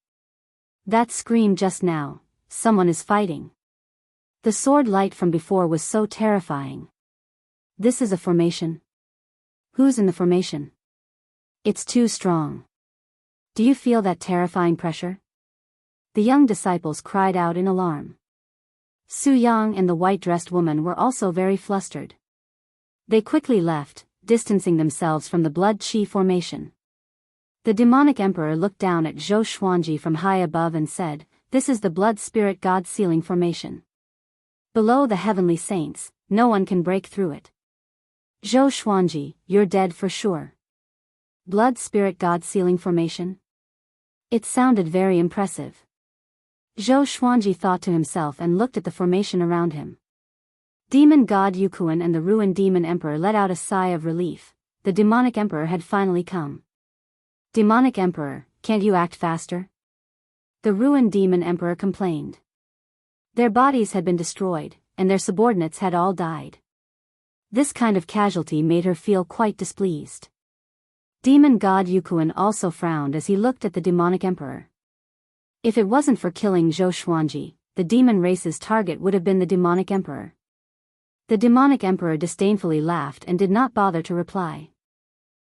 That scream just now, someone is fighting. The sword light from before was so terrifying. This is a formation. Who's in the formation? It's too strong. Do you feel that terrifying pressure? The young disciples cried out in alarm. Su Yang and the white-dressed woman were also very flustered. They quickly left, distancing themselves from the blood chi formation. The demonic emperor looked down at Zhou Xuanji from high above and said, "This is the blood spirit god sealing formation. Below the heavenly saints, no one can break through it. Zhou Xuanji, you're dead for sure." Blood spirit god sealing formation? It sounded very impressive. Zhou Xuanji thought to himself and looked at the formation around him. Demon god Yukuan and the ruined demon emperor let out a sigh of relief. The demonic emperor had finally come. "Demonic emperor, can't you act faster?" The ruined demon emperor complained. Their bodies had been destroyed, and their subordinates had all died. This kind of casualty made her feel quite displeased. Demon god Yukuan also frowned as he looked at the demonic emperor. If it wasn't for killing Zhou Xuanji, the demon race's target would have been the demonic emperor. The demonic emperor disdainfully laughed and did not bother to reply.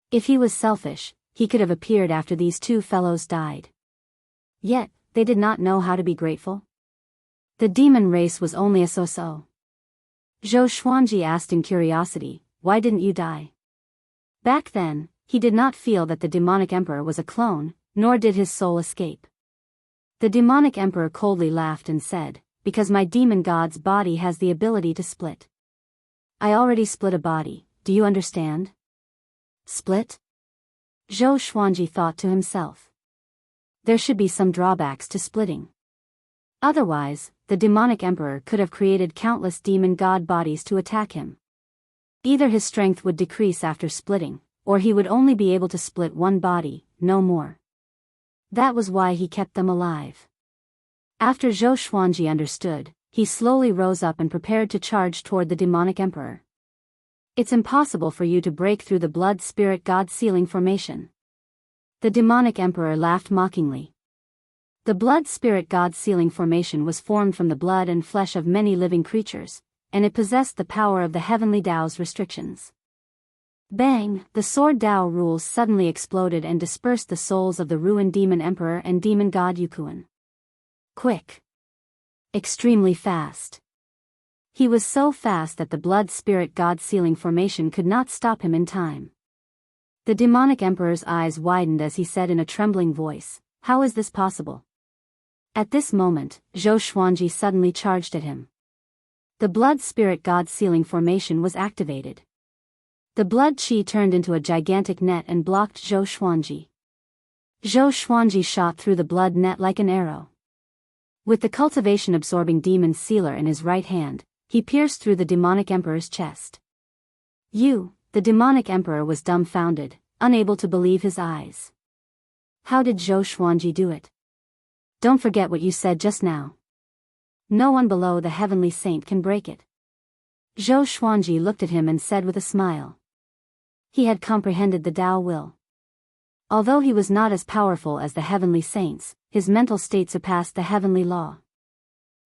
If he was selfish, he could have appeared after these two fellows died. Yet, they did not know how to be grateful. The demon race was only a so-so. Zhou Xuanji asked in curiosity, "Why didn't you die?" Back then, he did not feel that the demonic emperor was a clone, nor did his soul escape. The demonic emperor coldly laughed and said, "Because my demon god's body has the ability to split. I already split a body, do you understand?" Split? Zhou Xuanji thought to himself. There should be some drawbacks to splitting. Otherwise, the demonic emperor could have created countless demon god bodies to attack him. Either his strength would decrease after splitting, or he would only be able to split one body, no more. That was why he kept them alive. After Zhou Xuanji understood, he slowly rose up and prepared to charge toward the demonic emperor. "It's impossible for you to break through the blood spirit god sealing formation." The demonic emperor laughed mockingly. The blood spirit god sealing formation was formed from the blood and flesh of many living creatures, and it possessed the power of the heavenly Tao's restrictions. Bang! The sword Tao rules suddenly exploded and dispersed the souls of the ruined demon emperor and demon god Yukuan. Quick. Extremely fast. He was so fast that the blood spirit god sealing formation could not stop him in time. The demonic emperor's eyes widened as he said in a trembling voice, "How is this possible?" At this moment, Zhou Xuanji suddenly charged at him. The blood spirit god sealing formation was activated. The blood chi turned into a gigantic net and blocked Zhou Xuanji. Zhou Xuanji shot through the blood net like an arrow. With the cultivation-absorbing demon sealer in his right hand, he pierced through the demonic emperor's chest. The demonic emperor was dumbfounded, unable to believe his eyes. How did Zhou Xuanji do it? Don't forget what you said just now. No one below the heavenly saint can break it. Zhou Xuanji looked at him and said with a smile. He had comprehended the Tao will. Although he was not as powerful as the heavenly saints, his mental state surpassed the heavenly law.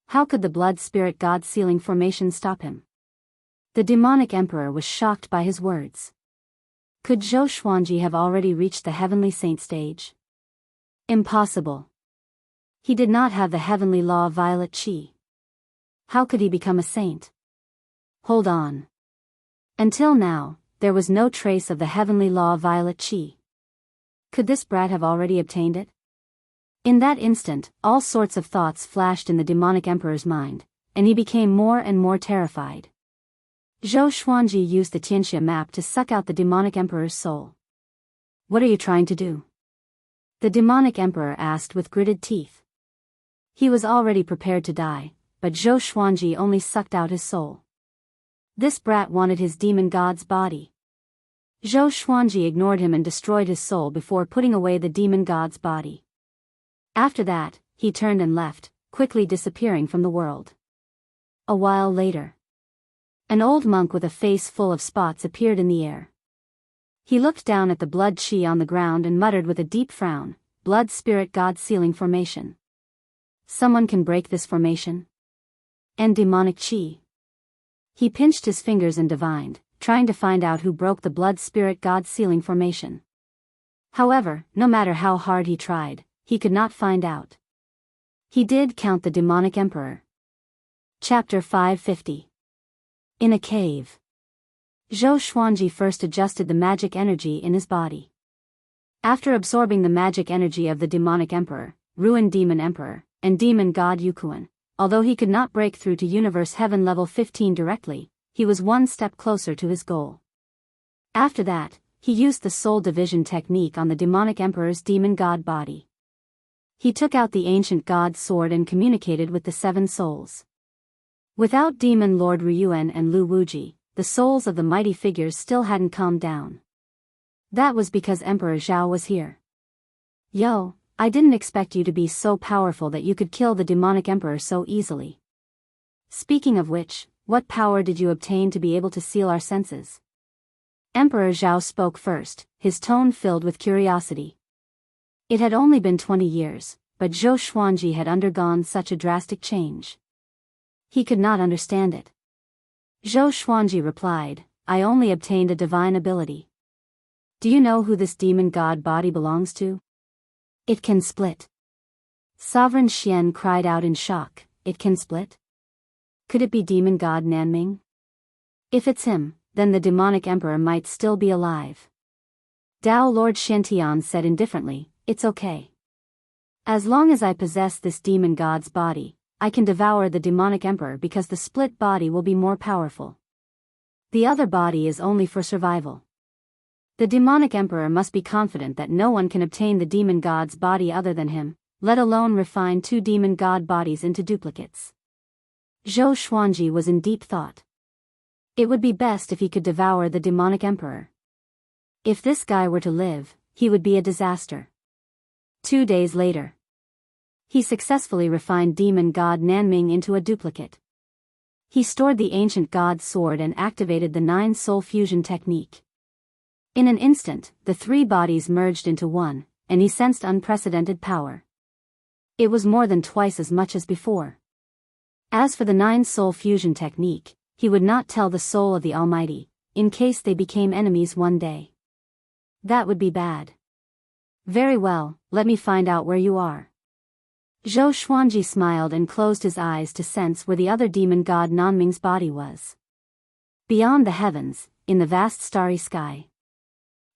How could the blood spirit god sealing formation stop him? The demonic emperor was shocked by his words. Could Zhou Xuanji have already reached the heavenly saint stage? Impossible. He did not have the heavenly law of violet chi. How could he become a saint? Hold on. Until now, there was no trace of the heavenly law of violet chi. Could this brat have already obtained it? In that instant, all sorts of thoughts flashed in the demonic emperor's mind, and he became more and more terrified. Zhou Xuanji used the Tianxia map to suck out the demonic emperor's soul. "What are you trying to do?" the demonic emperor asked with gritted teeth. He was already prepared to die, but Zhou Xuanji only sucked out his soul. This brat wanted his demon god's body. Zhou Xuanji ignored him and destroyed his soul before putting away the demon god's body. After that, he turned and left, quickly disappearing from the world. A while later, an old monk with a face full of spots appeared in the air. He looked down at the blood chi on the ground and muttered with a deep frown, "Blood spirit god sealing formation. Someone can break this formation? And demonic chi." He pinched his fingers and divined, trying to find out who broke the blood spirit god sealing formation. However, no matter how hard he tried, he could not find out. He did count the demonic emperor. Chapter 550. In a cave. Zhou Xuanji first adjusted the magic energy in his body. After absorbing the magic energy of the demonic emperor, ruined demon emperor, and demon god Yukuan, although he could not break through to universe heaven level 15 directly, he was one step closer to his goal. After that, he used the soul division technique on the demonic emperor's demon god body. He took out the ancient god's sword and communicated with the 7 souls. Without demon lord Ryuan and Lu Wuji, the souls of the mighty figures still hadn't calmed down. That was because Emperor Zhao was here. Yo, I didn't expect you to be so powerful that you could kill the demonic emperor so easily. Speaking of which, what power did you obtain to be able to seal our senses? Emperor Zhao spoke first, his tone filled with curiosity. It had only been 20 years, but Zhou Xuanji had undergone such a drastic change. He could not understand it. Zhou Xuanji replied, I only obtained a divine ability. Do you know who this demon god body belongs to? It can split. Sovereign Xian cried out in shock, it can split? Could it be demon god Nanming? If it's him, then the demonic emperor might still be alive. Dao Lord Shantian said indifferently, it's okay. As long as I possess this demon god's body, I can devour the demonic emperor because the split body will be more powerful. The other body is only for survival. The demonic emperor must be confident that no one can obtain the demon god's body other than him, let alone refine 2 demon god bodies into duplicates. Zhou Xuanji was in deep thought. It would be best if he could devour the demonic emperor. If this guy were to live, he would be a disaster. 2 days later, he successfully refined demon god Nanming into a duplicate. He stored the ancient god's sword and activated the 9 soul fusion technique. In an instant, the 3 bodies merged into one, and he sensed unprecedented power. It was more than twice as much as before. As for the 9 soul fusion technique, he would not tell the soul of the Almighty, in case they became enemies one day. That would be bad. Very well, let me find out where you are. Zhou Xuanji smiled and closed his eyes to sense where the other demon god Nanming's body was. Beyond the heavens, in the vast starry sky.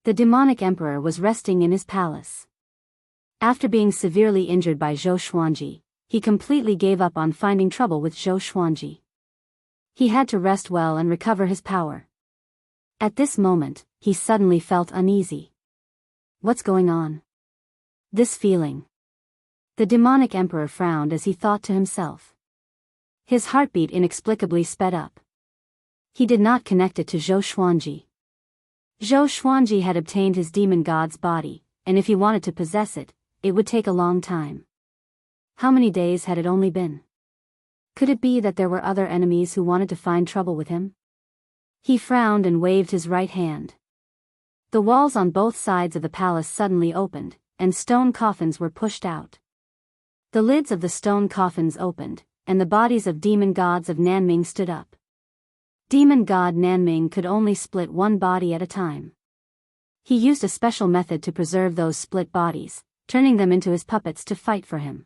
The demonic emperor was resting in his palace. After being severely injured by Zhou Xuanji, he completely gave up on finding trouble with Zhou Xuanji. He had to rest well and recover his power. At this moment, he suddenly felt uneasy. What's going on? This feeling. The demonic emperor frowned as he thought to himself. His heartbeat inexplicably sped up. He did not connect it to Zhou Xuanji. Zhou Xuanji had obtained his demon god's body, and if he wanted to possess it, it would take a long time. How many days had it only been? Could it be that there were other enemies who wanted to find trouble with him? He frowned and waved his right hand. The walls on both sides of the palace suddenly opened, and stone coffins were pushed out. The lids of the stone coffins opened, and the bodies of demon gods of Nanming stood up. Demon god Nanming could only split one body at a time. He used a special method to preserve those split bodies, turning them into his puppets to fight for him.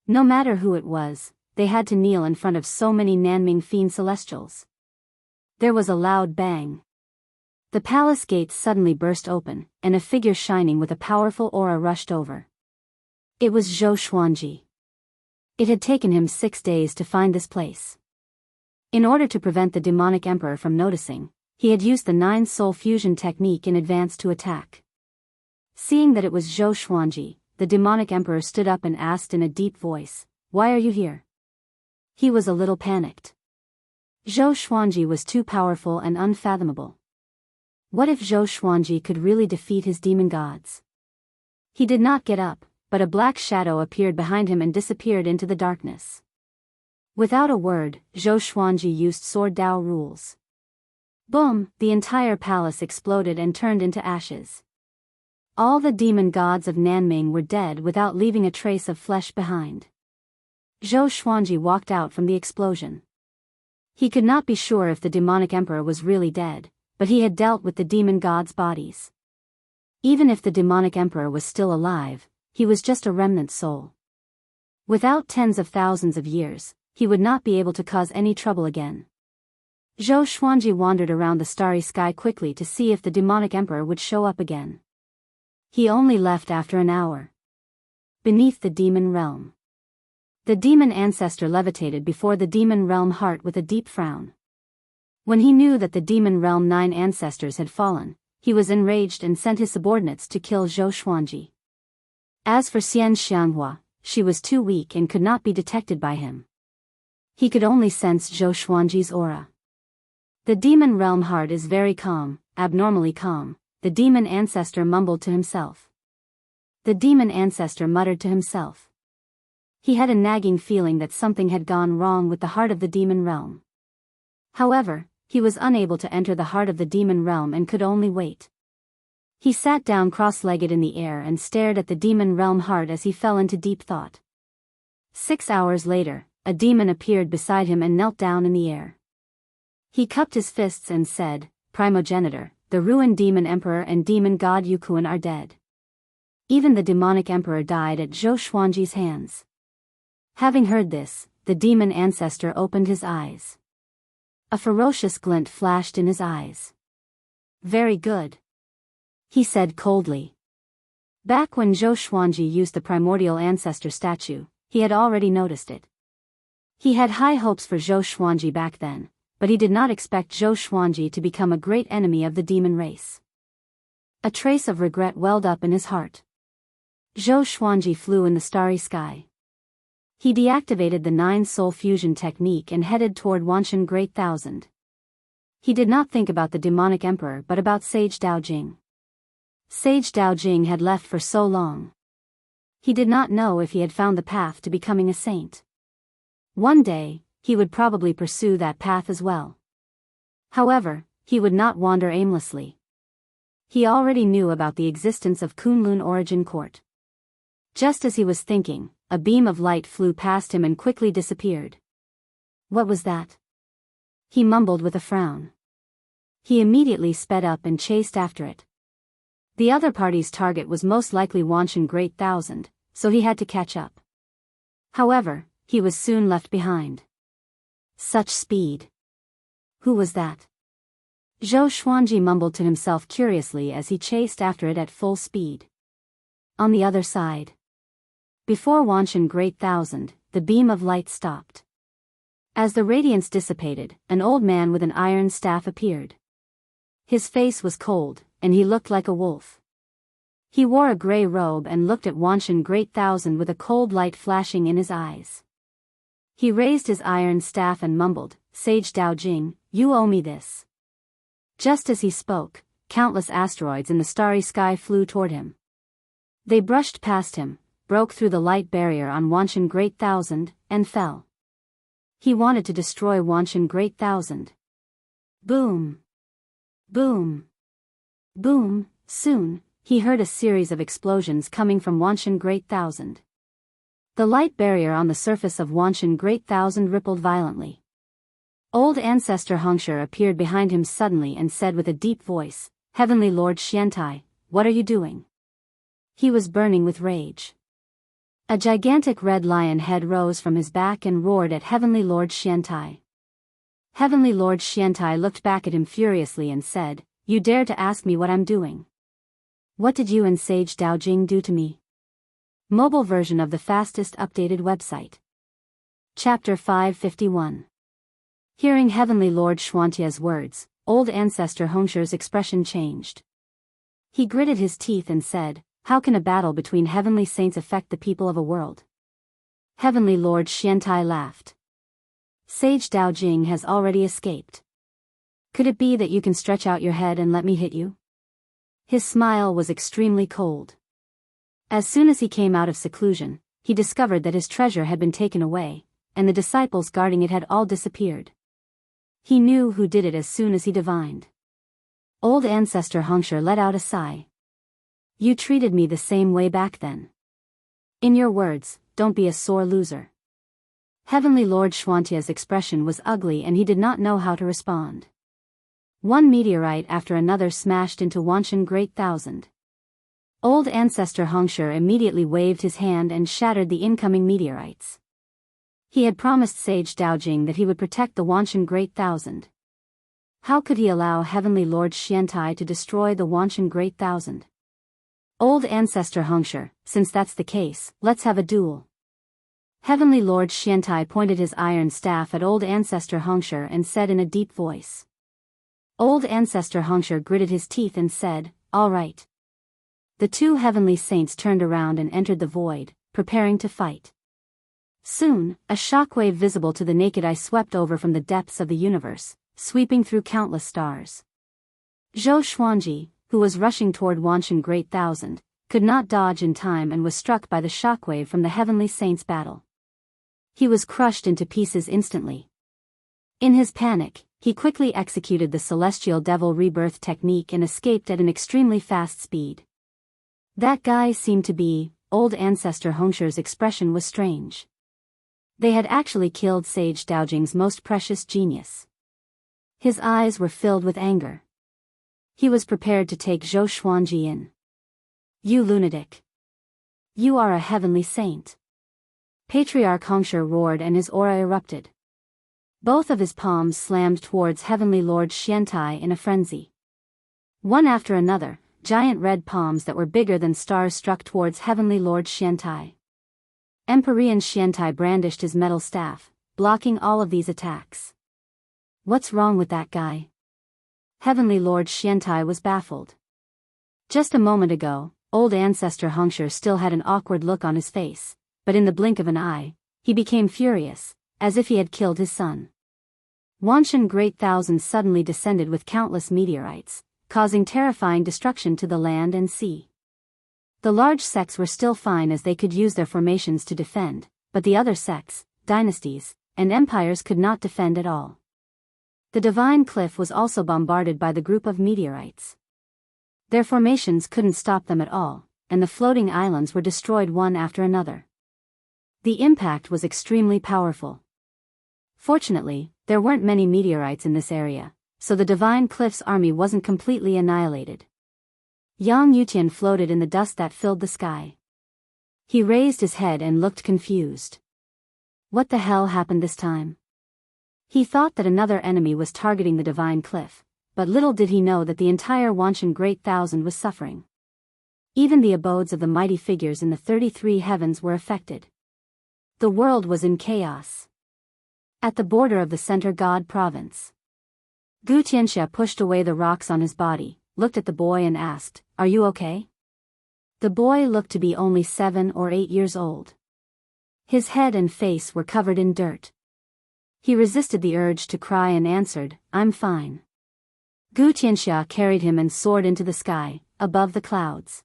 No matter who it was, they had to kneel in front of so many Nanming fiend celestials. There was a loud bang. The palace gates suddenly burst open, and a figure shining with a powerful aura rushed over. It was Zhou Xuanji. It had taken him 6 days to find this place. In order to prevent the demonic emperor from noticing, he had used the 9 soul fusion technique in advance to attack. Seeing that it was Zhou Xuanji, the demonic emperor stood up and asked in a deep voice, "Why are you here?" He was a little panicked. Zhou Xuanji was too powerful and unfathomable. What if Zhou Xuanji could really defeat his demon gods? He did not get up, but a black shadow appeared behind him and disappeared into the darkness. Without a word, Zhou Xuanji used Sword Dao rules. Boom! The entire palace exploded and turned into ashes. All the demon gods of Nanming were dead without leaving a trace of flesh behind. Zhou Xuanji walked out from the explosion. He could not be sure if the demonic emperor was really dead, but he had dealt with the demon gods' bodies. Even if the demonic emperor was still alive, he was just a remnant soul. Without tens of thousands of years, he would not be able to cause any trouble again. Zhou Xuanji wandered around the starry sky quickly to see if the demonic emperor would show up again. He only left after an hour. Beneath the demon realm. The demon ancestor levitated before the demon realm heart with a deep frown. When he knew that the demon realm 9 ancestors had fallen, he was enraged and sent his subordinates to kill Zhou Xuanji. As for Xian Xianghua, she was too weak and could not be detected by him. He could only sense Zhou Xuanji's aura. The demon realm heart is very calm, abnormally calm, the demon ancestor mumbled to himself. The demon ancestor muttered to himself. He had a nagging feeling that something had gone wrong with the heart of the demon realm. However, he was unable to enter the heart of the demon realm and could only wait. He sat down cross-legged in the air and stared at the demon realm heart as he fell into deep thought. 6 hours later, a demon appeared beside him and knelt down in the air. He cupped his fists and said, "Primogenitor, the ruined demon emperor and demon god Yukuan are dead." Even the demonic emperor died at Zhou Xuanji's hands. Having heard this, the demon ancestor opened his eyes. A ferocious glint flashed in his eyes. "Very good," he said coldly. Back when Zhou Xuanji used the primordial ancestor statue, he had already noticed it. He had high hopes for Zhou Xuanji back then, but he did not expect Zhou Xuanji to become a great enemy of the demon race. A trace of regret welled up in his heart. Zhou Xuanji flew in the starry sky. He deactivated the 9 soul fusion technique and headed toward Wanshan Great Thousand. He did not think about the demonic emperor but about Sage Daojing. Sage Daojing had left for so long. He did not know if he had found the path to becoming a saint. One day, he would probably pursue that path as well. However, he would not wander aimlessly. He already knew about the existence of Kunlun Origin Court. Just as he was thinking, a beam of light flew past him and quickly disappeared. What was that? He mumbled with a frown. He immediately sped up and chased after it. The other party's target was most likely Wanshan Great Thousand, so he had to catch up. However, he was soon left behind. Such speed. Who was that? Zhou Xuanji mumbled to himself curiously as he chased after it at full speed. On the other side. Before Wanshan Great Thousand, the beam of light stopped. As the radiance dissipated, an old man with an iron staff appeared. His face was cold, and he looked like a wolf. He wore a gray robe and looked at Wanshan Great Thousand with a cold light flashing in his eyes. He raised his iron staff and mumbled, "Sage Daojing, you owe me this." Just as he spoke, countless asteroids in the starry sky flew toward him. They brushed past him, broke through the light barrier on Wanshan Great Thousand, and fell. He wanted to destroy Wanshan Great Thousand. Boom! Boom! Boom! Soon, he heard a series of explosions coming from Wanshan Great Thousand. The light barrier on the surface of Wanshan Great Thousand rippled violently. Old Ancestor Hongshur appeared behind him suddenly and said with a deep voice, "Heavenly Lord Xiantai, what are you doing?" He was burning with rage. A gigantic red lion head rose from his back and roared at Heavenly Lord Xiantai. Heavenly Lord Xiantai looked back at him furiously and said, "You dare to ask me what I'm doing? What did you and Sage Daojing do to me?" Mobile version of the fastest updated website. Chapter 551. Hearing Heavenly Lord Xuantia's words, Old Ancestor Hongshur's expression changed. He gritted his teeth and said, "How can a battle between heavenly saints affect the people of a world?" Heavenly Lord Xiantai laughed. "Sage Daojing has already escaped. Could it be that you can stretch out your head and let me hit you?" His smile was extremely cold. As soon as he came out of seclusion, he discovered that his treasure had been taken away, and the disciples guarding it had all disappeared. He knew who did it as soon as he divined. Old Ancestor Hongshur let out a sigh. "You treated me the same way back then. In your words, don't be a sore loser." Heavenly Lord Xuantia's expression was ugly and he did not know how to respond. One meteorite after another smashed into Wanshan Great Thousand. Old Ancestor Hongshur immediately waved his hand and shattered the incoming meteorites. He had promised Sage Daojing that he would protect the Wanshan Great Thousand. How could he allow Heavenly Lord Xiantai to destroy the Wanshan Great Thousand? Old Ancestor Hengshi, since that's the case, let's have a duel. Heavenly Lord Xiantai pointed his iron staff at Old Ancestor Hengshi and said in a deep voice. Old Ancestor Hengshi gritted his teeth and said, "All right." The two heavenly saints turned around and entered the void, preparing to fight. Soon, a shockwave visible to the naked eye swept over from the depths of the universe, sweeping through countless stars. Zhou Xuanji, who was rushing toward Wanshan Great Thousand, could not dodge in time and was struck by the shockwave from the heavenly saints' battle. He was crushed into pieces instantly. In his panic, he quickly executed the Celestial Devil Rebirth technique and escaped at an extremely fast speed. That guy seemed to be, Old Ancestor Hengshi's expression was strange. They had actually killed Sage Daojing's most precious genius. His eyes were filled with anger. He was prepared to take Zhou Xuanji in. You lunatic! You are a heavenly saint! Patriarch Hengshi roared and his aura erupted. Both of his palms slammed towards Heavenly Lord Xiantai in a frenzy. One after another, giant red palms that were bigger than stars struck towards Heavenly Lord Xiantai. Empyrean Xiantai brandished his metal staff, blocking all of these attacks. What's wrong with that guy? Heavenly Lord Xiantai was baffled. Just a moment ago, Old Ancestor Hengshi still had an awkward look on his face, but in the blink of an eye, he became furious, as if he had killed his son. Wanshan Great Thousand suddenly descended with countless meteorites, causing terrifying destruction to the land and sea. The large sects were still fine as they could use their formations to defend, but the other sects, dynasties, and empires could not defend at all. The Divine Cliff was also bombarded by the group of meteorites. Their formations couldn't stop them at all, and the floating islands were destroyed one after another. The impact was extremely powerful. Fortunately, there weren't many meteorites in this area, so the Divine Cliff's army wasn't completely annihilated. Yang Yutian floated in the dust that filled the sky. He raised his head and looked confused. What the hell happened this time? He thought that another enemy was targeting the Divine Cliff, but little did he know that the entire Wanshan Great Thousand was suffering. Even the abodes of the mighty figures in the 33 heavens were affected. The world was in chaos. At the border of the Center God province, Gu Tianxia pushed away the rocks on his body, looked at the boy and asked, "Are you okay?" The boy looked to be only 7 or 8 years old. His head and face were covered in dirt. He resisted the urge to cry and answered, "I'm fine." Gu Tianxia carried him and soared into the sky, above the clouds.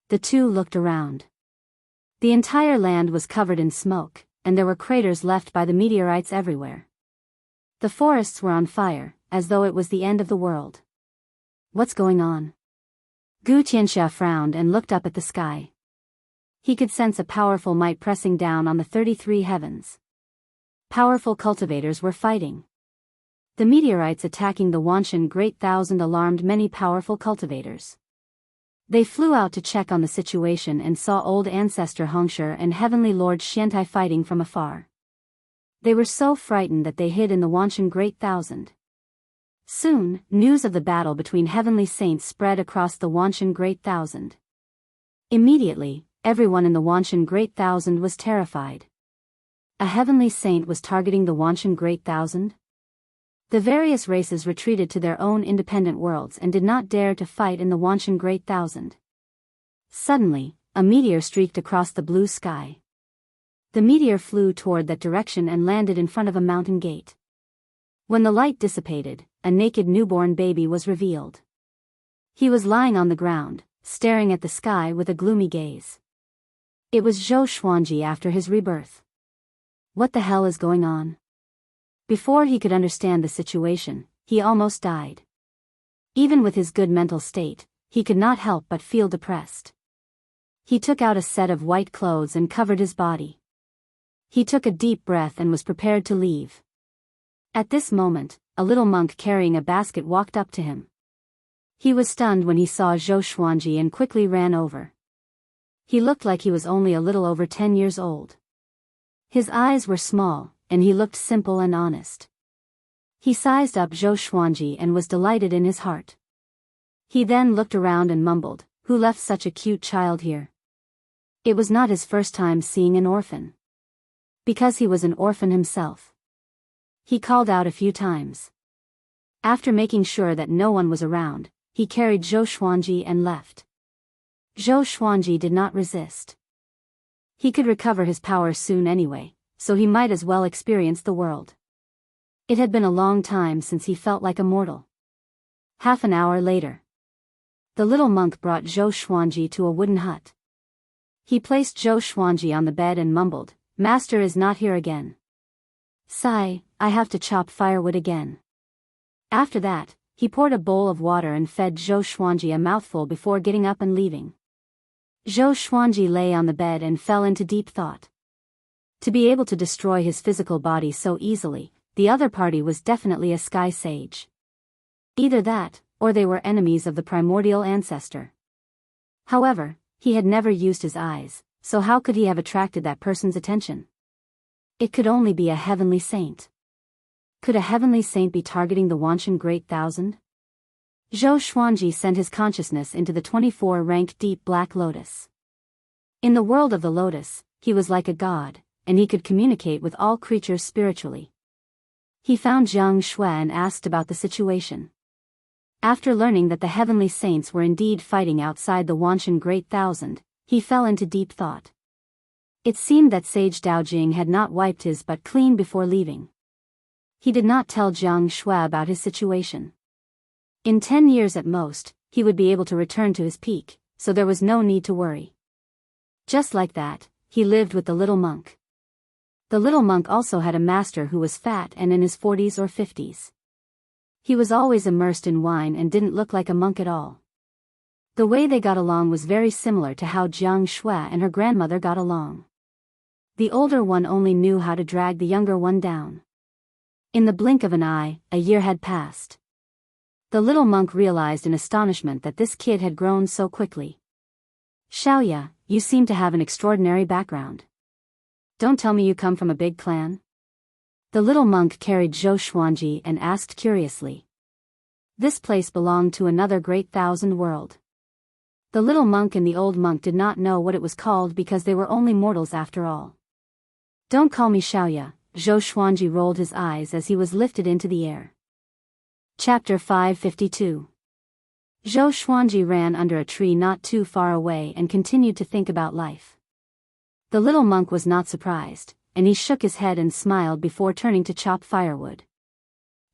The two looked around. The entire land was covered in smoke, and there were craters left by the meteorites everywhere. The forests were on fire, as though it was the end of the world. What's going on? Gu Tianxia frowned and looked up at the sky. He could sense a powerful might pressing down on the 33 heavens. Powerful cultivators were fighting. The meteorites attacking the Wanshan Great Thousand alarmed many powerful cultivators. They flew out to check on the situation and saw Old Ancestor Hengshi and Heavenly Lord Xiantai fighting from afar. They were so frightened that they hid in the Wanshan Great Thousand. Soon, news of the battle between heavenly saints spread across the Wanshan Great Thousand. Immediately, everyone in the Wanshan Great Thousand was terrified. A heavenly saint was targeting the Wanshan Great Thousand? The various races retreated to their own independent worlds and did not dare to fight in the Wanshan Great Thousand. Suddenly, a meteor streaked across the blue sky. The meteor flew toward that direction and landed in front of a mountain gate. When the light dissipated, a naked newborn baby was revealed. He was lying on the ground, staring at the sky with a gloomy gaze. It was Zhou Xuanji after his rebirth. What the hell is going on? Before he could understand the situation, he almost died. Even with his good mental state, he could not help but feel depressed. He took out a set of white clothes and covered his body. He took a deep breath and was prepared to leave. At this moment, a little monk carrying a basket walked up to him. He was stunned when he saw Zhou Xuanji and quickly ran over. He looked like he was only a little over 10 years old. His eyes were small, and he looked simple and honest. He sized up Zhou Xuanji and was delighted in his heart. He then looked around and mumbled, "Who left such a cute child here?" It was not his first time seeing an orphan. Because he was an orphan himself. He called out a few times. After making sure that no one was around, he carried Zhou Xuanji and left. Zhou Xuanji did not resist. He could recover his power soon anyway, so he might as well experience the world. It had been a long time since he felt like a mortal. Half an hour later, the little monk brought Zhou Xuanji to a wooden hut. He placed Zhou Xuanji on the bed and mumbled, "Master is not here again. Sigh, I have to chop firewood again." After that, he poured a bowl of water and fed Zhou Xuanji a mouthful before getting up and leaving. Zhou Xuanji lay on the bed and fell into deep thought. To be able to destroy his physical body so easily, the other party was definitely a sky sage. Either that, or they were enemies of the primordial ancestor. However, he had never used his eyes, so how could he have attracted that person's attention? It could only be a heavenly saint. Could a heavenly saint be targeting the Wanshan Great Thousand? Zhou Xuanji sent his consciousness into the 24-rank deep black lotus. In the world of the lotus, he was like a god, and he could communicate with all creatures spiritually. He found Jiang Shui and asked about the situation. After learning that the heavenly saints were indeed fighting outside the Wanshan Great Thousand, he fell into deep thought. It seemed that Sage Daojing had not wiped his butt clean before leaving. He did not tell Jiang Shui about his situation. In 10 years at most, he would be able to return to his peak, so there was no need to worry. Just like that, he lived with the little monk. The little monk also had a master who was fat and in his 40s or 50s. He was always immersed in wine and didn't look like a monk at all. The way they got along was very similar to how Jiang Shui and her grandmother got along. The older one only knew how to drag the younger one down. In the blink of an eye, a year had passed. The little monk realized in astonishment that this kid had grown so quickly. "Xiaoya, you seem to have an extraordinary background. Don't tell me you come from a big clan?" The little monk carried Zhou Xuanji and asked curiously. This place belonged to another great thousand world. The little monk and the old monk did not know what it was called because they were only mortals after all. "Don't call me Xiaoya," Zhou Xuanji rolled his eyes as he was lifted into the air. Chapter 552. Zhou Xuanji ran under a tree not too far away and continued to think about life. The little monk was not surprised, and he shook his head and smiled before turning to chop firewood.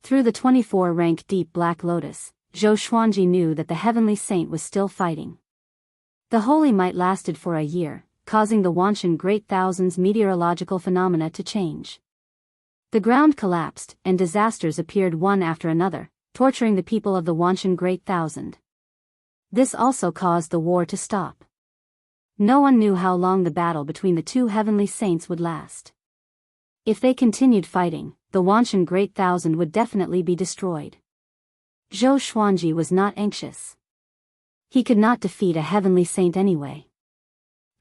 Through the 24-rank deep black lotus, Zhou Xuanji knew that the heavenly saint was still fighting. The holy might lasted for a year, causing the Wanshan Great Thousand's meteorological phenomena to change. The ground collapsed, and disasters appeared one after another, torturing the people of the Wanshan Great Thousand. This also caused the war to stop. No one knew how long the battle between the two heavenly saints would last. If they continued fighting, the Wanshan Great Thousand would definitely be destroyed. Zhou Xuanji was not anxious. He could not defeat a heavenly saint anyway.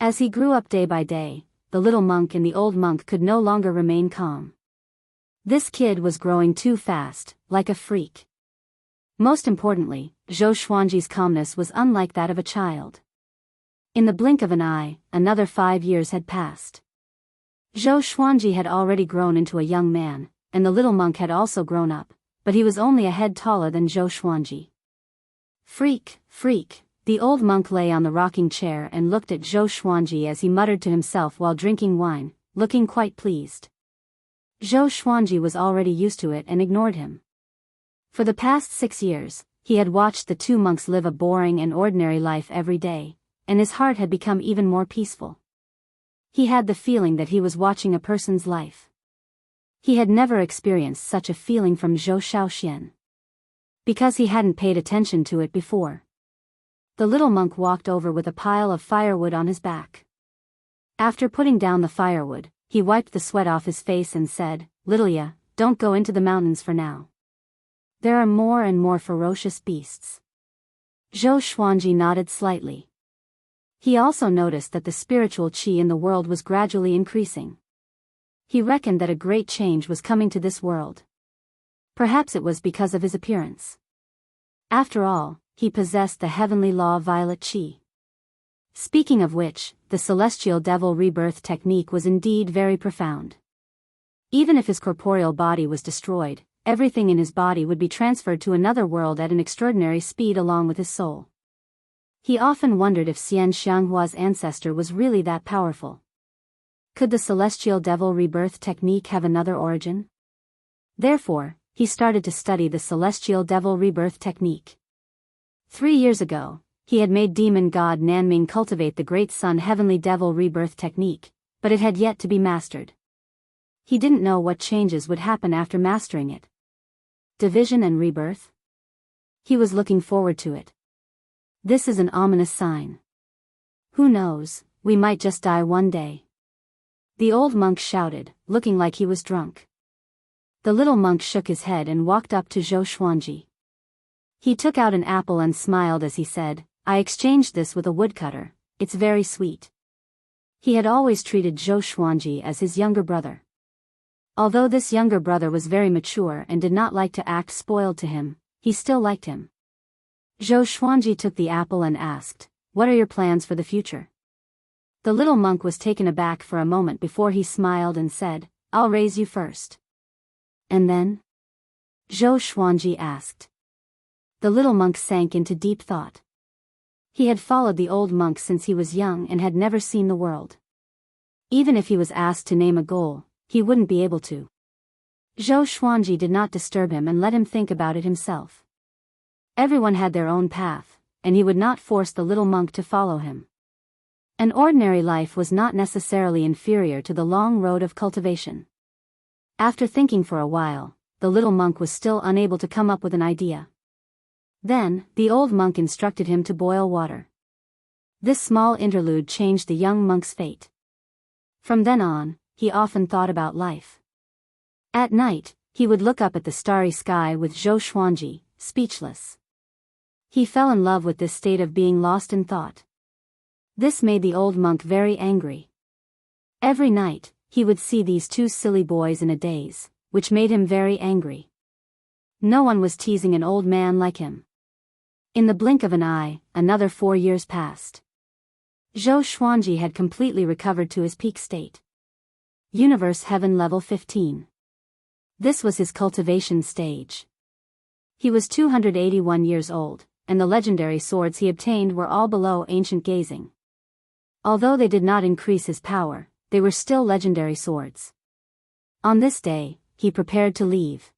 As he grew up day by day, the little monk and the old monk could no longer remain calm. This kid was growing too fast, like a freak. Most importantly, Zhou Xuanji's calmness was unlike that of a child. In the blink of an eye, another 5 years had passed. Zhou Xuanji had already grown into a young man, and the little monk had also grown up, but he was only a head taller than Zhou Xuanji. "Freak, freak," the old monk lay on the rocking chair and looked at Zhou Xuanji as he muttered to himself while drinking wine, looking quite pleased. Zhou Xuanji was already used to it and ignored him. For the past 6 years, he had watched the two monks live a boring and ordinary life every day, and his heart had become even more peaceful. He had the feeling that he was watching a person's life. He had never experienced such a feeling from Zhou Shaoxian. Because he hadn't paid attention to it before. The little monk walked over with a pile of firewood on his back. After putting down the firewood, he wiped the sweat off his face and said, "Littleya, don't go into the mountains for now. There are more and more ferocious beasts." Zhou Xuanji nodded slightly. He also noticed that the spiritual qi in the world was gradually increasing. He reckoned that a great change was coming to this world. Perhaps it was because of his appearance. After all, he possessed the heavenly law violet chi. Speaking of which, the celestial devil rebirth technique was indeed very profound. Even if his corporeal body was destroyed, everything in his body would be transferred to another world at an extraordinary speed along with his soul. He often wondered if Xian Xianghua's ancestor was really that powerful. Could the celestial devil rebirth technique have another origin? Therefore, he started to study the celestial devil rebirth technique. 3 years ago, he had made demon god Nanming cultivate the great sun heavenly devil rebirth technique, but it had yet to be mastered. He didn't know what changes would happen after mastering it. Division and rebirth? He was looking forward to it. This is an ominous sign. Who knows, we might just die one day. The old monk shouted, looking like he was drunk. The little monk shook his head and walked up to Zhou Xuanji. He took out an apple and smiled as he said, I exchanged this with a woodcutter, it's very sweet. He had always treated Zhou Xuanji as his younger brother. Although this younger brother was very mature and did not like to act spoiled to him, he still liked him. Zhou Xuanji took the apple and asked, what are your plans for the future? The little monk was taken aback for a moment before he smiled and said, I'll raise you first. And then? Zhou Xuanji asked. The little monk sank into deep thought. He had followed the old monk since he was young and had never seen the world. Even if he was asked to name a goal, he wouldn't be able to. Zhou Xuanji did not disturb him and let him think about it himself. Everyone had their own path, and he would not force the little monk to follow him. An ordinary life was not necessarily inferior to the long road of cultivation. After thinking for a while, the little monk was still unable to come up with an idea. Then, the old monk instructed him to boil water. This small interlude changed the young monk's fate. From then on, he often thought about life. At night, he would look up at the starry sky with Zhou Xuanji, speechless. He fell in love with this state of being lost in thought. This made the old monk very angry. Every night, he would see these two silly boys in a daze, which made him very angry. No one was teasing an old man like him. In the blink of an eye, another 4 years passed. Zhou Xuanji had completely recovered to his peak state. Universe Heaven Level 15. This was his cultivation stage. He was 281 years old, and the legendary swords he obtained were all below ancient gazing. Although they did not increase his power, they were still legendary swords. On this day, he prepared to leave.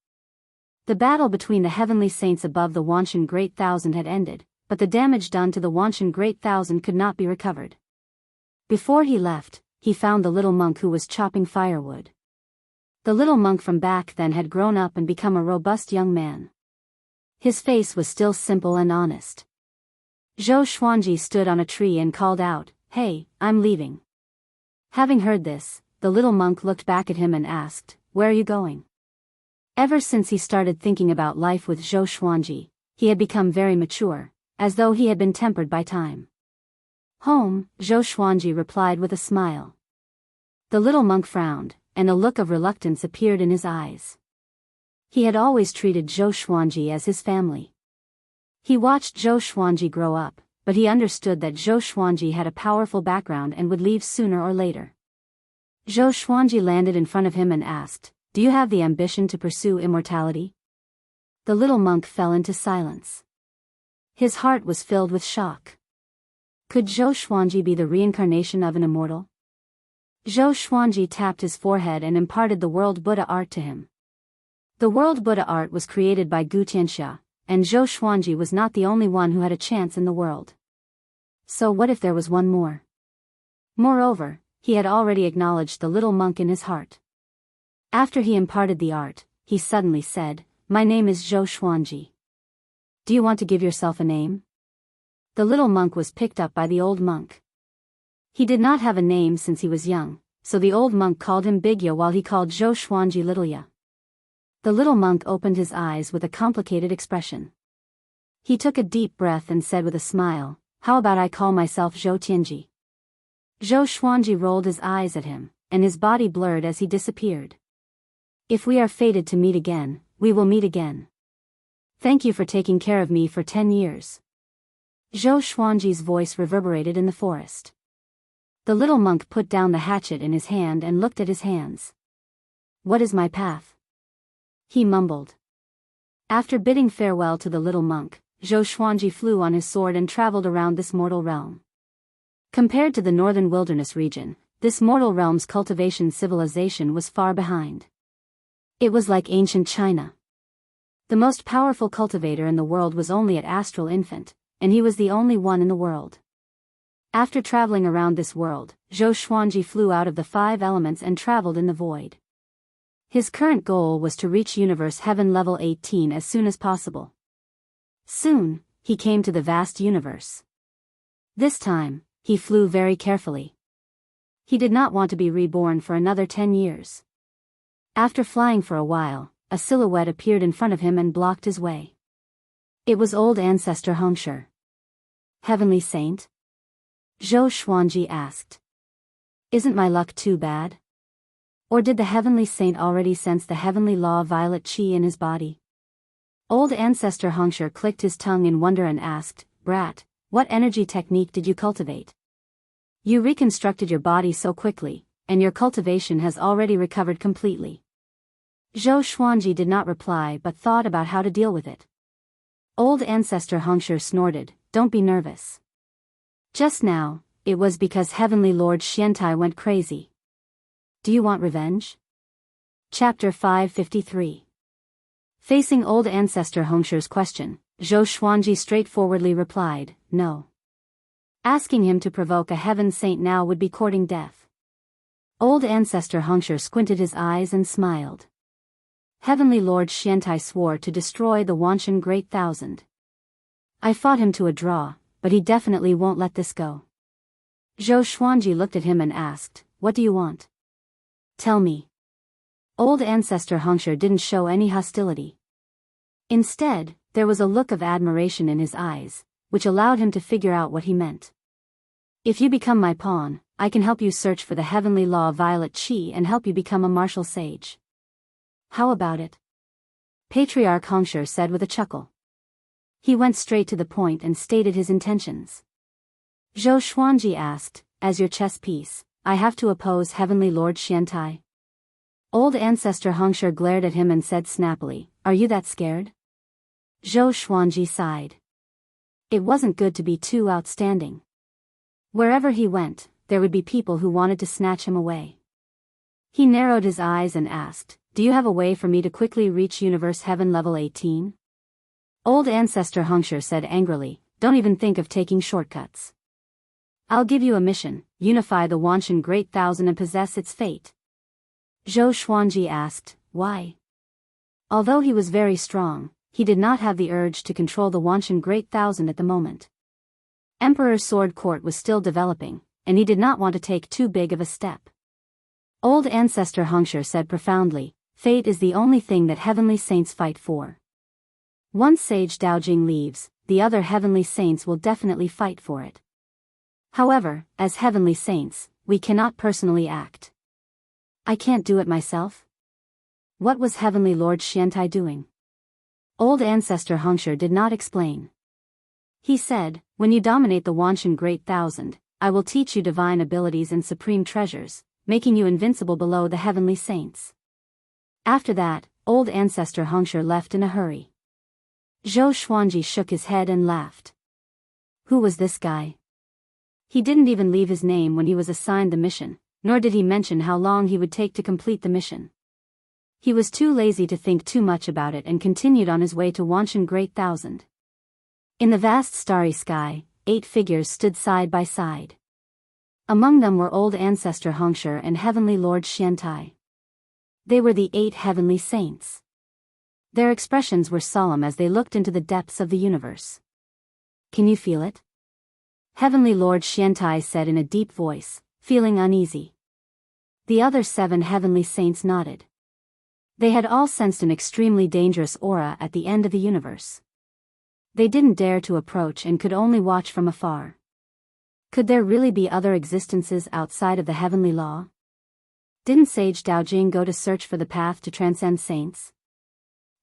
The battle between the heavenly saints above the Wanshan Great Thousand had ended, but the damage done to the Wanshan Great Thousand could not be recovered. Before he left, he found the little monk who was chopping firewood. The little monk from back then had grown up and become a robust young man. His face was still simple and honest. Zhou Xuanji stood on a tree and called out, Hey, I'm leaving. Having heard this, the little monk looked back at him and asked, Where are you going? Ever since he started thinking about life with Zhou Xuanji, he had become very mature, as though he had been tempered by time. Home, Zhou Xuanji replied with a smile. The little monk frowned, and a look of reluctance appeared in his eyes. He had always treated Zhou Xuanji as his family. He watched Zhou Xuanji grow up, but he understood that Zhou Xuanji had a powerful background and would leave sooner or later. Zhou Xuanji landed in front of him and asked, Do you have the ambition to pursue immortality? The little monk fell into silence. His heart was filled with shock. Could Zhou Xuanji be the reincarnation of an immortal? Zhou Xuanji tapped his forehead and imparted the world Buddha art to him. The world Buddha art was created by Gu Tianxia, and Zhou Xuanji was not the only one who had a chance in the world. So what if there was one more? Moreover, he had already acknowledged the little monk in his heart. After he imparted the art, he suddenly said, My name is Zhou Xuanji. Do you want to give yourself a name? The little monk was picked up by the old monk. He did not have a name since he was young, so the old monk called him Big Ya while he called Zhou Xuanji Little Ya. The little monk opened his eyes with a complicated expression. He took a deep breath and said with a smile, How about I call myself Zhou Tianji? Zhou Xuanji rolled his eyes at him, and his body blurred as he disappeared. If we are fated to meet again, we will meet again. Thank you for taking care of me for 10 years. Zhou Xuanji's voice reverberated in the forest. The little monk put down the hatchet in his hand and looked at his hands. What is my path? He mumbled. After bidding farewell to the little monk, Zhou Xuanji flew on his sword and traveled around this mortal realm. Compared to the northern wilderness region, this mortal realm's cultivation civilization was far behind. It was like ancient China. The most powerful cultivator in the world was only at Astral Infant, and he was the only one in the world. After traveling around this world, Zhou Xuanji flew out of the 5 elements and traveled in the void. His current goal was to reach Universe Heaven level 18 as soon as possible. Soon, he came to the vast universe. This time, he flew very carefully. He did not want to be reborn for another 10 years. After flying for a while, a silhouette appeared in front of him and blocked his way. It was old ancestor Hongshi. Heavenly Saint? Zhou Xuanji asked. Isn't my luck too bad? Or did the Heavenly Saint already sense the heavenly law violet qi in his body? Old ancestor Hongshi clicked his tongue in wonder and asked, Brat, what energy technique did you cultivate? You reconstructed your body so quickly, and your cultivation has already recovered completely. Zhou Xuanji did not reply but thought about how to deal with it. Old ancestor Hongshi snorted, Don't be nervous. Just now, it was because Heavenly Lord Xiantai went crazy. Do you want revenge? Chapter 553. Facing old ancestor Hongshi's question, Zhou Xuanji straightforwardly replied, No. Asking him to provoke a heaven saint now would be courting death. Old ancestor Hongshi squinted his eyes and smiled. Heavenly Lord Xiantai swore to destroy the Wanshan Great Thousand. I fought him to a draw, but he definitely won't let this go. Zhou Xuanji looked at him and asked, What do you want? Tell me. Old ancestor Hongshi didn't show any hostility. Instead, there was a look of admiration in his eyes, which allowed him to figure out what he meant. If you become my pawn, I can help you search for the heavenly law violet qi and help you become a martial sage. How about it? Patriarch Hongshi said with a chuckle. He went straight to the point and stated his intentions. Zhou Xuanji asked, As your chess piece, I have to oppose Heavenly Lord Xiantai? Old ancestor Hongshi glared at him and said snappily, Are you that scared? Zhou Xuanji sighed. It wasn't good to be too outstanding. Wherever he went, there would be people who wanted to snatch him away. He narrowed his eyes and asked, Do you have a way for me to quickly reach Universe Heaven level 18? Old ancestor Hongshi said angrily, Don't even think of taking shortcuts. I'll give you a mission, unify the Wanshan Great Thousand and possess its fate. Zhou Xuanji asked, Why? Although he was very strong, he did not have the urge to control the Wanshan Great Thousand at the moment. Emperor's Sword Court was still developing, and he did not want to take too big of a step. Old ancestor Hongshi said profoundly, Fate is the only thing that heavenly saints fight for. Once Sage Daojing leaves, the other heavenly saints will definitely fight for it. However, as heavenly saints, we cannot personally act. I can't do it myself? What was Heavenly Lord Xiantai doing? Old ancestor Hongshi did not explain. He said, When you dominate the Wanshan Great Thousand, I will teach you divine abilities and supreme treasures, making you invincible below the heavenly saints. After that, old ancestor Hongshi left in a hurry. Zhou Xuanji shook his head and laughed. Who was this guy? He didn't even leave his name when he was assigned the mission, nor did he mention how long he would take to complete the mission. He was too lazy to think too much about it and continued on his way to Wanshan Great Thousand. In the vast starry sky, 8 figures stood side by side. Among them were old ancestor Hongshi and Heavenly Lord Xiantai. They were the 8 heavenly saints. Their expressions were solemn as they looked into the depths of the universe. Can you feel it? Heavenly Lord Xiantai said in a deep voice, feeling uneasy. The other 7 heavenly saints nodded. They had all sensed an extremely dangerous aura at the end of the universe. They didn't dare to approach and could only watch from afar. Could there really be other existences outside of the heavenly law? Didn't Sage Daojing go to search for the path to transcend saints?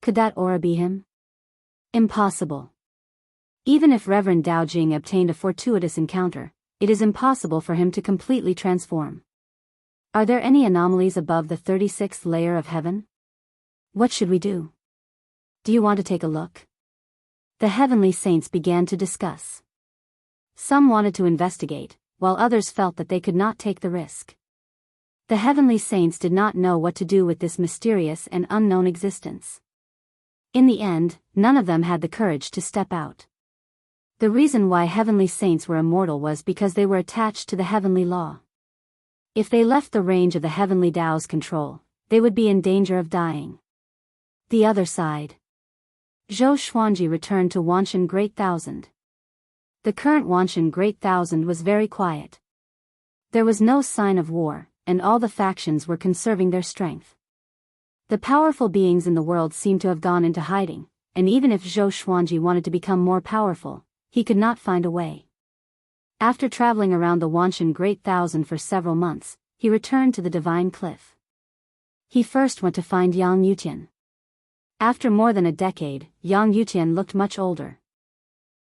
Could that aura be him? Impossible. Even if Reverend Daojing obtained a fortuitous encounter, it is impossible for him to completely transform. Are there any anomalies above the 36th layer of heaven? What should we do? Do you want to take a look? The heavenly saints began to discuss. Some wanted to investigate, while others felt that they could not take the risk. The heavenly saints did not know what to do with this mysterious and unknown existence. In the end, none of them had the courage to step out. The reason why heavenly saints were immortal was because they were attached to the heavenly law. If they left the range of the heavenly Tao's control, they would be in danger of dying. The other side. Zhou Xuanji returned to Wanshan Great Thousand. The current Wanshan Great Thousand was very quiet. There was no sign of war, and all the factions were conserving their strength. The powerful beings in the world seemed to have gone into hiding, and even if Zhou Xuanji wanted to become more powerful, he could not find a way. After traveling around the Wanshan Great Thousand for several months, he returned to the Divine Cliff. He first went to find Yang Yutian. After more than a decade, Yang Yutian looked much older.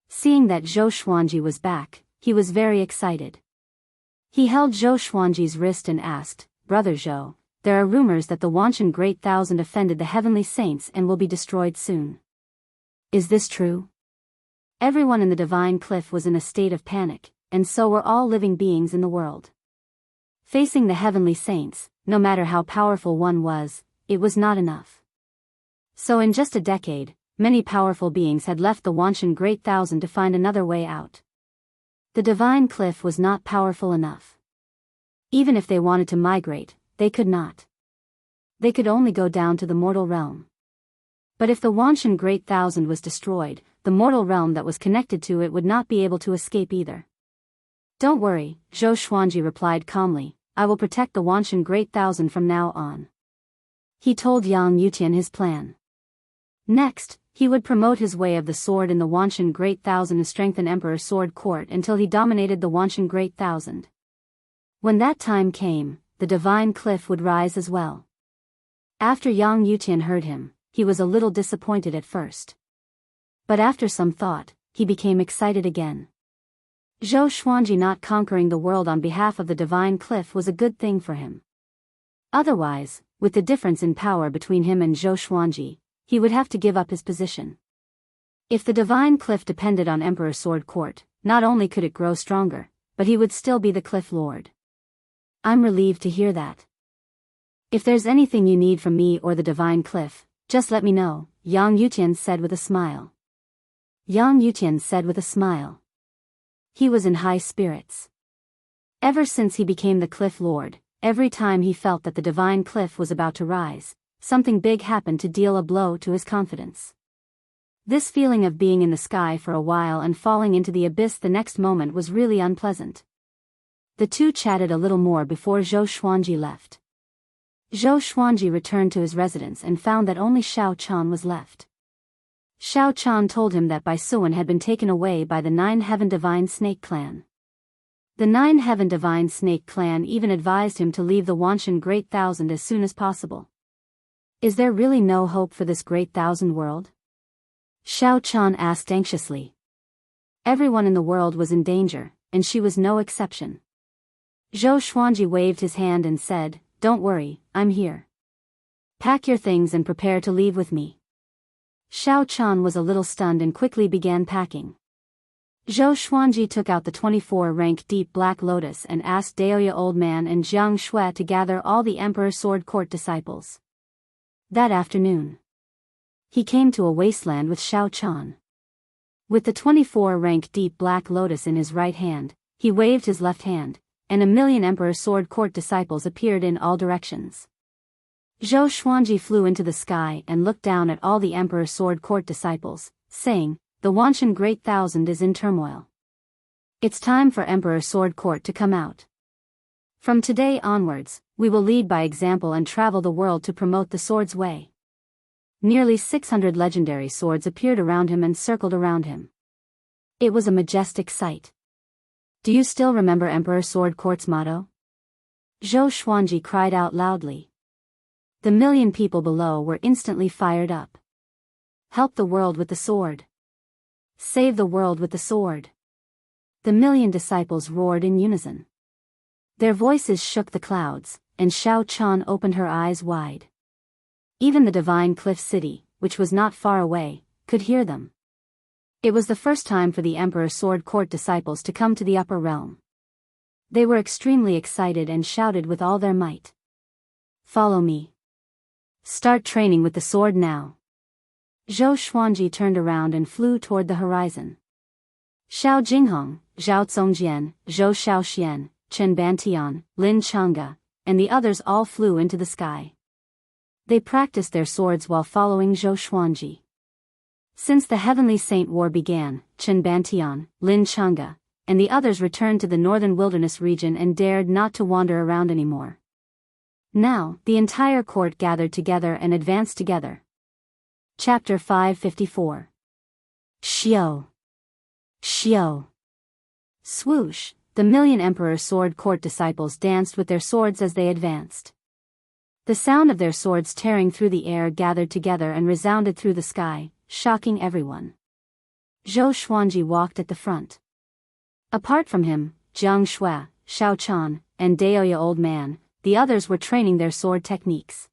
Seeing that Zhou Xuanji was back, he was very excited. He held Zhou Xuanji's wrist and asked, "Brother Zhou, there are rumors that the Wanshan Great Thousand offended the heavenly saints and will be destroyed soon. Is this true?" Everyone in the Divine Cliff was in a state of panic, and so were all living beings in the world. Facing the heavenly saints, no matter how powerful one was, it was not enough. So in just a decade, many powerful beings had left the Wanshan Great Thousand to find another way out. The Divine Cliff was not powerful enough. Even if they wanted to migrate, they could not. They could only go down to the mortal realm. But if the Wanshan Great Thousand was destroyed, the mortal realm that was connected to it would not be able to escape either. "Don't worry," Zhou Xuanji replied calmly, "I will protect the Wanshan Great Thousand from now on." He told Yang Yutian his plan. Next, he would promote his way of the sword in the Wanshan Great Thousand and strengthen Emperor Sword Court until he dominated the Wanshan Great Thousand. When that time came, the Divine Cliff would rise as well. After Yang Yutian heard him, he was a little disappointed at first. But after some thought, he became excited again. Zhou Xuanji not conquering the world on behalf of the Divine Cliff was a good thing for him. Otherwise, with the difference in power between him and Zhou Xuanji, he would have to give up his position. If the Divine Cliff depended on Emperor Sword Court, not only could it grow stronger, but he would still be the Cliff Lord. "I'm relieved to hear that. If there's anything you need from me or the Divine Cliff, just let me know," Yang Yutian said with a smile. Yang Yutian said with a smile. He was in high spirits. Ever since he became the Cliff Lord, every time he felt that the Divine Cliff was about to rise, something big happened to deal a blow to his confidence. This feeling of being in the sky for a while and falling into the abyss the next moment was really unpleasant. The two chatted a little more before Zhou Xuanji left. Zhou Xuanji returned to his residence and found that only Xiao Chan was left. Xiao Chan told him that Bai Suan had been taken away by the Nine Heaven Divine Snake Clan. The Nine Heaven Divine Snake Clan even advised him to leave the Wanshan Great Thousand as soon as possible. Is there really no hope for this Great Thousand world? Xiao Chan asked anxiously. Everyone in the world was in danger, and she was no exception. Zhou Xuanji waved his hand and said, "Don't worry, I'm here. Pack your things and prepare to leave with me." Xiao Chan was a little stunned and quickly began packing. Zhou Xuanji took out the 24-rank deep black lotus and asked Daoya Old Man and Jiang Shui to gather all the Emperor Sword Court disciples. That afternoon, he came to a wasteland with Xiao Chan. With the 24-rank deep black lotus in his right hand, he waved his left hand, and 1,000,000 Emperor Sword Court disciples appeared in all directions. Zhou Xuanji flew into the sky and looked down at all the Emperor Sword Court disciples, saying, "The Wanshan Great Thousand is in turmoil. It's time for Emperor Sword Court to come out. From today onwards, we will lead by example and travel the world to promote the sword's way." Nearly 600 legendary swords appeared around him and circled around him. It was a majestic sight. Do you still remember Emperor Sword Court's motto? Zhou Xuanji cried out loudly. The million people below were instantly fired up. Help the world with the sword. Save the world with the sword. The million disciples roared in unison. Their voices shook the clouds, and Xiao Chan opened her eyes wide. Even the divine cliff city, which was not far away, could hear them. It was the first time for the Emperor's Sword Court disciples to come to the upper realm. They were extremely excited and shouted with all their might. Follow me. Start training with the sword now. Zhou Xuanji turned around and flew toward the horizon. Xiao Jinghong, Zhao Zongjian, Zhou Xiaoxian, Chen Bantian, Lin Changge, and the others all flew into the sky. They practiced their swords while following Zhou Xuanji. Since the Heavenly Saint War began, Chen Bantian, Lin Changge, and the others returned to the northern wilderness region and dared not to wander around anymore. Now, the entire court gathered together and advanced together. Chapter 554. Xiao. Xiao. Swoosh, the million Emperor's Sword Court disciples danced with their swords as they advanced. The sound of their swords tearing through the air gathered together and resounded through the sky, shocking everyone. Zhou Xuanji walked at the front. Apart from him, Jiang Shui, Xiao Chan, and Daoya Old Man, the others were training their sword techniques.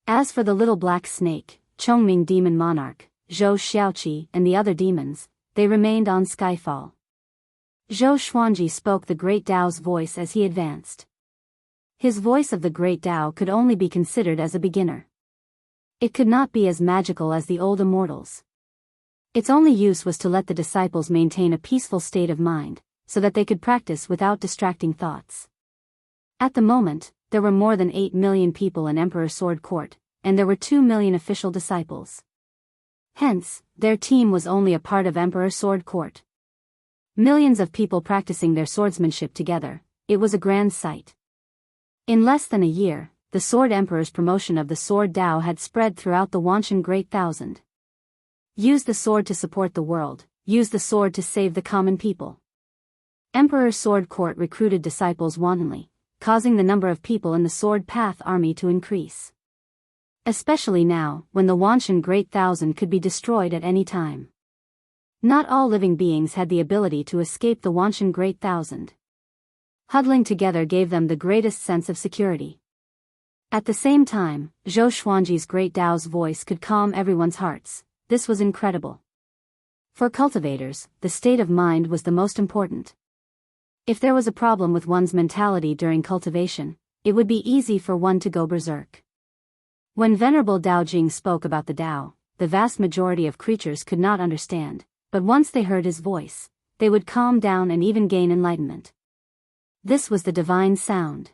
As for the little black snake, Chongming Demon Monarch, Zhou Xiaoqi, and the other demons, they remained on Skyfall. Zhou Xuanji spoke the Great Tao's voice as he advanced. His voice of the Great Tao could only be considered as a beginner. It could not be as magical as the old immortals. Its only use was to let the disciples maintain a peaceful state of mind, so that they could practice without distracting thoughts. At the moment, there were more than 8 million people in Emperor's Sword Court, and there were 2 million official disciples. Hence, their team was only a part of Emperor's Sword Court. Millions of people practicing their swordsmanship together, it was a grand sight. In less than a year, the Sword Emperor's promotion of the Sword Tao had spread throughout the Wanshan Great Thousand. Use the sword to support the world, use the sword to save the common people. Emperor's Sword Court recruited disciples wantonly, causing the number of people in the Sword Path army to increase. Especially now, when the Wanshan Great Thousand could be destroyed at any time. Not all living beings had the ability to escape the Wanshan Great Thousand. Huddling together gave them the greatest sense of security. At the same time, Zhou Xuanji's Great Tao's voice could calm everyone's hearts. This was incredible. For cultivators, the state of mind was the most important. If there was a problem with one's mentality during cultivation, it would be easy for one to go berserk. When Venerable Dao Jing spoke about the Tao, the vast majority of creatures could not understand, but once they heard his voice, they would calm down and even gain enlightenment. This was the divine sound.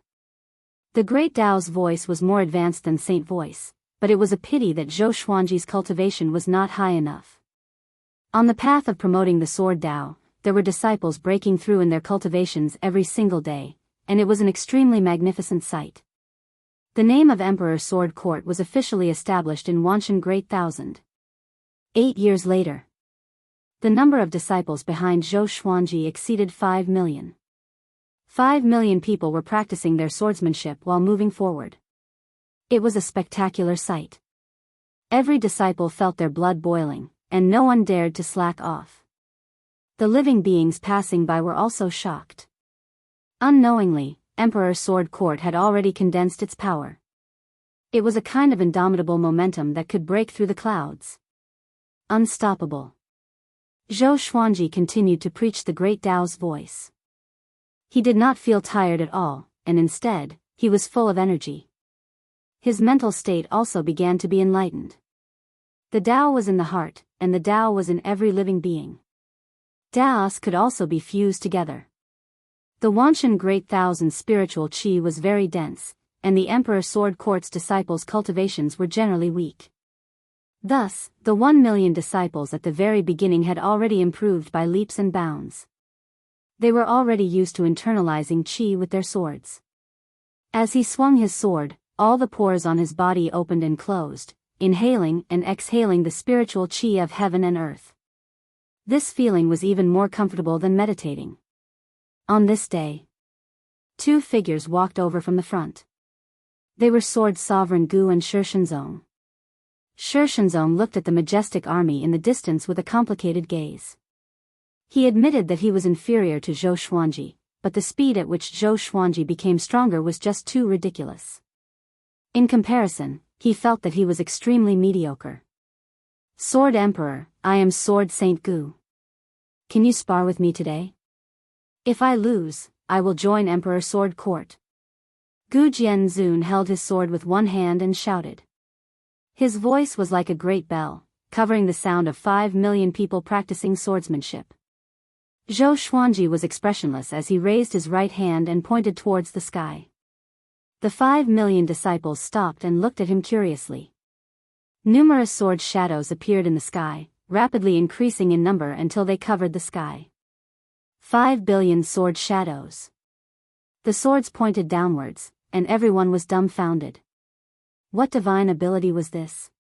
The Great Tao's voice was more advanced than Saint Voice, but it was a pity that Zhou Xuanji's cultivation was not high enough. On the path of promoting the Sword Tao, there were disciples breaking through in their cultivations every single day, and it was an extremely magnificent sight. The name of Emperor's Sword Court was officially established in Wanshan Great Thousand. 8 years later, the number of disciples behind Zhou Xuanji exceeded 5 million. 5 million people were practicing their swordsmanship while moving forward. It was a spectacular sight. Every disciple felt their blood boiling, and no one dared to slack off. The living beings passing by were also shocked. Unknowingly, Emperor's Sword Court had already condensed its power. It was a kind of indomitable momentum that could break through the clouds. Unstoppable. Zhou Xuanji continued to preach the Great Tao's voice. He did not feel tired at all, and instead, he was full of energy. His mental state also began to be enlightened. The Tao was in the heart, and the Tao was in every living being. Taos could also be fused together. The Wanshan Great Thousand spiritual qi was very dense, and the Emperor's Sword Court's disciples' cultivations were generally weak. Thus, the 1 million disciples at the very beginning had already improved by leaps and bounds. They were already used to internalizing qi with their swords. As he swung his sword, all the pores on his body opened and closed, inhaling and exhaling the spiritual qi of heaven and earth. This feeling was even more comfortable than meditating. On this day, Two figures walked over from the front. They were Sword Sovereign Gu and Shensong. Shensong looked at the majestic army in the distance with a complicated gaze. He admitted that he was inferior to Zhou Xuanji, but the speed at which Zhou Xuanji became stronger was just too ridiculous. In comparison, he felt that he was extremely mediocre. Sword Emperor, I am Sword Saint Gu. Can you spar with me today? If I lose, I will join Emperor Sword Court. Gu Jianzun held his sword with one hand and shouted. His voice was like a great bell, covering the sound of 5 million people practicing swordsmanship. Zhou Xuanji was expressionless as he raised his right hand and pointed towards the sky. The 5 million disciples stopped and looked at him curiously. Numerous sword shadows appeared in the sky, rapidly increasing in number until they covered the sky. 5 billion sword shadows. The swords pointed downwards, and everyone was dumbfounded. What divine ability was this?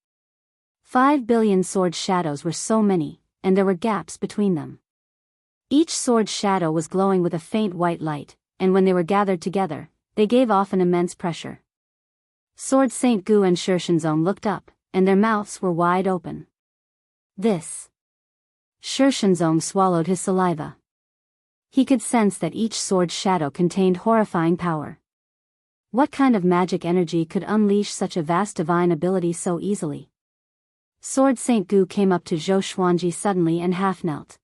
5 billion sword shadows were so many, and there were gaps between them. Each sword shadow was glowing with a faint white light, and when they were gathered together, they gave off an immense pressure. Sword Saint Gu and Shensong looked up, and their mouths were wide open. This. Shensong swallowed his saliva. He could sense that each sword shadow contained horrifying power. What kind of magic energy could unleash such a vast divine ability so easily? Sword Saint Gu came up to Zhou Xuanji suddenly and half knelt.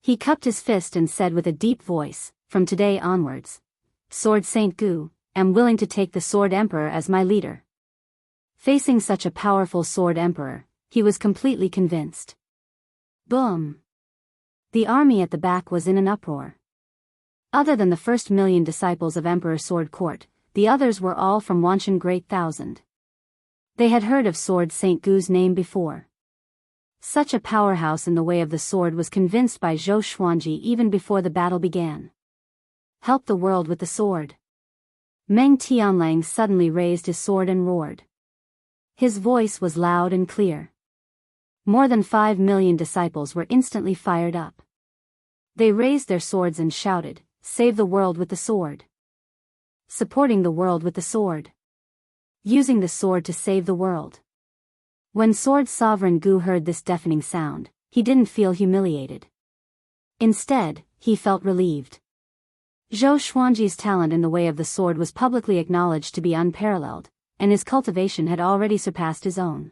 He cupped his fist and said with a deep voice, "From today onwards, Sword Saint Gu, am willing to take the Sword Emperor as my leader." Facing such a powerful Sword Emperor, he was completely convinced. Boom! The army at the back was in an uproar. Other than the first million disciples of Emperor Sword Court, the others were all from Wanshan Great Thousand. They had heard of Sword Saint Gu's name before. Such a powerhouse in the way of the sword was convinced by Zhou Xuanji even before the battle began. Help the world with the sword. Meng Tianlang suddenly raised his sword and roared. His voice was loud and clear. More than 5 million disciples were instantly fired up. They raised their swords and shouted, "Save the world with the sword." Supporting the world with the sword. Using the sword to save the world. When Sword Sovereign Gu heard this deafening sound, he didn't feel humiliated. Instead, he felt relieved. Zhou Xuanji's talent in the way of the sword was publicly acknowledged to be unparalleled, and his cultivation had already surpassed his own.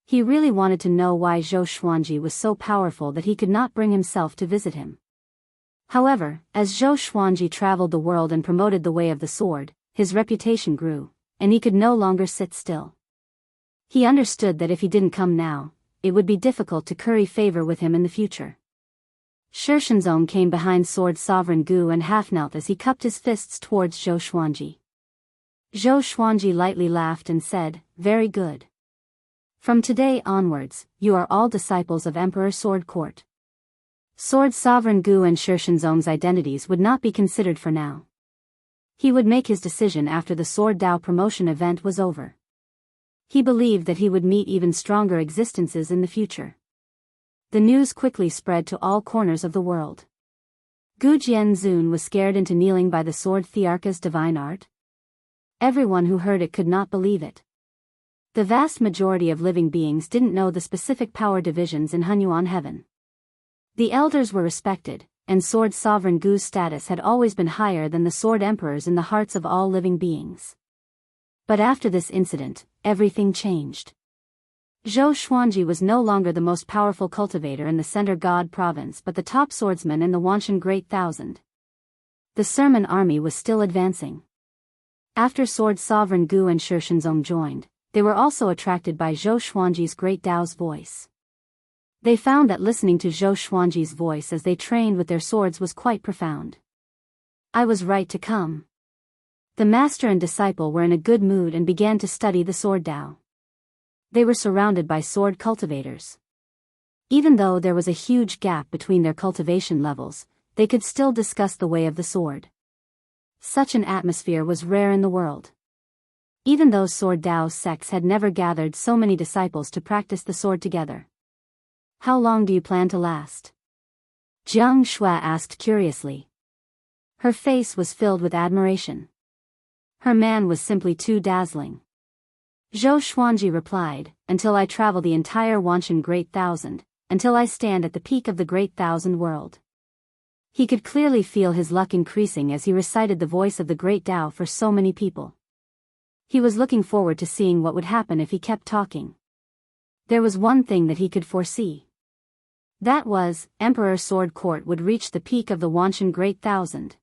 He really wanted to know why Zhou Xuanji was so powerful that he could not bring himself to visit him. However, as Zhou Xuanji traveled the world and promoted the way of the sword, his reputation grew, and he could no longer sit still. He understood that if he didn't come now, it would be difficult to curry favor with him in the future. Shensong came behind Sword Sovereign Gu and half-knelt as he cupped his fists towards Zhou Xuanji. Zhou Xuanji lightly laughed and said, "Very good. From today onwards, you are all disciples of Emperor Sword Court." Sword Sovereign Gu and Shensong's identities would not be considered for now. He would make his decision after the Sword Dao promotion event was over. He believed that he would meet even stronger existences in the future. The news quickly spread to all corners of the world. Gu Jianzun was scared into kneeling by the sword Thearka's divine art. Everyone who heard it could not believe it. The vast majority of living beings didn't know the specific power divisions in Hunyuan heaven. The elders were respected, and Sword Sovereign Gu's status had always been higher than the Sword Emperor's in the hearts of all living beings. But after this incident, everything changed. Zhou Xuanji was no longer the most powerful cultivator in the Center God province but the top swordsman in the Wanshan Great Thousand. The Sermon army was still advancing. After Sword Sovereign Gu and Shensong joined, they were also attracted by Zhou Xuanji's Great Dao's voice. They found that listening to Zhou Xuanji's voice as they trained with their swords was quite profound. I was right to come. The master and disciple were in a good mood and began to study the Sword Dao. They were surrounded by sword cultivators. Even though there was a huge gap between their cultivation levels, they could still discuss the way of the sword. Such an atmosphere was rare in the world. Even though Sword Dao sects had never gathered so many disciples to practice the sword together. "How long do you plan to last?" Jiang Shui asked curiously. Her face was filled with admiration. Her man was simply too dazzling. Zhou Xuanji replied, "Until I travel the entire Wanshan Great Thousand, until I stand at the peak of the Great Thousand World." He could clearly feel his luck increasing as he recited the voice of the Great Tao for so many people. He was looking forward to seeing what would happen if he kept talking. There was one thing that he could foresee. That was, Emperor Sword Court would reach the peak of the Wanshan Great Thousand.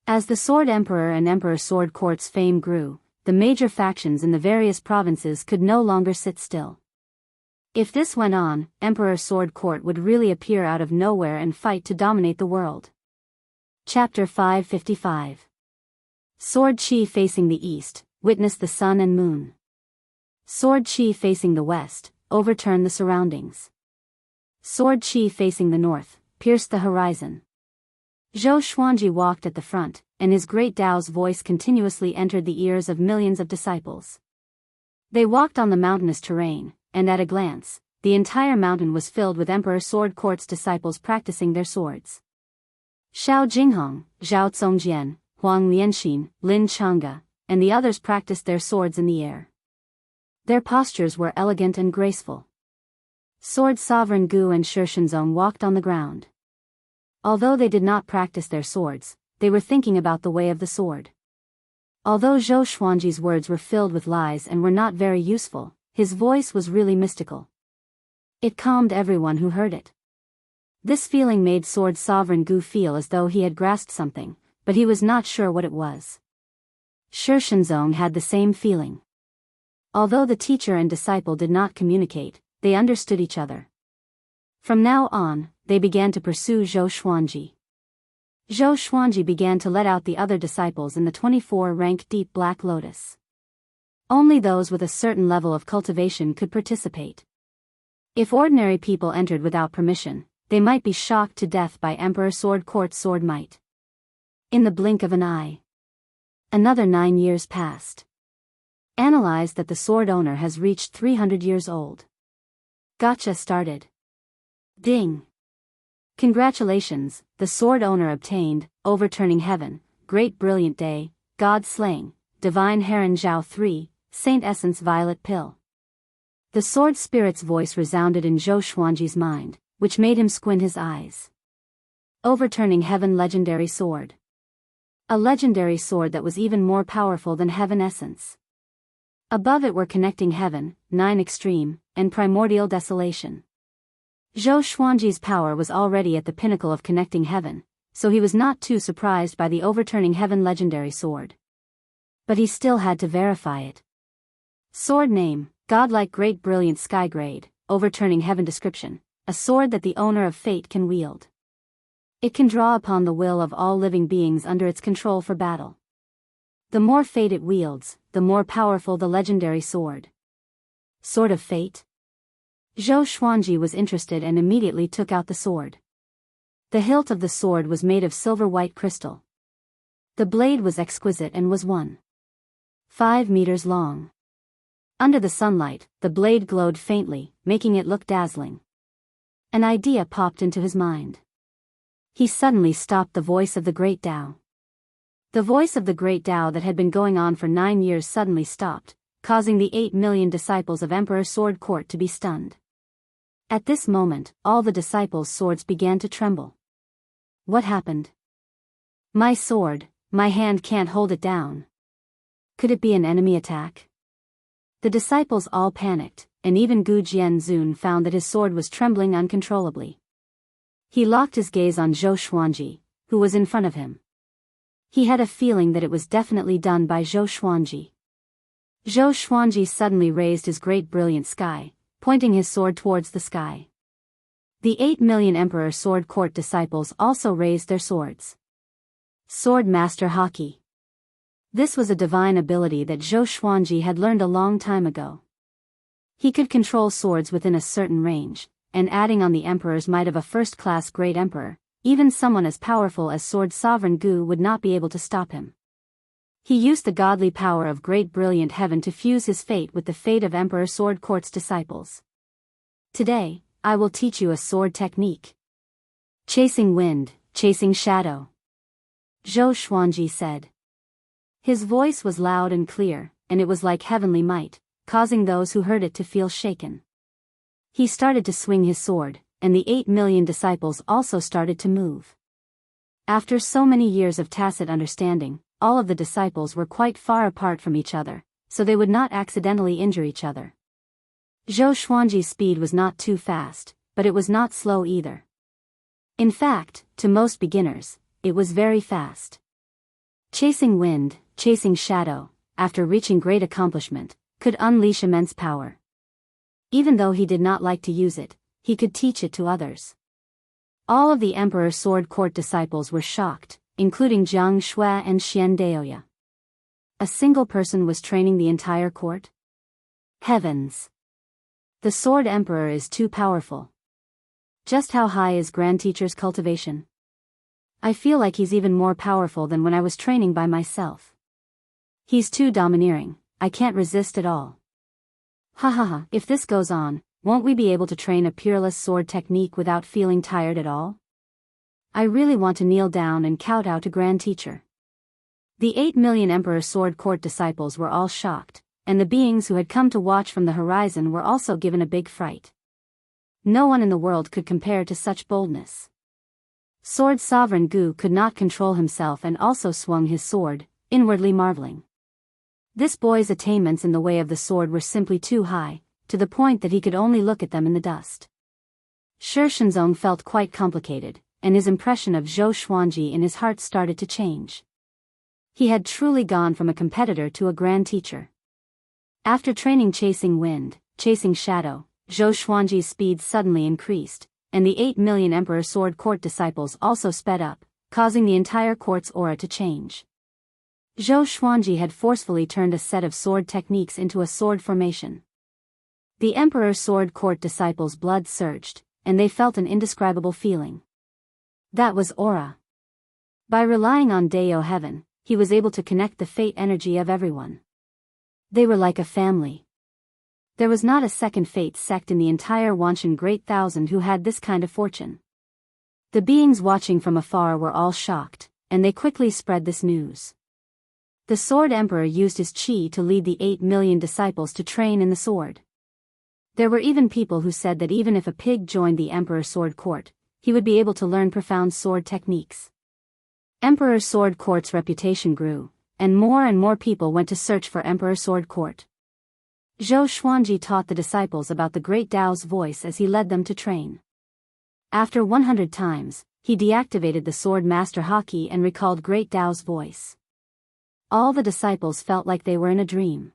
As the Sword Emperor and Emperor Sword Court's fame grew, the major factions in the various provinces could no longer sit still. If this went on, Emperor Sword Court would really appear out of nowhere and fight to dominate the world. Chapter 555. Sword Chi facing the east, witness the sun and moon. Sword Chi facing the west, overturn the surroundings. Sword Chi facing the north, pierce the horizon. Zhou Xuanji walked at the front, and his great Tao's voice continuously entered the ears of millions of disciples. They walked on the mountainous terrain, and at a glance, the entire mountain was filled with Emperor Sword Court's disciples practicing their swords. Xiao Jinghong, Zhao Zongjian, Huang Lianxin, Lin Changge, and the others practiced their swords in the air. Their postures were elegant and graceful. Sword Sovereign Gu and Shishenzong walked on the ground. Although they did not practice their swords, they were thinking about the way of the sword. Although Zhou Xuanji's words were filled with lies and were not very useful, his voice was really mystical. It calmed everyone who heard it. This feeling made Sword Sovereign Gu feel as though he had grasped something, but he was not sure what it was. Shishenzong had the same feeling. Although the teacher and disciple did not communicate, they understood each other. From now on, they began to pursue Zhou Xuanji. Zhou Xuanji began to let out the other disciples in the 24-rank Deep Black Lotus. Only those with a certain level of cultivation could participate. If ordinary people entered without permission, they might be shocked to death by Emperor Sword Court's sword might. In the blink of an eye. Another 9 years passed. Analyze that the sword owner has reached 300 years old. Gotcha started. Ding. Congratulations, the sword owner obtained, Overturning Heaven, Great Brilliant Day, God Slaying, Divine Heron Zhao 3, Saint Essence Violet Pill. The sword spirit's voice resounded in Zhou Xuanji's mind, which made him squint his eyes. Overturning Heaven Legendary Sword. A legendary sword that was even more powerful than Heaven Essence. Above it were Connecting Heaven, 9 Extreme, and Primordial Desolation. Zhou Xuanji's power was already at the pinnacle of Connecting Heaven, so he was not too surprised by the Overturning Heaven legendary sword. But he still had to verify it. Sword name, Godlike Great Brilliant Sky Grade, Overturning Heaven description, a sword that the owner of fate can wield. It can draw upon the will of all living beings under its control for battle. The more fate it wields, the more powerful the legendary sword. Sword of Fate? Zhou Xuanji was interested and immediately took out the sword. The hilt of the sword was made of silver-white crystal. The blade was exquisite and was 1.5 meters long. Under the sunlight, the blade glowed faintly, making it look dazzling. An idea popped into his mind. He suddenly stopped the voice of the Great Tao. The voice of the Great Tao that had been going on for 9 years suddenly stopped, causing the 8 million disciples of Emperor Sword Court to be stunned. At this moment, all the disciples' swords began to tremble. What happened? My sword, my hand can't hold it down. Could it be an enemy attack? The disciples all panicked, and even Gu Jianzun found that his sword was trembling uncontrollably. He locked his gaze on Zhou Xuanji, who was in front of him. He had a feeling that it was definitely done by Zhou Xuanji. Zhou Xuanji suddenly raised his great brilliant sky, pointing his sword towards the sky. The 8 million Emperor Sword Court disciples also raised their swords. Swordmaster Haki. This was a divine ability that Zhou Xuanji had learned a long time ago. He could control swords within a certain range, and adding on the Emperor's might of a first-class great emperor, even someone as powerful as Sword Sovereign Gu would not be able to stop him. He used the godly power of Great Brilliant Heaven to fuse his fate with the fate of Emperor Sword Court's disciples. Today, I will teach you a sword technique. Chasing wind, chasing shadow. Zhou Xuanji said. His voice was loud and clear, and it was like heavenly might, causing those who heard it to feel shaken. He started to swing his sword, and the 8 million disciples also started to move. After so many years of tacit understanding, all of the disciples were quite far apart from each other, so they would not accidentally injure each other. Zhou Xuanji's speed was not too fast, but it was not slow either. In fact, to most beginners, it was very fast. Chasing wind, chasing shadow, after reaching great accomplishment, could unleash immense power. Even though he did not like to use it, he could teach it to others. All of the Emperor's Sword Court disciples were shocked, including Jiang Shui and Xian Daoya. A single person was training the entire court? Heavens! The Sword Emperor is too powerful. Just how high is Grand Teacher's cultivation? I feel like he's even more powerful than when I was training by myself. He's too domineering, I can't resist at all. Ha ha ha, if this goes on, won't we be able to train a peerless sword technique without feeling tired at all? I really want to kneel down and kowtow to Grand Teacher. The 8 million Emperor Sword Court disciples were all shocked, and the beings who had come to watch from the horizon were also given a big fright. No one in the world could compare to such boldness. Sword Sovereign Gu could not control himself and also swung his sword, inwardly marveling. This boy's attainments in the way of the sword were simply too high, to the point that he could only look at them in the dust. Shi Shenzong felt quite complicated, and his impression of Zhou Xuanji in his heart started to change. He had truly gone from a competitor to a grand teacher. After training chasing wind, chasing shadow, Zhou Xuanji's speed suddenly increased, and the 8 million Emperor Sword Court disciples also sped up, causing the entire court's aura to change. Zhou Xuanji had forcefully turned a set of sword techniques into a sword formation. The Emperor Sword Court disciples' blood surged, and they felt an indescribable feeling. That was aura. By relying on Dao Heaven, he was able to connect the fate energy of everyone. They were like a family. There was not a second fate sect in the entire Wanshan Great Thousand who had this kind of fortune. The beings watching from afar were all shocked, and they quickly spread this news. The Sword Emperor used his qi to lead the 8 million disciples to train in the sword. There were even people who said that even if a pig joined the Emperor Sword Court, he would be able to learn profound sword techniques. Emperor Sword Court's reputation grew, and more people went to search for Emperor Sword Court. Zhou Xuanji taught the disciples about the great Tao's voice as he led them to train. After 100 times, he deactivated the Swordmaster Haki and recalled great Tao's voice. All the disciples felt like they were in a dream.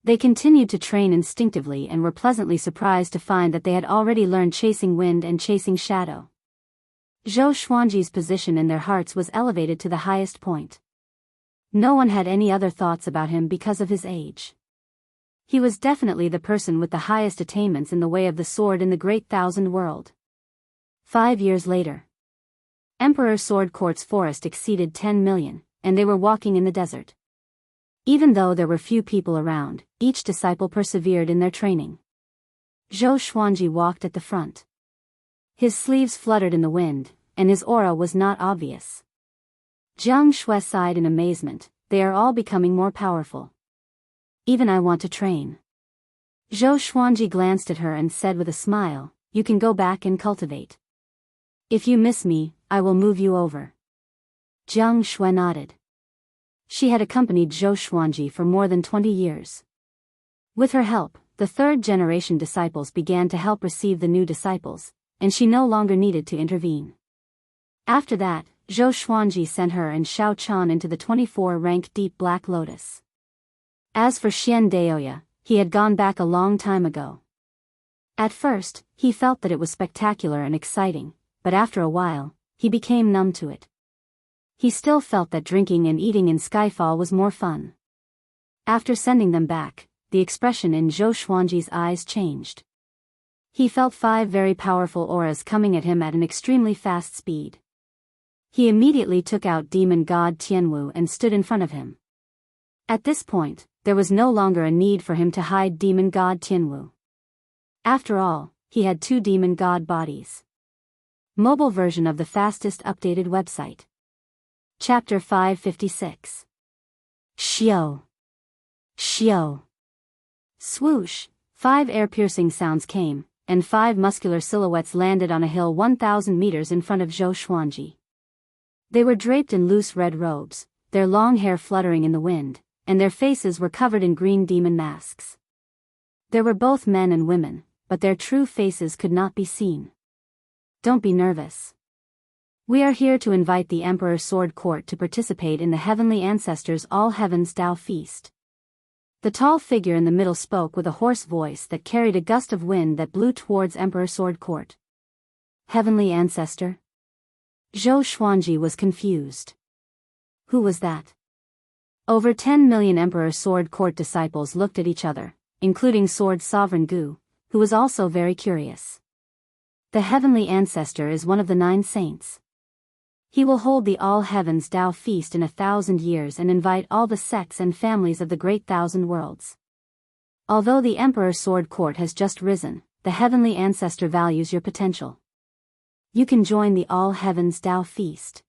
They continued to train instinctively and were pleasantly surprised to find that they had already learned chasing wind and chasing shadow. Zhou Xuanji's position in their hearts was elevated to the highest point. No one had any other thoughts about him because of his age. He was definitely the person with the highest attainments in the way of the sword in the Great Thousand world. 5 years later, Emperor Sword Court's forest exceeded 10 million, and they were walking in the desert. Even though there were few people around, each disciple persevered in their training. Zhou Xuanji walked at the front. His sleeves fluttered in the wind, and his aura was not obvious. Jiang Shui sighed in amazement, they are all becoming more powerful. Even I want to train. Zhou Xuanji glanced at her and said with a smile, you can go back and cultivate. If you miss me, I will move you over. Jiang Shui nodded. She had accompanied Zhou Xuanji for more than 20 years. With her help, the third-generation disciples began to help receive the new disciples, and she no longer needed to intervene. After that, Zhou Xuanji sent her and Xiao Chan into the 24-rank Deep Black Lotus. As for Xian Daoya, he had gone back a long time ago. At first, he felt that it was spectacular and exciting, but after a while, he became numb to it. He still felt that drinking and eating in Skyfall was more fun. After sending them back, the expression in Zhou Xuanji's eyes changed. He felt 5 very powerful auras coming at him at an extremely fast speed. He immediately took out demon god Tianwu and stood in front of him. At this point, there was no longer a need for him to hide demon god Tianwu. After all, he had 2 demon god bodies. Mobile version of the fastest updated website. Chapter 556. Xiao. Xiao. Swoosh, 5 air-piercing sounds came, and 5 muscular silhouettes landed on a hill 1,000 meters in front of Zhou Xuanji. They were draped in loose red robes, their long hair fluttering in the wind, and their faces were covered in green demon masks. There were both men and women, but their true faces could not be seen. Don't be nervous. We are here to invite the Emperor Sword Court to participate in the Heavenly Ancestors' All Heavens Tao Feast. The tall figure in the middle spoke with a hoarse voice that carried a gust of wind that blew towards Emperor Sword Court. Heavenly Ancestor? Zhou Xuanji was confused. Who was that? Over 10 million Emperor Sword Court disciples looked at each other, including Sword Sovereign Gu, who was also very curious. The Heavenly Ancestor is one of the 9 saints. He will hold the All Heavens Tao Feast in 1,000 years and invite all the sects and families of the Great Thousand Worlds. Although the Emperor Sword Court has just risen, the Heavenly Ancestor values your potential. You can join the All Heavens Tao Feast.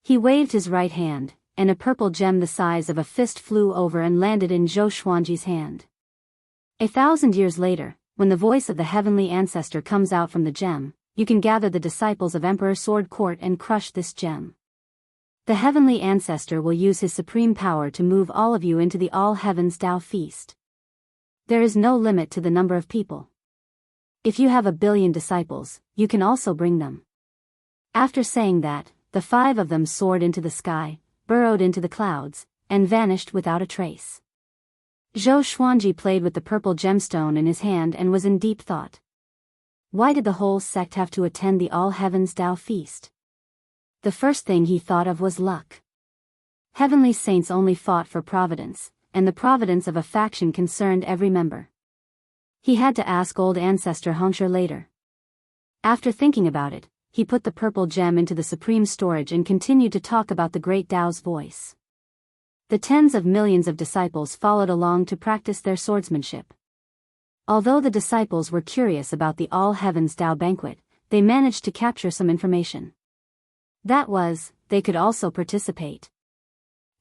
He waved his right hand, and a purple gem the size of a fist flew over and landed in Zhou Xuanji's hand. 1,000 years later, when the voice of the Heavenly Ancestor comes out from the gem, you can gather the disciples of Emperor Sword Court and crush this gem. The Heavenly Ancestor will use his supreme power to move all of you into the All Heavens Tao Feast. There is no limit to the number of people. If you have 1 billion disciples, you can also bring them. After saying that, the 5 of them soared into the sky, burrowed into the clouds, and vanished without a trace. Zhou Xuanji played with the purple gemstone in his hand and was in deep thought. Why did the whole sect have to attend the All Heavens Tao Feast? The first thing he thought of was luck. Heavenly saints only fought for providence, and the providence of a faction concerned every member. He had to ask old ancestor Hongsher later. After thinking about it, he put the purple gem into the supreme storage and continued to talk about the great Tao's voice. The tens of millions of disciples followed along to practice their swordsmanship. Although the disciples were curious about the All Heavens Tao banquet, they managed to capture some information. That was, they could also participate.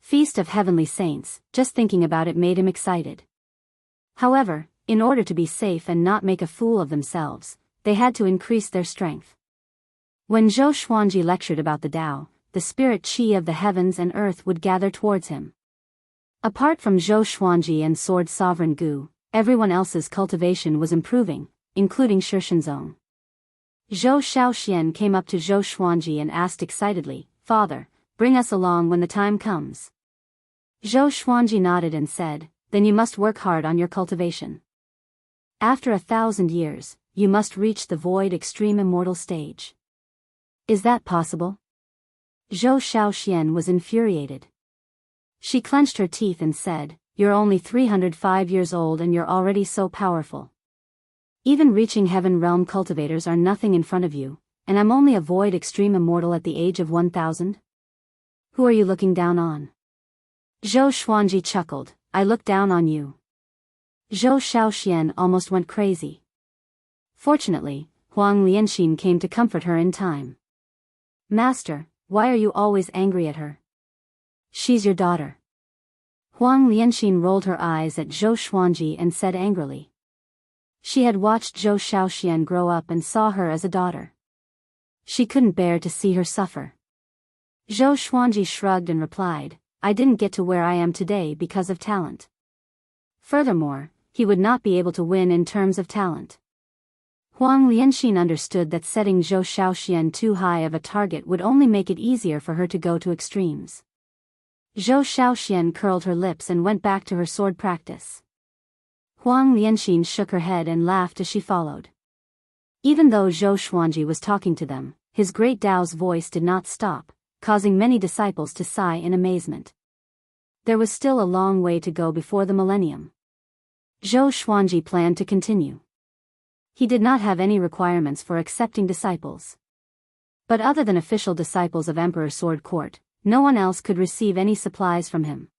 Feast of Heavenly Saints, just thinking about it made him excited. However, in order to be safe and not make a fool of themselves, they had to increase their strength. When Zhou Xuanji lectured about the Tao, the spirit qi of the heavens and earth would gather towards him. Apart from Zhou Xuanji and Sword Sovereign Gu, everyone else's cultivation was improving, including Shishenzong. Zhou Shaoxian came up to Zhou Xuanji and asked excitedly, "Father, bring us along when the time comes." Zhou Xuanji nodded and said, "Then you must work hard on your cultivation. After 1,000 years, you must reach the void extreme immortal stage." "Is that possible?" Zhou Shaoxian was infuriated. She clenched her teeth and said, "You're only 305 years old and you're already so powerful. Even reaching heaven realm cultivators are nothing in front of you, and I'm only a void extreme immortal at the age of 1,000? Who are you looking down on?" Zhou Xuanji chuckled, "I look down on you." Zhou Shaoxian almost went crazy. Fortunately, Huang Lianxin came to comfort her in time. "Master, why are you always angry at her? She's your daughter." Huang Lianxin rolled her eyes at Zhou Xuanji and said angrily. She had watched Zhou Shaoxian grow up and saw her as a daughter. She couldn't bear to see her suffer. Zhou Xuanji shrugged and replied, "I didn't get to where I am today because of talent. Furthermore, he would not be able to win in terms of talent." Huang Lianxin understood that setting Zhou Shaoxian too high of a target would only make it easier for her to go to extremes. Zhou Shaoxian curled her lips and went back to her sword practice. Huang Lianxin shook her head and laughed as she followed. Even though Zhou Xuanji was talking to them, his great Tao's voice did not stop, causing many disciples to sigh in amazement. There was still a long way to go before the millennium. Zhou Xuanji planned to continue. He did not have any requirements for accepting disciples. But other than official disciples of Emperor Sword Court, no one else could receive any supplies from him.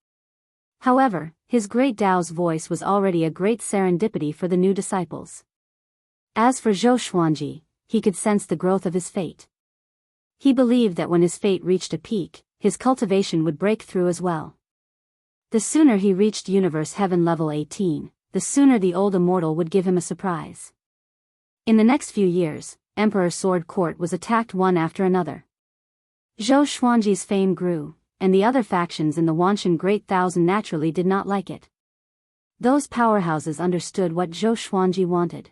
However, his great Tao's voice was already a great serendipity for the new disciples. As for Zhou Xuanji, he could sense the growth of his fate. He believed that when his fate reached a peak, his cultivation would break through as well. The sooner he reached Universe Heaven level 18, the sooner the old immortal would give him a surprise. In the next few years, Emperor Sword Court was attacked one after another. Zhou Xuanji's fame grew, and the other factions in the Wanshan Great Thousand naturally did not like it. Those powerhouses understood what Zhou Xuanji wanted: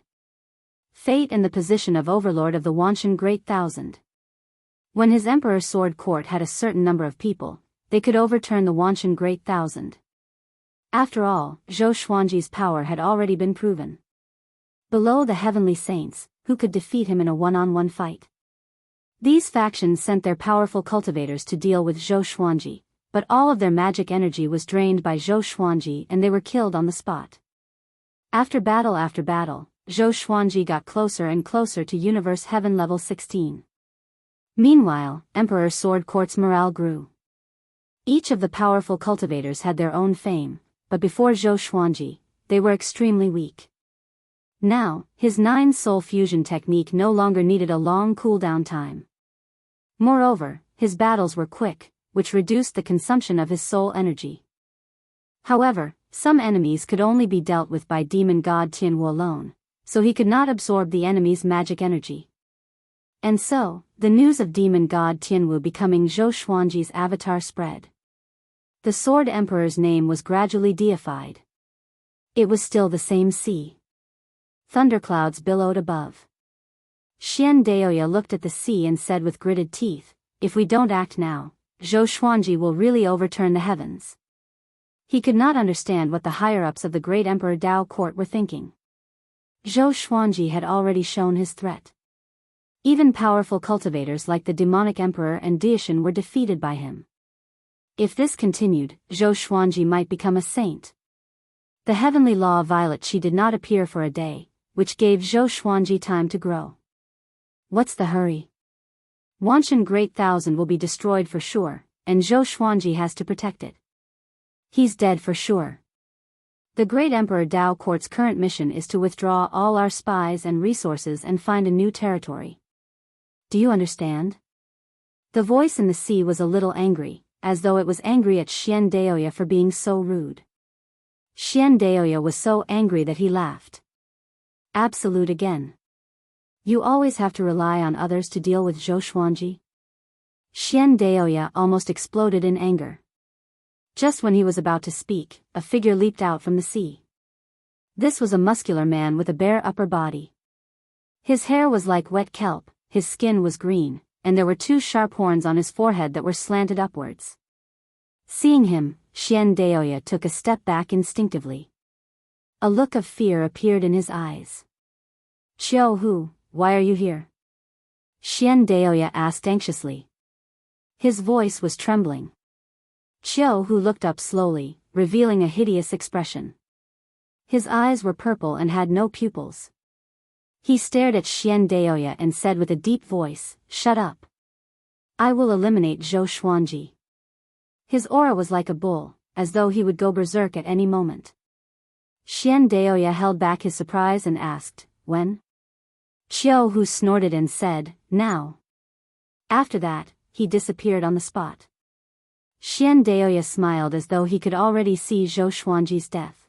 fate and the position of overlord of the Wanshan Great Thousand. When his Emperor Sword Court had a certain number of people, they could overturn the Wanshan Great Thousand. After all, Zhou Xuanji's power had already been proven. Below the heavenly saints, who could defeat him in a one-on-one fight? These factions sent their powerful cultivators to deal with Zhou Xuanji, but all of their magic energy was drained by Zhou Xuanji and they were killed on the spot. After battle, Zhou Xuanji got closer and closer to Universe Heaven level 16. Meanwhile, Emperor Sword Court's morale grew. Each of the powerful cultivators had their own fame, but before Zhou Xuanji, they were extremely weak. Now, his 9-soul fusion technique no longer needed a long cooldown time. Moreover, his battles were quick, which reduced the consumption of his soul energy. However, some enemies could only be dealt with by demon god Tianwu alone, so he could not absorb the enemy's magic energy. And so, the news of demon god Tianwu becoming Zhou Xuanji's avatar spread. The Sword Emperor's name was gradually deified. It was still the same sea. Thunderclouds billowed above. Xian Daoya looked at the sea and said with gritted teeth, "If we don't act now, Zhou Xuanji will really overturn the heavens." He could not understand what the higher-ups of the great Emperor Dao Court were thinking. Zhou Xuanji had already shown his threat. Even powerful cultivators like the demonic emperor and Daishan were defeated by him. If this continued, Zhou Xuanji might become a saint. The heavenly law of Violet Chi did not appear for a day, which gave Zhou Xuanji time to grow. What's the hurry? Wanshan Great Thousand will be destroyed for sure, and Zhou Xuanji has to protect it. He's dead for sure. The great Emperor Dao Court's current mission is to withdraw all our spies and resources and find a new territory. Do you understand? The voice in the sea was a little angry, as though it was angry at Xian Daoya for being so rude. Xian Daoya was so angry that he laughed. Absolute again. You always have to rely on others to deal with Zhou Xuanji? Xian Daoya almost exploded in anger. Just when he was about to speak, a figure leaped out from the sea. This was a muscular man with a bare upper body. His hair was like wet kelp, his skin was green, and there were 2 sharp horns on his forehead that were slanted upwards. Seeing him, Xian Daoya took a step back instinctively. A look of fear appeared in his eyes. "Xiao Hu, why are you here?" Xian Daoya asked anxiously. His voice was trembling. Xiao Hu looked up slowly, revealing a hideous expression. His eyes were purple and had no pupils. He stared at Xian Daoya and said with a deep voice, "Shut up. I will eliminate Zhou Xuanji." His aura was like a bull, as though he would go berserk at any moment. Xian Daoya held back his surprise and asked, "When?" Xiao Hu snorted and said, "Now." After that, he disappeared on the spot. Xian Daoya smiled as though he could already see Zhou Xuanji's death.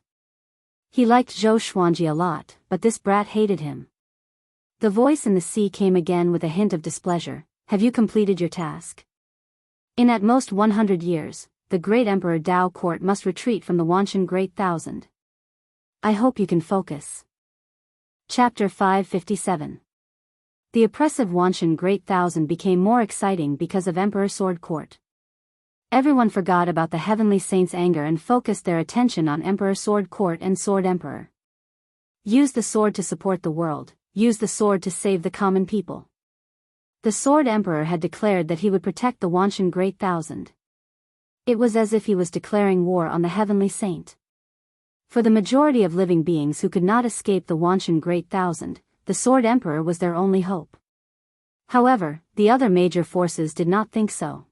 He liked Zhou Xuanji a lot, but this brat hated him. The voice in the sea came again with a hint of displeasure. "Have you completed your task? In at most 100 years, the great Emperor Dao Court must retreat from the Wanshan Great Thousand. I hope you can focus." Chapter 557. The oppressive Wanshan Great Thousand became more exciting because of Emperor Sword Court. Everyone forgot about the heavenly saint's anger and focused their attention on Emperor Sword Court and Sword Emperor. Use the sword to support the world, use the sword to save the common people. The Sword Emperor had declared that he would protect the Wanshan Great Thousand. It was as if he was declaring war on the heavenly saint. For the majority of living beings who could not escape the Wanshan Great Thousand, the Sword Emperor was their only hope. However, the other major forces did not think so.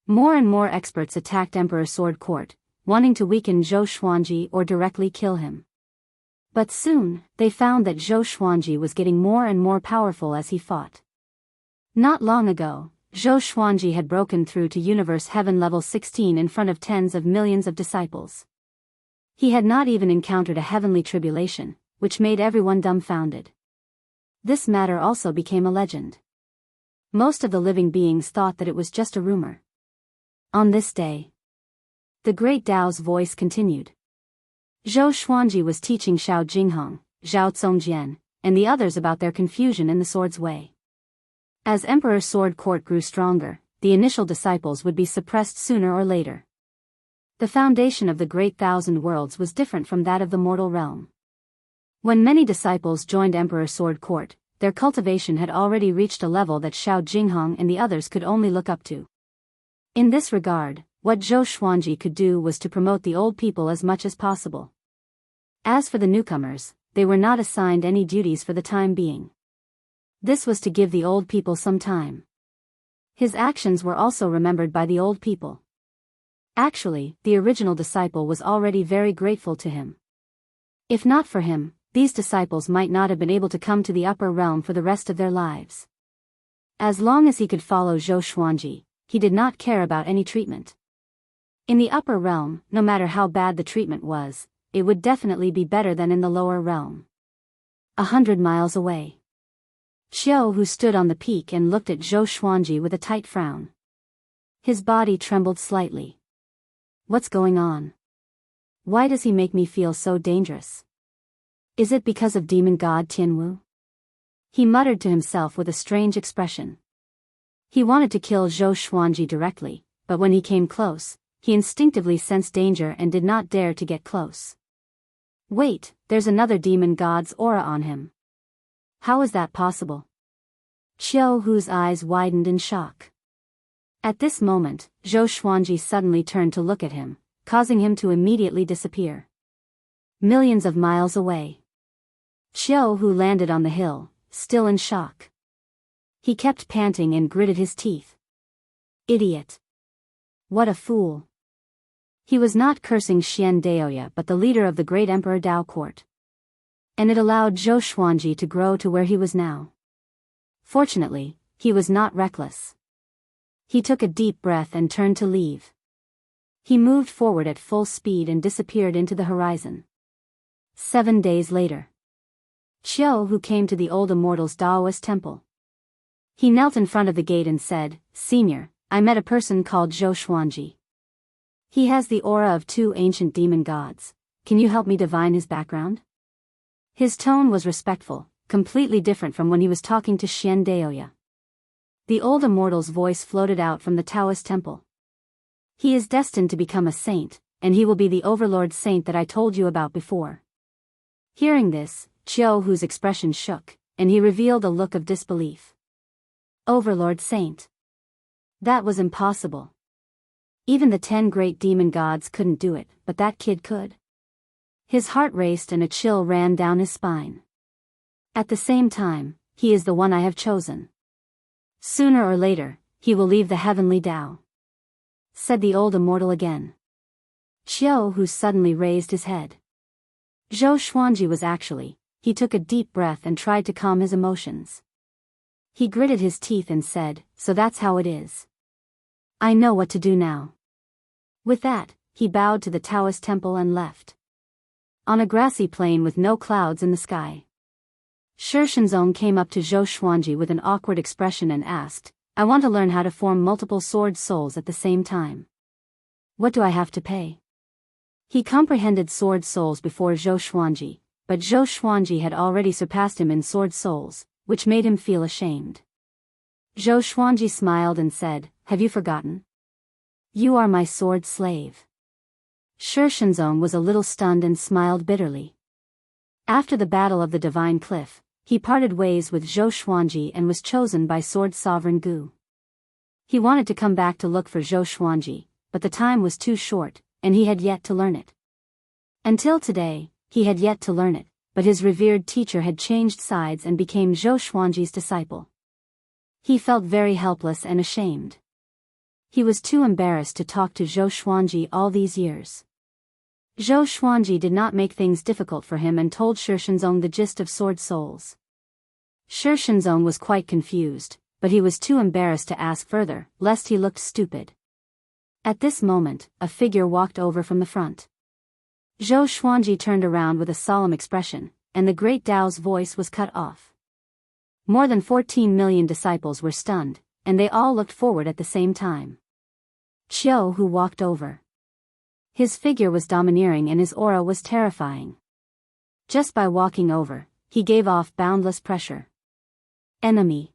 More and more experts attacked Emperor Sword Court, wanting to weaken Zhou Xuanji or directly kill him. But soon, they found that Zhou Xuanji was getting more and more powerful as he fought. Not long ago, Zhou Xuanji had broken through to Universe Heaven level 16 in front of tens of millions of disciples. He had not even encountered a heavenly tribulation, which made everyone dumbfounded. This matter also became a legend. Most of the living beings thought that it was just a rumor. On this day, the great Tao's voice continued. Zhou Xuanji was teaching Xiao Jinghong, Zhao Zongjian, and the others about their confusion in the sword's way. As Emperor Sword Court grew stronger, the initial disciples would be suppressed sooner or later. The foundation of the Great Thousand Worlds was different from that of the mortal realm. When many disciples joined Emperor Sword Court, their cultivation had already reached a level that Xiao Jinghong and the others could only look up to. In this regard, what Zhou Xuanji could do was to promote the old people as much as possible. As for the newcomers, they were not assigned any duties for the time being. This was to give the old people some time. His actions were also remembered by the old people. Actually, the original disciple was already very grateful to him. If not for him, these disciples might not have been able to come to the upper realm for the rest of their lives. As long as he could follow Zhou Xuanji, he did not care about any treatment. In the upper realm, no matter how bad the treatment was, it would definitely be better than in the lower realm. 100 miles away. Xiao Hu stood on the peak and looked at Zhou Xuanji with a tight frown. His body trembled slightly. What's going on? Why does he make me feel so dangerous? Is it because of demon god Tianwu? He muttered to himself with a strange expression. He wanted to kill Zhou Xuanji directly, but when he came close, he instinctively sensed danger and did not dare to get close. Wait, there's another demon god's aura on him. How is that possible? Xiao Hu's eyes widened in shock. At this moment, Zhou Xuanji suddenly turned to look at him, causing him to immediately disappear. Millions of miles away. Xiao Hu landed on the hill, still in shock. He kept panting and gritted his teeth. Idiot. What a fool. He was not cursing Xian Daoya but the leader of the great Emperor Dao Court. And it allowed Zhou Xuanji to grow to where he was now. Fortunately, he was not reckless. He took a deep breath and turned to leave. He moved forward at full speed and disappeared into the horizon. 7 days later. Xiao Hu came to the old immortal's Daoist temple. He knelt in front of the gate and said, "Senior, I met a person called Zhou Xuanji. He has the aura of 2 ancient demon gods. Can you help me divine his background?" His tone was respectful, completely different from when he was talking to Xian Daoya. The old immortal's voice floated out from the Taoist temple. He is destined to become a saint, and he will be the overlord saint that I told you about before. Hearing this, Xiao Hu's expression shook, and he revealed a look of disbelief. Overlord saint. That was impossible. Even the 10 great demon gods couldn't do it, but that kid could. His heart raced and a chill ran down his spine. At the same time, he is the one I have chosen. Sooner or later, he will leave the heavenly Tao, said the old immortal again. Xiao Hu suddenly raised his head. Zhou Xuanji was he took a deep breath and tried to calm his emotions. He gritted his teeth and said, "So that's how it is. I know what to do now." With that, he bowed to the Taoist temple and left. On a grassy plain with no clouds in the sky, Shi Shenzong came up to Zhou Xuanji with an awkward expression and asked, "I want to learn how to form multiple sword souls at the same time. What do I have to pay?" He comprehended sword souls before Zhou Xuanji, but Zhou Xuanji had already surpassed him in sword souls, which made him feel ashamed. Zhou Xuanji smiled and said, "Have you forgotten? You are my sword slave." Shi Shenzong was a little stunned and smiled bitterly. After the Battle of the Divine Cliff, he parted ways with Zhou Xuanji and was chosen by Sword Sovereign Gu. He wanted to come back to look for Zhou Xuanji, but the time was too short, and he had yet to learn it. Until today, he had yet to learn it, but his revered teacher had changed sides and became Zhou Xuanji's disciple. He felt very helpless and ashamed. He was too embarrassed to talk to Zhou Xuanji all these years. Zhou Xuanji did not make things difficult for him and told Shi Shenzong the gist of sword souls. Shi Shenzong was quite confused, but he was too embarrassed to ask further, lest he looked stupid. At this moment, a figure walked over from the front. Zhou Xuanji turned around with a solemn expression, and the great Tao's voice was cut off. More than 14 million disciples were stunned, and they all looked forward at the same time. Qiu Hu walked over. His figure was domineering and his aura was terrifying. Just by walking over, he gave off boundless pressure. Enemy.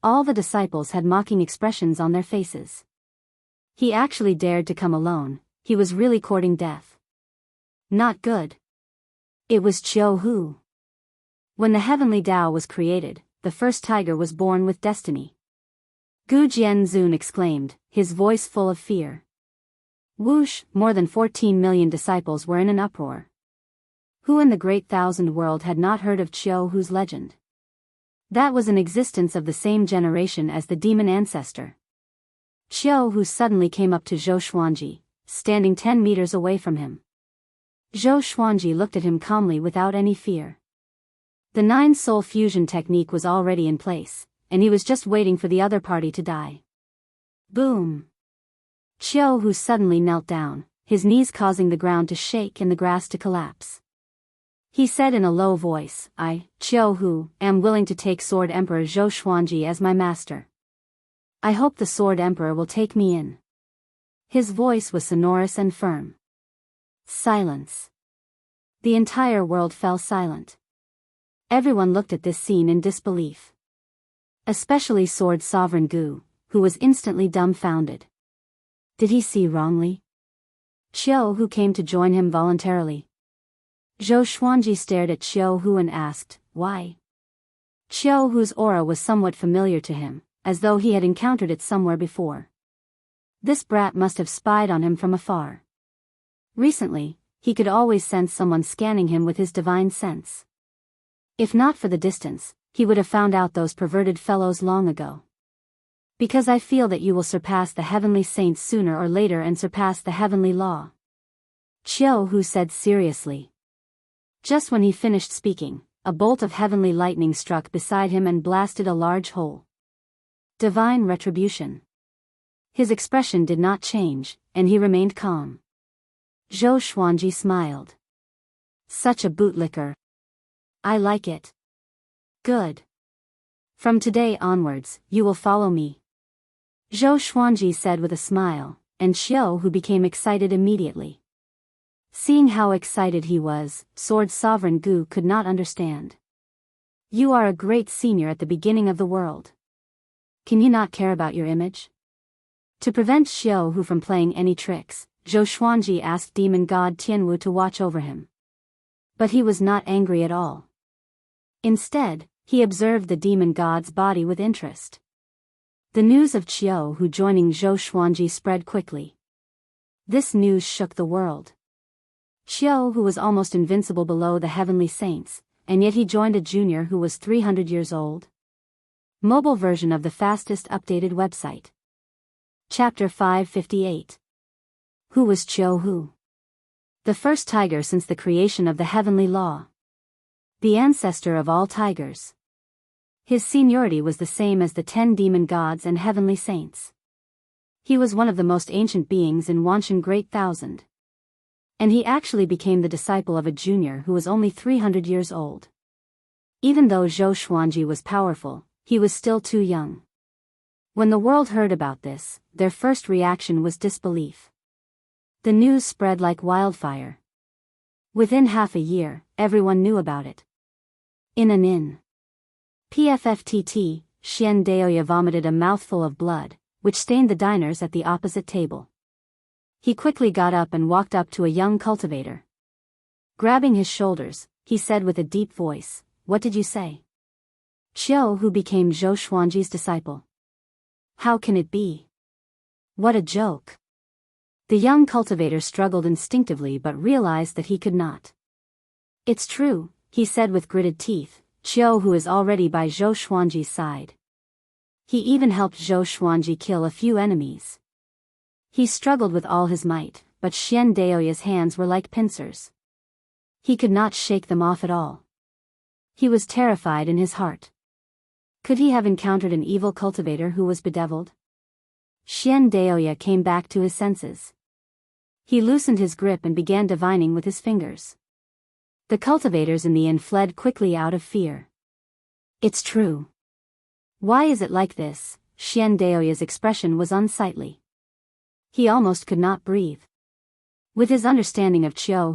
All the disciples had mocking expressions on their faces. He actually dared to come alone, he was really courting death. Not good. It was Qiu Hu. When the heavenly Tao was created, the first tiger was born with destiny. Gu Jianzun exclaimed, his voice full of fear. Whoosh, more than 14 million disciples were in an uproar. Who in the great thousand world had not heard of Qiu Hu's legend? That was an existence of the same generation as the demon ancestor. Qiu Hu suddenly came up to Zhou Xuanji, standing 10 meters away from him. Zhou Xuanji looked at him calmly without any fear. The 9-soul fusion technique was already in place, and he was just waiting for the other party to die. Boom! Qiu Hu suddenly knelt down, his knees causing the ground to shake and the grass to collapse. He said in a low voice, I, Qiu Hu, am willing to take Sword Emperor Zhou Xuanji as my master. I hope the Sword Emperor will take me in. His voice was sonorous and firm. Silence. The entire world fell silent. Everyone looked at this scene in disbelief. Especially Sword Sovereign Gu, who was instantly dumbfounded. Did he see wrongly? Qiu Hu came to join him voluntarily. Zhou Xuanji stared at Qiu Hu and asked, why? Qiu Hu's aura was somewhat familiar to him, as though he had encountered it somewhere before. This brat must have spied on him from afar. Recently, he could always sense someone scanning him with his divine sense. If not for the distance, he would have found out those perverted fellows long ago. Because I feel that you will surpass the heavenly saints sooner or later and surpass the heavenly law. Qiu Hu said seriously. Just when he finished speaking, a bolt of heavenly lightning struck beside him and blasted a large hole. Divine retribution. His expression did not change, and he remained calm. Zhou Xuanji smiled. Such a bootlicker. I like it. Good. From today onwards, you will follow me. Zhou Xuanji said with a smile, and Qiu Hu became excited immediately. Seeing how excited he was, Sword Sovereign Gu could not understand. You are a great senior at the beginning of the world. Can you not care about your image? To prevent Qiu Hu from playing any tricks, Zhou Xuanji asked demon god Tianwu to watch over him. But he was not angry at all. Instead, he observed the demon god's body with interest. The news of Qiu Hu joining Zhou Xuanji spread quickly. This news shook the world. Qiu Hu was almost invincible below the heavenly saints, and yet he joined a junior who was 300 years old. Mobile version of the fastest updated website. Chapter 558. Who was Qiu Hu? The first tiger since the creation of the heavenly law. The ancestor of all tigers. His seniority was the same as the 10 demon gods and heavenly saints. He was one of the most ancient beings in Wanshan Great Thousand. And he actually became the disciple of a junior who was only 300 years old. Even though Zhou Xuanji was powerful, he was still too young. When the world heard about this, their first reaction was disbelief. The news spread like wildfire. Within half a year, everyone knew about it. In an inn. PFFTT, Xian Daoya vomited a mouthful of blood, which stained the diners at the opposite table. He quickly got up and walked up to a young cultivator. Grabbing his shoulders, he said with a deep voice, "What did you say?" Qiu Hu became Zhou Xuanji's disciple. How can it be? What a joke. The young cultivator struggled instinctively but realized that he could not. It's true, he said with gritted teeth, Qiu Hu is already by Zhou Xuanji's side. He even helped Zhou Xuanji kill a few enemies. He struggled with all his might, but Xian Daoya's hands were like pincers. He could not shake them off at all. He was terrified in his heart. Could he have encountered an evil cultivator who was bedeviled? Xian Daoya came back to his senses. He loosened his grip and began divining with his fingers. The cultivators in the inn fled quickly out of fear. It's true. Why is it like this? Xian Daoya's expression was unsightly. He almost could not breathe. With his understanding of Qiu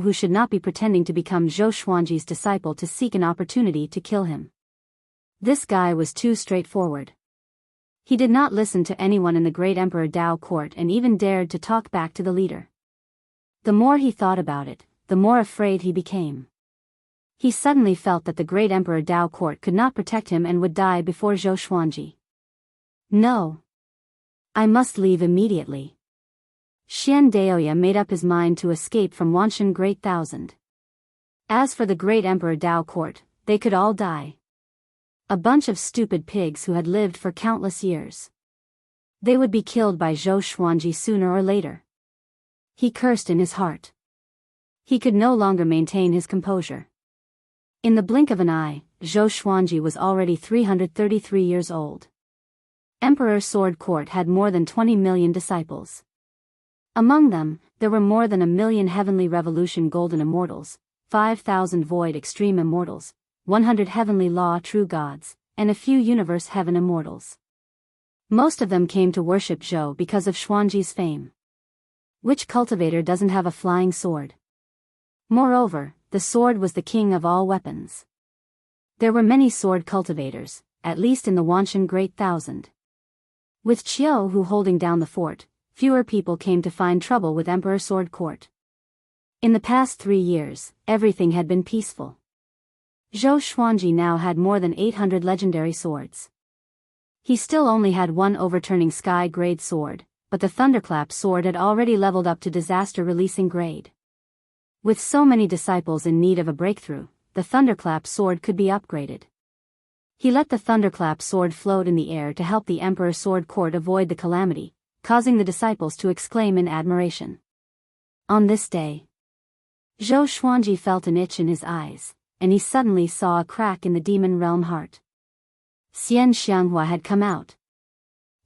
Hu should not be pretending to become Zhou Xuanji's disciple to seek an opportunity to kill him. This guy was too straightforward. He did not listen to anyone in the great Emperor Dao court and even dared to talk back to the leader. The more he thought about it, the more afraid he became. He suddenly felt that the great Emperor Dao court could not protect him and would die before Zhou Xuanji. No. I must leave immediately. Xian Daoya made up his mind to escape from Wanshan Great Thousand. As for the great Emperor Dao court, they could all die. A bunch of stupid pigs who had lived for countless years. They would be killed by Zhou Xuanji sooner or later. He cursed in his heart. He could no longer maintain his composure. In the blink of an eye, Zhou Xuanji was already 333 years old. Emperor Sword Court had more than 20 million disciples. Among them, there were more than 1 million Heavenly Revolution Golden Immortals, 5,000 Void Extreme Immortals, 100 Heavenly Law True Gods, and a few Universe Heaven Immortals. Most of them came to worship Zhou because of Xuanji's fame. Which cultivator doesn't have a flying sword? Moreover, the sword was the king of all weapons. There were many sword cultivators, at least in the Wanshan Great Thousand. With Qiu Hu holding down the fort, fewer people came to find trouble with Emperor Sword Court. In the past 3 years, everything had been peaceful. Zhou Xuanji now had more than 800 legendary swords. He still only had one overturning sky grade sword, but the Thunderclap sword had already leveled up to disaster releasing grade. With so many disciples in need of a breakthrough, the Thunderclap sword could be upgraded. He let the Thunderclap sword float in the air to help the Emperor Sword Court avoid the calamity, causing the disciples to exclaim in admiration. On this day, Zhou Xuanji felt an itch in his eyes, and he suddenly saw a crack in the demon realm heart. Xian Xianghua had come out.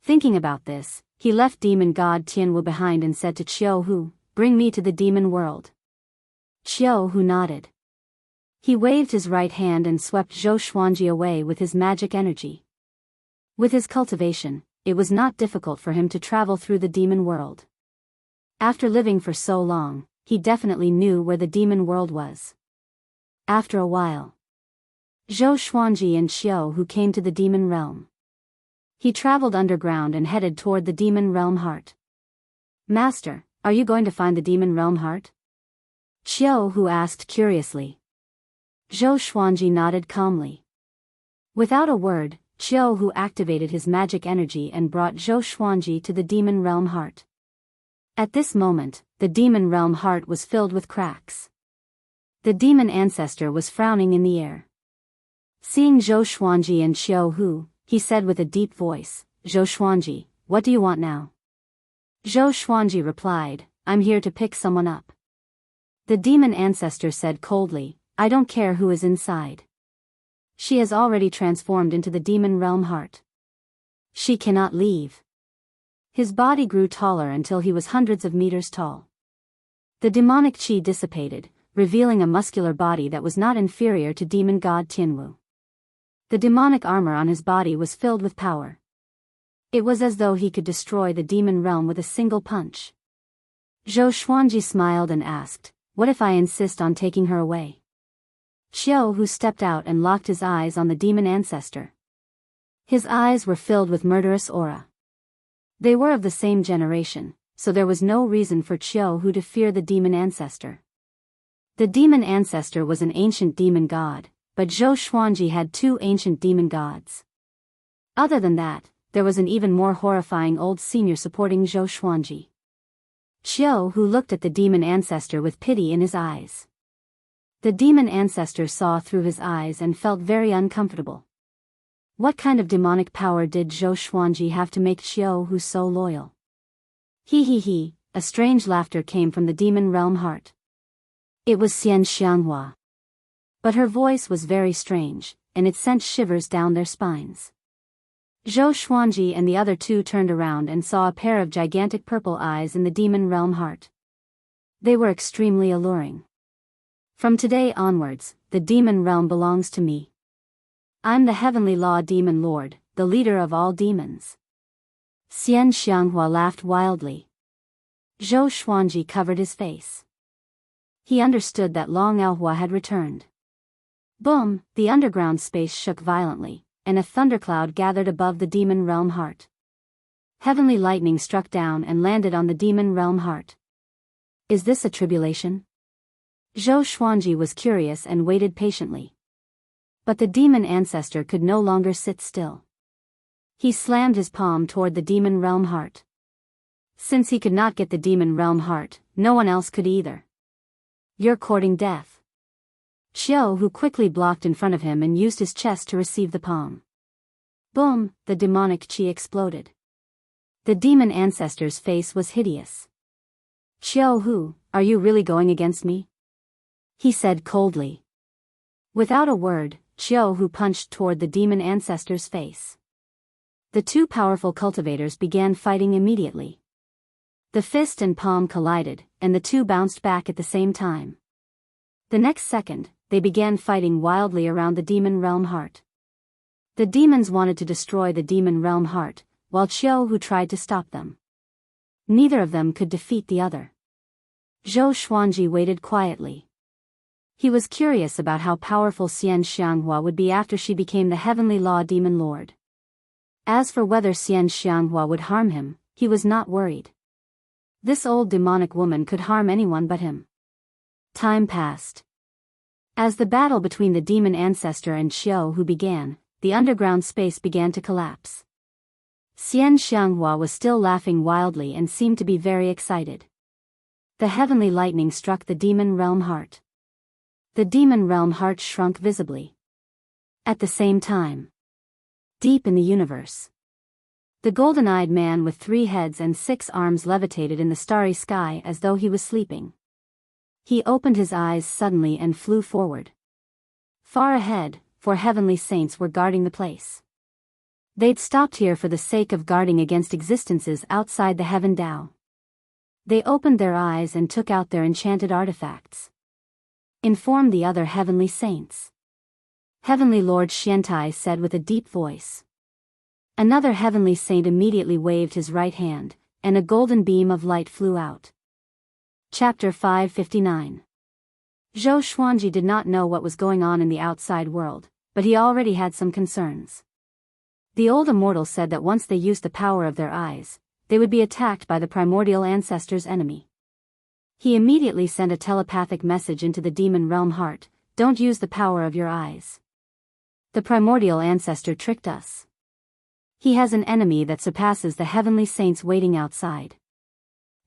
Thinking about this, he left demon god Tianwu behind and said to Qiu Hu, "Bring me to the demon world." Qiu Hu nodded. He waved his right hand and swept Zhou Xuanji away with his magic energy. With his cultivation, it was not difficult for him to travel through the demon world. After living for so long, he definitely knew where the demon world was. After a while, Zhou Xuanji and Qiu Hu came to the demon realm. He traveled underground and headed toward the demon realm heart. "Master, are you going to find the demon realm heart?" Qiu Hu asked curiously. Zhou Xuanji nodded calmly. Without a word, Qiu Hu activated his magic energy and brought Zhou Xuanji to the demon realm heart. At this moment, the demon realm heart was filled with cracks. The demon ancestor was frowning in the air. Seeing Zhou Xuanji and Qiu Hu, he said with a deep voice, "Zhou Xuanji, what do you want now?" Zhou Xuanji replied, "I'm here to pick someone up." The demon ancestor said coldly, "I don't care who is inside. She has already transformed into the demon realm heart. She cannot leave." His body grew taller until he was hundreds of meters tall. The demonic qi dissipated, revealing a muscular body that was not inferior to demon god Tianwu. The demonic armor on his body was filled with power. It was as though he could destroy the demon realm with a single punch. Zhou Xuanji smiled and asked, "What if I insist on taking her away?" Qiu Hu stepped out and locked his eyes on the demon ancestor. His eyes were filled with murderous aura. They were of the same generation, so there was no reason for Qiu Hu to fear the demon ancestor. The demon ancestor was an ancient demon god, but Zhou Xuanji had 2 ancient demon gods. Other than that, there was an even more horrifying old senior supporting Zhou Xuanji. Qiu Hu looked at the demon ancestor with pity in his eyes. The demon ancestor saw through his eyes and felt very uncomfortable. What kind of demonic power did Zhou Xuanji have to make Qiu Hu so loyal? He, a strange laughter came from the demon realm heart. It was Xian Xianghua. But her voice was very strange, and it sent shivers down their spines. Zhou Xuanji and the other two turned around and saw a pair of gigantic purple eyes in the demon realm heart. They were extremely alluring. From today onwards, the demon realm belongs to me. I'm the heavenly law demon lord, the leader of all demons. Xian Xianghua laughed wildly. Zhou Xuanji covered his face. He understood that Long Aohua had returned. Boom! The underground space shook violently, and a thundercloud gathered above the demon realm heart. Heavenly lightning struck down and landed on the demon realm heart. Is this a tribulation? Zhou Xuanji was curious and waited patiently. But the demon ancestor could no longer sit still. He slammed his palm toward the demon realm heart. Since he could not get the demon realm heart, no one else could either. You're courting death. Xiao Hu quickly blocked in front of him and used his chest to receive the palm. Boom! The demonic qi exploded. The demon ancestor's face was hideous. Xiao Hu, are you really going against me? He said coldly. Without a word, Xiao Hu punched toward the demon ancestor's face. The two powerful cultivators began fighting immediately. The fist and palm collided, and the two bounced back at the same time. The next second, they began fighting wildly around the demon realm heart. The demons wanted to destroy the demon realm heart, while Xiao Hu tried to stop them. Neither of them could defeat the other. Zhou Xuanji waited quietly. He was curious about how powerful Xian Xianghua would be after she became the heavenly law demon lord. As for whether Xian Xianghua would harm him, he was not worried. This old demonic woman could harm anyone but him. Time passed. As the battle between the demon ancestor and Xiao Hu began, the underground space began to collapse. Xian Xianghua was still laughing wildly and seemed to be very excited. The heavenly lightning struck the demon realm heart. The demon realm heart shrunk visibly. At the same time, deep in the universe, the golden-eyed man with 3 heads and 6 arms levitated in the starry sky as though he was sleeping. He opened his eyes suddenly and flew forward. Far ahead, 4 heavenly saints were guarding the place. They'd stopped here for the sake of guarding against existences outside the heaven Tao. They opened their eyes and took out their enchanted artifacts. Inform the other heavenly saints. Heavenly Lord Xiantai said with a deep voice. Another heavenly saint immediately waved his right hand, and a golden beam of light flew out. Chapter 559. Zhou Xuanji did not know what was going on in the outside world, but he already had some concerns. The old immortal said that once they used the power of their eyes, they would be attacked by the primordial ancestor's enemy. He immediately sent a telepathic message into the demon realm heart, don't use the power of your eyes. The primordial ancestor tricked us. He has an enemy that surpasses the heavenly saints waiting outside.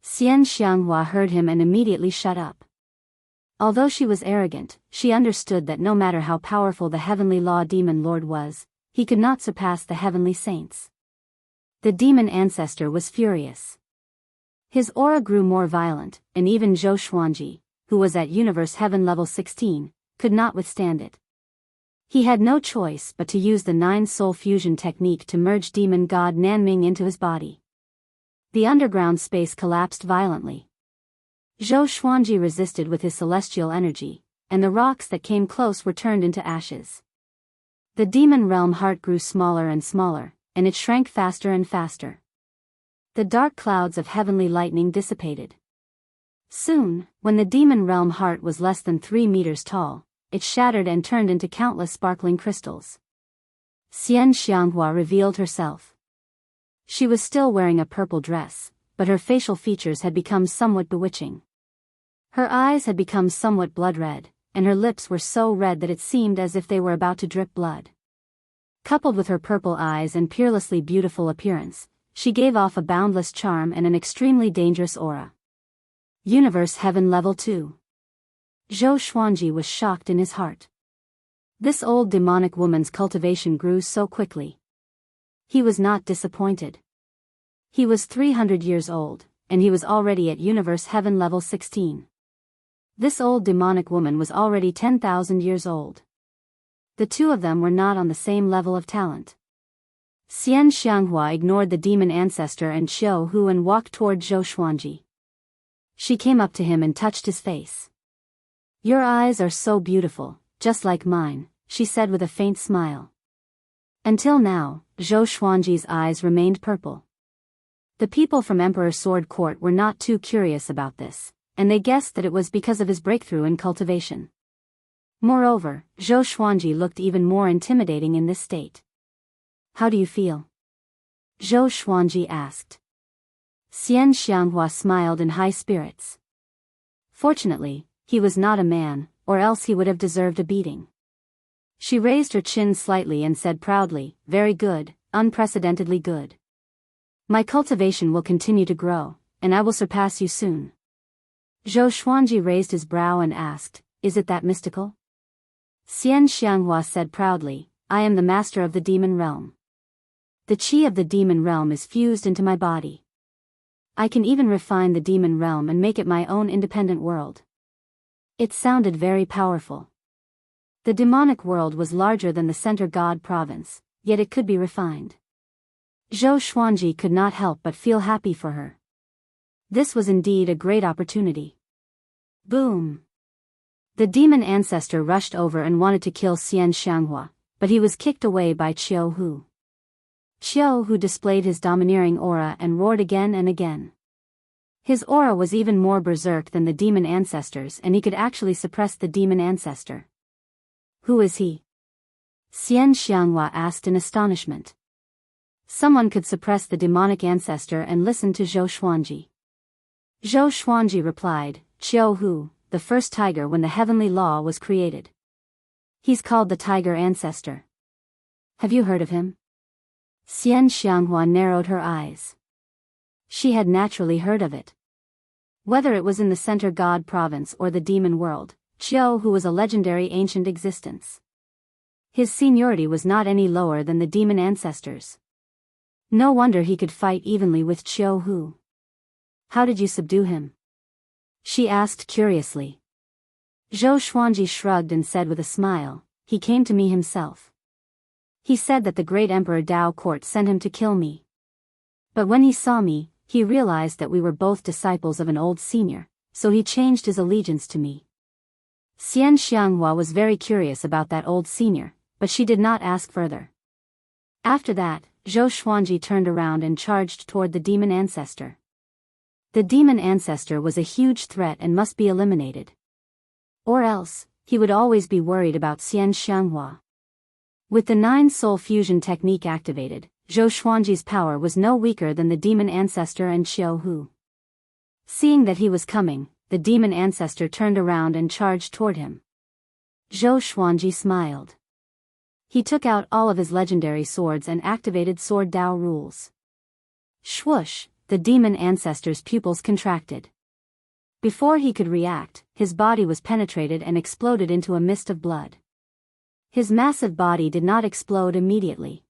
Xian Xianghua heard him and immediately shut up. Although she was arrogant, she understood that no matter how powerful the heavenly law demon lord was, he could not surpass the heavenly saints. The demon ancestor was furious. His aura grew more violent, and even Zhou Xuanji, who was at universe heaven level 16, could not withstand it. He had no choice but to use the 9-soul fusion technique to merge demon god Nanming into his body. The underground space collapsed violently. Zhou Xuanji resisted with his celestial energy, and the rocks that came close were turned into ashes. The demon realm heart grew smaller and smaller, and it shrank faster and faster. The dark clouds of heavenly lightning dissipated. Soon, when the demon realm heart was less than 3 meters tall, it shattered and turned into countless sparkling crystals. Xian Xianghua revealed herself. She was still wearing a purple dress, but her facial features had become somewhat bewitching. Her eyes had become somewhat blood red, and her lips were so red that it seemed as if they were about to drip blood. Coupled with her purple eyes and peerlessly beautiful appearance, she gave off a boundless charm and an extremely dangerous aura. Universe Heaven Level 2. Zhou Xuanji was shocked in his heart. This old demonic woman's cultivation grew so quickly. He was not disappointed. He was 300 years old, and he was already at Universe Heaven Level 16. This old demonic woman was already 10,000 years old. The two of them were not on the same level of talent. Xian Xianghua ignored the demon ancestor and Xiao Hu and walked toward Zhou Xuanji. She came up to him and touched his face. "Your eyes are so beautiful, just like mine," she said with a faint smile. Until now, Zhou Xuanji's eyes remained purple. The people from Emperor Sword Court were not too curious about this, and they guessed that it was because of his breakthrough in cultivation. Moreover, Zhou Xuanji looked even more intimidating in this state. "How do you feel?" Zhou Xuanji asked. Xian Xianghua smiled in high spirits. Fortunately, he was not a man, or else he would have deserved a beating. She raised her chin slightly and said proudly, "Very good, unprecedentedly good. My cultivation will continue to grow, and I will surpass you soon." Zhou Xuanji raised his brow and asked, "Is it that mystical?" Xian Xianghua said proudly, "I am the master of the demon realm. The qi of the demon realm is fused into my body. I can even refine the demon realm and make it my own independent world." It sounded very powerful. The demonic world was larger than the center god province, yet it could be refined. Zhou Xuanji could not help but feel happy for her. This was indeed a great opportunity. Boom! The demon ancestor rushed over and wanted to kill Xian Xianghua, but he was kicked away by Qiu Hu. Qiu Hu displayed his domineering aura and roared again and again. His aura was even more berserk than the demon ancestor's, and he could actually suppress the demon ancestor. "Who is he?" Xian Xianghua asked in astonishment. Someone could suppress the demonic ancestor and listen to Zhou Xuanji. Zhou Xuanji replied, "Qiu Hu, the first tiger when the heavenly law was created. He's called the tiger ancestor. Have you heard of him?" Xian Xianghua narrowed her eyes. She had naturally heard of it. Whether it was in the center god province or the demon world, Qiu Hu was a legendary ancient existence. His seniority was not any lower than the demon ancestors. No wonder he could fight evenly with Qiu Hu. "How did you subdue him?" she asked curiously. Zhou Xuanji shrugged and said with a smile, "He came to me himself. He said that the great Emperor Dao Court sent him to kill me. But when he saw me, he realized that we were both disciples of an old senior, so he changed his allegiance to me." Xian Xianghua was very curious about that old senior, but she did not ask further. After that, Zhou Xuanji turned around and charged toward the demon ancestor. The demon ancestor was a huge threat and must be eliminated. Or else, he would always be worried about Xian Xianghua. With the 9-soul fusion technique activated, Zhou Xuanji's power was no weaker than the demon ancestor and Qiu Hu. Seeing that he was coming, the demon ancestor turned around and charged toward him. Zhou Xuanji smiled. He took out all of his legendary swords and activated Sword Dao rules. Swoosh, the demon ancestor's pupils contracted. Before he could react, his body was penetrated and exploded into a mist of blood. His massive body did not explode immediately.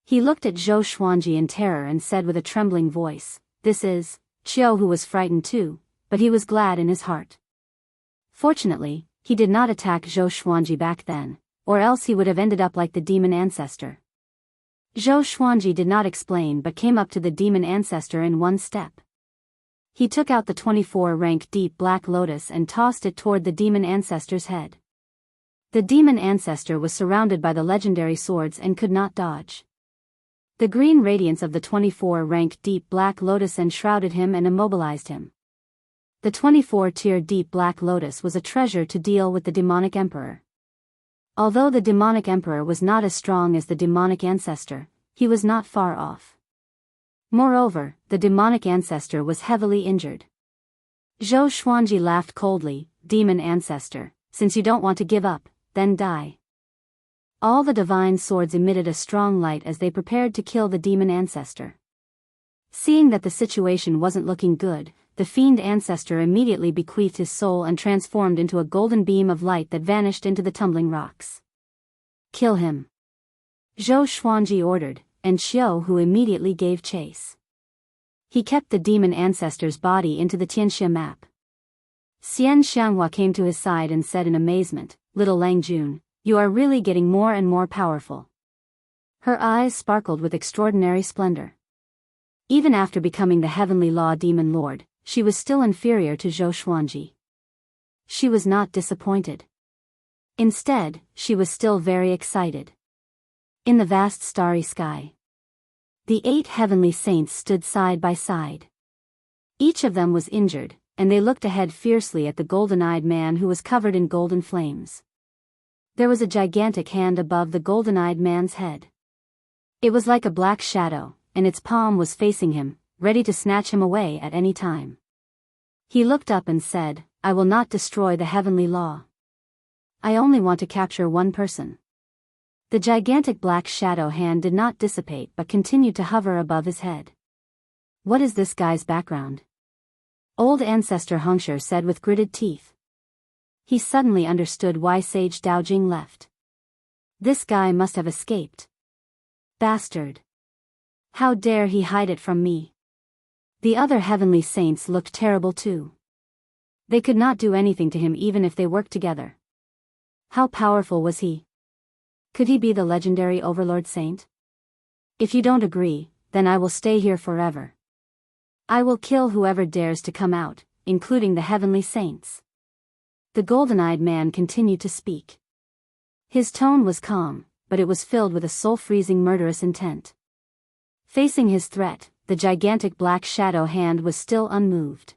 He looked at Zhou Xuanji in terror and said with a trembling voice, "This is..." Qiu Hu was frightened too, but he was glad in his heart. Fortunately, he did not attack Zhou Xuanji back then, or else he would have ended up like the demon ancestor. Zhou Xuanji did not explain but came up to the demon ancestor in one step. He took out the 24-rank deep black lotus and tossed it toward the demon ancestor's head. The demon ancestor was surrounded by the legendary swords and could not dodge. The green radiance of the 24-rank deep black lotus enshrouded him and immobilized him. The 24-tier deep black lotus was a treasure to deal with the demonic emperor. Although the demonic emperor was not as strong as the demonic ancestor, he was not far off. Moreover, the demonic ancestor was heavily injured. Zhou Xuanji laughed coldly, "Demon ancestor, since you don't want to give up, then die." All the divine swords emitted a strong light as they prepared to kill the demon ancestor. Seeing that the situation wasn't looking good, the fiend ancestor immediately bequeathed his soul and transformed into a golden beam of light that vanished into the tumbling rocks. "Kill him," Zhou Xuanji ordered, and Qiu Hu immediately gave chase. He kept the demon ancestor's body into the Tianxia map. Xian Xianghua came to his side and said in amazement, "Little Lang Jun, You are really getting more and more powerful. Her eyes sparkled with extraordinary splendor. Even after becoming the heavenly law demon lord, she was still inferior to Zhou Xuanji. She was not disappointed. Instead, she was still very excited. In the vast starry sky, the 8 heavenly saints stood side by side. Each of them was injured, and they looked ahead fiercely at the golden-eyed man who was covered in golden flames. There was a gigantic hand above the golden-eyed man's head. It was like a black shadow, and its palm was facing him, ready to snatch him away at any time. He looked up and said, "I will not destroy the heavenly law. I only want to capture one person." The gigantic black shadow hand did not dissipate but continued to hover above his head. "What is this guy's background?" Old Ancestor Hongshir said with gritted teeth. He suddenly understood why Sage Daojing left. This guy must have escaped. Bastard. How dare he hide it from me? The other heavenly saints looked terrible too. They could not do anything to him even if they worked together. How powerful was he? Could he be the legendary Overlord Saint? If you don't agree, then I will stay here forever. I will kill whoever dares to come out, including the heavenly saints. The golden-eyed man continued to speak. His tone was calm, but it was filled with a soul-freezing murderous intent. Facing his threat, the gigantic black shadow hand was still unmoved.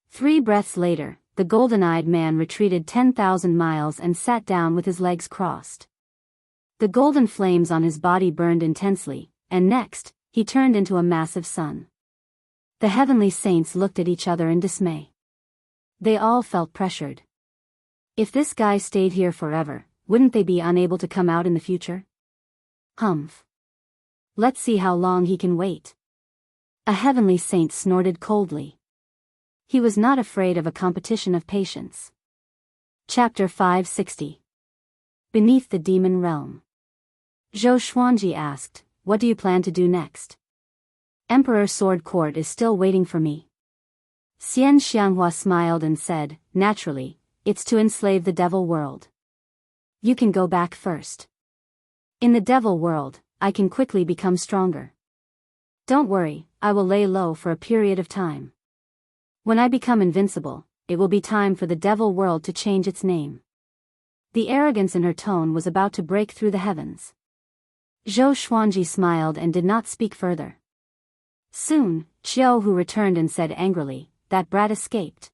3 breaths later, the golden-eyed man retreated 10,000 miles and sat down with his legs crossed. The golden flames on his body burned intensely, and next, he turned into a massive sun. The heavenly saints looked at each other in dismay. They all felt pressured. If this guy stayed here forever, wouldn't they be unable to come out in the future? Humph. Let's see how long he can wait. A heavenly saint snorted coldly. He was not afraid of a competition of patience. Chapter 560. Beneath the Demon Realm. Zhou Xuanji asked, "What do you plan to do next?" "Emperor Sword Court is still waiting for me." Xian Xianghua smiled and said, "Naturally, it's to enslave the devil world. You can go back first. In the devil world, I can quickly become stronger. Don't worry, I will lay low for a period of time. When I become invincible, it will be time for the devil world to change its name." The arrogance in her tone was about to break through the heavens. Zhou Xuanji smiled and did not speak further. Soon, Qiu Hu returned and said angrily, "That brat escaped.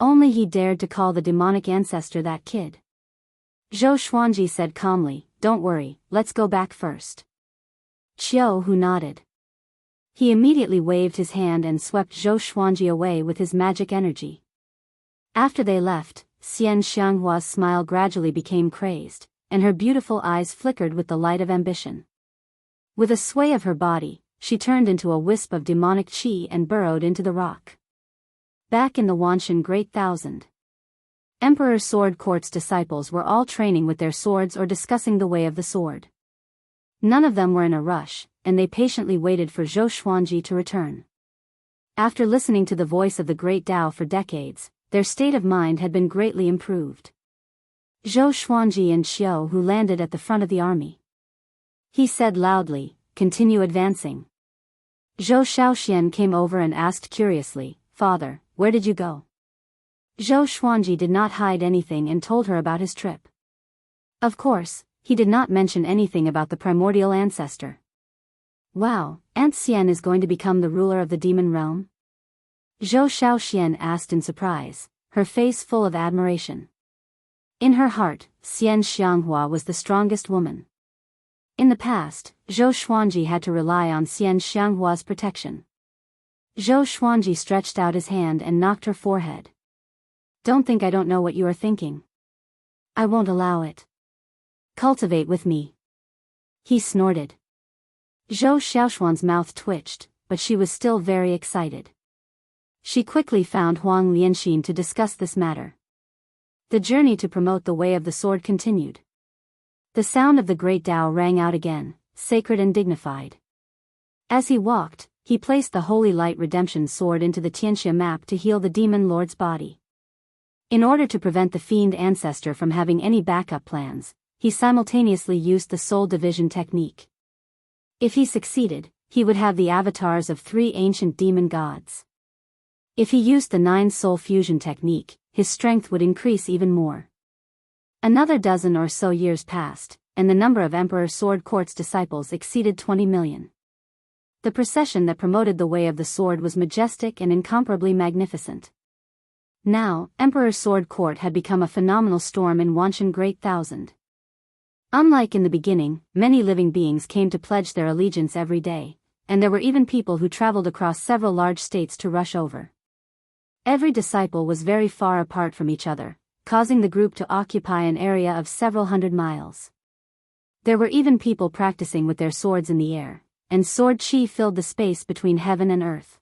Only he dared to call the demonic ancestor that kid." Zhou Xuanji said calmly, "Don't worry, let's go back first." Qiu Hu nodded. He immediately waved his hand and swept Zhou Xuanji away with his magic energy. After they left, Xian Xianghua's smile gradually became crazed, and her beautiful eyes flickered with the light of ambition. With a sway of her body, she turned into a wisp of demonic qi and burrowed into the rock. Back in the Wanshan Great Thousand, Emperor Sword Court's disciples were all training with their swords or discussing the way of the sword. None of them were in a rush, and they patiently waited for Zhou Xuanji to return. After listening to the voice of the Great Tao for decades, their state of mind had been greatly improved. Zhou Xuanji and Qiu Hu landed at the front of the army. He said loudly, "Continue advancing." Zhou Shaoxian came over and asked curiously, "Father, where did you go?" Zhou Xuanji did not hide anything and told her about his trip. Of course, he did not mention anything about the primordial ancestor. "Wow, Aunt Xian is going to become the ruler of the demon realm?" Zhou Shaoxian asked in surprise, her face full of admiration. In her heart, Xian Xianghua was the strongest woman. In the past, Zhou Xuanji had to rely on Xian Xianghua's protection. Zhou Xuanji stretched out his hand and knocked her forehead. "Don't think I don't know what you are thinking. I won't allow it. Cultivate with me." He snorted. Zhou Xiaoshuan's mouth twitched, but she was still very excited. She quickly found Huang Lianxin to discuss this matter. The journey to promote the way of the sword continued. The sound of the great Tao rang out again, sacred and dignified. As he walked, he placed the Holy Light Redemption sword into the Tianxia map to heal the demon lord's body. In order to prevent the fiend ancestor from having any backup plans, he simultaneously used the soul division technique. If he succeeded, he would have the avatars of 3 ancient demon gods. If he used the 9 soul fusion technique, his strength would increase even more. Another dozen or so years passed, and the number of Emperor Sword Court's disciples exceeded 20 million. The procession that promoted the way of the sword was majestic and incomparably magnificent. Now, Emperor Sword Court had become a phenomenal storm in Wanshan Great Thousand. Unlike in the beginning, many living beings came to pledge their allegiance every day, and there were even people who traveled across several large states to rush over. Every disciple was very far apart from each other, causing the group to occupy an area of several hundred miles. There were even people practicing with their swords in the air, and sword chi filled the space between heaven and earth.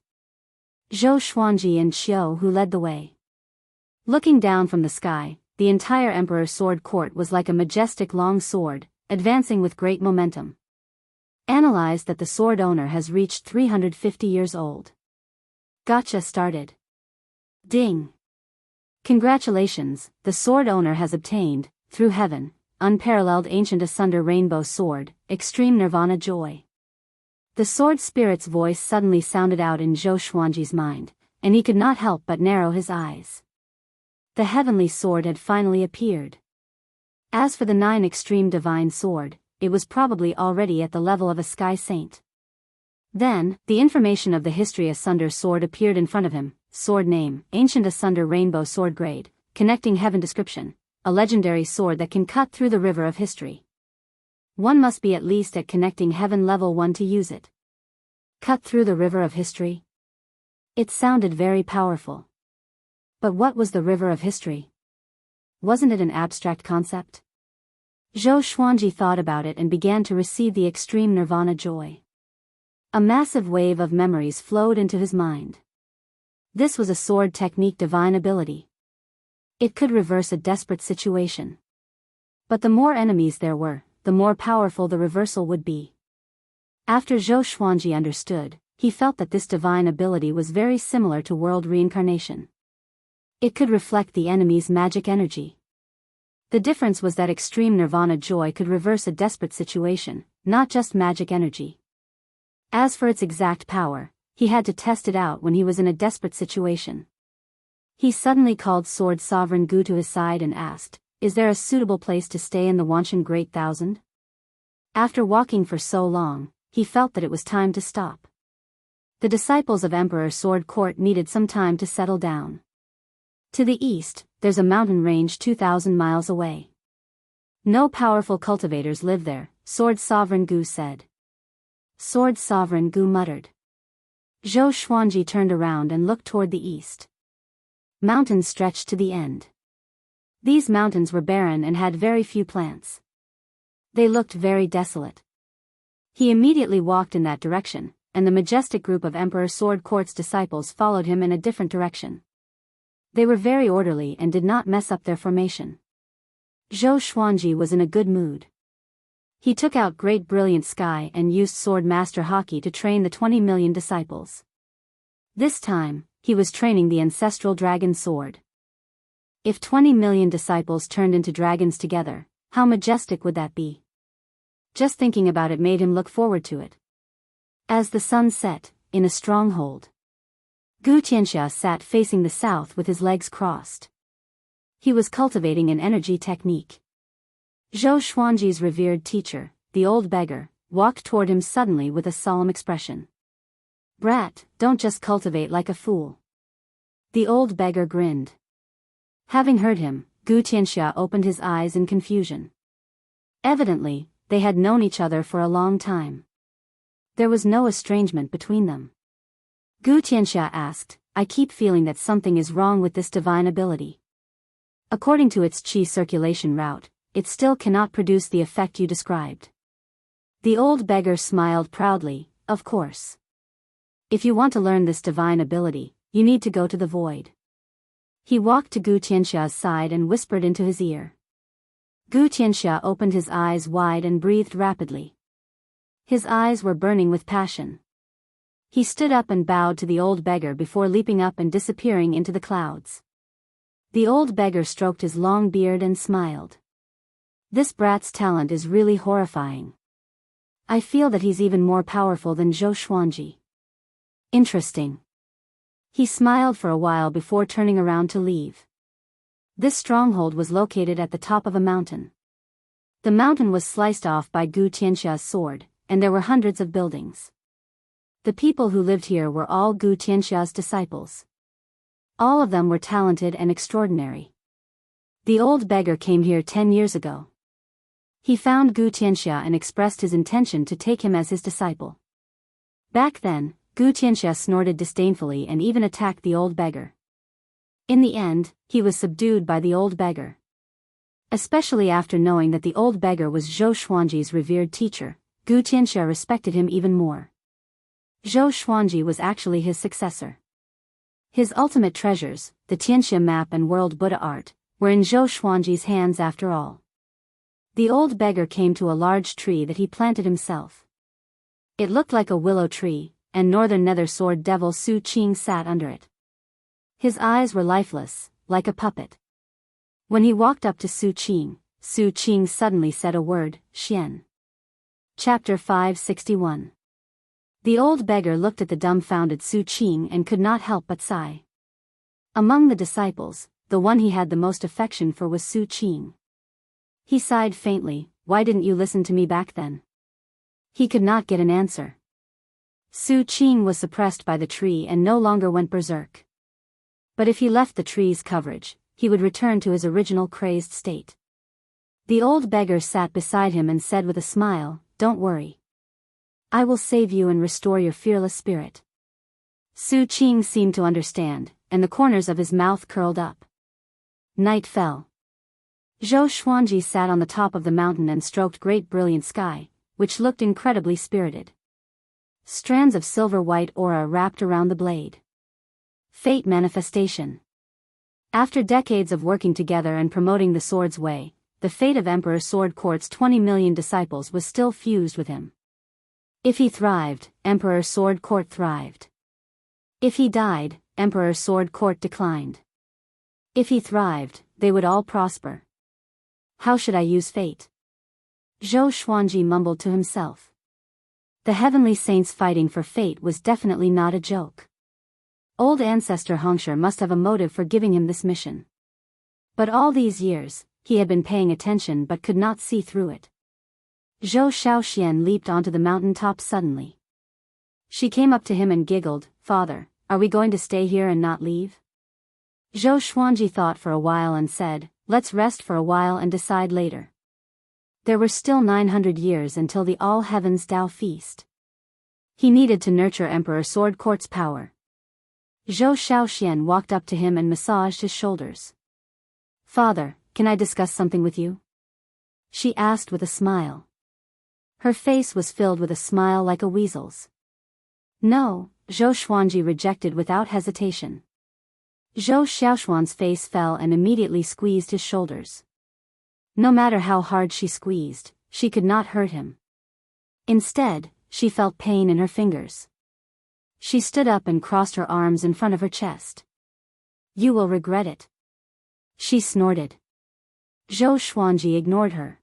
Zhou Xuanji and Xiao who led the way. Looking down from the sky, the entire Emperor Sword Court was like a majestic long sword, advancing with great momentum. Analyze that the sword owner has reached 350 years old. Gotcha started. Ding. Congratulations, the sword owner has obtained, through heaven, unparalleled ancient asunder rainbow sword, extreme nirvana joy. The sword spirit's voice suddenly sounded out in Zhou Xuanji's mind, and he could not help but narrow his eyes. The heavenly sword had finally appeared. As for the 9 extreme divine sword, it was probably already at the level of a sky saint. Then, the information of the history asunder sword appeared in front of him: sword name, ancient asunder rainbow sword grade, connecting heaven description, a legendary sword that can cut through the river of history. One must be at least at connecting heaven level 1 to use it. Cut through the river of history? It sounded very powerful. But what was the river of history? Wasn't it an abstract concept? Zhou Xuanji thought about it and began to receive the extreme nirvana joy. A massive wave of memories flowed into his mind. This was a sword technique divine ability. It could reverse a desperate situation. But the more enemies there were, the more powerful the reversal would be. After Zhou Xuanji understood, he felt that this divine ability was very similar to world reincarnation. It could reflect the enemy's magic energy. The difference was that extreme nirvana joy could reverse a desperate situation, not just magic energy. As for its exact power, he had to test it out when he was in a desperate situation. He suddenly called Sword Sovereign Gu to his side and asked, "Is there a suitable place to stay in the Wanshan Great Thousand?" After walking for so long, he felt that it was time to stop. The disciples of Emperor Sword Court needed some time to settle down. To the east, there's a mountain range 2,000 miles away. No powerful cultivators live there, Sword Sovereign Gu said. Sword Sovereign Gu muttered. Zhou Xuanji turned around and looked toward the east. Mountains stretched to the end. These mountains were barren and had very few plants. They looked very desolate. He immediately walked in that direction, and the majestic group of Emperor Sword Court's disciples followed him in a different direction. They were very orderly and did not mess up their formation. Zhou Xuanji was in a good mood. He took out Great Brilliant Sky and used Swordmaster Haki to train the 20 million disciples. This time, he was training the ancestral dragon sword. If 20 million disciples turned into dragons together, how majestic would that be? Just thinking about it made him look forward to it. As the sun set, in a stronghold, Gu Tianxia sat facing the south with his legs crossed. He was cultivating an energy technique. Zhou Xuanji's revered teacher, the old beggar, walked toward him suddenly with a solemn expression. "Brat, don't just cultivate like a fool." The old beggar grinned. Having heard him, Gu Tianxia opened his eyes in confusion. Evidently, they had known each other for a long time. There was no estrangement between them. Gu Tianxia asked, "I keep feeling that something is wrong with this divine ability. According to its qi circulation route, it still cannot produce the effect you described." The old beggar smiled proudly, "Of course. If you want to learn this divine ability, you need to go to the void." He walked to Gu Tianxia's side and whispered into his ear. Gu Tianxia opened his eyes wide and breathed rapidly. His eyes were burning with passion. He stood up and bowed to the old beggar before leaping up and disappearing into the clouds. The old beggar stroked his long beard and smiled. This brat's talent is really horrifying. I feel that he's even more powerful than Zhou Xuanji. Interesting. He smiled for a while before turning around to leave. This stronghold was located at the top of a mountain. The mountain was sliced off by Gu Tianxia's sword, and there were hundreds of buildings. The people who lived here were all Gu Tianxia's disciples. All of them were talented and extraordinary. The old beggar came here 10 years ago. He found Gu Tianxia and expressed his intention to take him as his disciple. Back then, Gu Tianxia snorted disdainfully and even attacked the old beggar. In the end, he was subdued by the old beggar. Especially after knowing that the old beggar was Zhou Xuanji's revered teacher, Gu Tianxia respected him even more. Zhou Xuanji was actually his successor. His ultimate treasures, the Tianxia map and world Buddha art, were in Zhou Xuanji's hands after all. The old beggar came to a large tree that he planted himself. It looked like a willow tree, and Northern Nether Sword Devil Su Qing sat under it. His eyes were lifeless, like a puppet. When he walked up to Su Qing suddenly said a word, Xian. Chapter 561. The old beggar looked at the dumbfounded Su Qing and could not help but sigh. Among the disciples, the one he had the most affection for was Su Qing. He sighed faintly, "Why didn't you listen to me back then?" He could not get an answer. Su Qing was suppressed by the tree and no longer went berserk. But if he left the tree's coverage, he would return to his original crazed state. The old beggar sat beside him and said with a smile, "Don't worry. I will save you and restore your fearless spirit." Su Qing seemed to understand, and the corners of his mouth curled up. Night fell. Zhou Xuanji sat on the top of the mountain and stroked great brilliant sky, which looked incredibly spirited. Strands of silver-white aura wrapped around the blade. Fate manifestation. After decades of working together and promoting the sword's way, the fate of Emperor Sword Court's 20 million disciples was still fused with him. If he thrived, Emperor Sword Court thrived. If he died, Emperor Sword Court declined. If he thrived, they would all prosper. How should I use fate? Zhou Xuanji mumbled to himself. The heavenly saints fighting for fate was definitely not a joke. Old ancestor Hongshi must have a motive for giving him this mission. But all these years, he had been paying attention but could not see through it. Zhou Xiaoxian leaped onto the mountain top suddenly. She came up to him and giggled, "Father, are we going to stay here and not leave?" Zhou Xuanji thought for a while and said, "Let's rest for a while and decide later." There were still 900 years until the All Heavens Tao Feast. He needed to nurture Emperor Sword Court's power. Zhou Xiaoxian walked up to him and massaged his shoulders. "Father, can I discuss something with you?" she asked with a smile. Her face was filled with a smile like a weasel's. "No," Zhou Xuanji rejected without hesitation. Zhou Xiaoxuan's face fell and immediately squeezed his shoulders. No matter how hard she squeezed, she could not hurt him. Instead, she felt pain in her fingers. She stood up and crossed her arms in front of her chest. "You will regret it," she snorted. Zhou Xuanji ignored her.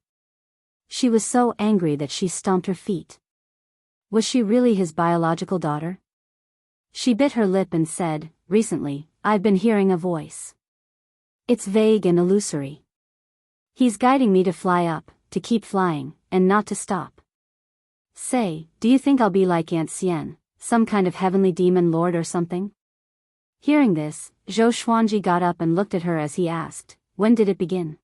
She was so angry that she stomped her feet. Was she really his biological daughter? She bit her lip and said, "Recently, I've been hearing a voice. It's vague and illusory. He's guiding me to fly up, to keep flying, and not to stop. Say, do you think I'll be like Aunt Xian, some kind of heavenly demon lord or something?" Hearing this, Zhou Xuanji got up and looked at her as he asked, "When did it begin?"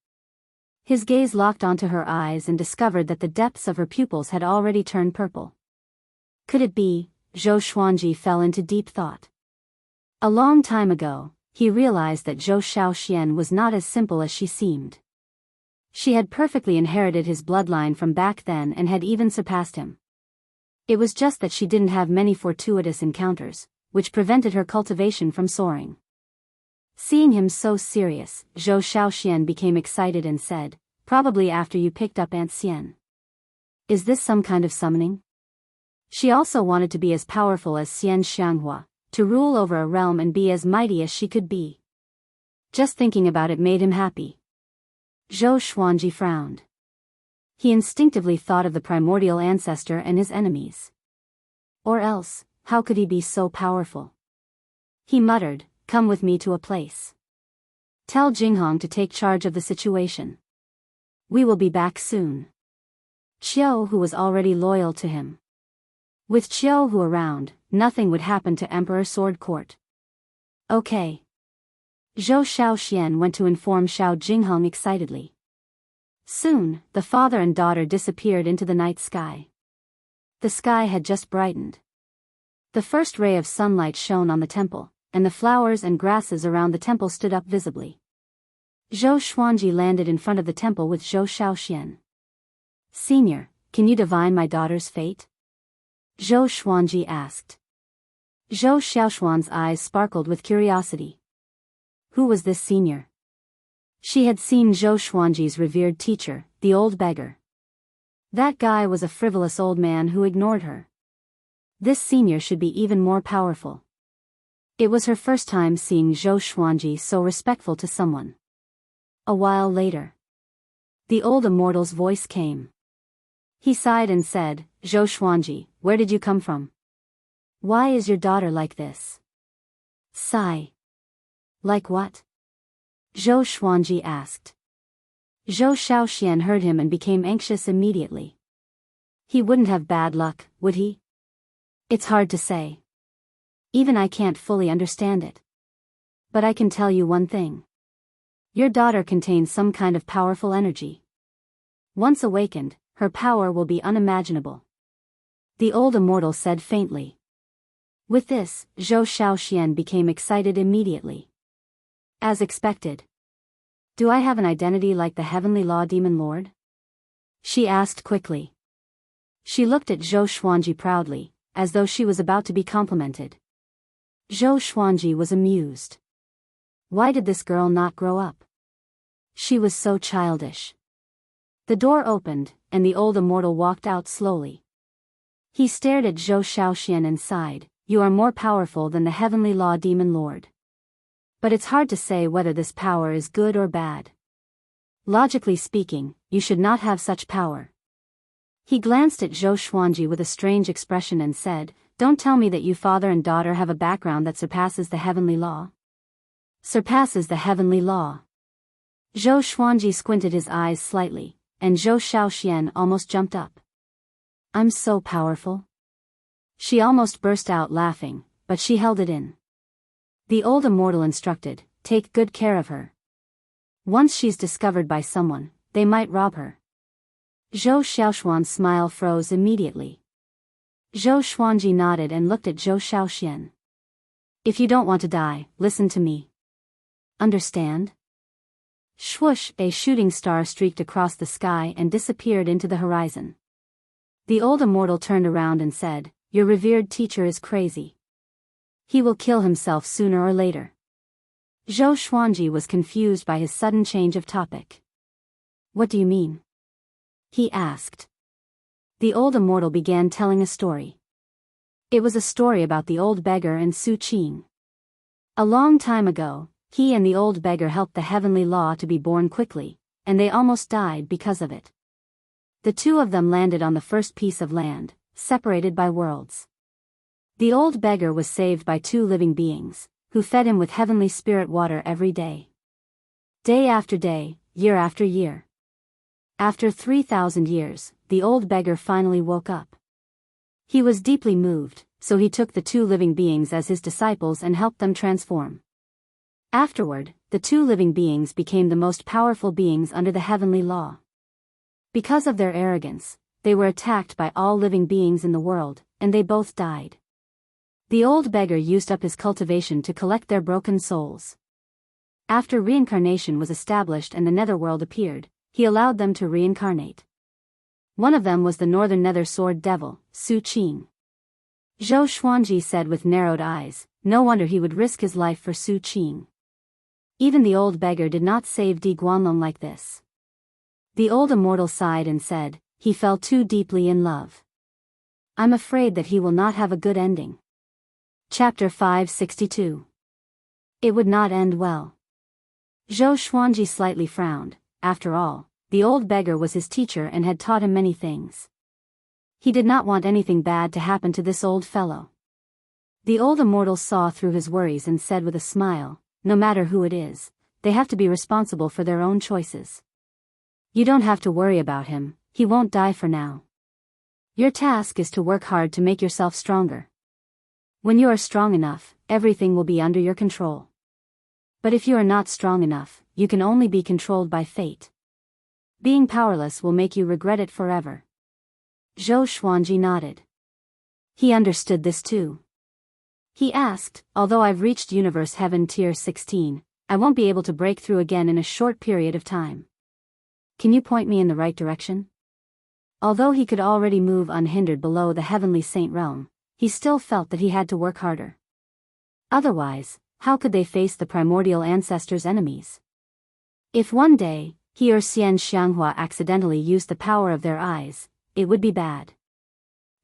His gaze locked onto her eyes and discovered that the depths of her pupils had already turned purple. Could it be? Zhou Xuanji fell into deep thought. A long time ago, he realized that Zhou Xiaoxian was not as simple as she seemed. She had perfectly inherited his bloodline from back then and had even surpassed him. It was just that she didn't have many fortuitous encounters, which prevented her cultivation from soaring. Seeing him so serious, Zhou Xiaoxian became excited and said, "Probably after you picked up Aunt Xian. Is this some kind of summoning?" She also wanted to be as powerful as Xian Xianghua, to rule over a realm and be as mighty as she could be. Just thinking about it made him happy. Zhou Xuanji frowned. He instinctively thought of the primordial ancestor and his enemies. Or else, how could he be so powerful? He muttered, "Come with me to a place. Tell Jinghong to take charge of the situation. We will be back soon." Qiu Hu was already loyal to him. With Qiu Hu around, nothing would happen to Emperor Sword Court. Okay. Zhou Xiaoxian went to inform Xiao Jinghong excitedly. Soon, the father and daughter disappeared into the night sky. The sky had just brightened. The first ray of sunlight shone on the temple, and the flowers and grasses around the temple stood up visibly. Zhou Xuanji landed in front of the temple with Zhou Xiaoxian. "Senior, can you divine my daughter's fate?" Zhou Xuanji asked. Zhou Xiaoxuan's eyes sparkled with curiosity. Who was this senior? She had seen Zhou Xuanji's revered teacher, the old beggar. That guy was a frivolous old man who ignored her. This senior should be even more powerful. It was her first time seeing Zhou Xuanji so respectful to someone. A while later, the old immortal's voice came. He sighed and said, "Zhou Xuanji, where did you come from? Why is your daughter like this?" Sigh. Like what? Zhou Xuanji asked. Zhou Xiaoxian heard him and became anxious immediately. He wouldn't have bad luck, would he? It's hard to say. Even I can't fully understand it. But I can tell you one thing. Your daughter contains some kind of powerful energy. Once awakened, her power will be unimaginable. The old immortal said faintly. With this, Zhou Xiaoxian became excited immediately. As expected. "Do I have an identity like the Heavenly Law Demon Lord?" she asked quickly. She looked at Zhou Xuanji proudly, as though she was about to be complimented. Zhou Xuanji was amused. Why did this girl not grow up? She was so childish. The door opened, and the old immortal walked out slowly. He stared at Zhou Xiaoxian and sighed, "You are more powerful than the Heavenly Law Demon Lord. But it's hard to say whether this power is good or bad. Logically speaking, you should not have such power." He glanced at Zhou Xuanji with a strange expression and said, "Don't tell me that you father and daughter have a background that surpasses the heavenly law." Surpasses the heavenly law. Zhou Xuanji squinted his eyes slightly, and Zhou Xiaoxian almost jumped up. "I'm so powerful." She almost burst out laughing, but she held it in. The old immortal instructed, "Take good care of her. Once she's discovered by someone, they might rob her." Zhou Xiaoxuan's smile froze immediately. Zhou Xuanji nodded and looked at Zhou Xiaoxian. "If you don't want to die, listen to me. Understand?" Swoosh, a shooting star streaked across the sky and disappeared into the horizon. The old immortal turned around and said, "Your revered teacher is crazy. He will kill himself sooner or later." Zhou Xuanji was confused by his sudden change of topic. "What do you mean?" he asked. The old immortal began telling a story. It was a story about the old beggar and Su Qing. A long time ago, he and the old beggar helped the heavenly law to be born quickly, and they almost died because of it. The two of them landed on the first piece of land, separated by worlds. The old beggar was saved by two living beings, who fed him with heavenly spirit water every day. Day after day, year after year. After 3,000 years, the old beggar finally woke up. He was deeply moved, so he took the two living beings as his disciples and helped them transform. Afterward, the two living beings became the most powerful beings under the heavenly law. Because of their arrogance, they were attacked by all living beings in the world, and they both died. The old beggar used up his cultivation to collect their broken souls. After reincarnation was established and the netherworld appeared, he allowed them to reincarnate. One of them was the northern nether sword devil, Su Qing. Zhou Xuanji said with narrowed eyes, no wonder he would risk his life for Su Qing. Even the old beggar did not save Di Guanlong like this. The old immortal sighed and said, he fell too deeply in love. I'm afraid that he will not have a good ending. Chapter 562. It would not end well. Zhou Xuanji slightly frowned. After all, the old beggar was his teacher and had taught him many things. He did not want anything bad to happen to this old fellow. The old immortal saw through his worries and said with a smile, no matter who it is, they have to be responsible for their own choices. You don't have to worry about him, he won't die for now. Your task is to work hard to make yourself stronger. When you are strong enough, everything will be under your control. But if you are not strong enough, you can only be controlled by fate. Being powerless will make you regret it forever. Zhou Xuanji nodded. He understood this too. He asked, although I've reached Universe Heaven Tier 16, I won't be able to break through again in a short period of time. Can you point me in the right direction? Although he could already move unhindered below the Heavenly Saint realm, he still felt that he had to work harder. Otherwise, how could they face the primordial ancestors' enemies? If one day, he or Xian Xianghua accidentally used the power of their eyes, it would be bad.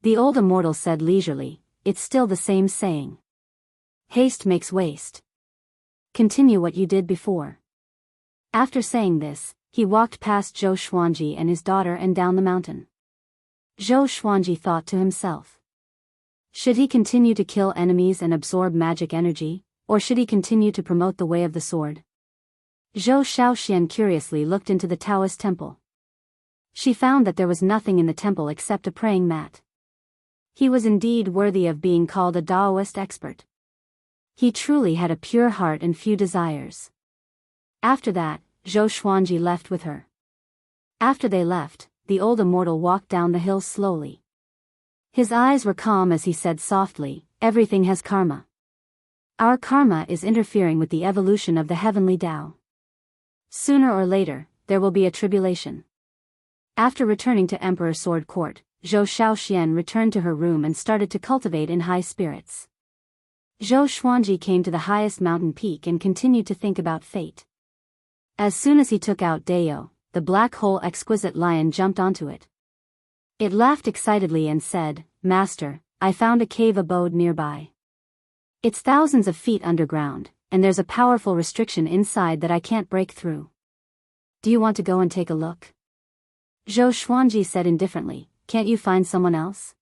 The old immortal said leisurely, it's still the same saying. Haste makes waste. Continue what you did before. After saying this, he walked past Zhou Xuanji and his daughter and down the mountain. Zhou Xuanji thought to himself. Should he continue to kill enemies and absorb magic energy, or should he continue to promote the way of the sword? Zhou Shaoxian curiously looked into the Taoist temple. She found that there was nothing in the temple except a praying mat. He was indeed worthy of being called a Taoist expert. He truly had a pure heart and few desires. After that, Zhou Xuanji left with her. After they left, the old immortal walked down the hill slowly. His eyes were calm as he said softly, everything has karma. Our karma is interfering with the evolution of the heavenly Tao. Sooner or later, there will be a tribulation. After returning to Emperor Sword Court, Zhou Shaoxian returned to her room and started to cultivate in high spirits. Zhou Xuanji came to the highest mountain peak and continued to think about fate. As soon as he took out Deo, the black hole exquisite lion jumped onto it. It laughed excitedly and said, Master, I found a cave abode nearby. It's thousands of feet underground, and there's a powerful restriction inside that I can't break through. Do you want to go and take a look? Zhou Xuanji said indifferently, can't you find someone else?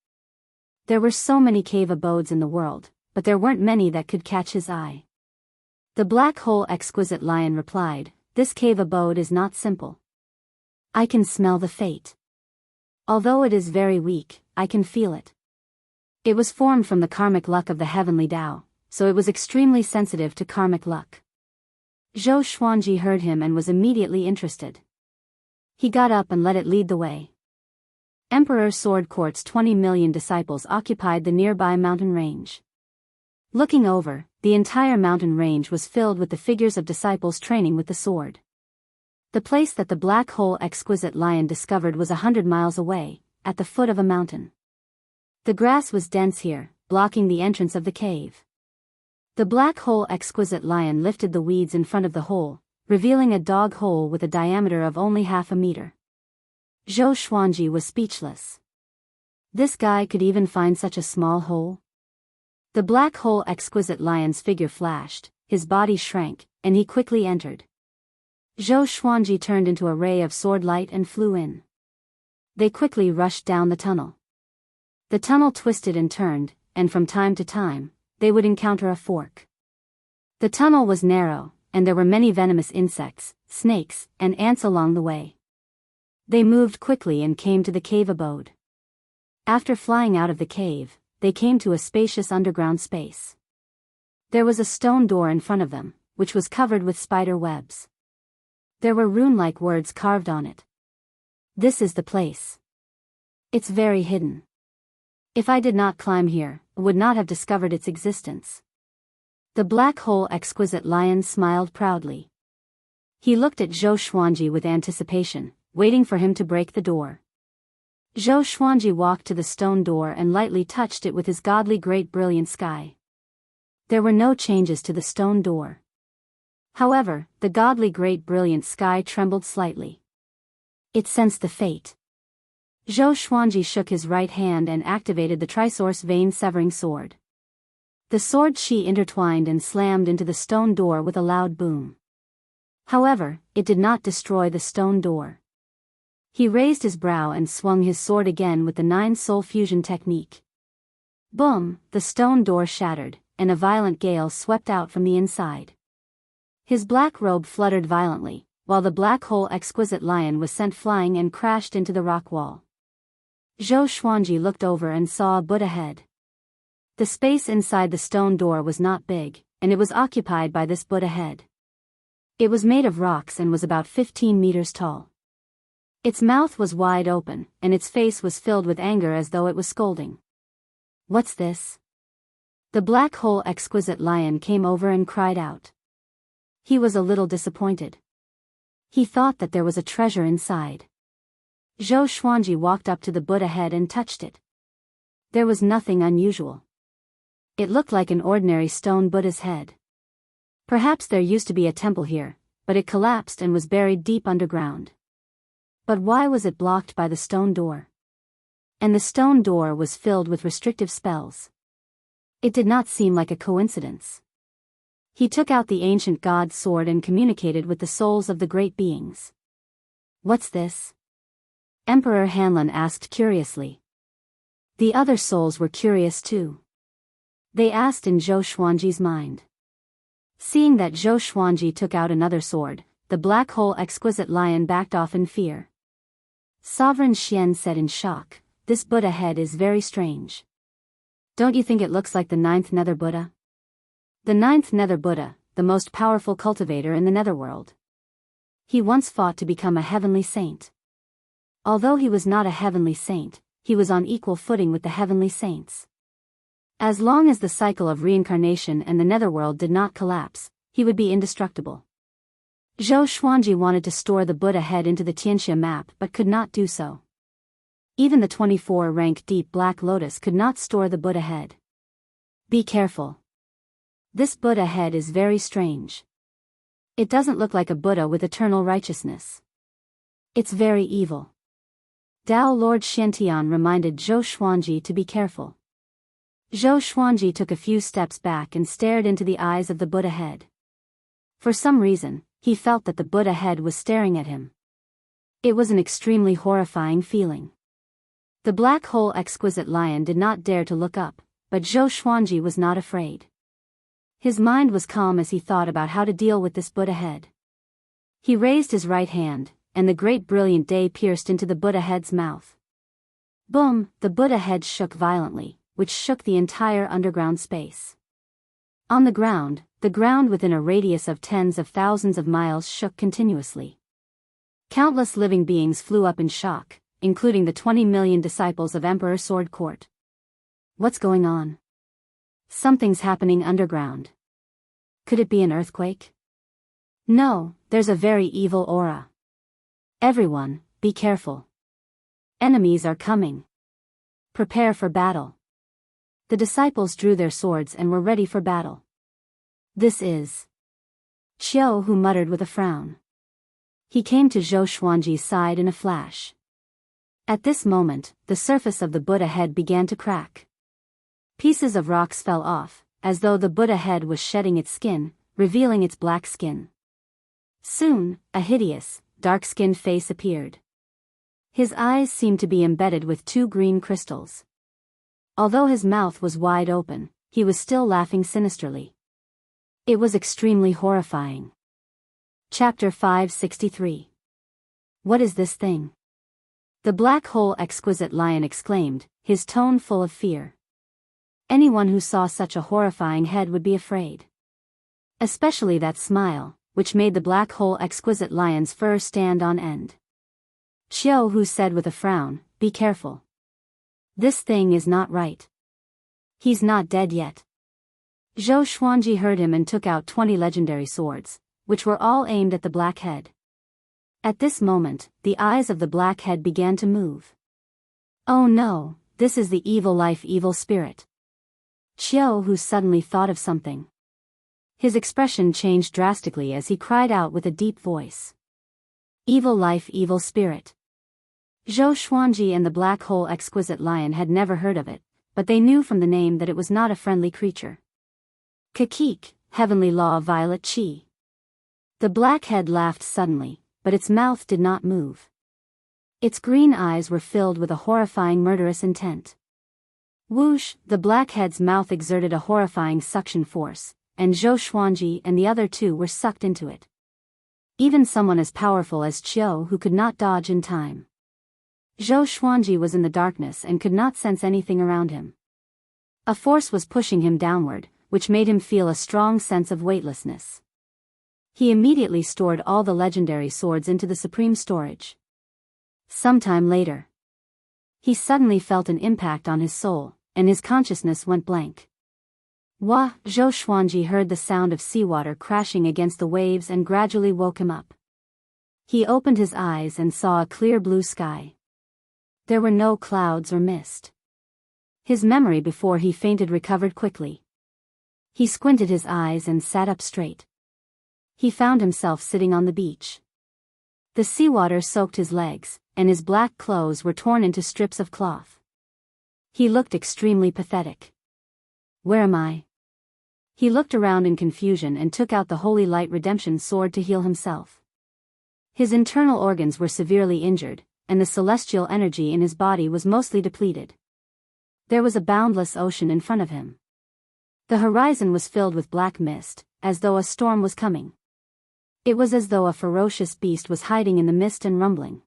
There were so many cave abodes in the world, but there weren't many that could catch his eye. The black hole exquisite lion replied, this cave abode is not simple. I can smell the fate. Although it is very weak, I can feel it. It was formed from the karmic luck of the heavenly Tao, so it was extremely sensitive to karmic luck. Zhou Xuanji heard him and was immediately interested. He got up and let it lead the way. Emperor Sword Court's 20 million disciples occupied the nearby mountain range. Looking over, the entire mountain range was filled with the figures of disciples training with the sword. The place that the black hole exquisite lion discovered was 100 miles away, at the foot of a mountain. The grass was dense here, blocking the entrance of the cave. The black hole exquisite lion lifted the weeds in front of the hole, revealing a dog hole with a diameter of only half a meter. Zhou Xuanji was speechless. This guy could even find such a small hole? The black hole exquisite lion's figure flashed, his body shrank, and he quickly entered. Zhou Xuanji turned into a ray of sword light and flew in. They quickly rushed down the tunnel. The tunnel twisted and turned, and from time to time, they would encounter a fork. The tunnel was narrow, and there were many venomous insects, snakes, and ants along the way. They moved quickly and came to the cave abode. After flying out of the cave, they came to a spacious underground space. There was a stone door in front of them, which was covered with spider webs. There were rune-like words carved on it. This is the place. It's very hidden. If I did not climb here, I would not have discovered its existence. The black hole exquisite lion smiled proudly. He looked at Zhou Xuanji with anticipation, waiting for him to break the door. Zhou Xuanji walked to the stone door and lightly touched it with his godly great brilliant sky. There were no changes to the stone door. However, the godly great brilliant sky trembled slightly. It sensed the fate. Zhou Xuanji shook his right hand and activated the Trisource vein-severing sword. The sword chi intertwined and slammed into the stone door with a loud boom. However, it did not destroy the stone door. He raised his brow and swung his sword again with the 9-soul fusion technique. Boom! The stone door shattered, and a violent gale swept out from the inside. His black robe fluttered violently, while the black hole exquisite lion was sent flying and crashed into the rock wall. Zhou Xuanji looked over and saw a Buddha head. The space inside the stone door was not big, and it was occupied by this Buddha head. It was made of rocks and was about 15 meters tall. Its mouth was wide open, and its face was filled with anger as though it was scolding. "What's this?" The black hole exquisite lion came over and cried out. He was a little disappointed. He thought that there was a treasure inside. Zhou Xuanji walked up to the Buddha head and touched it. There was nothing unusual. It looked like an ordinary stone Buddha's head. Perhaps there used to be a temple here, but it collapsed and was buried deep underground. But why was it blocked by the stone door? And the stone door was filled with restrictive spells. It did not seem like a coincidence. He took out the ancient god's sword and communicated with the souls of the great beings. "What's this?" Emperor Hanlin asked curiously. The other souls were curious too. They asked in Zhou Xuanji's mind. Seeing that Zhou Xuanji took out another sword, the black hole exquisite lion backed off in fear. Sovereign Xian said in shock, "This Buddha head is very strange. Don't you think it looks like the 9th Nether Buddha?" The 9th Nether Buddha, the most powerful cultivator in the Netherworld. He once fought to become a heavenly saint. Although he was not a heavenly saint, he was on equal footing with the heavenly saints. As long as the cycle of reincarnation and the Netherworld did not collapse, he would be indestructible. Zhou Xuanji wanted to store the Buddha head into the Tianxia map but could not do so. Even the 24-rank deep black lotus could not store the Buddha head. Be careful. This Buddha head is very strange. It doesn't look like a Buddha with eternal righteousness. It's very evil. Dao Lord Xiantian reminded Zhou Xuanji to be careful. Zhou Xuanji took a few steps back and stared into the eyes of the Buddha head. For some reason, he felt that the Buddha head was staring at him. It was an extremely horrifying feeling. The black hole exquisite lion did not dare to look up, but Zhou Xuanji was not afraid. His mind was calm as he thought about how to deal with this Buddha head. He raised his right hand, and the great brilliant day pierced into the Buddha head's mouth. Boom! The Buddha head shook violently, which shook the entire underground space. On the ground within a radius of tens of thousands of miles shook continuously. Countless living beings flew up in shock, including the 20 million disciples of Emperor Sword Court. What's going on? Something's happening underground. Could it be an earthquake? No, there's a very evil aura. Everyone, be careful. Enemies are coming. Prepare for battle. The disciples drew their swords and were ready for battle. This is Qiu, who muttered with a frown. He came to Zhou Xuanji's side in a flash. At this moment, the surface of the Buddha head began to crack. Pieces of rocks fell off, as though the Buddha head was shedding its skin, revealing its black skin. Soon, a hideous, dark-skinned face appeared. His eyes seemed to be embedded with 2 green crystals. Although his mouth was wide open, he was still laughing sinisterly. It was extremely horrifying. Chapter 563. What is this thing? The black hole exquisite lion exclaimed, his tone full of fear. Anyone who saw such a horrifying head would be afraid. Especially that smile, which made the black hole exquisite lion's fur stand on end. Qiu, who said with a frown, "Be careful. This thing is not right. He's not dead yet." Zhou Xuanji heard him and took out 20 legendary swords, which were all aimed at the black head. At this moment, the eyes of the black head began to move. Oh no, this is the evil life evil spirit. Qiu, who suddenly thought of something. His expression changed drastically as he cried out with a deep voice. Evil life evil spirit. Zhou Xuanji and the black hole exquisite lion had never heard of it, but they knew from the name that it was not a friendly creature. Kakik, heavenly law violet chi. The black head laughed suddenly, but its mouth did not move. Its green eyes were filled with a horrifying murderous intent. Whoosh! The black head's mouth exerted a horrifying suction force, and Zhou Xuanji and the other two were sucked into it. Even someone as powerful as Qiu who could not dodge in time. Zhou Xuanji was in the darkness and could not sense anything around him. A force was pushing him downward, which made him feel a strong sense of weightlessness. He immediately stored all the legendary swords into the supreme storage. Sometime later, he suddenly felt an impact on his soul, and his consciousness went blank. Wah! Zhou Xuanji heard the sound of seawater crashing against the waves and gradually woke him up. He opened his eyes and saw a clear blue sky. There were no clouds or mist. His memory before he fainted recovered quickly. He squinted his eyes and sat up straight. He found himself sitting on the beach. The seawater soaked his legs, and his black clothes were torn into strips of cloth. He looked extremely pathetic. Where am I? He looked around in confusion and took out the Holy Light Redemption sword to heal himself. His internal organs were severely injured, and the celestial energy in his body was mostly depleted. There was a boundless ocean in front of him. The horizon was filled with black mist, as though a storm was coming. It was as though a ferocious beast was hiding in the mist and rumbling.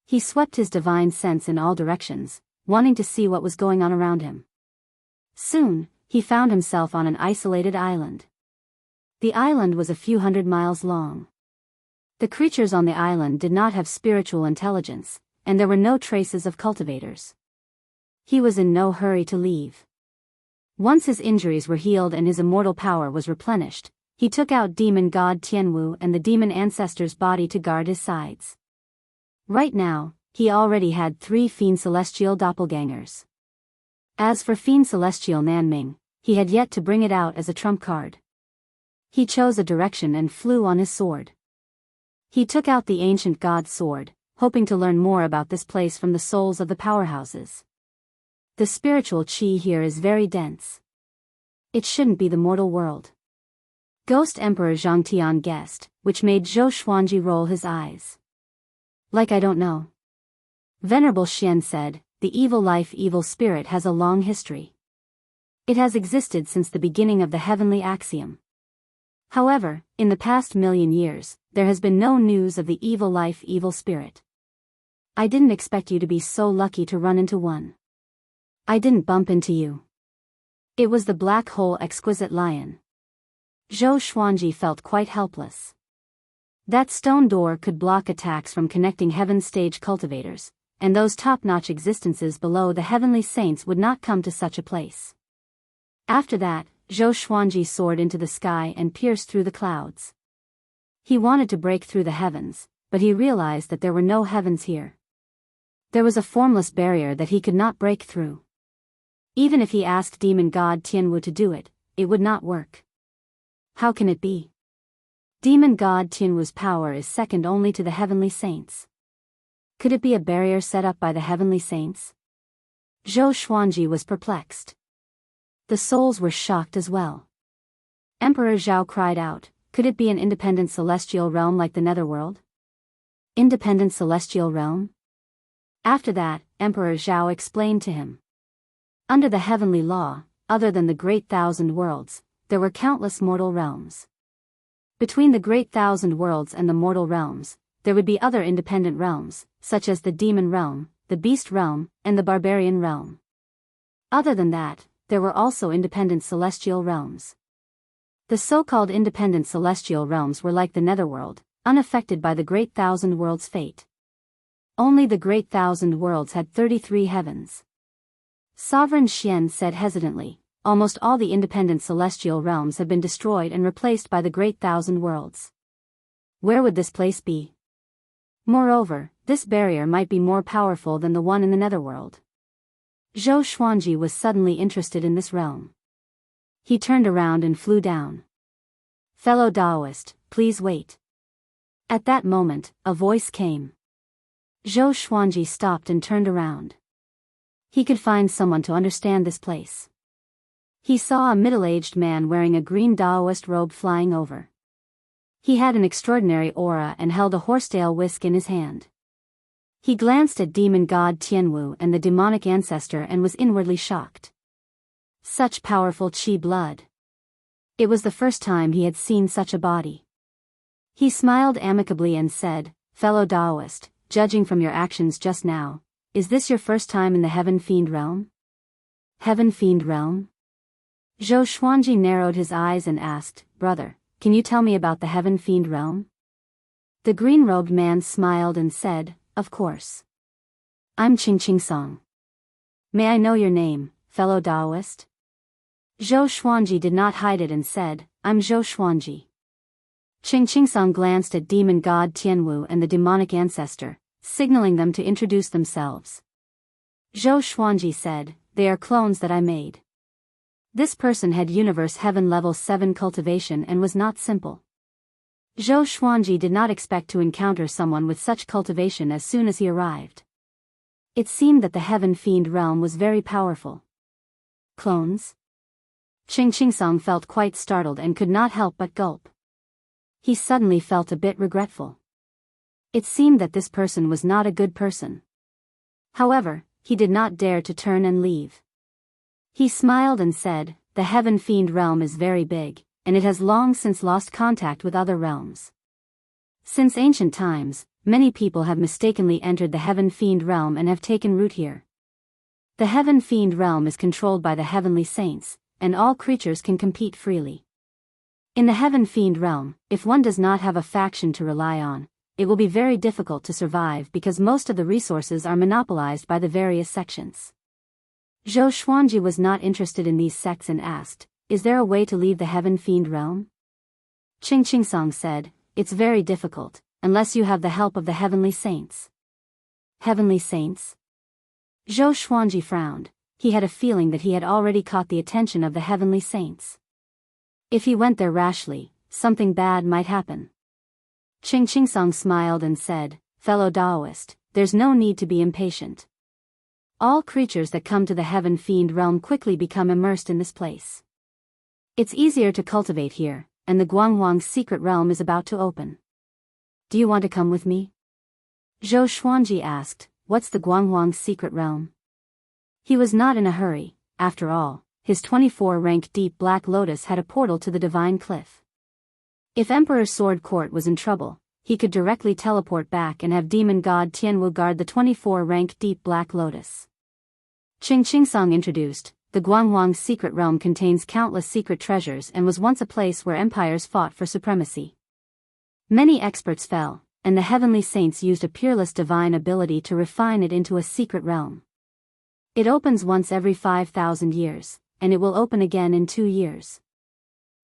He swept his divine sense in all directions, wanting to see what was going on around him. Soon, he found himself on an isolated island. The island was a few hundred miles long. The creatures on the island did not have spiritual intelligence, and there were no traces of cultivators. He was in no hurry to leave. Once his injuries were healed and his immortal power was replenished, he took out demon god Tianwu and the demon ancestor's body to guard his sides. Right now, he already had 3 fiend celestial doppelgangers. As for fiend celestial Nanming, he had yet to bring it out as a trump card. He chose a direction and flew on his sword. He took out the ancient god's sword, hoping to learn more about this place from the souls of the powerhouses. The spiritual qi here is very dense. It shouldn't be the mortal world. Ghost Emperor Zhangtian guessed, which made Zhou Xuanji roll his eyes. Like I don't know. Venerable Xian said, the evil life evil spirit has a long history. It has existed since the beginning of the heavenly axiom. However, in the past million years, there has been no news of the evil life evil spirit. I didn't expect you to be so lucky to run into one. I didn't bump into you. It was the black hole exquisite lion. Zhou Xuanji felt quite helpless. That stone door could block attacks from connecting heaven stage cultivators, and those top-notch existences below the heavenly saints would not come to such a place. After that, Zhou Xuanji soared into the sky and pierced through the clouds. He wanted to break through the heavens, but he realized that there were no heavens here. There was a formless barrier that he could not break through. Even if he asked demon god Tianwu to do it, it would not work. How can it be? Demon god Tianwu's power is second only to the heavenly saints. Could it be a barrier set up by the heavenly saints? Zhou Xuanji was perplexed. The souls were shocked as well. Emperor Zhao cried out, could it be an independent celestial realm like the netherworld? Independent celestial realm? After that, Emperor Zhao explained to him. Under the heavenly law, other than the Great Thousand Worlds, there were countless mortal realms. Between the Great Thousand Worlds and the mortal realms, there would be other independent realms, such as the demon realm, the beast realm, and the barbarian realm. Other than that, there were also independent celestial realms. The so-called independent celestial realms were like the netherworld, unaffected by the Great Thousand Worlds' fate. Only the Great Thousand Worlds had 33 heavens. Sovereign Xian said hesitantly, almost all the independent celestial realms have been destroyed and replaced by the Great Thousand Worlds. Where would this place be? Moreover, this barrier might be more powerful than the one in the netherworld. Zhou Xuanji was suddenly interested in this realm. He turned around and flew down. Fellow Taoist, please wait. At that moment, a voice came. Zhou Xuanji stopped and turned around. He could find someone to understand this place. He saw a middle-aged man wearing a green Taoist robe flying over. He had an extraordinary aura and held a horsetail whisk in his hand. He glanced at demon god Tianwu and the demonic ancestor and was inwardly shocked. Such powerful qi blood. It was the first time he had seen such a body. He smiled amicably and said, "Fellow Taoist, judging from your actions just now, is this your first time in the Heaven Fiend realm?" Heaven Fiend realm? Zhou Xuanji narrowed his eyes and asked, "Brother, can you tell me about the Heaven Fiend realm?" The green-robed man smiled and said, "Of course. I'm Qing Song. May I know your name, fellow Taoist?" Zhou Xuanji did not hide it and said, "I'm Zhou Xuanji." Qing Song glanced at demon god Tianwu and the demonic ancestor, signaling them to introduce themselves. Zhou Xuanji said, "They are clones that I made." This person had universe heaven level 7 cultivation and was not simple. Zhou Xuanji did not expect to encounter someone with such cultivation as soon as he arrived. It seemed that the Heaven Fiend realm was very powerful. Clones? Qing Song felt quite startled and could not help but gulp. He suddenly felt a bit regretful. It seemed that this person was not a good person. However, he did not dare to turn and leave. He smiled and said, "The Heaven Fiend realm is very big, and it has long since lost contact with other realms. Since ancient times, many people have mistakenly entered the Heaven Fiend realm and have taken root here. The Heaven Fiend realm is controlled by the heavenly saints, and all creatures can compete freely. In the Heaven Fiend realm, if one does not have a faction to rely on, it will be very difficult to survive because most of the resources are monopolized by the various sections." Zhou Xuanji was not interested in these sects and asked, "Is there a way to leave the Heaven Fiend realm?" Qing Song said, "It's very difficult, unless you have the help of the heavenly saints." Heavenly saints? Zhou Xuanji frowned. He had a feeling that he had already caught the attention of the heavenly saints. If he went there rashly, something bad might happen. Qing Song smiled and said, "Fellow Taoist, there's no need to be impatient. All creatures that come to the Heaven Fiend realm quickly become immersed in this place. It's easier to cultivate here, and the Guanghuang's secret realm is about to open. Do you want to come with me?" Zhou Xuanji asked, "What's the Guanghuang's secret realm?" He was not in a hurry. After all, his 24-rank deep black lotus had a portal to the divine cliff. If Emperor Sword Court was in trouble, he could directly teleport back and have demon god Tianwu guard the 24-rank deep black lotus. Qing Song introduced, "The Guanghuang's secret realm contains countless secret treasures and was once a place where empires fought for supremacy. Many experts fell, and the heavenly saints used a peerless divine ability to refine it into a secret realm. It opens once every 5,000 years, and it will open again in 2 years.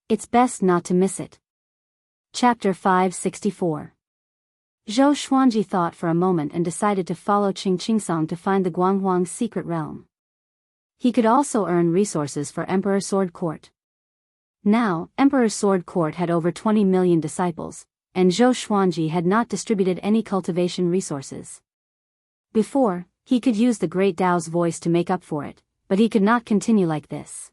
It's best not to miss it." Chapter 564. Zhou Xuanji thought for a moment and decided to follow Qing Song to find the Guanghuang's secret realm. He could also earn resources for Emperor Sword Court. Now, Emperor Sword Court had over 20 million disciples, and Zhou Xuanji had not distributed any cultivation resources. Before, he could use the Great Tao's voice to make up for it, but he could not continue like this.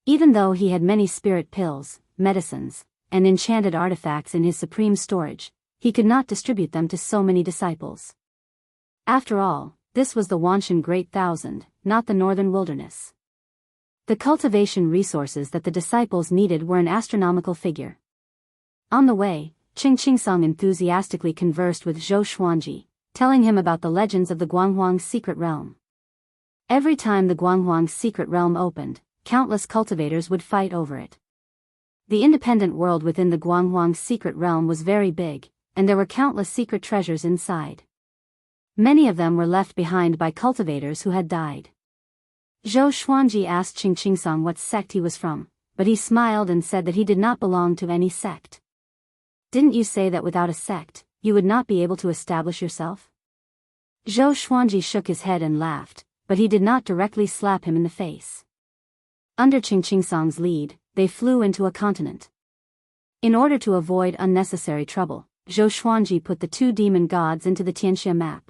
Even though he had many spirit pills, medicines, and enchanted artifacts in his supreme storage, he could not distribute them to so many disciples. After all, this was the Wanshan Great Thousand, not the Northern Wilderness. The cultivation resources that the disciples needed were an astronomical figure. On the way, Qing Song enthusiastically conversed with Zhou Xuanji, telling him about the legends of the Guanghuang's secret realm. Every time the Guanghuang's secret realm opened, countless cultivators would fight over it. The independent world within the Guanghuang's secret realm was very big, and there were countless secret treasures inside. Many of them were left behind by cultivators who had died. Zhou Xuanji asked Qing Song what sect he was from, but he smiled and said that he did not belong to any sect. "Didn't you say that without a sect, you would not be able to establish yourself?" Zhou Xuanji shook his head and laughed, but he did not directly slap him in the face. Under Qing Song's lead, they flew into a continent. In order to avoid unnecessary trouble, Zhou Xuanji put the 2 demon gods into the Tianxia map.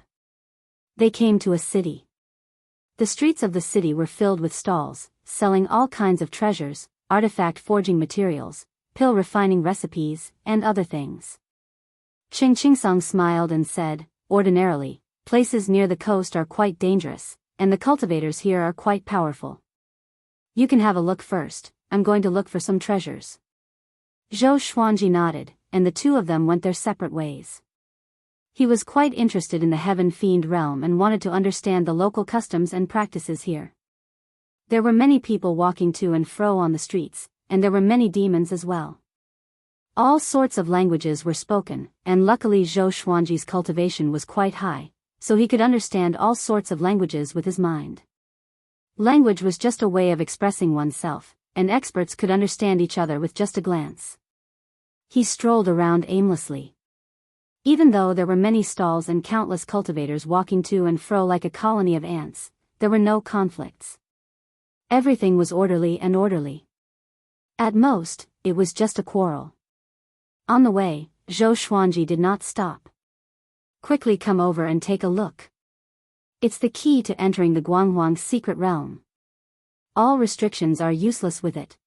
They came to a city. The streets of the city were filled with stalls, selling all kinds of treasures, artifact forging materials, pill refining recipes, and other things. Chingsong smiled and said, ordinarily, places near the coast are quite dangerous, and the cultivators here are quite powerful. You can have a look first. I'm going to look for some treasures. Zhou Xuanji nodded, and the two of them went their separate ways. He was quite interested in the Heaven Fiend realm and wanted to understand the local customs and practices here. There were many people walking to and fro on the streets, and there were many demons as well. All sorts of languages were spoken, and luckily Zhou Xuanji's cultivation was quite high, so he could understand all sorts of languages with his mind. Language was just a way of expressing oneself, and experts could understand each other with just a glance. He strolled around aimlessly. Even though there were many stalls and countless cultivators walking to and fro like a colony of ants, there were no conflicts. Everything was orderly and orderly. At most, it was just a quarrel. On the way, Zhou Xuanji did not stop. Quickly come over and take a look. It's the key to entering the Guanghuang secret realm. All restrictions are useless with it.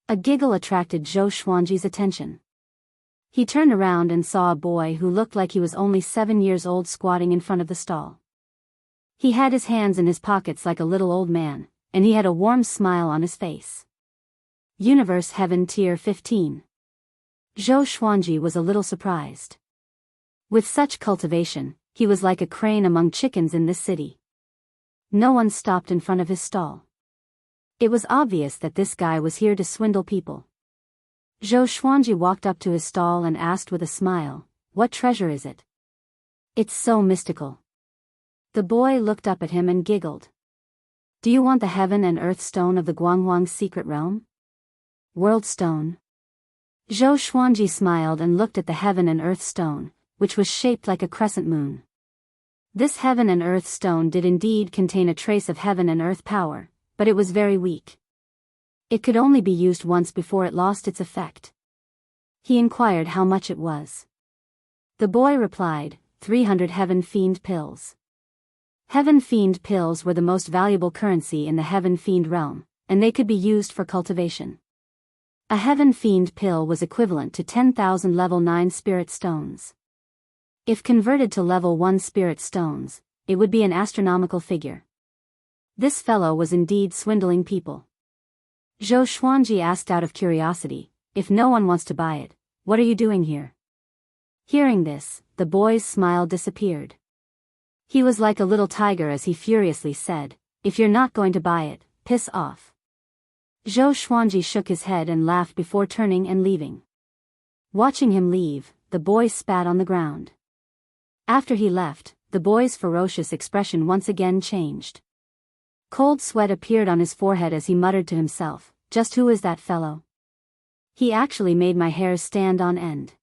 A giggle attracted Zhou Xuanji's attention. He turned around and saw a boy who looked like he was only 7 years old squatting in front of the stall. He had his hands in his pockets like a little old man, and he had a warm smile on his face. Universe Heaven Tier 15. Zhou Xuanji was a little surprised. With such cultivation, he was like a crane among chickens in this city. No one stopped in front of his stall. It was obvious that this guy was here to swindle people. Zhou Xuanji walked up to his stall and asked with a smile, "What treasure is it?" "It's so mystical." The boy looked up at him and giggled. "Do you want the heaven and earth stone of the Guanghuang secret realm?" "World stone?" Zhou Xuanji smiled and looked at the heaven and earth stone, which was shaped like a crescent moon. This heaven and earth stone did indeed contain a trace of heaven and earth power, but it was very weak. It could only be used once before it lost its effect. He inquired how much it was. The boy replied, 300 Heaven Fiend pills. Heaven Fiend pills were the most valuable currency in the Heaven Fiend realm, and they could be used for cultivation. A Heaven Fiend pill was equivalent to 10,000 level 9 spirit stones. If converted to level 1 spirit stones, it would be an astronomical figure. This fellow was indeed swindling people. Zhou Xuanji asked out of curiosity, "If no one wants to buy it, what are you doing here?" Hearing this, the boy's smile disappeared. He was like a little tiger as he furiously said, "If you're not going to buy it, piss off." Zhou Xuanji shook his head and laughed before turning and leaving. Watching him leave, the boy spat on the ground. After he left, the boy's ferocious expression once again changed. Cold sweat appeared on his forehead as he muttered to himself, "Just who is that fellow? He actually made my hairs stand on end.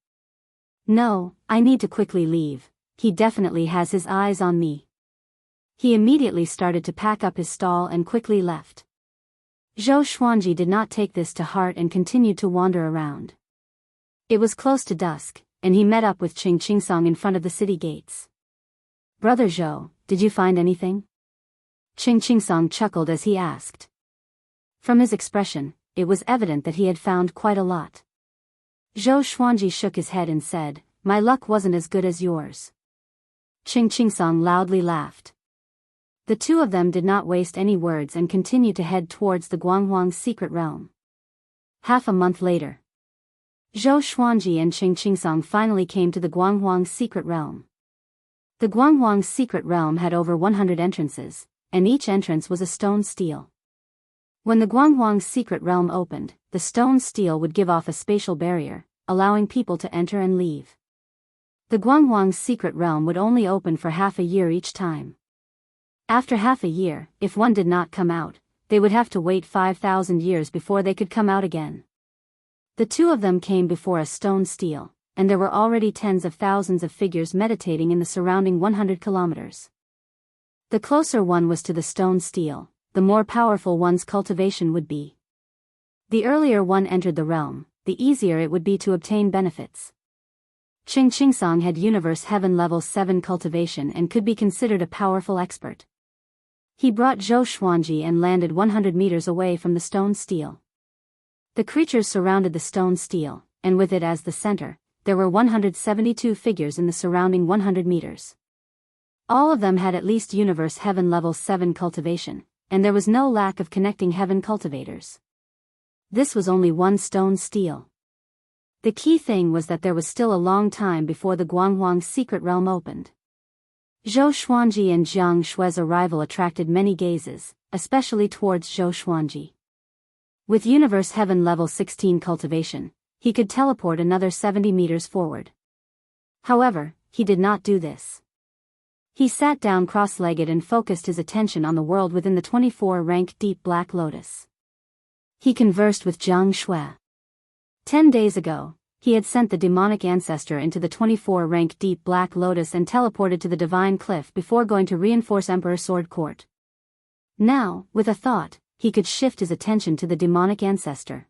No, I need to quickly leave. He definitely has his eyes on me." He immediately started to pack up his stall and quickly left. Zhou Xuanji did not take this to heart and continued to wander around. It was close to dusk, and he met up with Chingsong in front of the city gates. "Brother Zhou, did you find anything?" Chingsong chuckled as he asked. From his expression, it was evident that he had found quite a lot. Zhou Xuanji shook his head and said, "My luck wasn't as good as yours." Chingsong loudly laughed. The two of them did not waste any words and continued to head towards the Guanghuang secret realm. Half a month later, Zhou Xuanji and Chingsong finally came to the Guanghuang secret realm. The Guanghuang secret realm had over 100 entrances, and each entrance was a stone stele. When the Guanghuang secret realm opened, the stone stele would give off a spatial barrier, allowing people to enter and leave. The Guanghuang secret realm would only open for half a year each time. After half a year, if one did not come out, they would have to wait 5,000 years before they could come out again. The two of them came before a stone stele, and there were already tens of thousands of figures meditating in the surrounding 100 kilometers. The closer one was to the stone stele, the more powerful one's cultivation would be. The earlier one entered the realm, the easier it would be to obtain benefits. Chingsong had Universe Heaven Level 7 cultivation and could be considered a powerful expert. He brought Zhou Xuanji and landed 100 meters away from the stone stele. The creatures surrounded the stone stele, and with it as the center, there were 172 figures in the surrounding 100 meters. All of them had at least Universe Heaven Level 7 cultivation, and there was no lack of connecting heaven cultivators. This was only one stone stele. The key thing was that there was still a long time before the Guanghuang's secret realm opened. Zhou Xuanji and Jiang Shui's arrival attracted many gazes, especially towards Zhou Xuanji. With Universe Heaven Level 16 cultivation, he could teleport another 70 meters forward. However, he did not do this. He sat down cross-legged and focused his attention on the world within the 24-rank Deep Black Lotus. He conversed with Jiang Shui. 10 days ago, he had sent the demonic ancestor into the 24-rank Deep Black Lotus and teleported to the Divine Cliff before going to reinforce Emperor Sword Court. Now, with a thought, he could shift his attention to the demonic ancestor.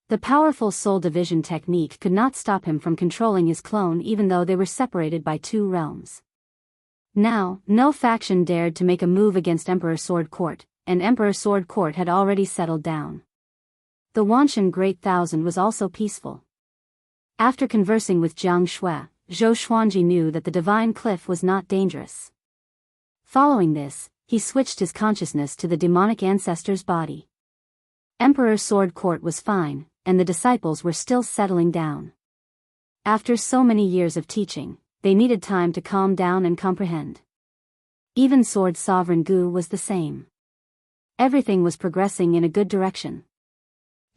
The powerful soul division technique could not stop him from controlling his clone even though they were separated by 2 realms. Now, no faction dared to make a move against Emperor Sword Court, and Emperor Sword Court had already settled down. The Wanshan Great Thousand was also peaceful. After conversing with Jiang Shui, Zhou Xuanji knew that the Divine Cliff was not dangerous. Following this, he switched his consciousness to the demonic ancestor's body. Emperor Sword Court was fine, and the disciples were still settling down. After so many years of teaching, they needed time to calm down and comprehend. Even Sword Sovereign Gu was the same. Everything was progressing in a good direction.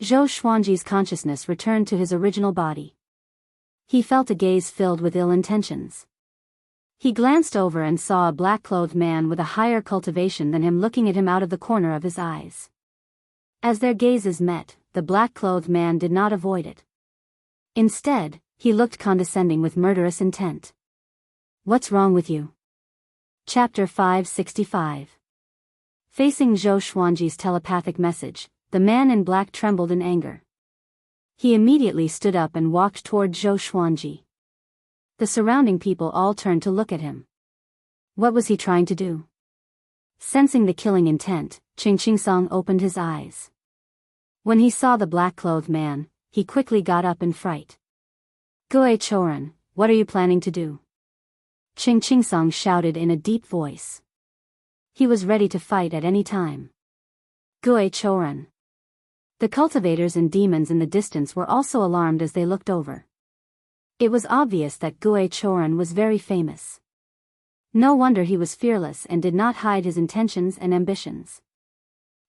Zhou Xuanji's consciousness returned to his original body. He felt a gaze filled with ill intentions. He glanced over and saw a black-clothed man with a higher cultivation than him looking at him out of the corner of his eyes. As their gazes met, the black-clothed man did not avoid it. Instead, he looked condescending with murderous intent. "What's wrong with you?" Chapter 565. Facing Zhou Xuanji's telepathic message, the man in black trembled in anger. He immediately stood up and walked toward Zhou Xuanji. The surrounding people all turned to look at him. What was he trying to do? Sensing the killing intent, Qing opened his eyes. When he saw the black-clothed man, he quickly got up in fright. "Gue Choran, what are you planning to do?" Qing shouted in a deep voice. He was ready to fight at any time. "Gue Choran." The cultivators and demons in the distance were also alarmed as they looked over. It was obvious that Gue Choran was very famous. No wonder he was fearless and did not hide his intentions and ambitions.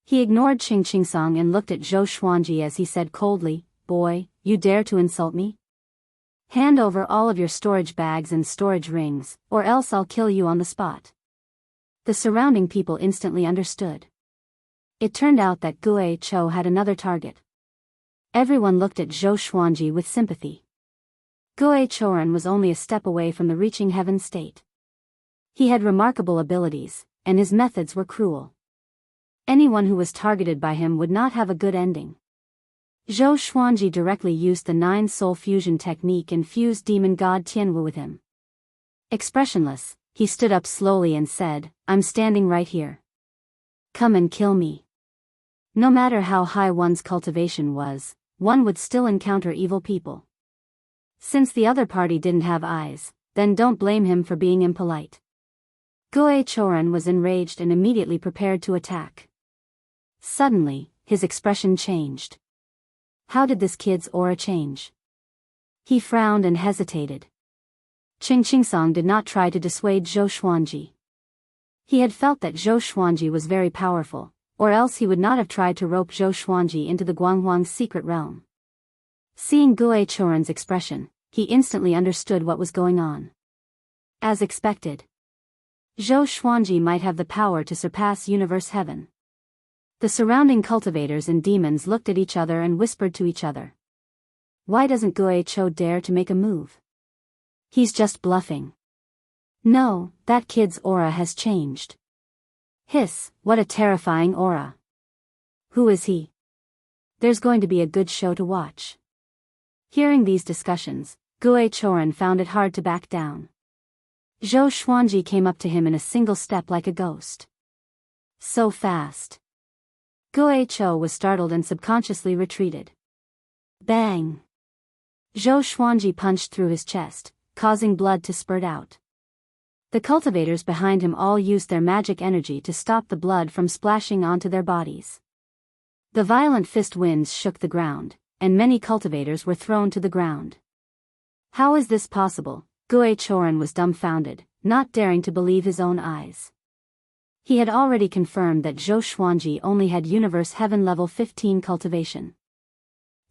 He ignored Qing and looked at Zhou Xuanji as he said coldly, "Boy, you dare to insult me? Hand over all of your storage bags and storage rings, or else I'll kill you on the spot." The surrounding people instantly understood. It turned out that Gue Cho had another target. Everyone looked at Zhou Xuanji with sympathy. Gue Choran was only a step away from the reaching heaven state. He had remarkable abilities, and his methods were cruel. Anyone who was targeted by him would not have a good ending. Zhou Xuanji directly used the 9-soul fusion technique and fused demon god Tianwu with him. Expressionless, he stood up slowly and said, "I'm standing right here. Come and kill me." No matter how high one's cultivation was, one would still encounter evil people. Since the other party didn't have eyes, then don't blame him for being impolite. Gue Choran was enraged and immediately prepared to attack. Suddenly, his expression changed. How did this kid's aura change? He frowned and hesitated. Qing did not try to dissuade Zhou Xuanji. He had felt that Zhou Xuanji was very powerful, or else he would not have tried to rope Zhou Xuanji into the Guanghuang's secret realm. Seeing Gue Choran's expression, he instantly understood what was going on. As expected, Zhou Xuanji might have the power to surpass Universe Heaven. The surrounding cultivators and demons looked at each other and whispered to each other. Why doesn't Gue Cho dare to make a move? He's just bluffing. No, that kid's aura has changed. Hiss, what a terrifying aura. Who is he? There's going to be a good show to watch. Hearing these discussions, Gue Choran found it hard to back down. Zhou Xuanji came up to him in a single step like a ghost. So fast. Guo was startled and subconsciously retreated. Bang! Zhou Xuanji punched through his chest, causing blood to spurt out. The cultivators behind him all used their magic energy to stop the blood from splashing onto their bodies. The violent fist winds shook the ground, and many cultivators were thrown to the ground. How is this possible? Guo Choran was dumbfounded, not daring to believe his own eyes. He had already confirmed that Zhou Xuanji only had Universe Heaven level 15 cultivation.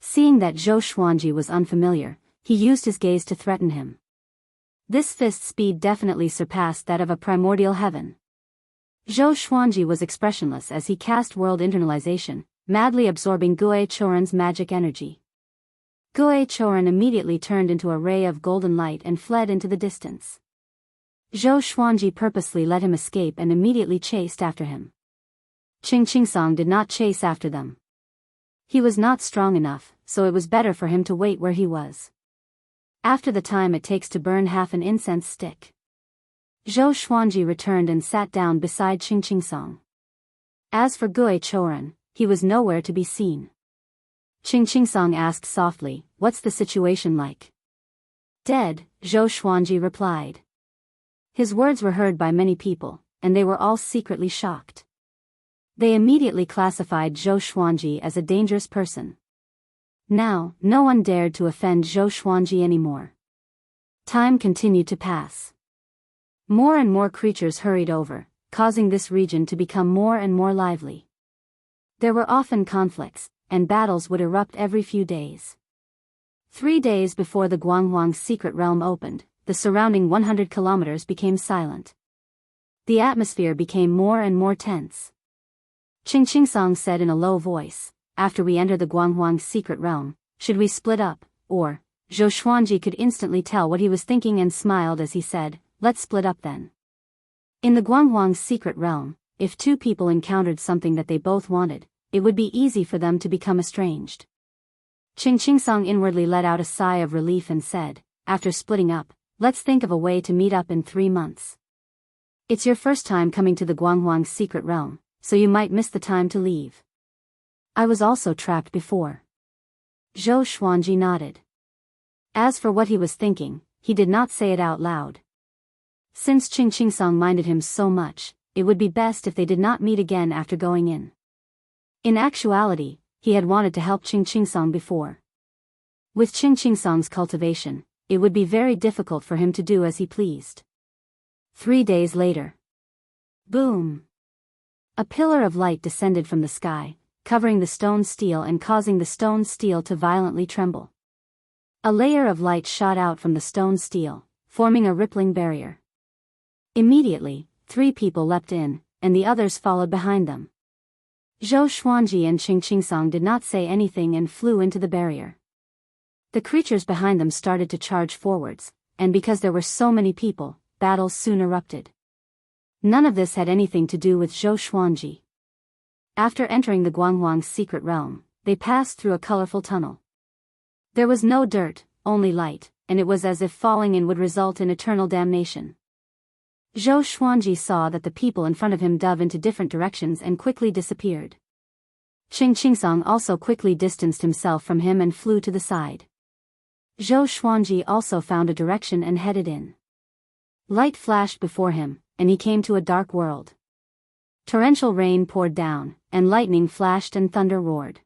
Seeing that Zhou Xuanji was unfamiliar, he used his gaze to threaten him. This fist speed definitely surpassed that of a primordial heaven. Zhou Xuanji was expressionless as he cast world internalization, madly absorbing Guo Choran's magic energy. Guo Choran immediately turned into a ray of golden light and fled into the distance. Zhou Xuanji purposely let him escape and immediately chased after him. Qingsong did not chase after them. He was not strong enough, so it was better for him to wait where he was. After the time it takes to burn half an incense stick. Zhou Xuanji returned and sat down beside Qingsong. As for Guo Choran, he was nowhere to be seen. Qingsong asked softly, "What's the situation like?" "Dead," Zhou Xuanji replied. His words were heard by many people, and they were all secretly shocked. They immediately classified Zhou Xuanji as a dangerous person. Now, no one dared to offend Zhou Xuanji anymore. Time continued to pass. More and more creatures hurried over, causing this region to become more and more lively. There were often conflicts, and battles would erupt every few days. 3 days before the Guanghuang's secret realm opened, the surrounding 100 kilometers became silent. The atmosphere became more and more tense. Qingsong said in a low voice, "After we enter the Guanghuang's secret realm, should we split up, or?" Zhou Xuanji could instantly tell what he was thinking and smiled as he said, "Let's split up then." In the Guanghuang's secret realm, if two people encountered something that they both wanted, it would be easy for them to become estranged. Qingsong inwardly let out a sigh of relief and said, "After splitting up, let's think of a way to meet up in 3 months. It's your first time coming to the Guanghuang's secret realm, so you might miss the time to leave. I was also trapped before." Zhou Xuanji nodded. As for what he was thinking, he did not say it out loud. Since Qingsong minded him so much, it would be best if they did not meet again after going in. In actuality, he had wanted to help Qingsong before. With Qingsong's cultivation, it would be very difficult for him to do as he pleased. 3 days later. Boom! A pillar of light descended from the sky, covering the stone steel and causing the stone steel to violently tremble. A layer of light shot out from the stone steel, forming a rippling barrier. Immediately, 3 people leapt in, and the others followed behind them. Zhou Xuanji and Qingsong did not say anything and flew into the barrier. The creatures behind them started to charge forwards, and because there were so many people, battles soon erupted. None of this had anything to do with Zhou Xuanji. After entering the Guanghuang's secret realm, they passed through a colorful tunnel. There was no dirt, only light, and it was as if falling in would result in eternal damnation. Zhou Xuanji saw that the people in front of him dove into different directions and quickly disappeared. Qingsong also quickly distanced himself from him and flew to the side. Zhou Xuanji also found a direction and headed in. Light flashed before him, and he came to a dark world. Torrential rain poured down, and lightning flashed and thunder roared.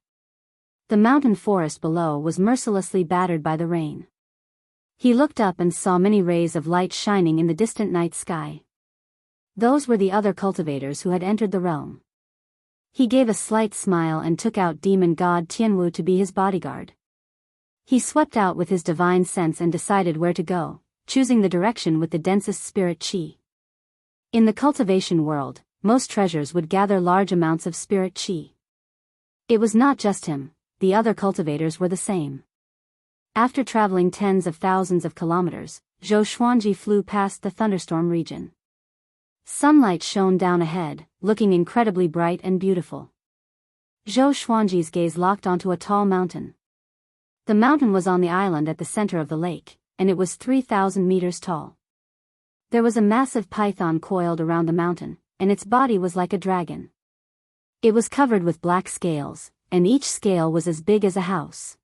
The mountain forest below was mercilessly battered by the rain. He looked up and saw many rays of light shining in the distant night sky. Those were the other cultivators who had entered the realm. He gave a slight smile and took out demon god Tianwu to be his bodyguard. He swept out with his divine sense and decided where to go, choosing the direction with the densest spirit qi. In the cultivation world, most treasures would gather large amounts of spirit qi. It was not just him, the other cultivators were the same. After traveling tens of thousands of kilometers, Zhou Xuanji flew past the thunderstorm region. Sunlight shone down ahead, looking incredibly bright and beautiful. Zhou Xuanji's gaze locked onto a tall mountain. The mountain was on the island at the center of the lake, and it was 3,000 meters tall. There was a massive python coiled around the mountain, and its body was like a dragon. It was covered with black scales, and each scale was as big as a house.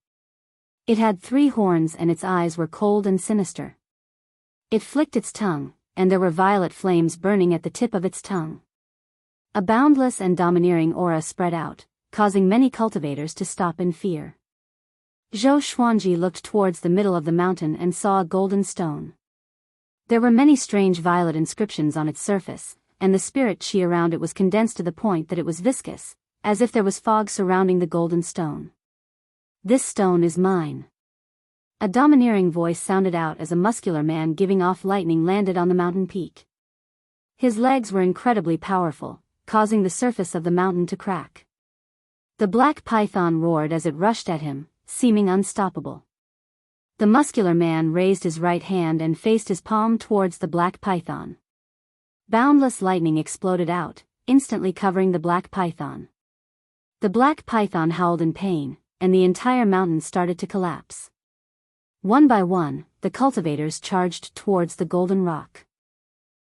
It had 3 horns and its eyes were cold and sinister. It flicked its tongue, and there were violet flames burning at the tip of its tongue. A boundless and domineering aura spread out, causing many cultivators to stop in fear. Zhou Xuanji looked towards the middle of the mountain and saw a golden stone. There were many strange violet inscriptions on its surface, and the spirit qi around it was condensed to the point that it was viscous, as if there was fog surrounding the golden stone. "This stone is mine." A domineering voice sounded out as a muscular man giving off lightning landed on the mountain peak. His legs were incredibly powerful, causing the surface of the mountain to crack. The black python roared as it rushed at him, seeming unstoppable. The muscular man raised his right hand and faced his palm towards the black python. Boundless lightning exploded out, instantly covering the black python. The black python howled in pain, and the entire mountain started to collapse. One by one, the cultivators charged towards the golden rock.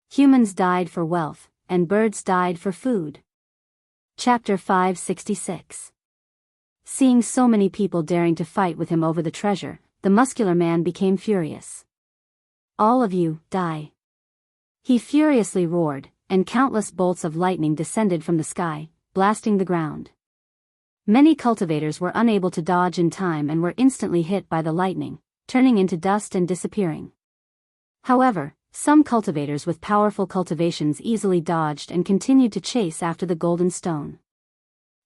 Humans died for wealth, and birds died for food. Chapter 566. Seeing so many people daring to fight with him over the treasure, the muscular man became furious. "All of you, die!" He furiously roared, and countless bolts of lightning descended from the sky, blasting the ground. Many cultivators were unable to dodge in time and were instantly hit by the lightning, turning into dust and disappearing. However, some cultivators with powerful cultivations easily dodged and continued to chase after the golden stone.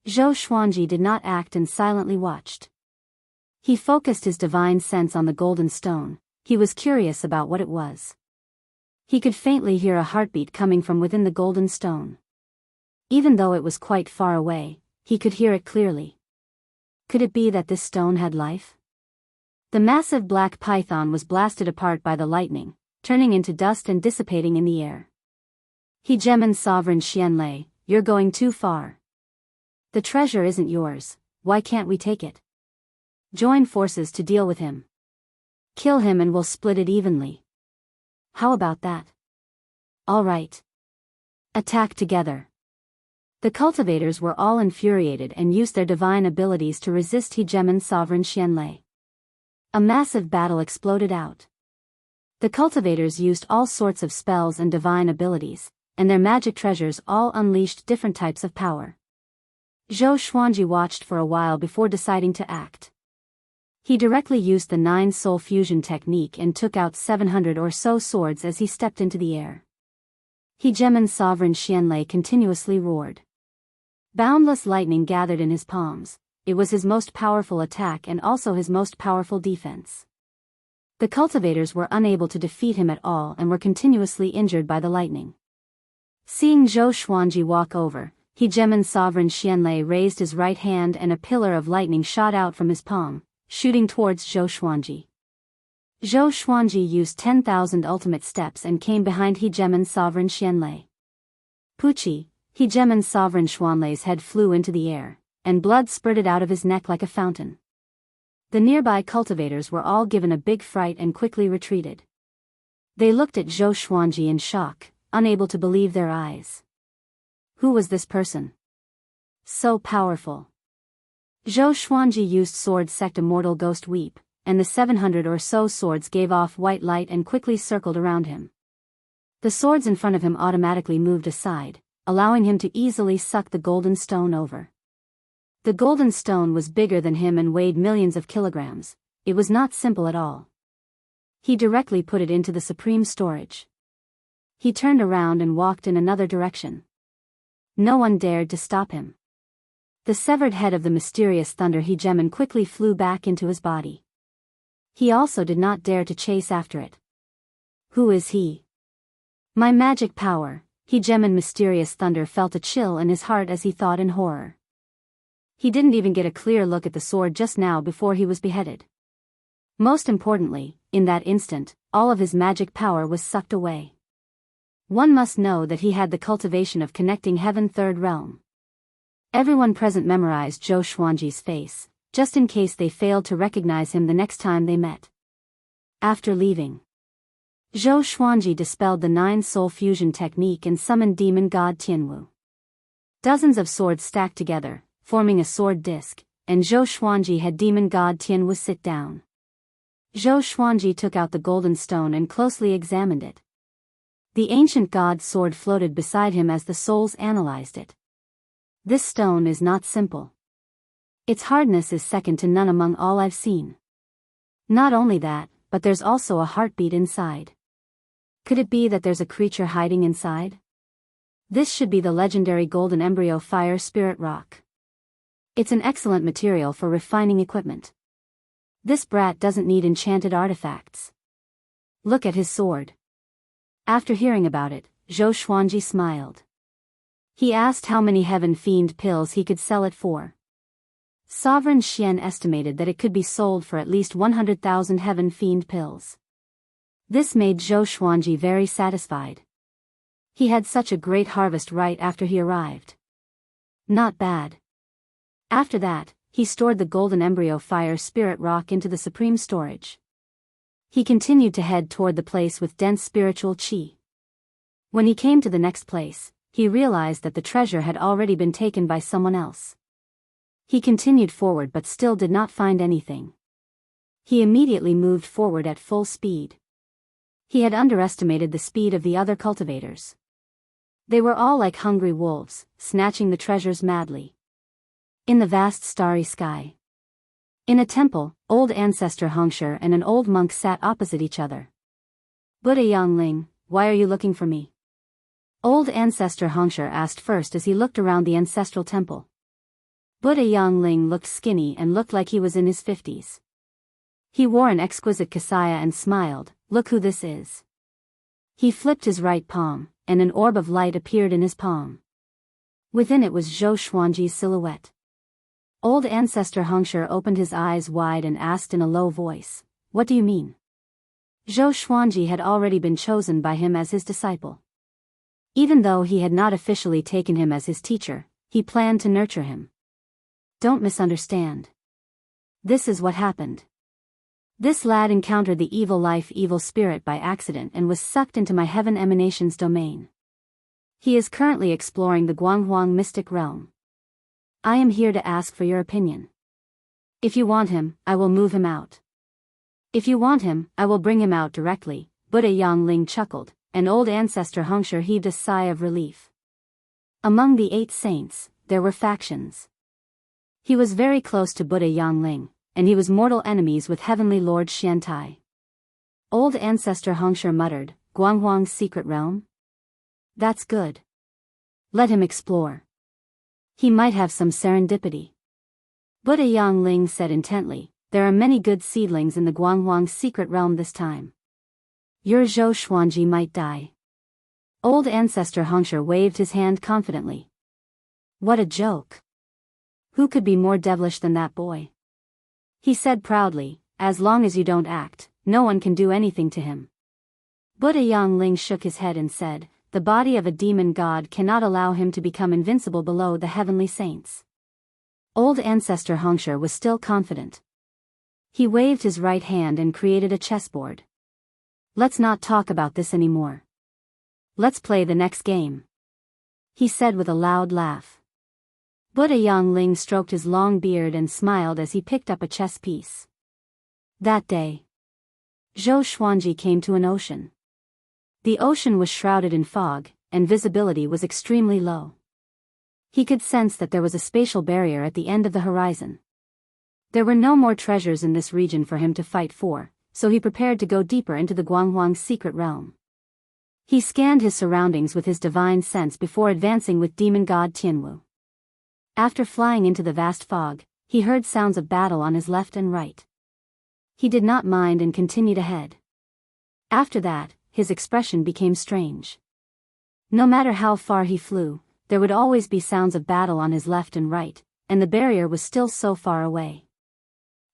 Zhou Xuanji did not act and silently watched. He focused his divine sense on the golden stone. He was curious about what it was. He could faintly hear a heartbeat coming from within the golden stone. Even though it was quite far away, he could hear it clearly. Could it be that this stone had life? The massive black python was blasted apart by the lightning, turning into dust and dissipating in the air. Hegemon Sovereign Xianlei, you're going too far. The treasure isn't yours, why can't we take it? Join forces to deal with him. Kill him and we'll split it evenly. How about that? All right. Attack together. The cultivators were all infuriated and used their divine abilities to resist Hegemon Sovereign Xianlei. A massive battle exploded out. The cultivators used all sorts of spells and divine abilities, and their magic treasures all unleashed different types of power. Zhou Xuanji watched for a while before deciding to act. He directly used the 9-soul fusion technique and took out 700 or so swords as he stepped into the air. Hegemon Sovereign Xianlei continuously roared. Boundless lightning gathered in his palms. It was his most powerful attack and also his most powerful defense. The cultivators were unable to defeat him at all and were continuously injured by the lightning. Seeing Zhou Xuanji walk over, Hegemon Sovereign Xianlei raised his right hand and a pillar of lightning shot out from his palm, shooting towards Zhou Xuanji. Zhou Xuanji used 10,000 ultimate steps and came behind Hegemon Sovereign Xianlei. Puchi, Hegemon Sovereign Xianlei's head flew into the air, and blood spurted out of his neck like a fountain. The nearby cultivators were all given a big fright and quickly retreated. They looked at Zhou Xuanji in shock, unable to believe their eyes. Who was this person? So powerful. Zhou Xuanji used sword sect Immortal Ghost Weep, and the 700 or so swords gave off white light and quickly circled around him. The swords in front of him automatically moved aside, allowing him to easily suck the golden stone over. The golden stone was bigger than him and weighed millions of kilograms. It was not simple at all. He directly put it into the supreme storage. He turned around and walked in another direction. No one dared to stop him. The severed head of the mysterious thunder Hegemon quickly flew back into his body. He also did not dare to chase after it. Who is he? My magic power. Hegemon Mysterious Thunder felt a chill in his heart as he thought in horror. He didn't even get a clear look at the sword just now before he was beheaded. Most importantly, in that instant, all of his magic power was sucked away. One must know that he had the cultivation of connecting heaven third realm. Everyone present memorized Zhou Xuanji's face, just in case they failed to recognize him the next time they met. After leaving, Zhou Xuanji dispelled the 9-soul fusion technique and summoned demon god Tianwu. Dozens of swords stacked together, forming a sword disc, and Zhou Xuanji had demon god Tianwu sit down. Zhou Xuanji took out the golden stone and closely examined it. The ancient god's sword floated beside him as the souls analyzed it. This stone is not simple. Its hardness is second to none among all I've seen. Not only that, but there's also a heartbeat inside. Could it be that there's a creature hiding inside? This should be the legendary golden embryo fire spirit rock. It's an excellent material for refining equipment. This brat doesn't need enchanted artifacts. Look at his sword. After hearing about it, Zhou Xuanji smiled. He asked how many heaven fiend pills he could sell it for. Sovereign Xian estimated that it could be sold for at least 100,000 heaven fiend pills. This made Zhou Xuanji very satisfied. He had such a great harvest right after he arrived. Not bad. After that, he stored the golden embryo fire spirit rock into the supreme storage. He continued to head toward the place with dense spiritual qi. When he came to the next place, he realized that the treasure had already been taken by someone else. He continued forward but still did not find anything. He immediately moved forward at full speed. He had underestimated the speed of the other cultivators. They were all like hungry wolves, snatching the treasures madly. In the vast starry sky. In a temple, old ancestor Hongshe and an old monk sat opposite each other. Buddha Yangling, why are you looking for me? Old ancestor Hongshe asked first as he looked around the ancestral temple. Buddha Yangling looked skinny and looked like he was in his 50s. He wore an exquisite kasaya and smiled, look who this is. He flipped his right palm, and an orb of light appeared in his palm. Within it was Zhou Xuanji's silhouette. Old ancestor Hongshe opened his eyes wide and asked in a low voice, what do you mean? Zhou Xuanji had already been chosen by him as his disciple. Even though he had not officially taken him as his teacher, he planned to nurture him. Don't misunderstand. This is what happened. This lad encountered the evil life evil spirit by accident and was sucked into my heaven emanations domain. He is currently exploring the Guanghuang mystic realm. I am here to ask for your opinion. If you want him, I will move him out. If you want him, I will bring him out directly. Buddha Yangling chuckled, and old ancestor Hongshe heaved a sigh of relief. Among the 8 saints, there were factions. He was very close to Buddha Yangling, and he was mortal enemies with Heavenly Lord Xiantai. Old ancestor Hongshe muttered, Guanghuang's secret realm? That's good. Let him explore. He might have some serendipity. Buddha Yangling said intently, there are many good seedlings in the Guanghuang's secret realm this time. Your Zhou Xuanji might die. Old ancestor Hongshe waved his hand confidently. What a joke. Who could be more devilish than that boy? He said proudly, as long as you don't act, no one can do anything to him. Buddha Yangling shook his head and said, the body of a demon god cannot allow him to become invincible below the heavenly saints. Old ancestor Hongshe was still confident. He waved his right hand and created a chessboard. Let's not talk about this anymore. Let's play the next game. He said with a loud laugh. Buddha Yangling stroked his long beard and smiled as he picked up a chess piece. That day, Zhou Xuanji came to an ocean. The ocean was shrouded in fog, and visibility was extremely low. He could sense that there was a spatial barrier at the end of the horizon. There were no more treasures in this region for him to fight for, so he prepared to go deeper into the Guanghuang secret realm. He scanned his surroundings with his divine sense before advancing with demon god Tianwu. After flying into the vast fog, he heard sounds of battle on his left and right. He did not mind and continued ahead. After that, his expression became strange. No matter how far he flew, there would always be sounds of battle on his left and right, and the barrier was still so far away.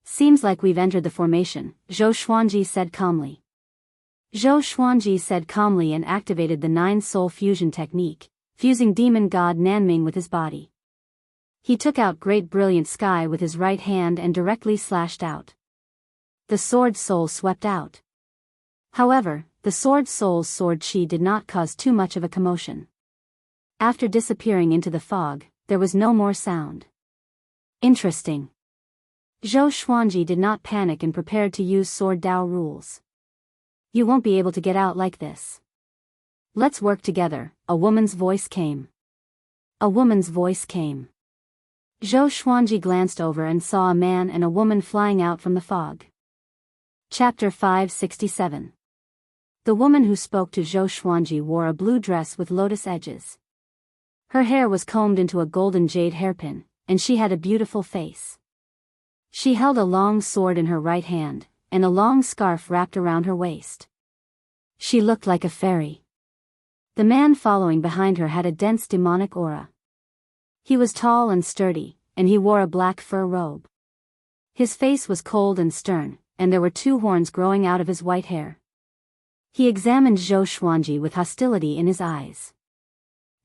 Seems like we've entered the formation, Zhou Xuanji said calmly. Zhou Xuanji said calmly and activated the 9-soul fusion technique, fusing demon god Nanming with his body. He took out great brilliant sky with his right hand and directly slashed out. The sword soul swept out. However, the sword soul's sword chi did not cause too much of a commotion. After disappearing into the fog, there was no more sound. Interesting. Zhou Xuanji did not panic and prepared to use Sword Dao rules. You won't be able to get out like this. Let's work together, a woman's voice came. A woman's voice came. Zhou Xuanji glanced over and saw a man and a woman flying out from the fog. Chapter 567. The woman who spoke to Zhou Xuanji wore a blue dress with lotus edges. Her hair was combed into a golden jade hairpin, and she had a beautiful face. She held a long sword in her right hand, and a long scarf wrapped around her waist. She looked like a fairy. The man following behind her had a dense demonic aura. He was tall and sturdy, and he wore a black fur robe. His face was cold and stern, and there were two horns growing out of his white hair. He examined Zhou Xuanji with hostility in his eyes.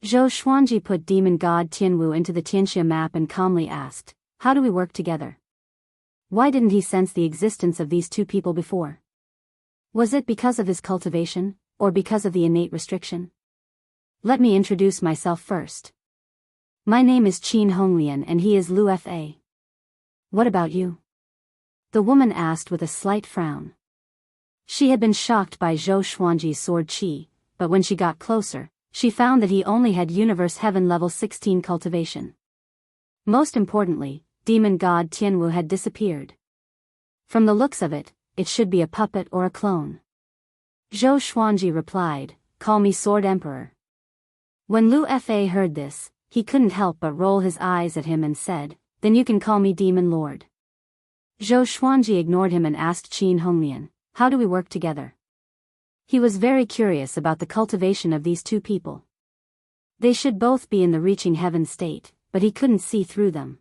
Zhou Xuanji put demon god Tianwu into the Tianxia map and calmly asked, "How do we work together?" Why didn't he sense the existence of these two people before? Was it because of his cultivation, or because of the innate restriction? Let me introduce myself first. My name is Qin Honglian and he is Lu Fa. What about you? The woman asked with a slight frown. She had been shocked by Zhou Xuanji's sword qi, but when she got closer, she found that he only had Universe Heaven level 16 cultivation. Most importantly, demon god Tianwu had disappeared. From the looks of it, it should be a puppet or a clone. Zhou Xuanji replied, "Call me Sword Emperor." When Lu Fa heard this, he couldn't help but roll his eyes at him and said, "Then you can call me Demon Lord." Zhou Xuanji ignored him and asked Qin Honglian, "How do we work together?" He was very curious about the cultivation of these two people. They should both be in the reaching heaven state, but he couldn't see through them.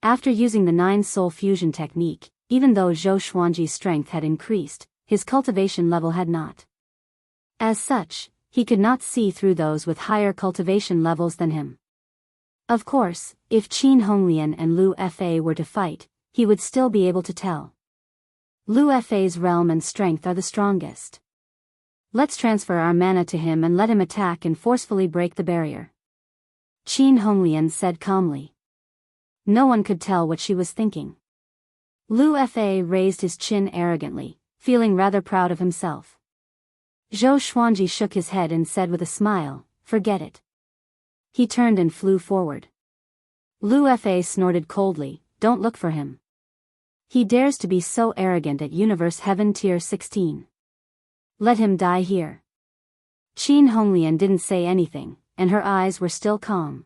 After using the 9-soul fusion technique, even though Zhou Xuanji's strength had increased, his cultivation level had not. As such, he could not see through those with higher cultivation levels than him. Of course, if Qin Honglian and Lu Fa were to fight, he would still be able to tell. Lu Fa's realm and strength are the strongest. Let's transfer our mana to him and let him attack and forcefully break the barrier. Qin Honglian said calmly. No one could tell what she was thinking. Lu Fa raised his chin arrogantly, feeling rather proud of himself. Zhou Xuanji shook his head and said with a smile, "Forget it." He turned and flew forward. Lu Fa snorted coldly, "Don't look for him. He dares to be so arrogant at Universe Heaven Tier 16. Let him die here." Qin Honglian didn't say anything, and her eyes were still calm.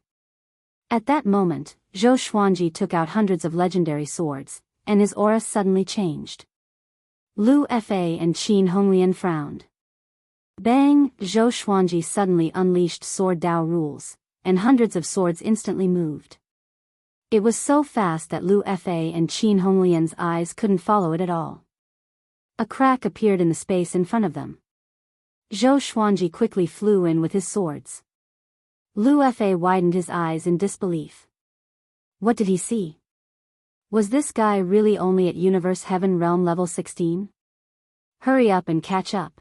At that moment, Zhou Xuanji took out hundreds of legendary swords, and his aura suddenly changed. Lu Fa and Qin Honglian frowned. Bang! Zhou Xuanji suddenly unleashed Sword Dao rules, and hundreds of swords instantly moved. It was so fast that Lu Fa and Qin Honglian's eyes couldn't follow it at all. A crack appeared in the space in front of them. Zhou Xuanji quickly flew in with his swords. Lu Fa widened his eyes in disbelief. What did he see? Was this guy really only at Universe Heaven Realm level 16? Hurry up and catch up.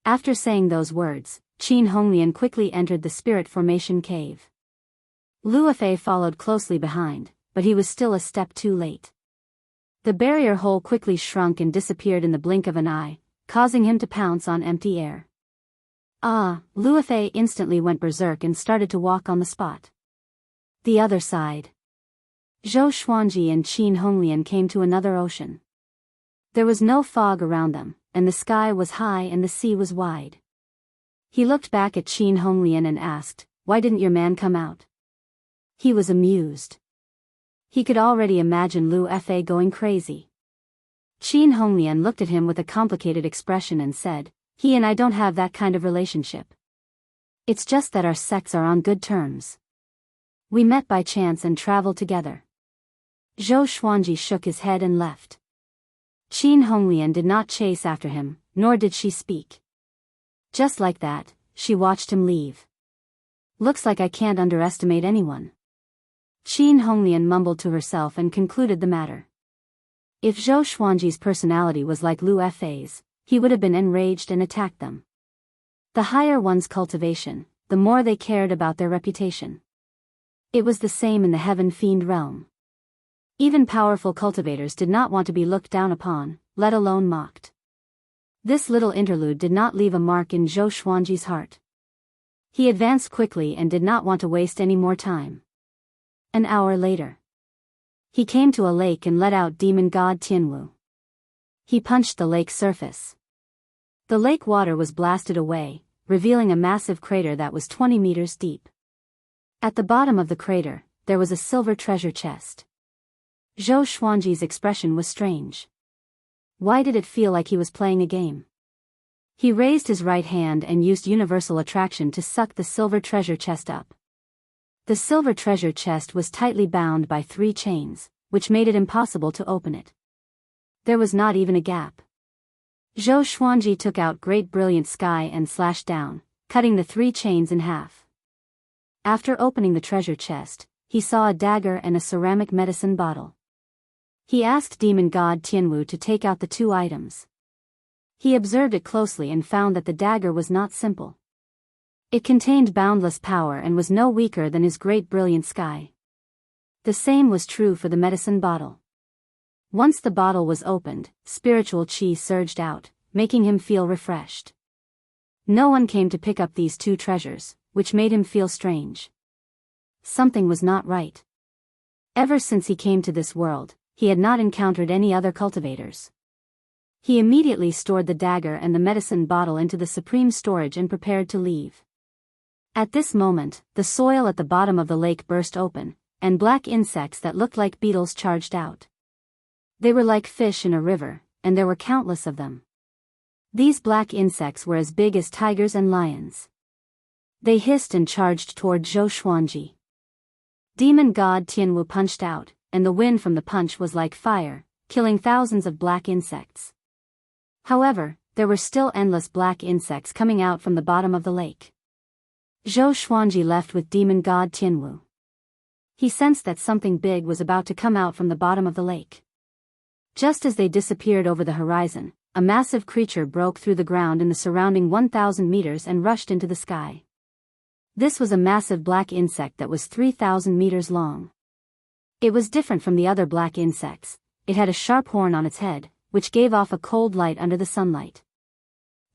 After saying those words, Qin Honglian quickly entered the Spirit Formation Cave. Lu Fa followed closely behind, but he was still a step too late. The barrier hole quickly shrunk and disappeared in the blink of an eye, causing him to pounce on empty air. Lu Fa instantly went berserk and started to walk on the spot. The other side. Zhou Xuanji and Qin Honglian came to another ocean. There was no fog around them, and the sky was high and the sea was wide. He looked back at Qin Honglian and asked, "Why didn't your man come out?" He was amused. He could already imagine Lu Fa going crazy. Qin Honglian looked at him with a complicated expression and said, "He and I don't have that kind of relationship. It's just that our sects are on good terms. We met by chance and traveled together." Zhou Xuanji shook his head and left. Qin Honglian did not chase after him, nor did she speak. Just like that, she watched him leave. Looks like I can't underestimate anyone. Qin Honglian mumbled to herself and concluded the matter. If Zhou Xuanji's personality was like Lu Fa's, he would have been enraged and attacked them. The higher one's cultivation, the more they cared about their reputation. It was the same in the Heaven Fiend realm. Even powerful cultivators did not want to be looked down upon, let alone mocked. This little interlude did not leave a mark in Zhou Xuanji's heart. He advanced quickly and did not want to waste any more time. An hour later, he came to a lake and let out demon god Tianwu. He punched the lake's surface. The lake water was blasted away, revealing a massive crater that was 20 meters deep. At the bottom of the crater, there was a silver treasure chest. Zhou Xuanji's expression was strange. Why did it feel like he was playing a game? He raised his right hand and used universal attraction to suck the silver treasure chest up. The silver treasure chest was tightly bound by 3 chains, which made it impossible to open it. There was not even a gap. Zhou Xuanji took out Great Brilliant Sky and slashed down, cutting the 3 chains in half. After opening the treasure chest, he saw a dagger and a ceramic medicine bottle. He asked demon god Tianwu to take out the 2 items. He observed it closely and found that the dagger was not simple. It contained boundless power and was no weaker than his Great Brilliant Sky. The same was true for the medicine bottle. Once the bottle was opened, spiritual qi surged out, making him feel refreshed. No one came to pick up these 2 treasures, which made him feel strange. Something was not right. Ever since he came to this world, he had not encountered any other cultivators. He immediately stored the dagger and the medicine bottle into the supreme storage and prepared to leave. At this moment, the soil at the bottom of the lake burst open, and black insects that looked like beetles charged out. They were like fish in a river, and there were countless of them. These black insects were as big as tigers and lions. They hissed and charged toward Zhou Xuanji. Demon god Tianwu punched out, and the wind from the punch was like fire, killing thousands of black insects. However, there were still endless black insects coming out from the bottom of the lake. Zhou Xuanji left with demon god Tianwu. He sensed that something big was about to come out from the bottom of the lake. Just as they disappeared over the horizon, a massive creature broke through the ground in the surrounding 1,000 meters and rushed into the sky. This was a massive black insect that was 3,000 meters long. It was different from the other black insects. It had a sharp horn on its head, which gave off a cold light under the sunlight.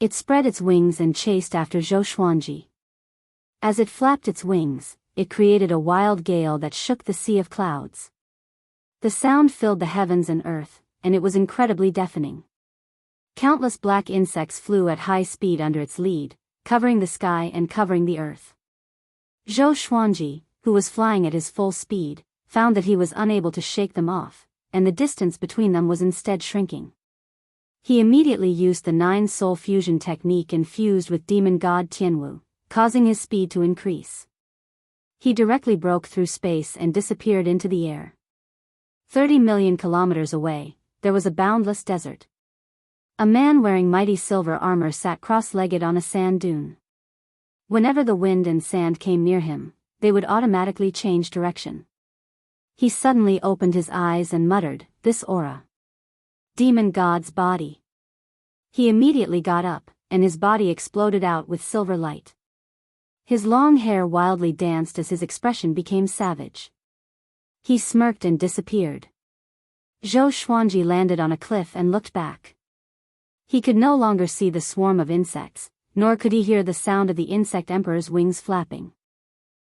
It spread its wings and chased after Zhou Xuanji. As it flapped its wings, it created a wild gale that shook the sea of clouds. The sound filled the heavens and earth, and it was incredibly deafening. Countless black insects flew at high speed under its lead, covering the sky and covering the earth. Zhou Xuanji, who was flying at his full speed, found that he was unable to shake them off, and the distance between them was instead shrinking. He immediately used the 9-soul fusion technique and fused with demon god Tianwu, causing his speed to increase. He directly broke through space and disappeared into the air. 30 million kilometers away, there was a boundless desert. A man wearing mighty silver armor sat cross-legged on a sand dune. Whenever the wind and sand came near him, they would automatically change direction. He suddenly opened his eyes and muttered, "This aura. Demon god's body." He immediately got up, and his body exploded out with silver light. His long hair wildly danced as his expression became savage. He smirked and disappeared. Zhou Xuanji landed on a cliff and looked back. He could no longer see the swarm of insects, nor could he hear the sound of the insect emperor's wings flapping.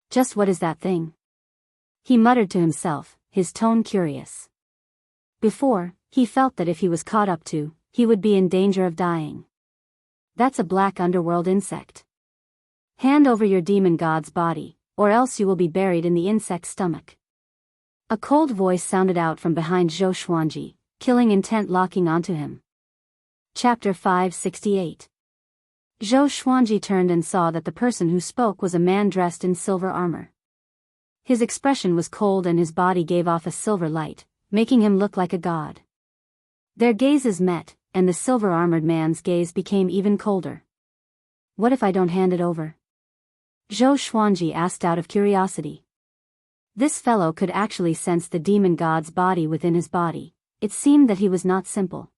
"Just what is that thing?" he muttered to himself, his tone curious. Before, he felt that if he was caught up to, he would be in danger of dying. "That's a black underworld insect. Hand over your demon god's body, or else you will be buried in the insect's stomach." A cold voice sounded out from behind Zhou Xuanji, killing intent locking onto him. Chapter 568. Zhou Xuanji turned and saw that the person who spoke was a man dressed in silver armor. His expression was cold and his body gave off a silver light, making him look like a god. Their gazes met, and the silver-armored man's gaze became even colder. "What if I don't hand it over?" Zhou Xuanji asked out of curiosity. This fellow could actually sense the demon god's body within his body. It seemed that he was not simple.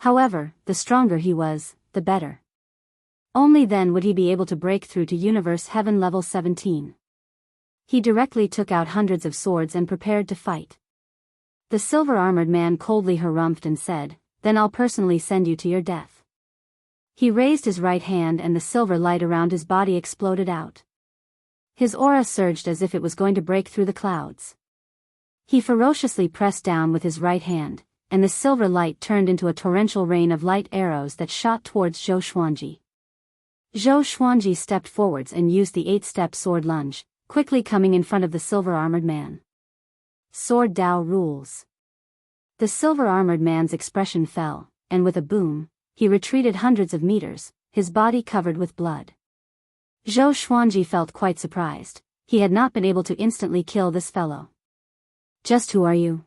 However, the stronger he was, the better. Only then would he be able to break through to Universe Heaven level 17. He directly took out hundreds of swords and prepared to fight. The silver-armored man coldly harumphed and said, "Then I'll personally send you to your death." He raised his right hand and the silver light around his body exploded out. His aura surged as if it was going to break through the clouds. He ferociously pressed down with his right hand, and the silver light turned into a torrential rain of light arrows that shot towards Zhou Xuanji. Zhou Xuanji stepped forwards and used the 8-step sword lunge, quickly coming in front of the silver-armored man. Sword Dao rules. The silver-armored man's expression fell, and with a boom, he retreated hundreds of meters, his body covered with blood. Zhou Xuanji felt quite surprised. He had not been able to instantly kill this fellow. "Just who are you?"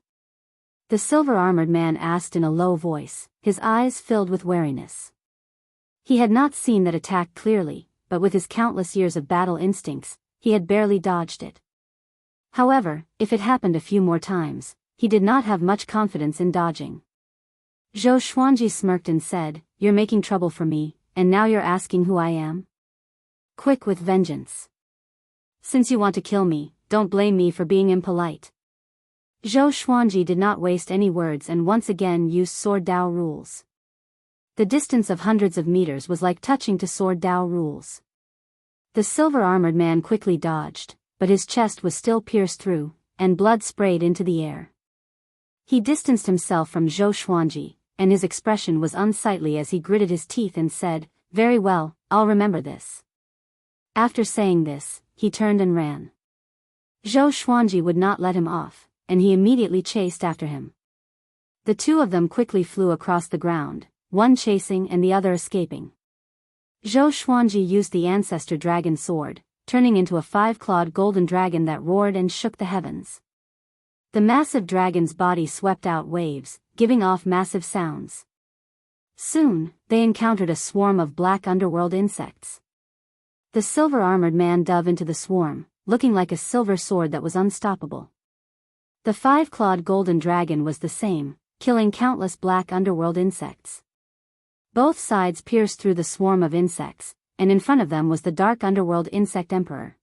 the silver-armored man asked in a low voice, his eyes filled with wariness. He had not seen that attack clearly, but with his countless years of battle instincts, he had barely dodged it. However, if it happened a few more times, he did not have much confidence in dodging. Zhou Xuanji smirked and said, "You're making trouble for me, and now you're asking who I am? Quick with vengeance. Since you want to kill me, don't blame me for being impolite." Zhou Xuanji did not waste any words and once again used Sword Dao rules. The distance of hundreds of meters was like touching to Sword Dao rules. The silver-armored man quickly dodged, but his chest was still pierced through, and blood sprayed into the air. He distanced himself from Zhou Xuanji, and his expression was unsightly as he gritted his teeth and said, "Very well, I'll remember this." After saying this, he turned and ran. Zhou Xuanji would not let him off, and he immediately chased after him. The two of them quickly flew across the ground, one chasing and the other escaping. Zhou Xuanji used the ancestor dragon sword, turning into a 5-clawed golden dragon that roared and shook the heavens. The massive dragon's body swept out waves, giving off massive sounds. Soon, they encountered a swarm of black underworld insects. The silver-armored man dove into the swarm, looking like a silver sword that was unstoppable. The 5-clawed golden dragon was the same, killing countless black underworld insects. Both sides pierced through the swarm of insects, and in front of them was the dark underworld insect emperor.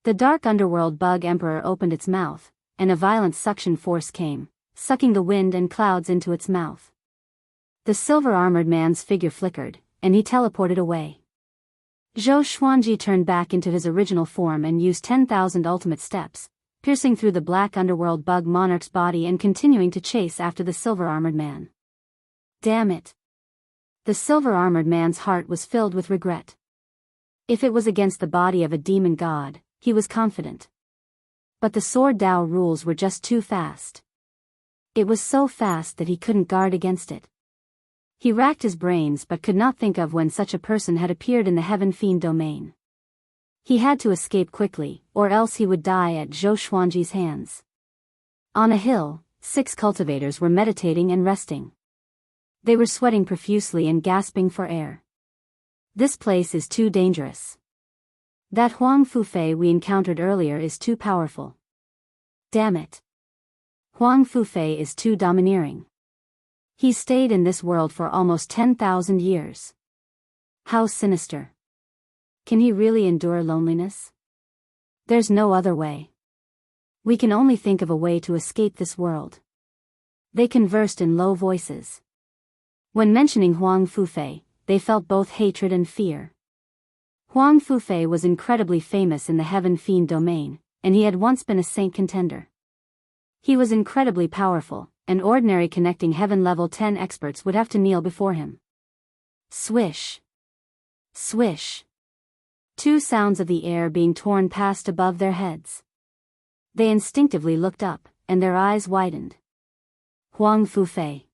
The dark underworld bug emperor opened its mouth, and a violent suction force came, sucking the wind and clouds into its mouth. The silver-armored man's figure flickered, and he teleported away. Zhou Xuanji turned back into his original form and used 10,000 ultimate steps, piercing through the black underworld bug monarch's body and continuing to chase after the silver-armored man. Damn it! The silver-armored man's heart was filled with regret. If it was against the body of a demon god, he was confident. But the Sword Dao rules were just too fast. It was so fast that he couldn't guard against it. He racked his brains but could not think of when such a person had appeared in the Heaven Fiend domain. He had to escape quickly, or else he would die at Zhou Xuanji's hands. On a hill, 6 cultivators were meditating and resting. They were sweating profusely and gasping for air. "This place is too dangerous. That Huang Fufei we encountered earlier is too powerful. Damn it. Huang Fufei is too domineering. He stayed in this world for almost 10,000 years. How sinister. Can he really endure loneliness? There's no other way. We can only think of a way to escape this world." They conversed in low voices. When mentioning Huang Fufei, they felt both hatred and fear. Huang Fufei was incredibly famous in the Heaven Fiend domain, and he had once been a saint contender. He was incredibly powerful, and ordinary connecting Heaven level 10 experts would have to kneel before him. Swish. Swish. 2 sounds of the air being torn passed above their heads. They instinctively looked up, and their eyes widened. Huang Fufei.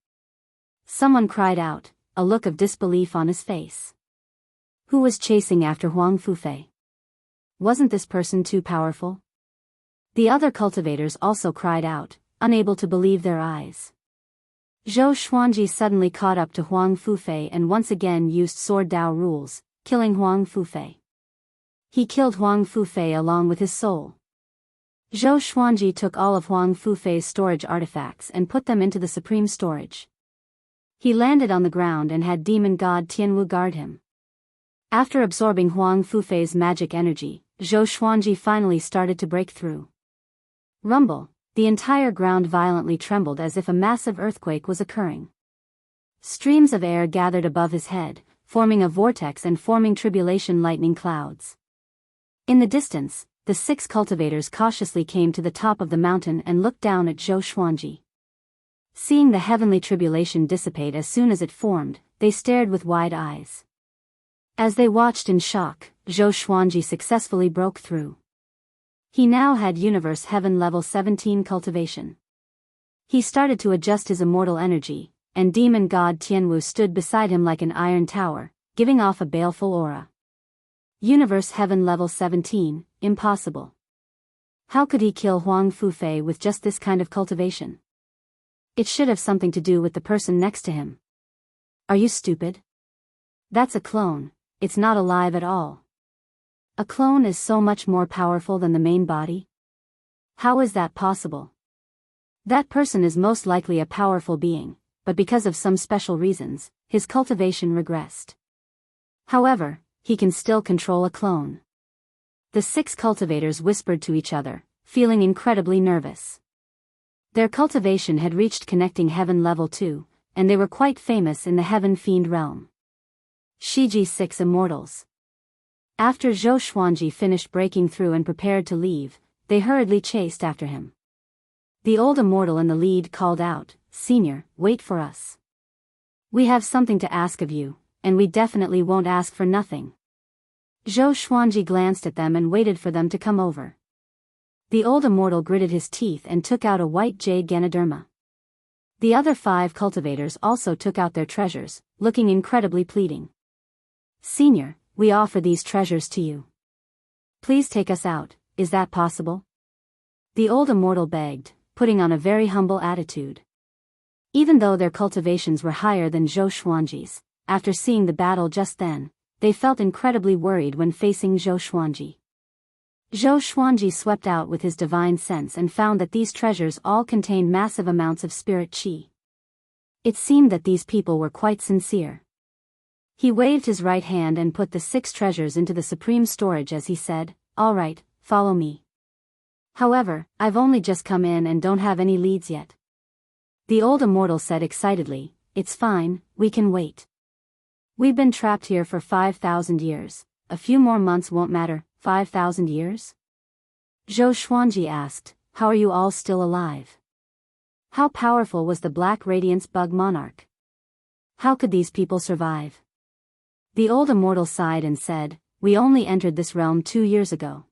Someone cried out, a look of disbelief on his face. Who was chasing after Huang Fufei? Wasn't this person too powerful? The other cultivators also cried out, unable to believe their eyes. Zhou Xuanji suddenly caught up to Huang Fufei and once again used Sword Dao rules, killing Huang Fufei. He killed Huang Fufei along with his soul. Zhou Xuanji took all of Huang Fufei's storage artifacts and put them into the supreme storage. He landed on the ground and had demon god Tianwu guard him. After absorbing Huang Fufei's magic energy, Zhou Xuanji finally started to break through. Rumble, the entire ground violently trembled as if a massive earthquake was occurring. Streams of air gathered above his head, forming a vortex and forming tribulation lightning clouds. In the distance, the 6 cultivators cautiously came to the top of the mountain and looked down at Zhou Xuanji. Seeing the heavenly tribulation dissipate as soon as it formed, they stared with wide eyes. As they watched in shock, Zhou Xuanji successfully broke through. He now had Universe Heaven Level 17 cultivation. He started to adjust his immortal energy, and demon god Tianwu stood beside him like an iron tower, giving off a baleful aura. Universe Heaven Level 17, impossible. How could he kill Huang Fufei with just this kind of cultivation? It should have something to do with the person next to him. Are you stupid? That's a clone, it's not alive at all. A clone is so much more powerful than the main body? How is that possible? That person is most likely a powerful being, but because of some special reasons, his cultivation regressed. However, he can still control a clone. The 6 cultivators whispered to each other, feeling incredibly nervous. Their cultivation had reached connecting heaven level 2, and they were quite famous in the heaven fiend realm. Shiji 6 Immortals. After Zhou Xuanji finished breaking through and prepared to leave, they hurriedly chased after him. The old immortal in the lead called out, "Senior, wait for us. We have something to ask of you, and we definitely won't ask for nothing." Zhou Xuanji glanced at them and waited for them to come over. The old immortal gritted his teeth and took out a white jade Ganoderma. The other 5 cultivators also took out their treasures, looking incredibly pleading. "Senior, we offer these treasures to you. Please take us out, is that possible?" The old immortal begged, putting on a very humble attitude. Even though their cultivations were higher than Zhou Xuanji's, after seeing the battle just then, they felt incredibly worried when facing Zhou Xuanji. Zhou Xuanji swept out with his divine sense and found that these treasures all contained massive amounts of spirit qi. It seemed that these people were quite sincere. He waved his right hand and put the 6 treasures into the supreme storage as he said, "All right, follow me. However, I've only just come in and don't have any leads yet." The old immortal said excitedly, "It's fine, we can wait. We've been trapped here for 5,000 years, a few more months won't matter. 5,000 years? Zhou Xuanji asked, "How are you all still alive? How powerful was the Black Radiance Bug Monarch? How could these people survive?" The old immortal sighed and said, "We only entered this realm 2 years ago.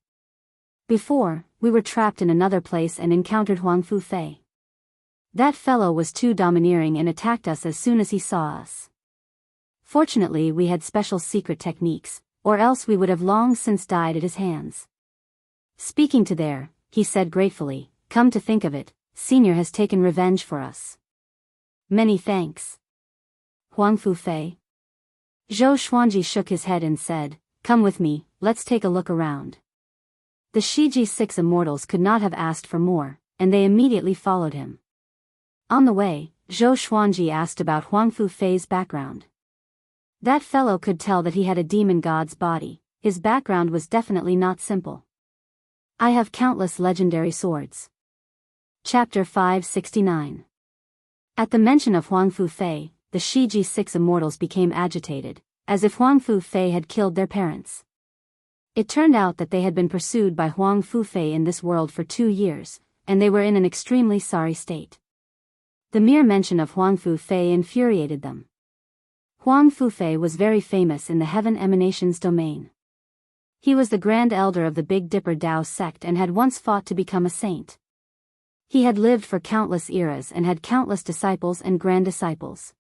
Before, we were trapped in another place and encountered Huang Fufei. That fellow was too domineering and attacked us as soon as he saw us. Fortunately we had special secret techniques, or else we would have long since died at his hands." Speaking to there, he said gratefully, "Come to think of it, Senior has taken revenge for us. Many thanks." Huang Fufei? Zhou Xuanji shook his head and said, "Come with me, let's take a look around." The Shiji 6 Immortals could not have asked for more, and they immediately followed him. On the way, Zhou Xuanji asked about Huang Fufei's background. That fellow could tell that he had a demon god's body. His background was definitely not simple. "I have countless legendary swords." Chapter 569. At the mention of Huang Fufei, the Shiji 6 Immortals became agitated, as if Huang Fufei had killed their parents. It turned out that they had been pursued by Huang Fufei in this world for 2 years, and they were in an extremely sorry state. The mere mention of Huang Fufei infuriated them. Huang Fufei was very famous in the Heaven Emanations domain. He was the Grand Elder of the Big Dipper Dao sect and had once fought to become a saint. He had lived for countless eras and had countless disciples and grand disciples.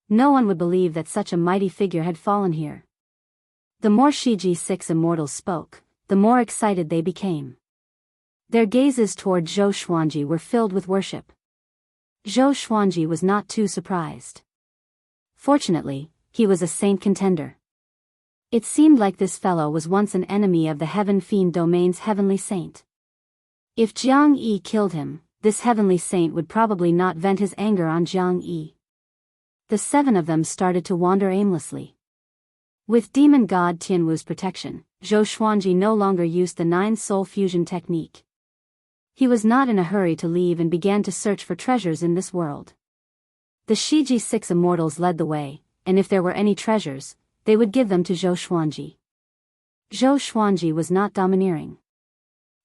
No one would believe that such a mighty figure had fallen here. The more Shiji 6 Immortals spoke, the more excited they became. Their gazes toward Zhou Xuanji were filled with worship. Zhou Xuanji was not too surprised. Fortunately, he was a saint contender. It seemed like this fellow was once an enemy of the Heaven Fiend domain's heavenly saint. If Jiang Yi killed him, this heavenly saint would probably not vent his anger on Jiang Yi. The 7 of them started to wander aimlessly. With demon god Tianwu's protection, Zhou Xuanji no longer used the 9-soul fusion technique. He was not in a hurry to leave and began to search for treasures in this world. The Shiji 6 immortals led the way, and if there were any treasures, they would give them to Zhou Xuanji. Zhou Xuanji was not domineering.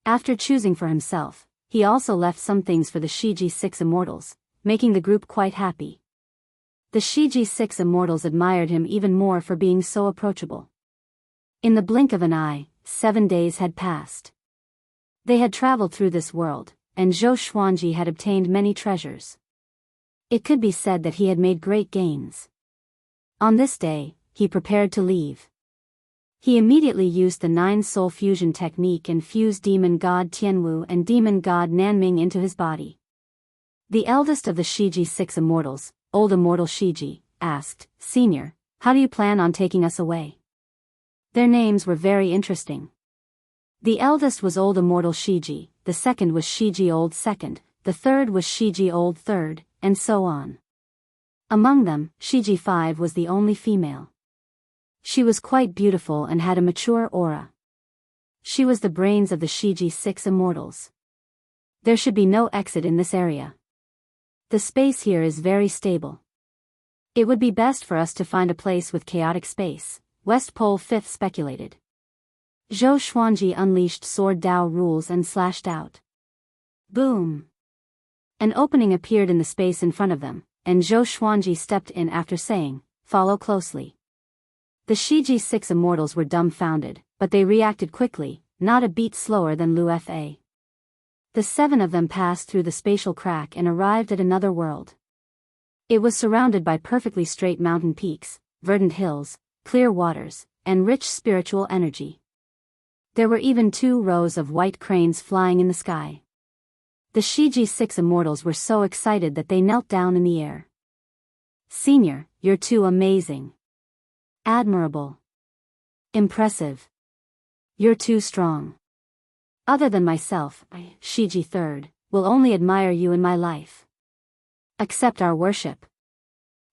After choosing for himself, he also left some things for the Shiji 6 immortals, making the group quite happy. The Shiji 6 immortals admired him even more for being so approachable. In the blink of an eye, 7 days had passed. They had traveled through this world, and Zhou Xuanji had obtained many treasures. It could be said that he had made great gains. On this day, he prepared to leave. He immediately used the 9-soul fusion technique and fused demon god Tianwu and demon god Nanming into his body. The eldest of the Shiji 6 immortals, Old Immortal Shiji, asked, "Senior, how do you plan on taking us away?" Their names were very interesting. The eldest was Old Immortal Shiji, the second was Shiji Old Second, the third was Shiji Old Third, and so on. Among them, Shiji 5 was the only female. She was quite beautiful and had a mature aura. She was the brains of the Shiji 6 immortals. There should be no exit in this area. The space here is very stable. It would be best for us to find a place with chaotic space, West Pole 5th speculated. Zhou Xuanji unleashed sword Dao rules and slashed out. Boom! An opening appeared in the space in front of them, and Zhou Xuanji stepped in after saying, "Follow closely." The Shiji 6 immortals were dumbfounded, but they reacted quickly, not a beat slower than Lu Fa. The 7 of them passed through the spatial crack and arrived at another world. It was surrounded by perfectly straight mountain peaks, verdant hills, clear waters, and rich spiritual energy. There were even 2 rows of white cranes flying in the sky. The Shiji 6 immortals were so excited that they knelt down in the air. "Senior, you're too amazing. Admirable. Impressive. You're too strong. Other than myself, I, Shiji 3rd, will only admire you in my life. Accept our worship."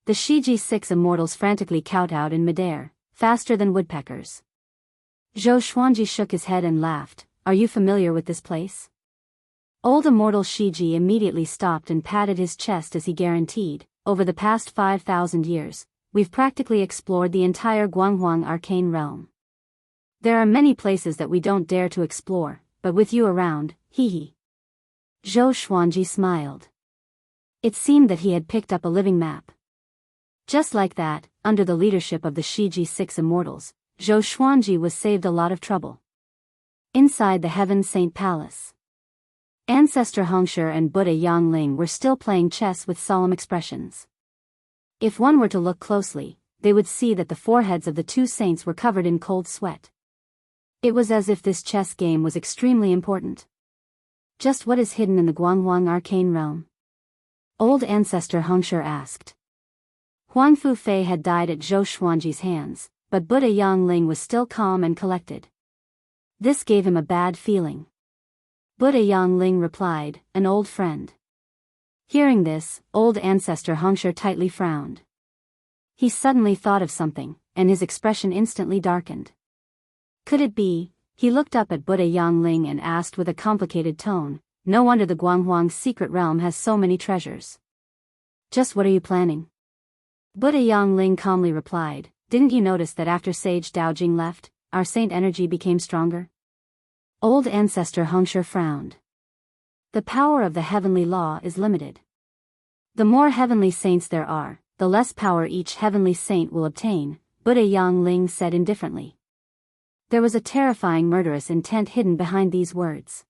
The Shiji 6 immortals frantically kowtowed in midair, faster than woodpeckers. Zhou Xuanji shook his head and laughed. "Are you familiar with this place?" Old Immortal Shiji immediately stopped and patted his chest as he guaranteed, "Over the past 5,000 years, we've practically explored the entire Guanghuang arcane realm. There are many places that we don't dare to explore, but with you around, hee." Zhou Xuanji smiled. It seemed that he had picked up a living map. Just like that, under the leadership of the Shiji 6 immortals, Zhou Xuanji was saved a lot of trouble. Inside the Heaven Saint Palace, Ancestor Hongshe and Buddha Yangling were still playing chess with solemn expressions. If one were to look closely, they would see that the foreheads of the 2 saints were covered in cold sweat. It was as if this chess game was extremely important. Just what is hidden in the Guanghuang arcane realm? Old Ancestor Hongshe asked. Huangfu Fei had died at Zhou Xuanji's hands, but Buddha Yangling was still calm and collected. This gave him a bad feeling. Buddha Yangling replied, "An old friend." Hearing this, Old Ancestor Hongshe tightly frowned. He suddenly thought of something, and his expression instantly darkened. Could it be? He looked up at Buddha Yangling and asked with a complicated tone, "No wonder the Guanghuang's secret realm has so many treasures. Just what are you planning?" Buddha Yangling calmly replied, "Didn't you notice that after Sage Daojing left, our saint energy became stronger?" Old Ancestor Hongshe frowned. The power of the heavenly law is limited. The more heavenly saints there are, the less power each heavenly saint will obtain, Buddha Yangling said indifferently. There was a terrifying murderous intent hidden behind these words.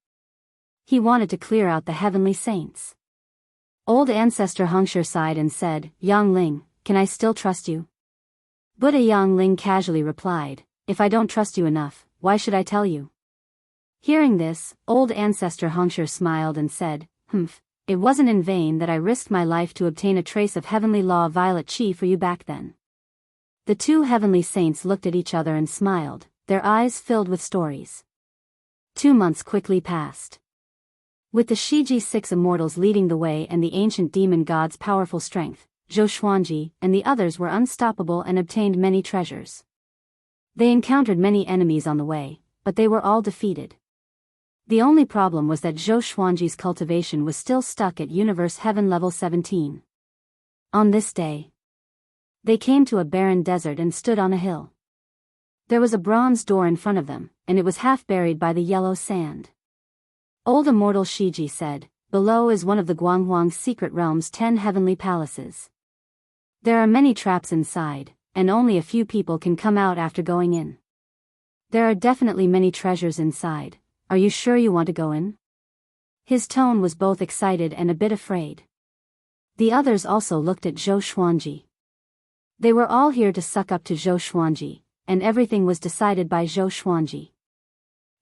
He wanted to clear out the heavenly saints. Old Ancestor Hongshe sighed and said, "Yangling, can I still trust you?" Buddha Yangling casually replied, "If I don't trust you enough, why should I tell you?" Hearing this, Old Ancestor Hongshe smiled and said, It wasn't in vain that I risked my life to obtain a trace of heavenly law violet chi for you back then." The 2 heavenly saints looked at each other and smiled, their eyes filled with stories. 2 months quickly passed. With the Shiji 6 immortals leading the way and the ancient demon god's powerful strength, Zhou Xuanji and the others were unstoppable and obtained many treasures. They encountered many enemies on the way, but they were all defeated. The only problem was that Zhou Xuanji's cultivation was still stuck at Universe Heaven level 17. On this day, they came to a barren desert and stood on a hill. There was a bronze door in front of them, and it was half buried by the yellow sand. Old immortal Shiji said, "Below is one of the Guanghuang's secret realm's 10 heavenly palaces. There are many traps inside, and only a few people can come out after going in. There are definitely many treasures inside. Are you sure you want to go in?" His tone was both excited and a bit afraid. The others also looked at Zhou Xuanji. They were all here to suck up to Zhou Xuanji, and everything was decided by Zhou Xuanji.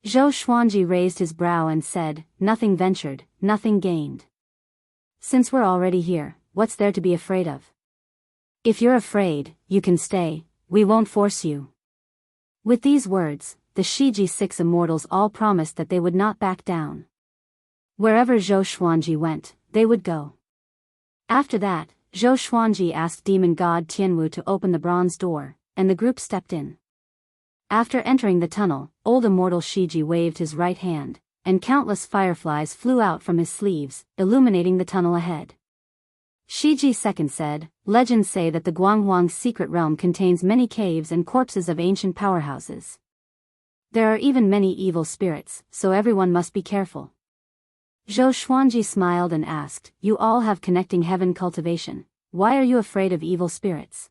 Zhou Xuanji raised his brow and said, "Nothing ventured, nothing gained. Since we're already here, what's there to be afraid of? If you're afraid, you can stay, we won't force you." With these words, the Shiji 6 immortals all promised that they would not back down. Wherever Zhou Xuanji went, they would go. After that, Zhou Xuanji asked demon god Tianwu to open the bronze door, and the group stepped in. After entering the tunnel, old immortal Shiji waved his right hand, and countless fireflies flew out from his sleeves, illuminating the tunnel ahead. Shiji II said, "Legends say that the Guanghuang's secret realm contains many caves and corpses of ancient powerhouses. There are even many evil spirits, so everyone must be careful." Zhou Xuanji smiled and asked, "You all have connecting heaven cultivation, why are you afraid of evil spirits?"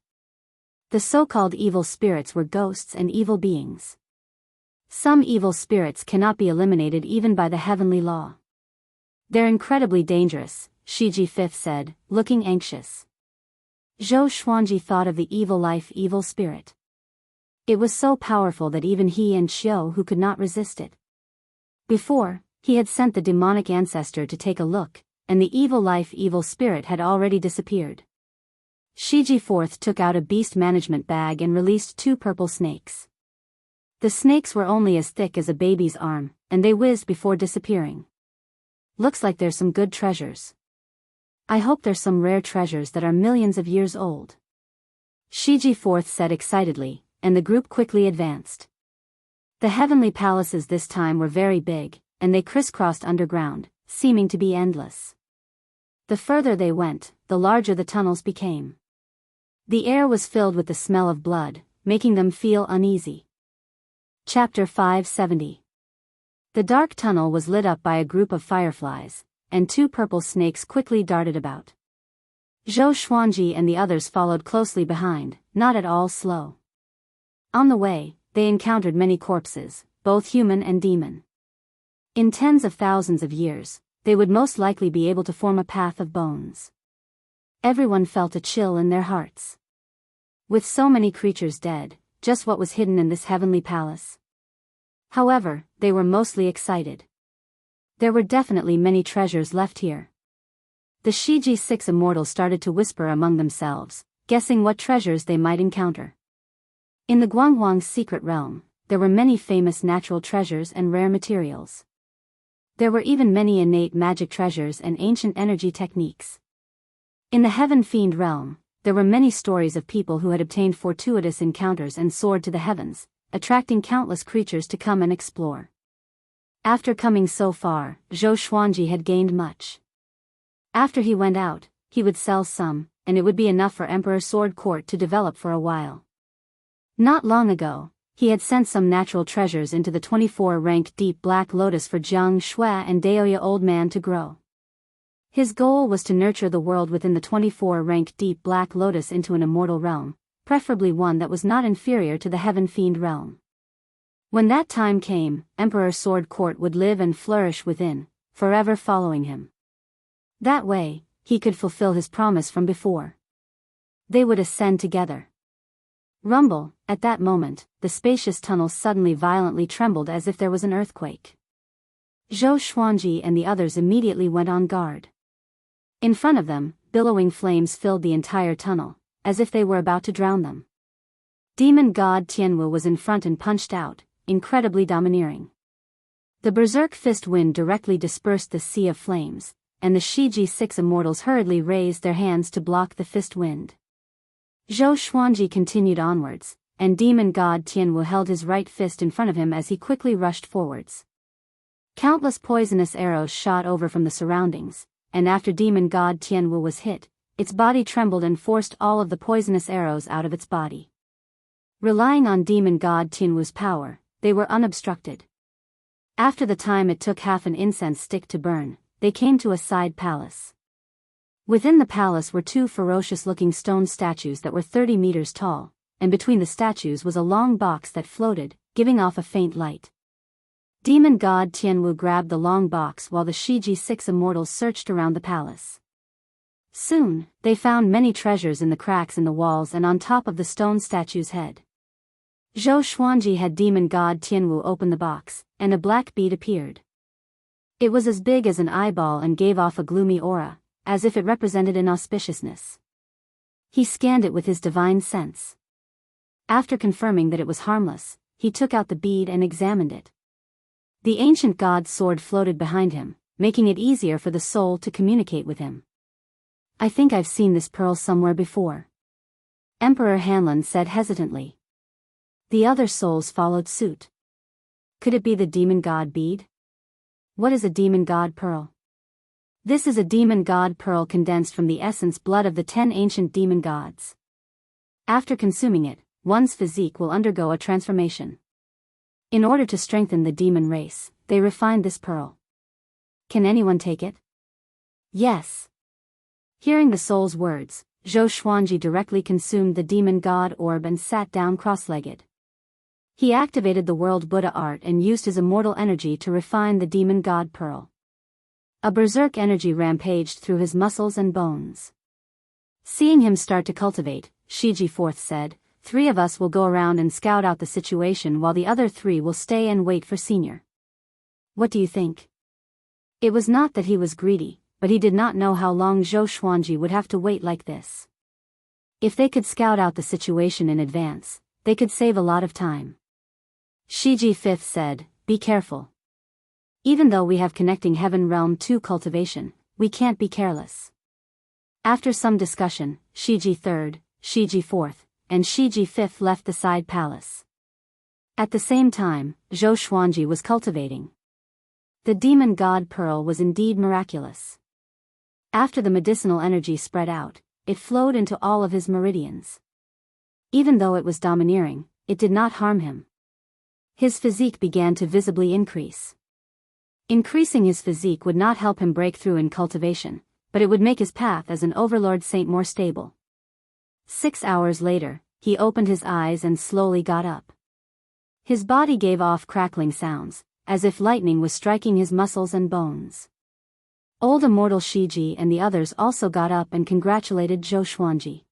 The so-called evil spirits were ghosts and evil beings. Some evil spirits cannot be eliminated even by the heavenly law. They're incredibly dangerous, Shiji V said, looking anxious. Zhou Xuanji thought of the evil life evil spirit. It was so powerful that even he and Xiao who could not resist it. Before, he had sent the demonic ancestor to take a look, and the evil life evil spirit had already disappeared. Shiji IV took out a beast management bag and released 2 purple snakes. The snakes were only as thick as a baby's arm, and they whizzed before disappearing. "Looks like there's some good treasures. I hope there's some rare treasures that are millions of years old," Shiji IV said excitedly, and the group quickly advanced. The heavenly palaces this time were very big, and they crisscrossed underground, seeming to be endless. The further they went, the larger the tunnels became. The air was filled with the smell of blood, making them feel uneasy. Chapter 570. The dark tunnel was lit up by a group of fireflies, and 2 purple snakes quickly darted about. Zhou Xuanji and the others followed closely behind, not at all slow. On the way, they encountered many corpses, both human and demon. In tens of thousands of years, they would most likely be able to form a path of bones. Everyone felt a chill in their hearts. With so many creatures dead, just what was hidden in this heavenly palace? However, they were mostly excited. There were definitely many treasures left here. The Shiji 6 immortals started to whisper among themselves, guessing what treasures they might encounter. In the Guanghuang's secret realm, there were many famous natural treasures and rare materials. There were even many innate magic treasures and ancient energy techniques. In the Heaven Fiend realm, there were many stories of people who had obtained fortuitous encounters and soared to the heavens, attracting countless creatures to come and explore. After coming so far, Zhou Xuanji had gained much. After he went out, he would sell some, and it would be enough for Emperor Sword Court to develop for a while. Not long ago, he had sent some natural treasures into the 24-rank deep black lotus for Jiang Shui and Daoya Old Man to grow. His goal was to nurture the world within the 24-rank deep black lotus into an immortal realm, preferably one that was not inferior to the Heaven Fiend realm. When that time came, Emperor Sword Court would live and flourish within, forever following him. That way, he could fulfill his promise from before. They would ascend together. Rumble, at that moment, the spacious tunnel suddenly violently trembled as if there was an earthquake. Zhou Xuanji and the others immediately went on guard. In front of them, billowing flames filled the entire tunnel, as if they were about to drown them. Demon god Tianwu was in front and punched out, incredibly domineering. The berserk fist wind directly dispersed the sea of flames, and the Shiji 6 immortals hurriedly raised their hands to block the fist wind. Zhou Xuanji continued onwards, and demon god Tianwu held his right fist in front of him as he quickly rushed forwards. Countless poisonous arrows shot over from the surroundings, and after demon god Tianwu was hit, its body trembled and forced all of the poisonous arrows out of its body. Relying on demon god Tianwu's power, they were unobstructed. After the time it took half an incense stick to burn, they came to a side palace. Within the palace were two ferocious-looking stone statues that were 30 meters tall, and between the statues was a long box that floated, giving off a faint light. Demon god Tianwu grabbed the long box while the Shiji-6 immortals searched around the palace. Soon, they found many treasures in the cracks in the walls and on top of the stone statue's head. Zhou Xuanji had demon god Tianwu open the box, and a black bead appeared. It was as big as an eyeball and gave off a gloomy aura, as if it represented inauspiciousness. He scanned it with his divine sense. After confirming that it was harmless, he took out the bead and examined it. The ancient god's sword floated behind him, making it easier for the soul to communicate with him. I think I've seen this pearl somewhere before, Emperor Hanlon said hesitantly. The other souls followed suit. Could it be the demon god bead? What is a demon god pearl? This is a demon god pearl condensed from the essence blood of the 10 ancient demon gods. After consuming it, one's physique will undergo a transformation. In order to strengthen the demon race, they refined this pearl. Can anyone take it? Yes. Hearing the soul's words, Zhou Xuanji directly consumed the demon god orb and sat down cross-legged. He activated the world Buddha art and used his immortal energy to refine the demon god pearl. A berserk energy rampaged through his muscles and bones. Seeing him start to cultivate, Shiji IV said, 3 of us will go around and scout out the situation while the other 3 will stay and wait for Senior. What do you think? It was not that he was greedy, but he did not know how long Zhou Xuanji would have to wait like this. If they could scout out the situation in advance, they could save a lot of time. Shiji V said, be careful. Even though we have connecting Heaven Realm 2 cultivation, we can't be careless. After some discussion, Shiji III, Shiji IV, and Shiji V left the side palace. At the same time, Zhou Xuanji was cultivating. The demon god pearl was indeed miraculous. After the medicinal energy spread out, it flowed into all of his meridians. Even though it was domineering, it did not harm him. His physique began to visibly increase. Increasing his physique would not help him break through in cultivation, but it would make his path as an overlord saint more stable. 6 hours later, he opened his eyes and slowly got up. His body gave off crackling sounds, as if lightning was striking his muscles and bones. Old immortal Shiji and the others also got up and congratulated Zhou Xuanji.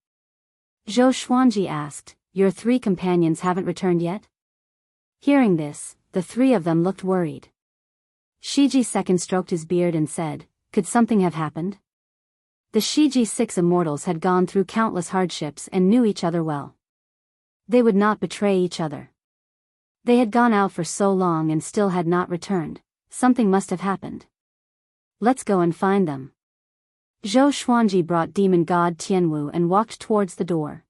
Zhou Xuanji asked, your 3 companions haven't returned yet? Hearing this, the 3 of them looked worried. Shiji II stroked his beard and said, could something have happened? The Shiji-6 immortals had gone through countless hardships and knew each other well. They would not betray each other. They had gone out for so long and still had not returned. Something must have happened. Let's go and find them. Zhou Xuanji brought demon god Tianwu and walked towards the door.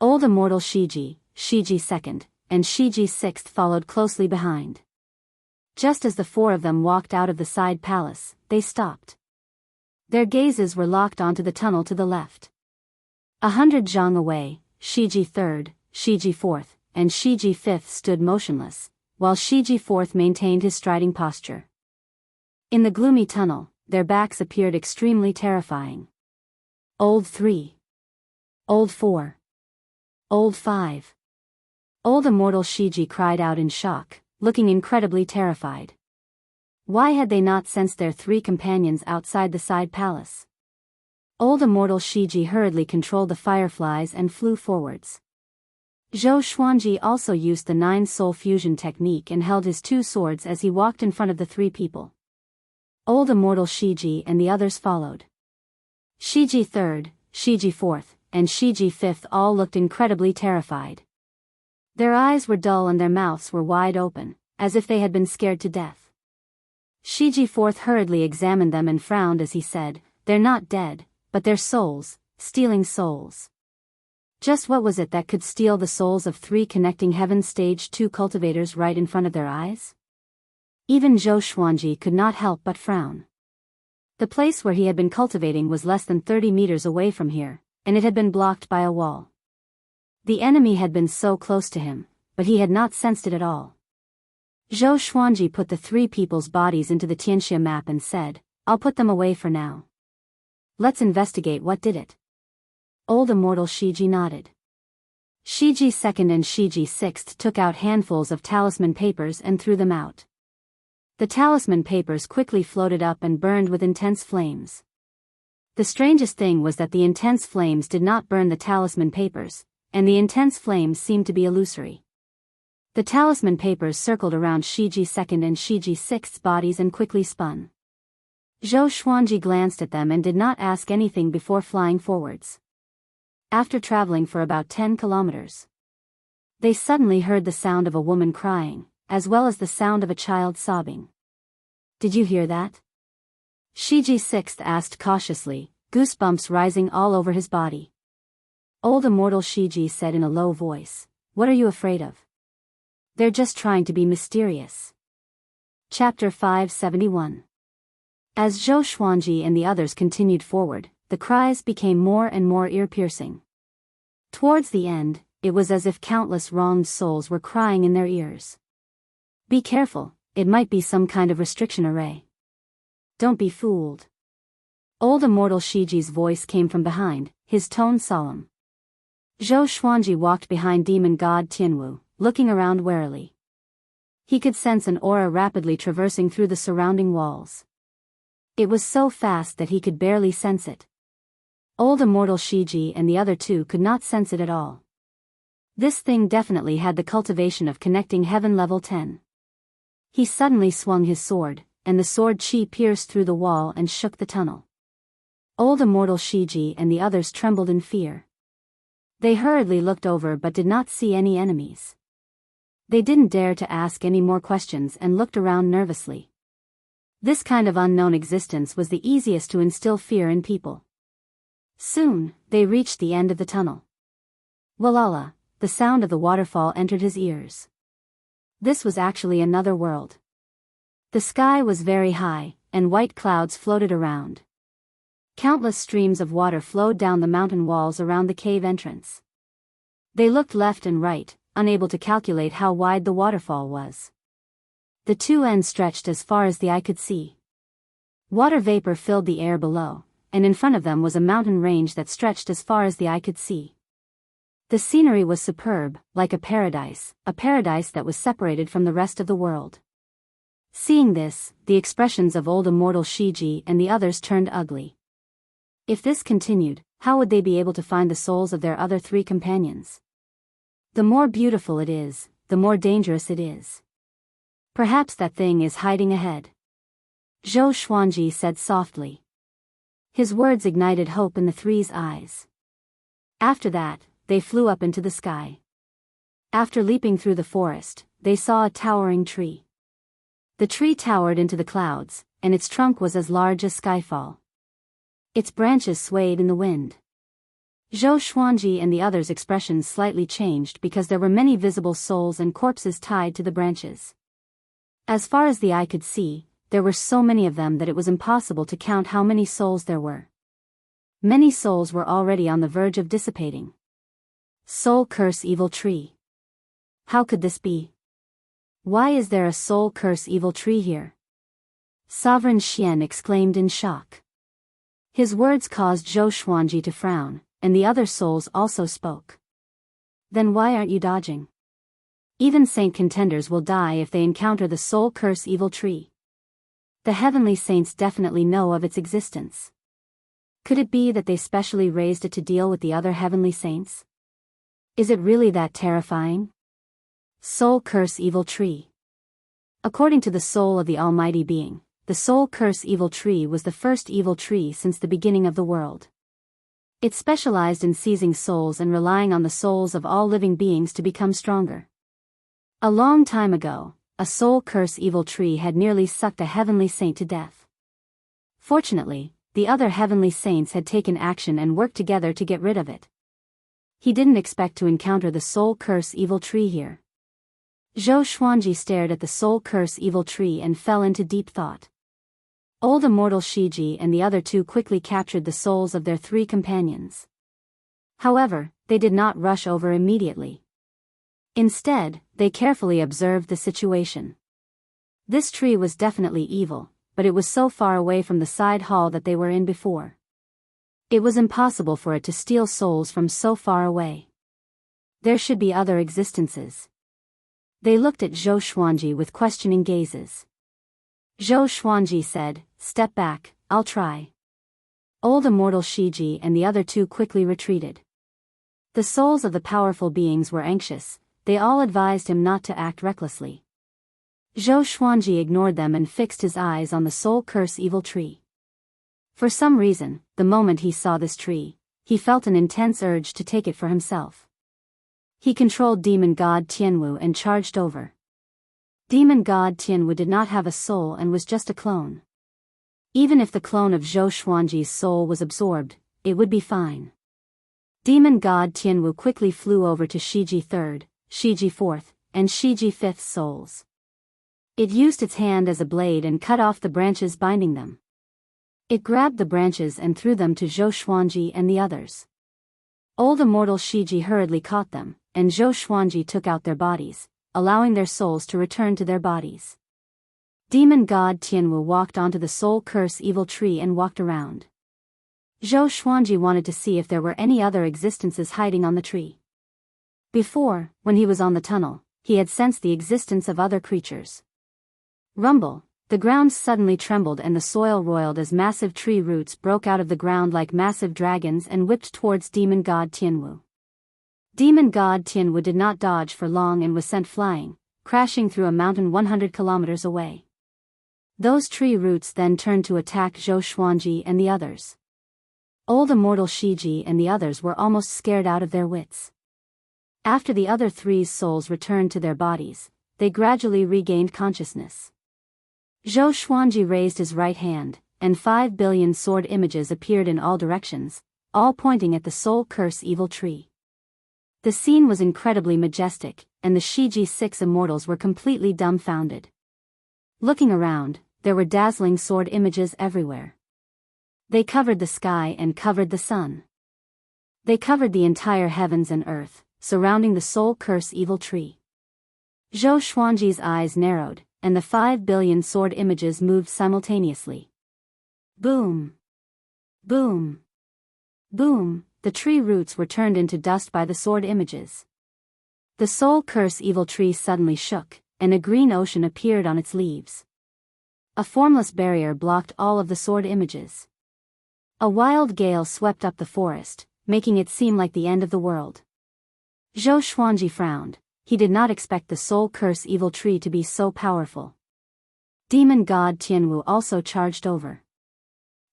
Old immortal Shiji, Shiji II, and Shiji VI followed closely behind. Just as the 4 of them walked out of the side palace, they stopped. Their gazes were locked onto the tunnel to the left. 100 zhang away, Shiji III, Shiji IV, and Shiji V stood motionless, while Shiji IV maintained his striding posture. In the gloomy tunnel, their backs appeared extremely terrifying. Old 3. Old 4. Old 5. Old immortal Shiji cried out in shock, looking incredibly terrified. Why had they not sensed their 3 companions outside the side palace? Old immortal Shiji hurriedly controlled the fireflies and flew forwards. Zhou Xuanji also used the 9-soul fusion technique and held his 2 swords as he walked in front of the 3 people. Old immortal Shiji and the others followed. Shiji III, Shiji IV, and Shiji V all looked incredibly terrified. Their eyes were dull and their mouths were wide open, as if they had been scared to death. Shiji IV hurriedly examined them and frowned as he said, they're not dead, but they're souls, stealing souls. Just what was it that could steal the souls of 3 connecting heaven stage 2 cultivators right in front of their eyes? Even Zhou Xuanji could not help but frown. The place where he had been cultivating was less than 30 meters away from here, and it had been blocked by a wall. The enemy had been so close to him, but he had not sensed it at all. Zhou Xuanji put the 3 people's bodies into the Tianxia map and said, "I'll put them away for now. Let's investigate what did it." Old immortal Shiji nodded. Shiji II and Shiji VI took out handfuls of talisman papers and threw them out. The talisman papers quickly floated up and burned with intense flames. The strangest thing was that the intense flames did not burn the talisman papers, and the intense flames seemed to be illusory. The talisman papers circled around Shiji II and Shiji VI's bodies and quickly spun. Zhou Xuanji glanced at them and did not ask anything before flying forwards. After traveling for about 10 kilometers, they suddenly heard the sound of a woman crying, as well as the sound of a child sobbing. "Did you hear that?" Shiji VI asked cautiously, goosebumps rising all over his body. Old immortal Shiji said in a low voice, "What are you afraid of? They're just trying to be mysterious." Chapter 571. As Zhou Xuanji and the others continued forward, the cries became more and more ear-piercing. Towards the end, it was as if countless wronged souls were crying in their ears. "Be careful, it might be some kind of restriction array. Don't be fooled." Old immortal Shiji's voice came from behind, his tone solemn. Zhou Xuanji walked behind demon god Tianwu, looking around warily. He could sense an aura rapidly traversing through the surrounding walls. It was so fast that he could barely sense it. Old immortal Shiji and the other 2 could not sense it at all. This thing definitely had the cultivation of connecting heaven level 10. He suddenly swung his sword, and the sword chi pierced through the wall and shook the tunnel. Old immortal Shiji and the others trembled in fear. They hurriedly looked over but did not see any enemies. They didn't dare to ask any more questions and looked around nervously. This kind of unknown existence was the easiest to instill fear in people. Soon, they reached the end of the tunnel. Walala, the sound of the waterfall entered his ears. This was actually another world. The sky was very high, and white clouds floated around. Countless streams of water flowed down the mountain walls around the cave entrance. They looked left and right, unable to calculate how wide the waterfall was. The 2 ends stretched as far as the eye could see. Water vapor filled the air below, and in front of them was a mountain range that stretched as far as the eye could see. The scenery was superb, like a paradise that was separated from the rest of the world. Seeing this, the expressions of old immortal Shiji and the others turned ugly. If this continued, how would they be able to find the souls of their other 3 companions? The more beautiful it is, the more dangerous it is. Perhaps that thing is hiding ahead. Zhou Xuanji said softly. His words ignited hope in the 3's eyes. After that, they flew up into the sky. After leaping through the forest, they saw a towering tree. The tree towered into the clouds, and its trunk was as large as skyfall. Its branches swayed in the wind. Zhou Xuanji and the others' expressions slightly changed because there were many visible souls and corpses tied to the branches. As far as the eye could see, there were so many of them that it was impossible to count how many souls there were. Many souls were already on the verge of dissipating. Soul curse evil tree. How could this be? Why is there a soul curse evil tree here? Sovereign Xian exclaimed in shock. His words caused Zhou Xuanji to frown, and the other souls also spoke. Then why aren't you dodging? Even saint contenders will die if they encounter the soul curse evil tree. The heavenly saints definitely know of its existence. Could it be that they specially raised it to deal with the other heavenly saints? Is it really that terrifying? Soul curse evil tree. According to the soul of the Almighty Being, the soul curse evil tree was the first evil tree since the beginning of the world. It specialized in seizing souls and relying on the souls of all living beings to become stronger. A long time ago, a soul curse evil tree had nearly sucked a heavenly saint to death. Fortunately, the other heavenly saints had taken action and worked together to get rid of it. He didn't expect to encounter the soul curse evil tree here. Zhou Xuanji stared at the soul curse evil tree and fell into deep thought. Old immortal Shiji and the other two quickly captured the souls of their 3 companions. However, they did not rush over immediately. Instead, they carefully observed the situation. This tree was definitely evil, but it was so far away from the side hall that they were in before. It was impossible for it to steal souls from so far away. There should be other existences. They looked at Zhou Xuanji with questioning gazes. Zhou Xuanji said, "Step back, I'll try." Old immortal Shiji and the other two quickly retreated. The souls of the powerful beings were anxious, they all advised him not to act recklessly. Zhou Xuanji ignored them and fixed his eyes on the soul curse evil tree. For some reason, the moment he saw this tree, he felt an intense urge to take it for himself. He controlled demon god Tianwu and charged over. Demon god Tianwu did not have a soul and was just a clone. Even if the clone of Zhou Xuanji's soul was absorbed, it would be fine. Demon god Tianwu quickly flew over to Shiji 3rd, Shiji 4th, and Shiji 5th souls. It used its hand as a blade and cut off the branches binding them. It grabbed the branches and threw them to Zhou Xuanji and the others. Old immortal Shiji hurriedly caught them, and Zhou Xuanji took out their bodies, allowing their souls to return to their bodies. Demon god Tianwu walked onto the soul curse evil tree and walked around. Zhou Xuanji wanted to see if there were any other existences hiding on the tree. Before, when he was on the tunnel, he had sensed the existence of other creatures. Rumble, the ground suddenly trembled and the soil roiled as massive tree roots broke out of the ground like massive dragons and whipped towards demon god Tianwu. Demon god Tianwu did not dodge for long and was sent flying, crashing through a mountain 100 kilometers away. Those tree roots then turned to attack Zhou Xuanji and the others. Old immortal Shiji and the others were almost scared out of their wits. After the other three's souls returned to their bodies, they gradually regained consciousness. Zhou Xuanji raised his right hand, and 5 billion sword images appeared in all directions, all pointing at the soul curse evil tree. The scene was incredibly majestic, and the Shiji 6 immortals were completely dumbfounded. Looking around, there were dazzling sword images everywhere. They covered the sky and covered the sun. They covered the entire heavens and earth, surrounding the soul curse evil tree. Zhou Xuanji's eyes narrowed, and the 5 billion sword images moved simultaneously. Boom! Boom! Boom! The tree roots were turned into dust by the sword images. The soul curse evil tree suddenly shook, and a green ocean appeared on its leaves. A formless barrier blocked all of the sword images. A wild gale swept up the forest, making it seem like the end of the world. Zhou Xuanji frowned. He did not expect the soul curse evil tree to be so powerful. Demon god Tianwu also charged over.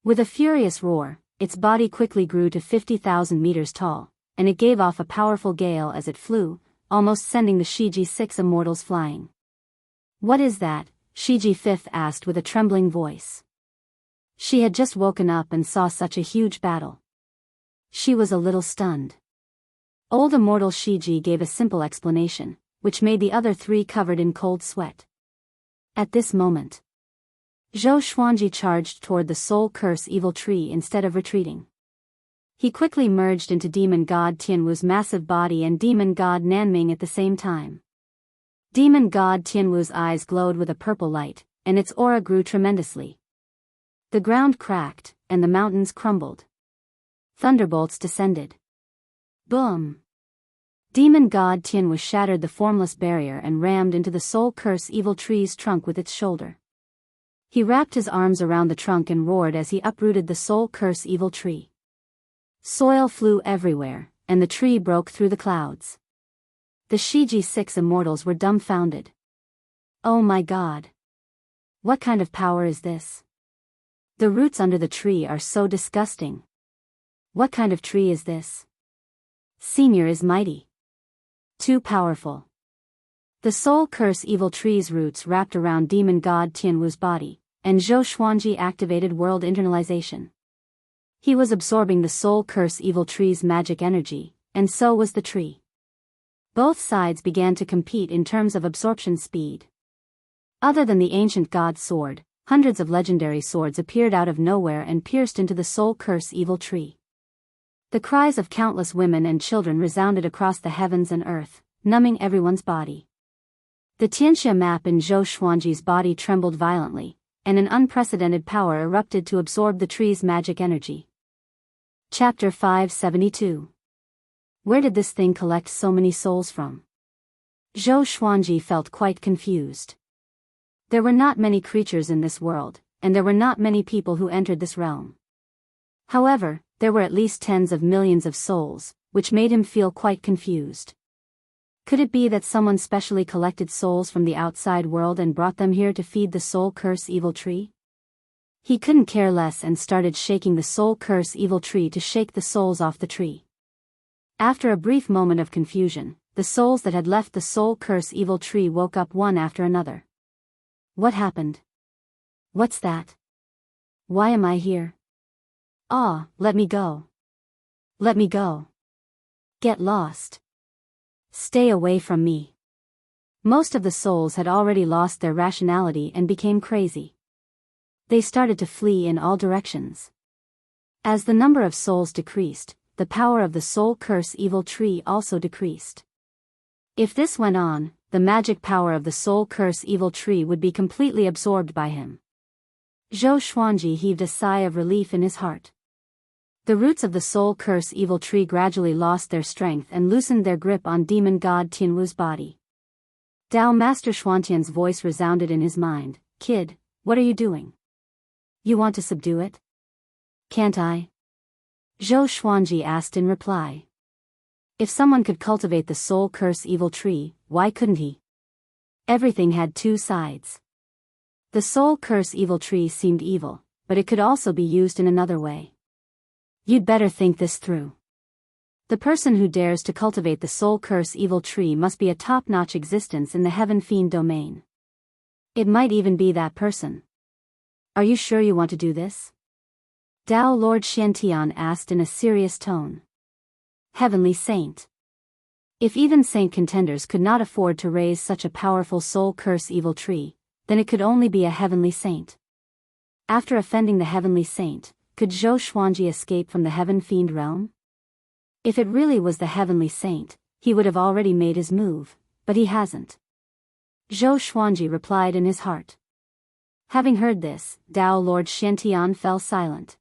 With a furious roar, its body quickly grew to 50,000 meters tall, and it gave off a powerful gale as it flew, almost sending the Shiji 6 immortals flying. "What is that?" Shiji 5th asked with a trembling voice. She had just woken up and saw such a huge battle. She was a little stunned. Old immortal Shiji gave a simple explanation, which made the other three covered in cold sweat. At this moment, Zhou Xuanji charged toward the soul curse evil tree instead of retreating. He quickly merged into demon god Tianwu's massive body and demon god Nanming at the same time. Demon god Tianwu's eyes glowed with a purple light, and its aura grew tremendously. The ground cracked, and the mountains crumbled. Thunderbolts descended. Boom! Demon god Tianwu shattered the formless barrier and rammed into the soul curse evil tree's trunk with its shoulder. He wrapped his arms around the trunk and roared as he uprooted the soul curse evil tree. Soil flew everywhere, and the tree broke through the clouds. The Shiji 6 immortals were dumbfounded. Oh my god! What kind of power is this? The roots under the tree are so disgusting. What kind of tree is this? Senior is mighty. Too powerful. The soul curse evil tree's roots wrapped around demon god Tianwu's body, and Zhou Xuanji activated world internalization. He was absorbing the soul curse evil tree's magic energy, and so was the tree. Both sides began to compete in terms of absorption speed. Other than the ancient god's sword, hundreds of legendary swords appeared out of nowhere and pierced into the soul curse evil tree. The cries of countless women and children resounded across the heavens and earth, numbing everyone's body. The Tianxia map in Zhou Xuanji's body trembled violently, and an unprecedented power erupted to absorb the tree's magic energy. Chapter 572. Where did this thing collect so many souls from? Zhou Xuanji felt quite confused. There were not many creatures in this world, and there were not many people who entered this realm. However, there were at least tens of millions of souls, which made him feel quite confused. Could it be that someone specially collected souls from the outside world and brought them here to feed the soul curse evil tree? He couldn't care less and started shaking the soul curse evil tree to shake the souls off the tree. After a brief moment of confusion, the souls that had left the soul curse evil tree woke up one after another. What happened? What's that? Why am I here? Ah, let me go. Let me go. Get lost. Stay away from me. Most of the souls had already lost their rationality and became crazy. They started to flee in all directions. As the number of souls decreased, the power of the soul curse evil tree also decreased. If this went on, the magic power of the soul curse evil tree would be completely absorbed by him. Zhou Xuanji heaved a sigh of relief in his heart. The roots of the soul curse evil tree gradually lost their strength and loosened their grip on demon god Tianwu's body. Dao Master Xuantian's voice resounded in his mind. Kid, what are you doing? You want to subdue it? Can't I? Zhou Xuanji asked in reply. If someone could cultivate the soul curse evil tree, why couldn't he? Everything had two sides. The soul curse evil tree seemed evil, but it could also be used in another way. You'd better think this through. The person who dares to cultivate the soul curse evil tree must be a top-notch existence in the heaven fiend domain. It might even be that person. Are you sure you want to do this? Dao Lord Xiantian asked in a serious tone. Heavenly Saint. If even saint contenders could not afford to raise such a powerful soul curse evil tree, then it could only be a heavenly saint. After offending the heavenly saint, could Zhou Xuanji escape from the heaven fiend realm? If it really was the heavenly saint, he would have already made his move, but he hasn't. Zhou Xuanji replied in his heart. Having heard this, Dao Lord Xiantian fell silent.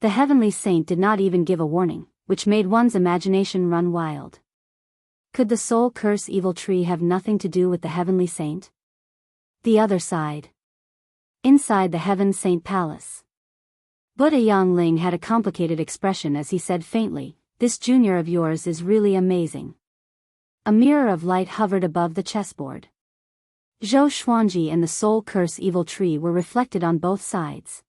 The heavenly saint did not even give a warning, which made one's imagination run wild. Could the soul curse evil tree have nothing to do with the heavenly saint? The other side. Inside the heaven saint palace. Buddha Yangling had a complicated expression as he said faintly, "This junior of yours is really amazing." A mirror of light hovered above the chessboard. Zhou Xuanji and the soul curse evil tree were reflected on both sides.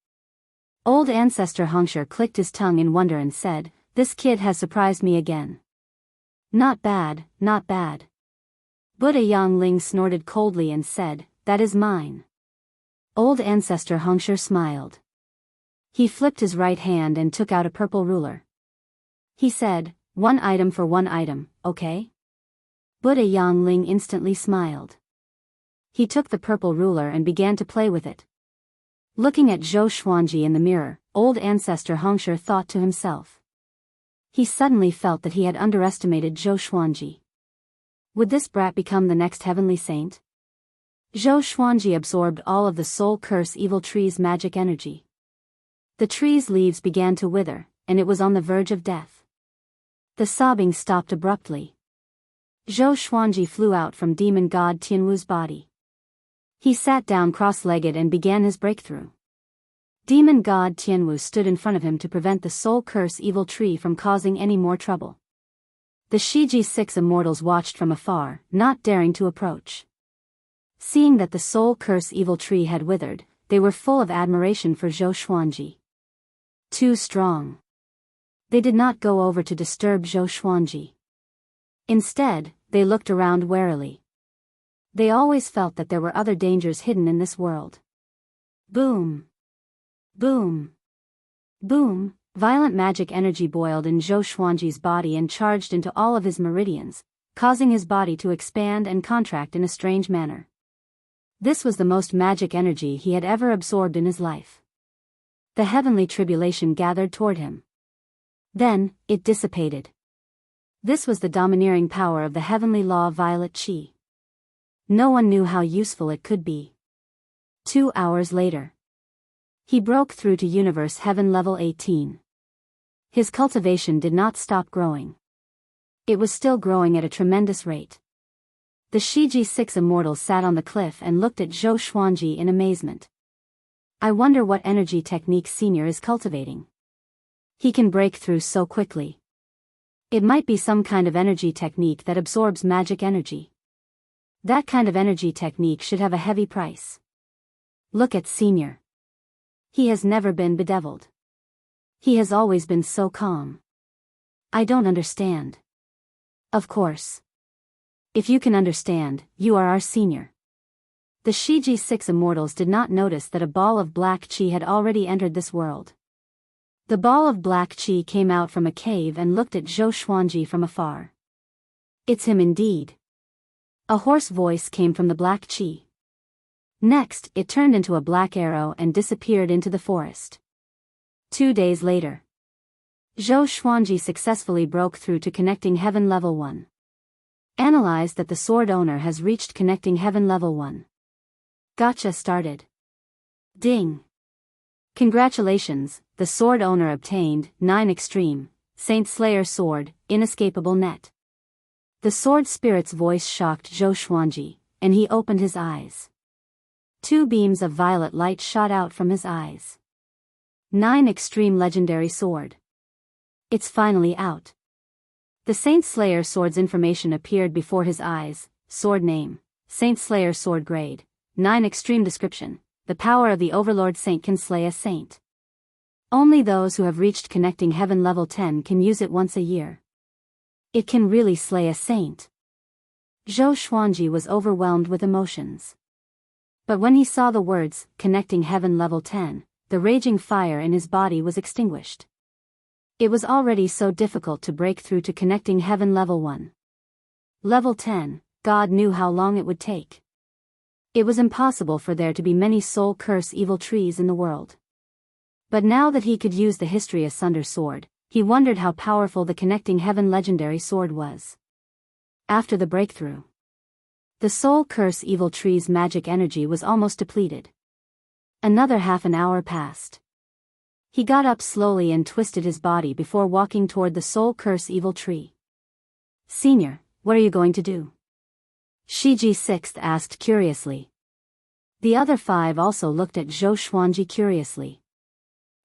Old ancestor Hongshi clicked his tongue in wonder and said, "This kid has surprised me again." Not bad, not bad. Buddha Yangling snorted coldly and said, "That is mine." Old ancestor Hongshi smiled. He flipped his right hand and took out a purple ruler. He said, "One item for one item, okay?" Buddha Yangling instantly smiled. He took the purple ruler and began to play with it. Looking at Zhou Xuanji in the mirror, old ancestor Hongshi thought to himself. He suddenly felt that he had underestimated Zhou Xuanji. Would this brat become the next heavenly saint? Zhou Xuanji absorbed all of the soul curse evil tree's magic energy. The tree's leaves began to wither, and it was on the verge of death. The sobbing stopped abruptly. Zhou Xuanji flew out from demon god Tianwu's body. He sat down cross-legged and began his breakthrough. Demon god Tianwu stood in front of him to prevent the soul curse evil tree from causing any more trouble. The Shiji 6 immortals watched from afar, not daring to approach. Seeing that the soul curse evil tree had withered, they were full of admiration for Zhou Xuanji. Too strong. They did not go over to disturb Zhou Xuanji. Instead, they looked around warily. They always felt that there were other dangers hidden in this world. Boom. Boom. Boom, Violent magic energy boiled in Zhou Xuanji's body and charged into all of his meridians, causing his body to expand and contract in a strange manner. This was the most magic energy he had ever absorbed in his life. The heavenly tribulation gathered toward him. Then, it dissipated. This was the domineering power of the heavenly law violet qi. No one knew how useful it could be. 2 hours later, he broke through to universe heaven level 18. His cultivation did not stop growing. It was still growing at a tremendous rate. The Shiji-6 immortals sat on the cliff and looked at Zhou Xuanji in amazement. I wonder what energy technique Senior is cultivating. He can break through so quickly. It might be some kind of energy technique that absorbs magic energy. That kind of energy technique should have a heavy price. Look at Senior. He has never been bedeviled. He has always been so calm. I don't understand. Of course. If you can understand, you are our Senior. The Shiji-6 immortals did not notice that a ball of black qi had already entered this world. The ball of black qi came out from a cave and looked at Zhou Xuanji from afar. It's him indeed. A hoarse voice came from the black qi. Next, it turned into a black arrow and disappeared into the forest. 2 days later, Zhou Xuanji successfully broke through to connecting heaven level 1. Analyzed that the sword owner has reached connecting heaven level 1. Gotcha started. Ding. Congratulations, the sword owner obtained 9 extreme, Saint Slayer sword, inescapable net. The sword spirit's voice shocked Zhou Xuanji, and he opened his eyes. 2 beams of violet light shot out from his eyes. 9 extreme legendary sword. It's finally out. The Saint Slayer sword's information appeared before his eyes. Sword name, Saint Slayer sword grade, 9 extreme description. The power of the Overlord Saint can slay a saint. Only those who have reached connecting heaven level 10 can use it once a year. It can really slay a saint. Zhou Xuanji was overwhelmed with emotions. But when he saw the words, connecting heaven level 10, the raging fire in his body was extinguished. It was already so difficult to break through to connecting heaven level 1. Level 10, God knew how long it would take. It was impossible for there to be many soul curse evil trees in the world. But now that he could use the History Asunder sword, he wondered how powerful the connecting heaven legendary sword was. After the breakthrough, the soul curse evil tree's magic energy was almost depleted. Another half an hour passed. He got up slowly and twisted his body before walking toward the soul curse evil tree. Senior, what are you going to do? Shiji-6 asked curiously. The other 5 also looked at Zhou Xuanji curiously.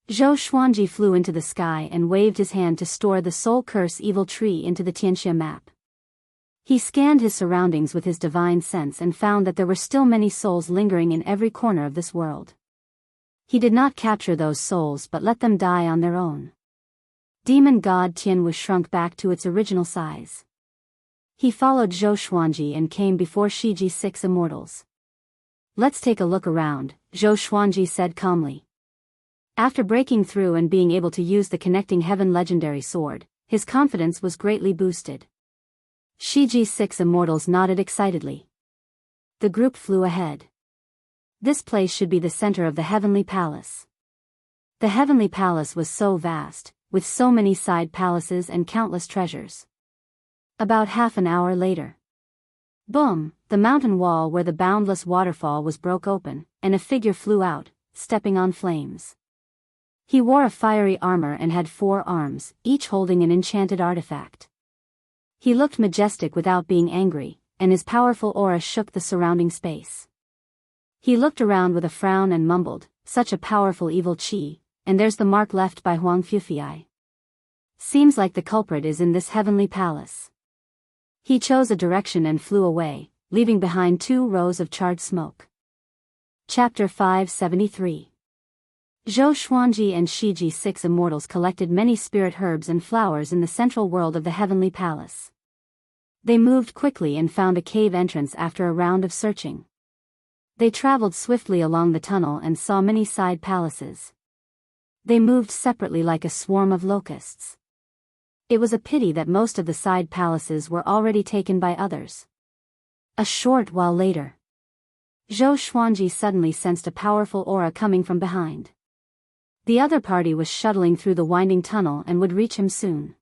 Zhou Xuanji flew into the sky and waved his hand to store the soul curse evil tree into the Tianxia map. He scanned his surroundings with his divine sense and found that there were still many souls lingering in every corner of this world. He did not capture those souls but let them die on their own. Demon god Tian was shrunk back to its original size. He followed Zhou Xuanji and came before Shiji-6 immortals. Let's take a look around, Zhou Xuanji said calmly. After breaking through and being able to use the connecting heaven legendary sword, his confidence was greatly boosted. Shiji-6 immortals nodded excitedly. The group flew ahead. This place should be the center of the heavenly palace. The heavenly palace was so vast, with so many side palaces and countless treasures. About half an hour later. Boom, the mountain wall where the boundless waterfall was broke open, and a figure flew out, stepping on flames. He wore a fiery armor and had 4 arms, each holding an enchanted artifact. He looked majestic without being angry, and his powerful aura shook the surrounding space. He looked around with a frown and mumbled, such a powerful evil qi, and there's the mark left by Huang Fufei. Seems like the culprit is in this heavenly palace. He chose a direction and flew away, leaving behind 2 rows of charred smoke. Chapter 573. Zhou Xuanji and Shiji-6 immortals collected many spirit herbs and flowers in the central world of the heavenly palace. They moved quickly and found a cave entrance after a round of searching. They traveled swiftly along the tunnel and saw many side palaces. They moved separately like a swarm of locusts. It was a pity that most of the side palaces were already taken by others. A short while later, Zhou Xuanji suddenly sensed a powerful aura coming from behind. The other party was shuttling through the winding tunnel and would reach him soon.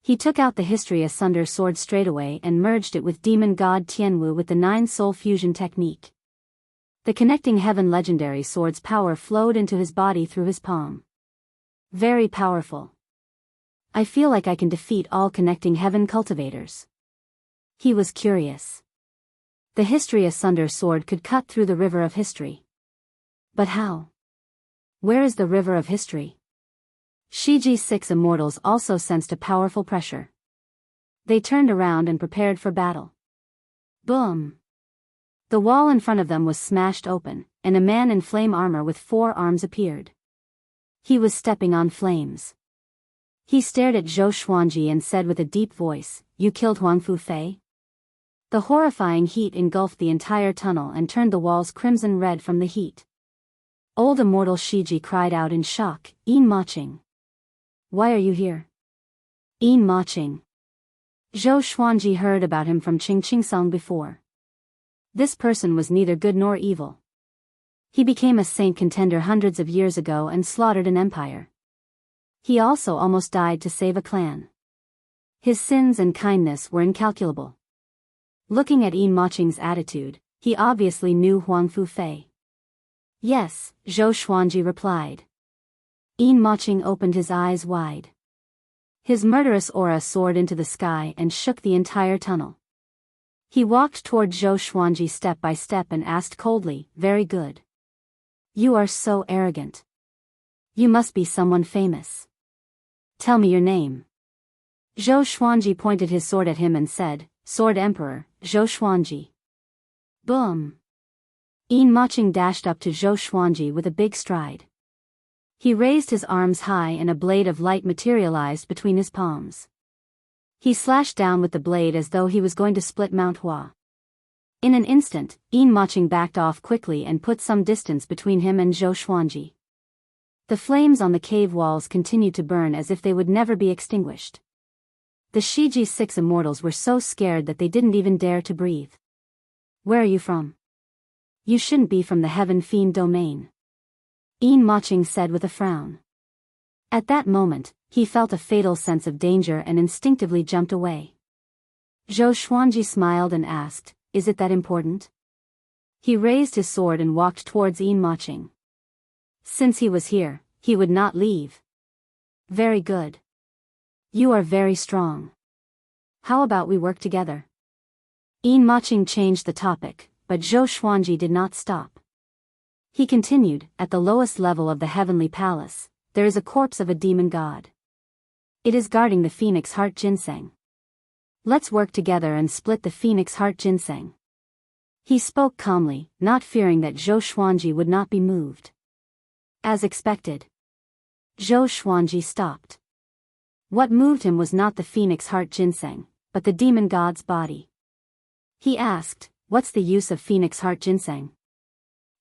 He took out the History Asunder sword straightaway and merged it with demon god Tianwu with the 9-soul fusion technique. The connecting heaven legendary sword's power flowed into his body through his palm. Very powerful. I feel like I can defeat all connecting heaven cultivators. He was curious. The History Asunder sword could cut through the river of history. But how? Where is the river of history? Shiji's 6 immortals also sensed a powerful pressure. They turned around and prepared for battle. Boom! The wall in front of them was smashed open, and a man in flame armor with 4 arms appeared. He was stepping on flames. He stared at Zhou Xuanji and said with a deep voice, "You killed Huang Fufei?" The horrifying heat engulfed the entire tunnel and turned the walls crimson red from the heat. Old immortal Shiji cried out in shock, "Yin Maching! Why are you here?" Yin Maching. Zhou Xuanji heard about him from Qingqingsong before. This person was neither good nor evil. He became a saint contender hundreds of years ago and slaughtered an empire. He also almost died to save a clan. His sins and kindness were incalculable. Looking at Yin Maching's attitude, he obviously knew Huang Fufei. "Yes," Zhou Xuanji replied. Yin Maching opened his eyes wide. His murderous aura soared into the sky and shook the entire tunnel. He walked toward Zhou Xuanji step by step and asked coldly, "Very good. You are so arrogant. You must be someone famous. Tell me your name." Zhou Xuanji pointed his sword at him and said, "Sword Emperor, Zhou Xuanji." Boom! Yin Maching dashed up to Zhou Xuanji with a big stride. He raised his arms high and a blade of light materialized between his palms. He slashed down with the blade as though he was going to split Mount Hua. In an instant, Yin Maching backed off quickly and put some distance between him and Zhou Xuanji. The flames on the cave walls continued to burn as if they would never be extinguished. The Shiji's 6 immortals were so scared that they didn't even dare to breathe. "Where are you from?" "You shouldn't be from the Heaven Fiend domain," Yin Maching said with a frown. At that moment, he felt a fatal sense of danger and instinctively jumped away. Zhou Xuanji smiled and asked, "Is it that important?" He raised his sword and walked towards Yin Maching. Since he was here, he would not leave. "Very good. You are very strong. How about we work together?" Yin Maching changed the topic, but Zhou Xuanji did not stop. He continued, "At the lowest level of the heavenly palace, there is a corpse of a demon god. It is guarding the phoenix heart ginseng. Let's work together and split the phoenix heart ginseng." He spoke calmly, not fearing that Zhou Xuanji would not be moved. As expected, Zhou Xuanji stopped. What moved him was not the phoenix heart ginseng, but the demon god's body. He asked, "What's the use of phoenix heart ginseng?"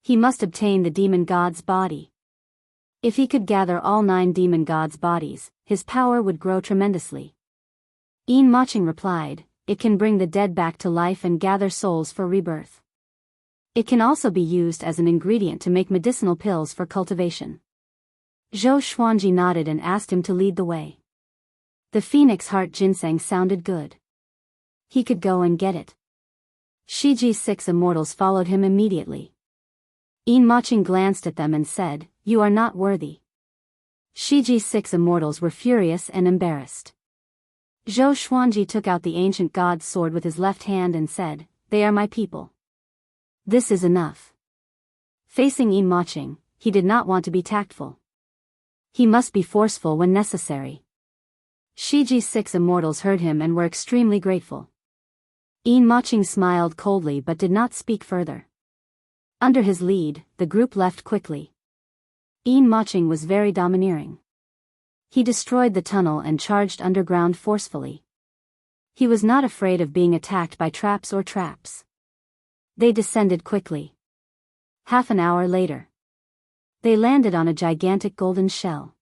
He must obtain the demon god's body. If he could gather all 9 demon gods' bodies, his power would grow tremendously. Yin Maching replied, "It can bring the dead back to life and gather souls for rebirth. It can also be used as an ingredient to make medicinal pills for cultivation." Zhou Xuanji nodded and asked him to lead the way. The phoenix heart ginseng sounded good. He could go and get it. Shiji's 6 immortals followed him immediately. Yin Maching glanced at them and said, "You are not worthy." Shiji's 6 immortals were furious and embarrassed. Zhou Xuanji took out the ancient god's sword with his left hand and said, "They are my people. This is enough." Facing Yin Maching, he did not want to be tactful. He must be forceful when necessary. Shiji's 6 immortals heard him and were extremely grateful. Yin Maching smiled coldly but did not speak further. Under his lead, the group left quickly. Yin Maching was very domineering. He destroyed the tunnel and charged underground forcefully. He was not afraid of being attacked by traps or traps. They descended quickly. Half an hour later, They landed on a gigantic golden shell.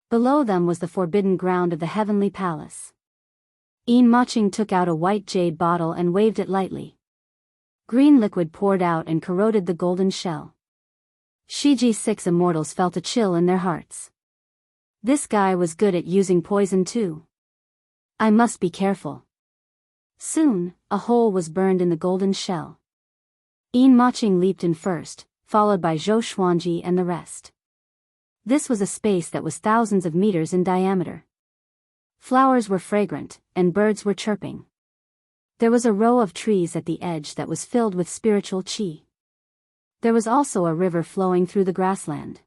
Below them was the forbidden ground of the heavenly palace. Maching took out a white jade bottle and waved it lightly. Green liquid poured out and corroded the golden shell. Shiji's 6 immortals felt a chill in their hearts. This guy was good at using poison too. I must be careful. Soon, a hole was burned in the golden shell. Maching leaped in first, followed by Zhou Xuanji and the rest. This was a space that was thousands of meters in diameter. Flowers were fragrant, and birds were chirping. There was a row of trees at the edge that was filled with spiritual qi. There was also a river flowing through the grassland.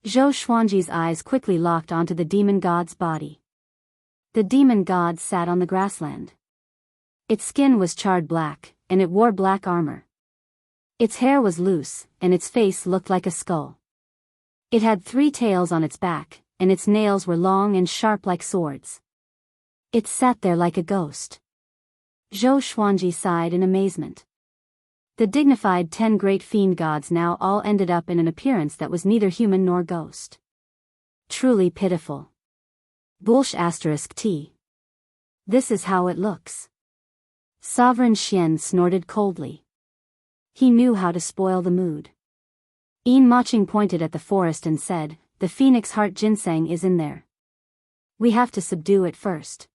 Zhou Xuanji's eyes quickly locked onto the demon god's body. The demon god sat on the grassland. Its skin was charred black, and it wore black armor. Its hair was loose, and its face looked like a skull. It had 3 tails on its back, and its nails were long and sharp like swords. It sat there like a ghost. Zhou Xuanji sighed in amazement. The dignified 10 great fiend gods now all ended up in an appearance that was neither human nor ghost. Truly pitiful. T. This is how it looks. Sovereign Xian snorted coldly. He knew how to spoil the mood. Maching pointed at the forest and said, "The phoenix heart ginseng is in there. We have to subdue it first.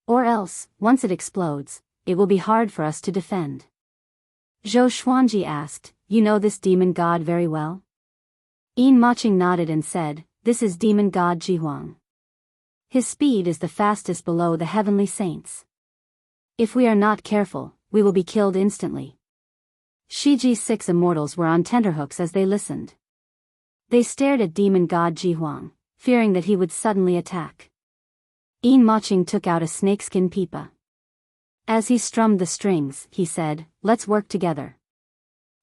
Or else, once it explodes, it will be hard for us to defend." Zhou Xuanji asked, "You know this demon god very well?" Maching nodded and said, "This is demon god Jihuang. His speed is the fastest below the heavenly saints. If we are not careful, we will be killed instantly." Shiji's 6 immortals were on tenterhooks as they listened. They stared at demon god Jihuang, fearing that he would suddenly attack. Maching took out a snakeskin pipa. As he strummed the strings, he said, "Let's work together.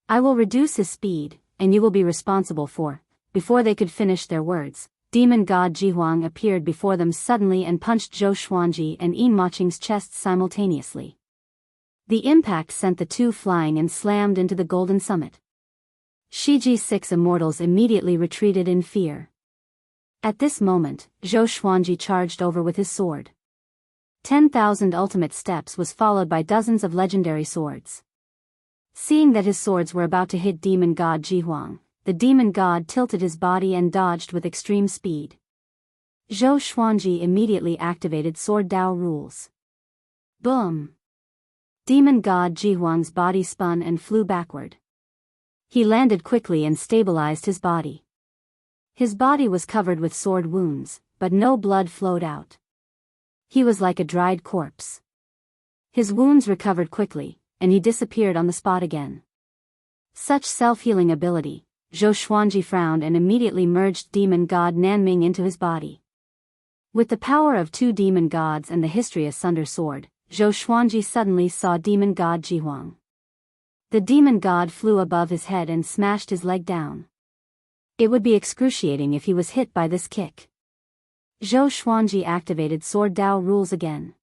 I will reduce his speed, and you will be responsible for..." Before they could finish their words, demon god Jihuang appeared before them suddenly and punched Zhou Xuanji and Maching's chests simultaneously. The impact sent the two flying and slammed into the golden summit. Shiji's 6 immortals immediately retreated in fear. At this moment, Zhou Xuanji charged over with his sword. 10,000 ultimate steps was followed by dozens of legendary swords. Seeing that his swords were about to hit demon god Jihuang, the demon god tilted his body and dodged with extreme speed. Zhou Xuanji immediately activated Sword Dao rules. Boom! Demon god Jihuang's body spun and flew backward. He landed quickly and stabilized his body. His body was covered with sword wounds, but no blood flowed out. He was like a dried corpse. His wounds recovered quickly, and he disappeared on the spot again. Such self-healing ability, Zhou Xuanji frowned and immediately merged demon god Nanming into his body. With the power of 2 demon gods and the history asunder sword, Zhou Xuanji suddenly saw demon god Jihuang. The demon god flew above his head and smashed his leg down. It would be excruciating if he was hit by this kick. Zhou Xuanji activated Sword Dao rules again.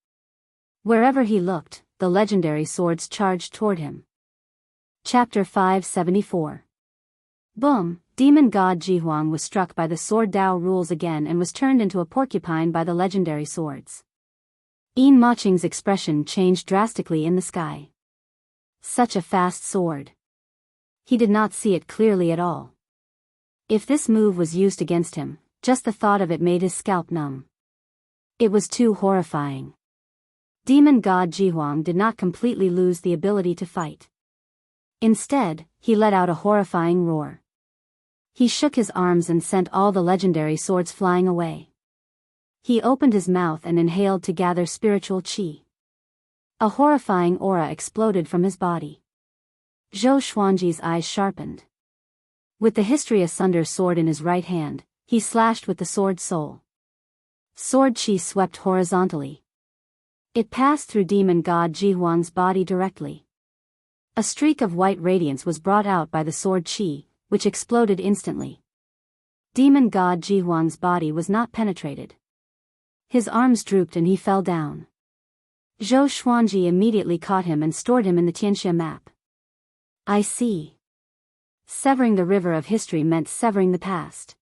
Wherever he looked, the legendary swords charged toward him. Chapter 574. Boom! Demon god Jihuang was struck by the Sword Dao rules again and was turned into a porcupine by the legendary swords. Maching's expression changed drastically in the sky. Such a fast sword. He did not see it clearly at all. If this move was used against him, just the thought of it made his scalp numb. It was too horrifying. Demon god Jihuang did not completely lose the ability to fight. Instead, he let out a horrifying roar. He shook his arms and sent all the legendary swords flying away. He opened his mouth and inhaled to gather spiritual qi. A horrifying aura exploded from his body. Zhou Xuanji's eyes sharpened. With the history asunder sword in his right hand, he slashed with the sword soul. Sword qi swept horizontally. It passed through demon god Jihuang's body directly. A streak of white radiance was brought out by the sword qi, which exploded instantly. Demon god Jihuang's body was not penetrated. His arms drooped and he fell down. Zhou Xuanji immediately caught him and stored him in the Tianxia map. "I see," Severing the river of history meant severing the past.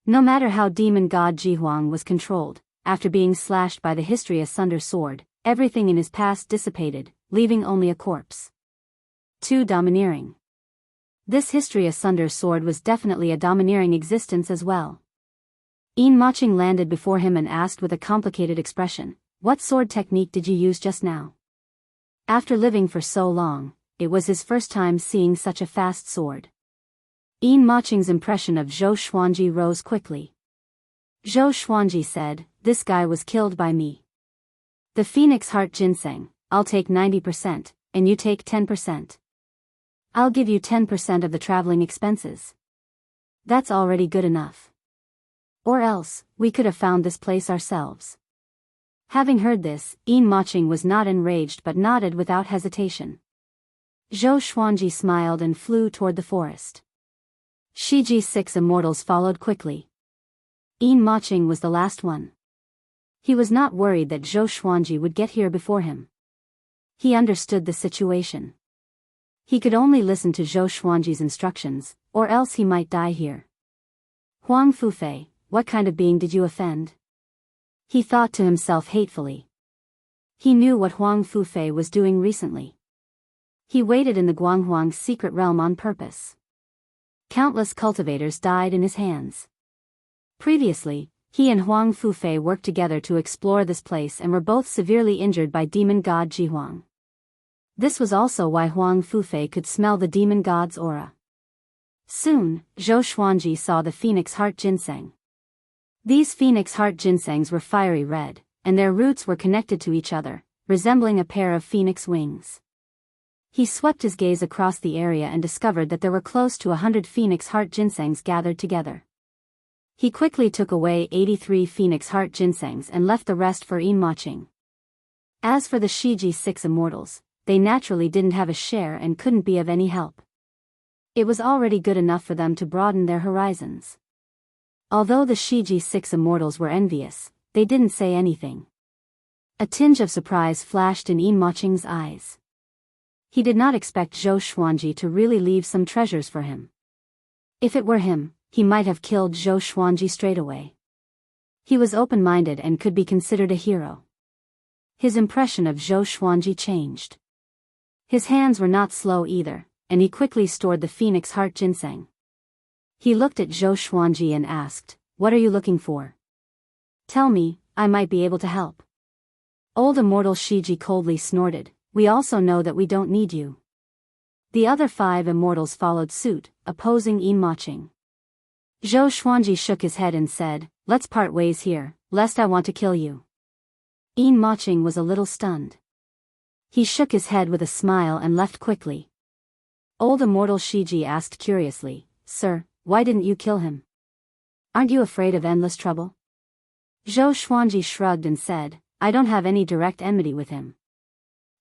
No matter how demon god Jihuang was controlled, after being slashed by the history asunder sword, everything in his past dissipated, leaving only a corpse. 2. Domineering. This history asunder sword was definitely a domineering existence as well. Yin Maching landed before him and asked with a complicated expression, "What sword technique did you use just now?" After living for so long, it was his first time seeing such a fast sword. Yin Maching's impression of Zhou Xuanji rose quickly. Zhou Xuanji said, "This guy was killed by me. The Phoenix Heart Ginseng, I'll take 90%, and you take 10%. I'll give you 10% of the traveling expenses. That's already good enough. Or else, we could have found this place ourselves." Having heard this, Yin Maching was not enraged but nodded without hesitation. Zhou Xuanji smiled and flew toward the forest. Shiji 6 immortals followed quickly. Yin Maching was the last one. He was not worried that Zhou Xuanji would get here before him. He understood the situation. He could only listen to Zhou Xuanji's instructions, or else he might die here. "Huang Fufei, what kind of being did you offend?" he thought to himself hatefully. He knew what Huang Fufei was doing recently. He waited in the Guanghuang's secret realm on purpose. Countless cultivators died in his hands. Previously, he and Huang Fufei worked together to explore this place and were both severely injured by demon god Jihuang. This was also why Huang Fufei could smell the demon god's aura. Soon, Zhou Xuanji saw the Phoenix Heart Ginseng. These Phoenix Heart Ginsengs were fiery red, and their roots were connected to each other, resembling a pair of phoenix wings. He swept his gaze across the area and discovered that there were close to 100 Phoenix Heart Ginsengs gathered together. He quickly took away 83 Phoenix Heart Ginsengs and left the rest for Yin Maching. As for the Shiji 6 immortals, they naturally didn't have a share and couldn't be of any help. It was already good enough for them to broaden their horizons. Although the Shiji 6 immortals were envious, they didn't say anything. A tinge of surprise flashed in Yin Maching's eyes. He did not expect Zhou Xuanji to really leave some treasures for him. If it were him, he might have killed Zhou Xuanji straight away. He was open-minded and could be considered a hero. His impression of Zhou Xuanji changed. His hands were not slow either, and he quickly stored the Phoenix Heart Ginseng. He looked at Zhou Xuanji and asked, "What are you looking for? Tell me, I might be able to help." Old immortal Shiji coldly snorted, "We also know that we don't need you." The other 5 immortals followed suit, opposing Yin Maching. Zhou Xuanji shook his head and said, "Let's part ways here, lest I want to kill you." Yin Maching was a little stunned. He shook his head with a smile and left quickly. Old immortal Shiji asked curiously, "Sir, why didn't you kill him? Aren't you afraid of endless trouble?" Zhou Xuanji shrugged and said, "I don't have any direct enmity with him.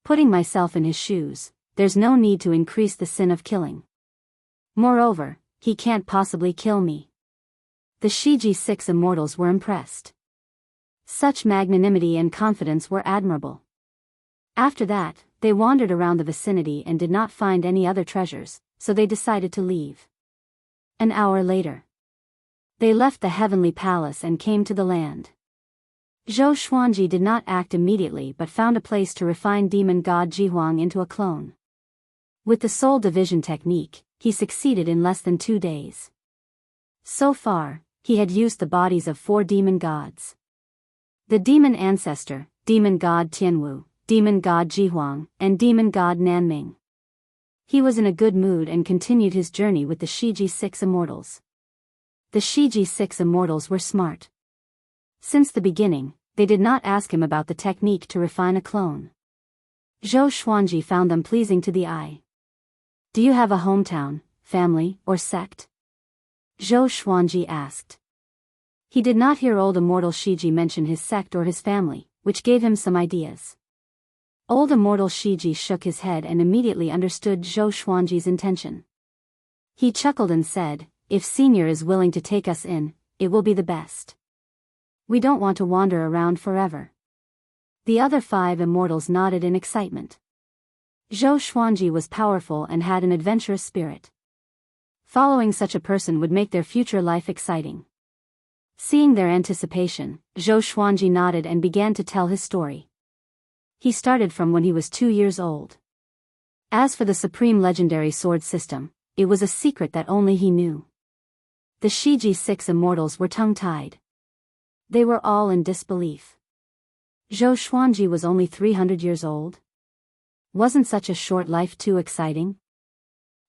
Putting myself in his shoes, there's no need to increase the sin of killing. Moreover, he can't possibly kill me." The Shiji 6 immortals were impressed. Such magnanimity and confidence were admirable. After that, they wandered around the vicinity and did not find any other treasures, so they decided to leave. An hour later, they left the heavenly palace and came to the land. Zhou Xuanji did not act immediately but found a place to refine demon god Jihuang into a clone. With the soul division technique, he succeeded in less than 2 days. So far, he had used the bodies of 4 demon gods. The demon ancestor, demon god Tianwu, demon god Jihuang, and demon god Nanming. He was in a good mood and continued his journey with the Shiji 6 immortals. The Shiji 6 immortals were smart. Since the beginning, they did not ask him about the technique to refine a clone. Zhou Xuanji found them pleasing to the eye. "Do you have a hometown, family, or sect?" Zhou Xuanji asked. He did not hear old immortal Shiji mention his sect or his family, which gave him some ideas. Old immortal Shiji shook his head and immediately understood Zhou Xuanji's intention. He chuckled and said, "If Senior is willing to take us in, it will be the best. We don't want to wander around forever." The other 5 immortals nodded in excitement. Zhou Xuanji was powerful and had an adventurous spirit. Following such a person would make their future life exciting. Seeing their anticipation, Zhou Xuanji nodded and began to tell his story. He started from when he was 2 years old. As for the supreme legendary sword system, it was a secret that only he knew. The Shiji 6 immortals were tongue-tied. They were all in disbelief. Zhou Xuanji was only 300 years old? Wasn't such a short life too exciting?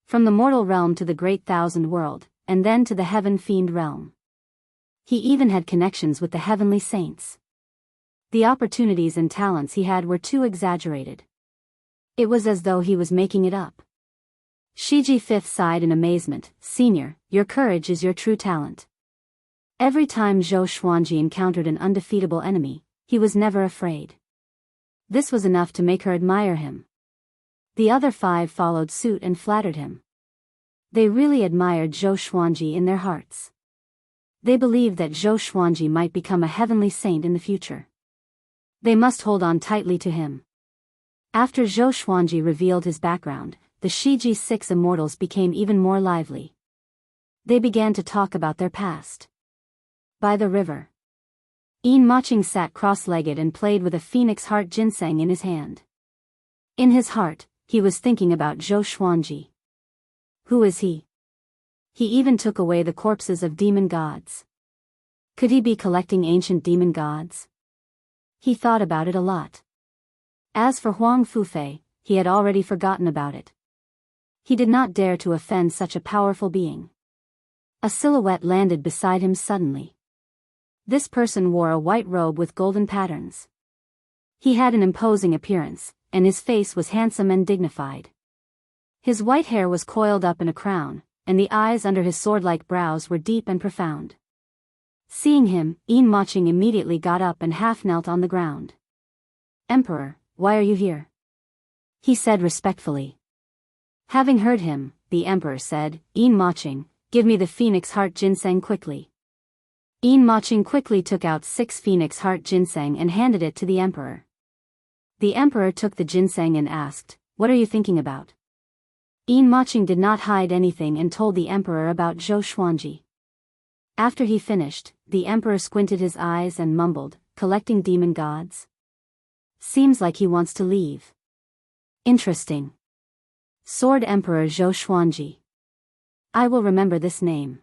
From the mortal realm to the great thousand world, and then to the heaven fiend realm. He even had connections with the heavenly saints. The opportunities and talents he had were too exaggerated. It was as though he was making it up. Shiji 5th sighed in amazement. Senior, your courage is your true talent. Every time Zhou Xuanji encountered an undefeatable enemy, he was never afraid. This was enough to make her admire him. The other 5 followed suit and flattered him. They really admired Zhou Xuanji in their hearts. They believed that Zhou Xuanji might become a heavenly saint in the future. They must hold on tightly to him. After Zhou Xuanji revealed his background, the Shiji 6 immortals became even more lively. They began to talk about their past. By the river, Yin Maching sat cross-legged and played with a phoenix heart ginseng in his hand. In his heart, he was thinking about Zhou Xuanji. Who is he? He even took away the corpses of demon gods. Could he be collecting ancient demon gods? He thought about it a lot. As for Huang Fufei, he had already forgotten about it. He did not dare to offend such a powerful being. A silhouette landed beside him suddenly. This person wore a white robe with golden patterns. He had an imposing appearance, and his face was handsome and dignified. His white hair was coiled up in a crown, and the eyes under his sword-like brows were deep and profound. Seeing him, Yin Maching immediately got up and half-knelt on the ground. Emperor, why are you here? He said respectfully. Having heard him, the emperor said, Yin Maching, give me the phoenix heart ginseng quickly. Yin Maching quickly took out 6 phoenix heart ginseng and handed it to the emperor. The emperor took the ginseng and asked, what are you thinking about? Yin Maching did not hide anything and told the emperor about Zhou Xuanji. After he finished, the emperor squinted his eyes and mumbled, collecting demon gods? Seems like he wants to leave. Interesting. Sword Emperor Zhou Xuanji. I will remember this name.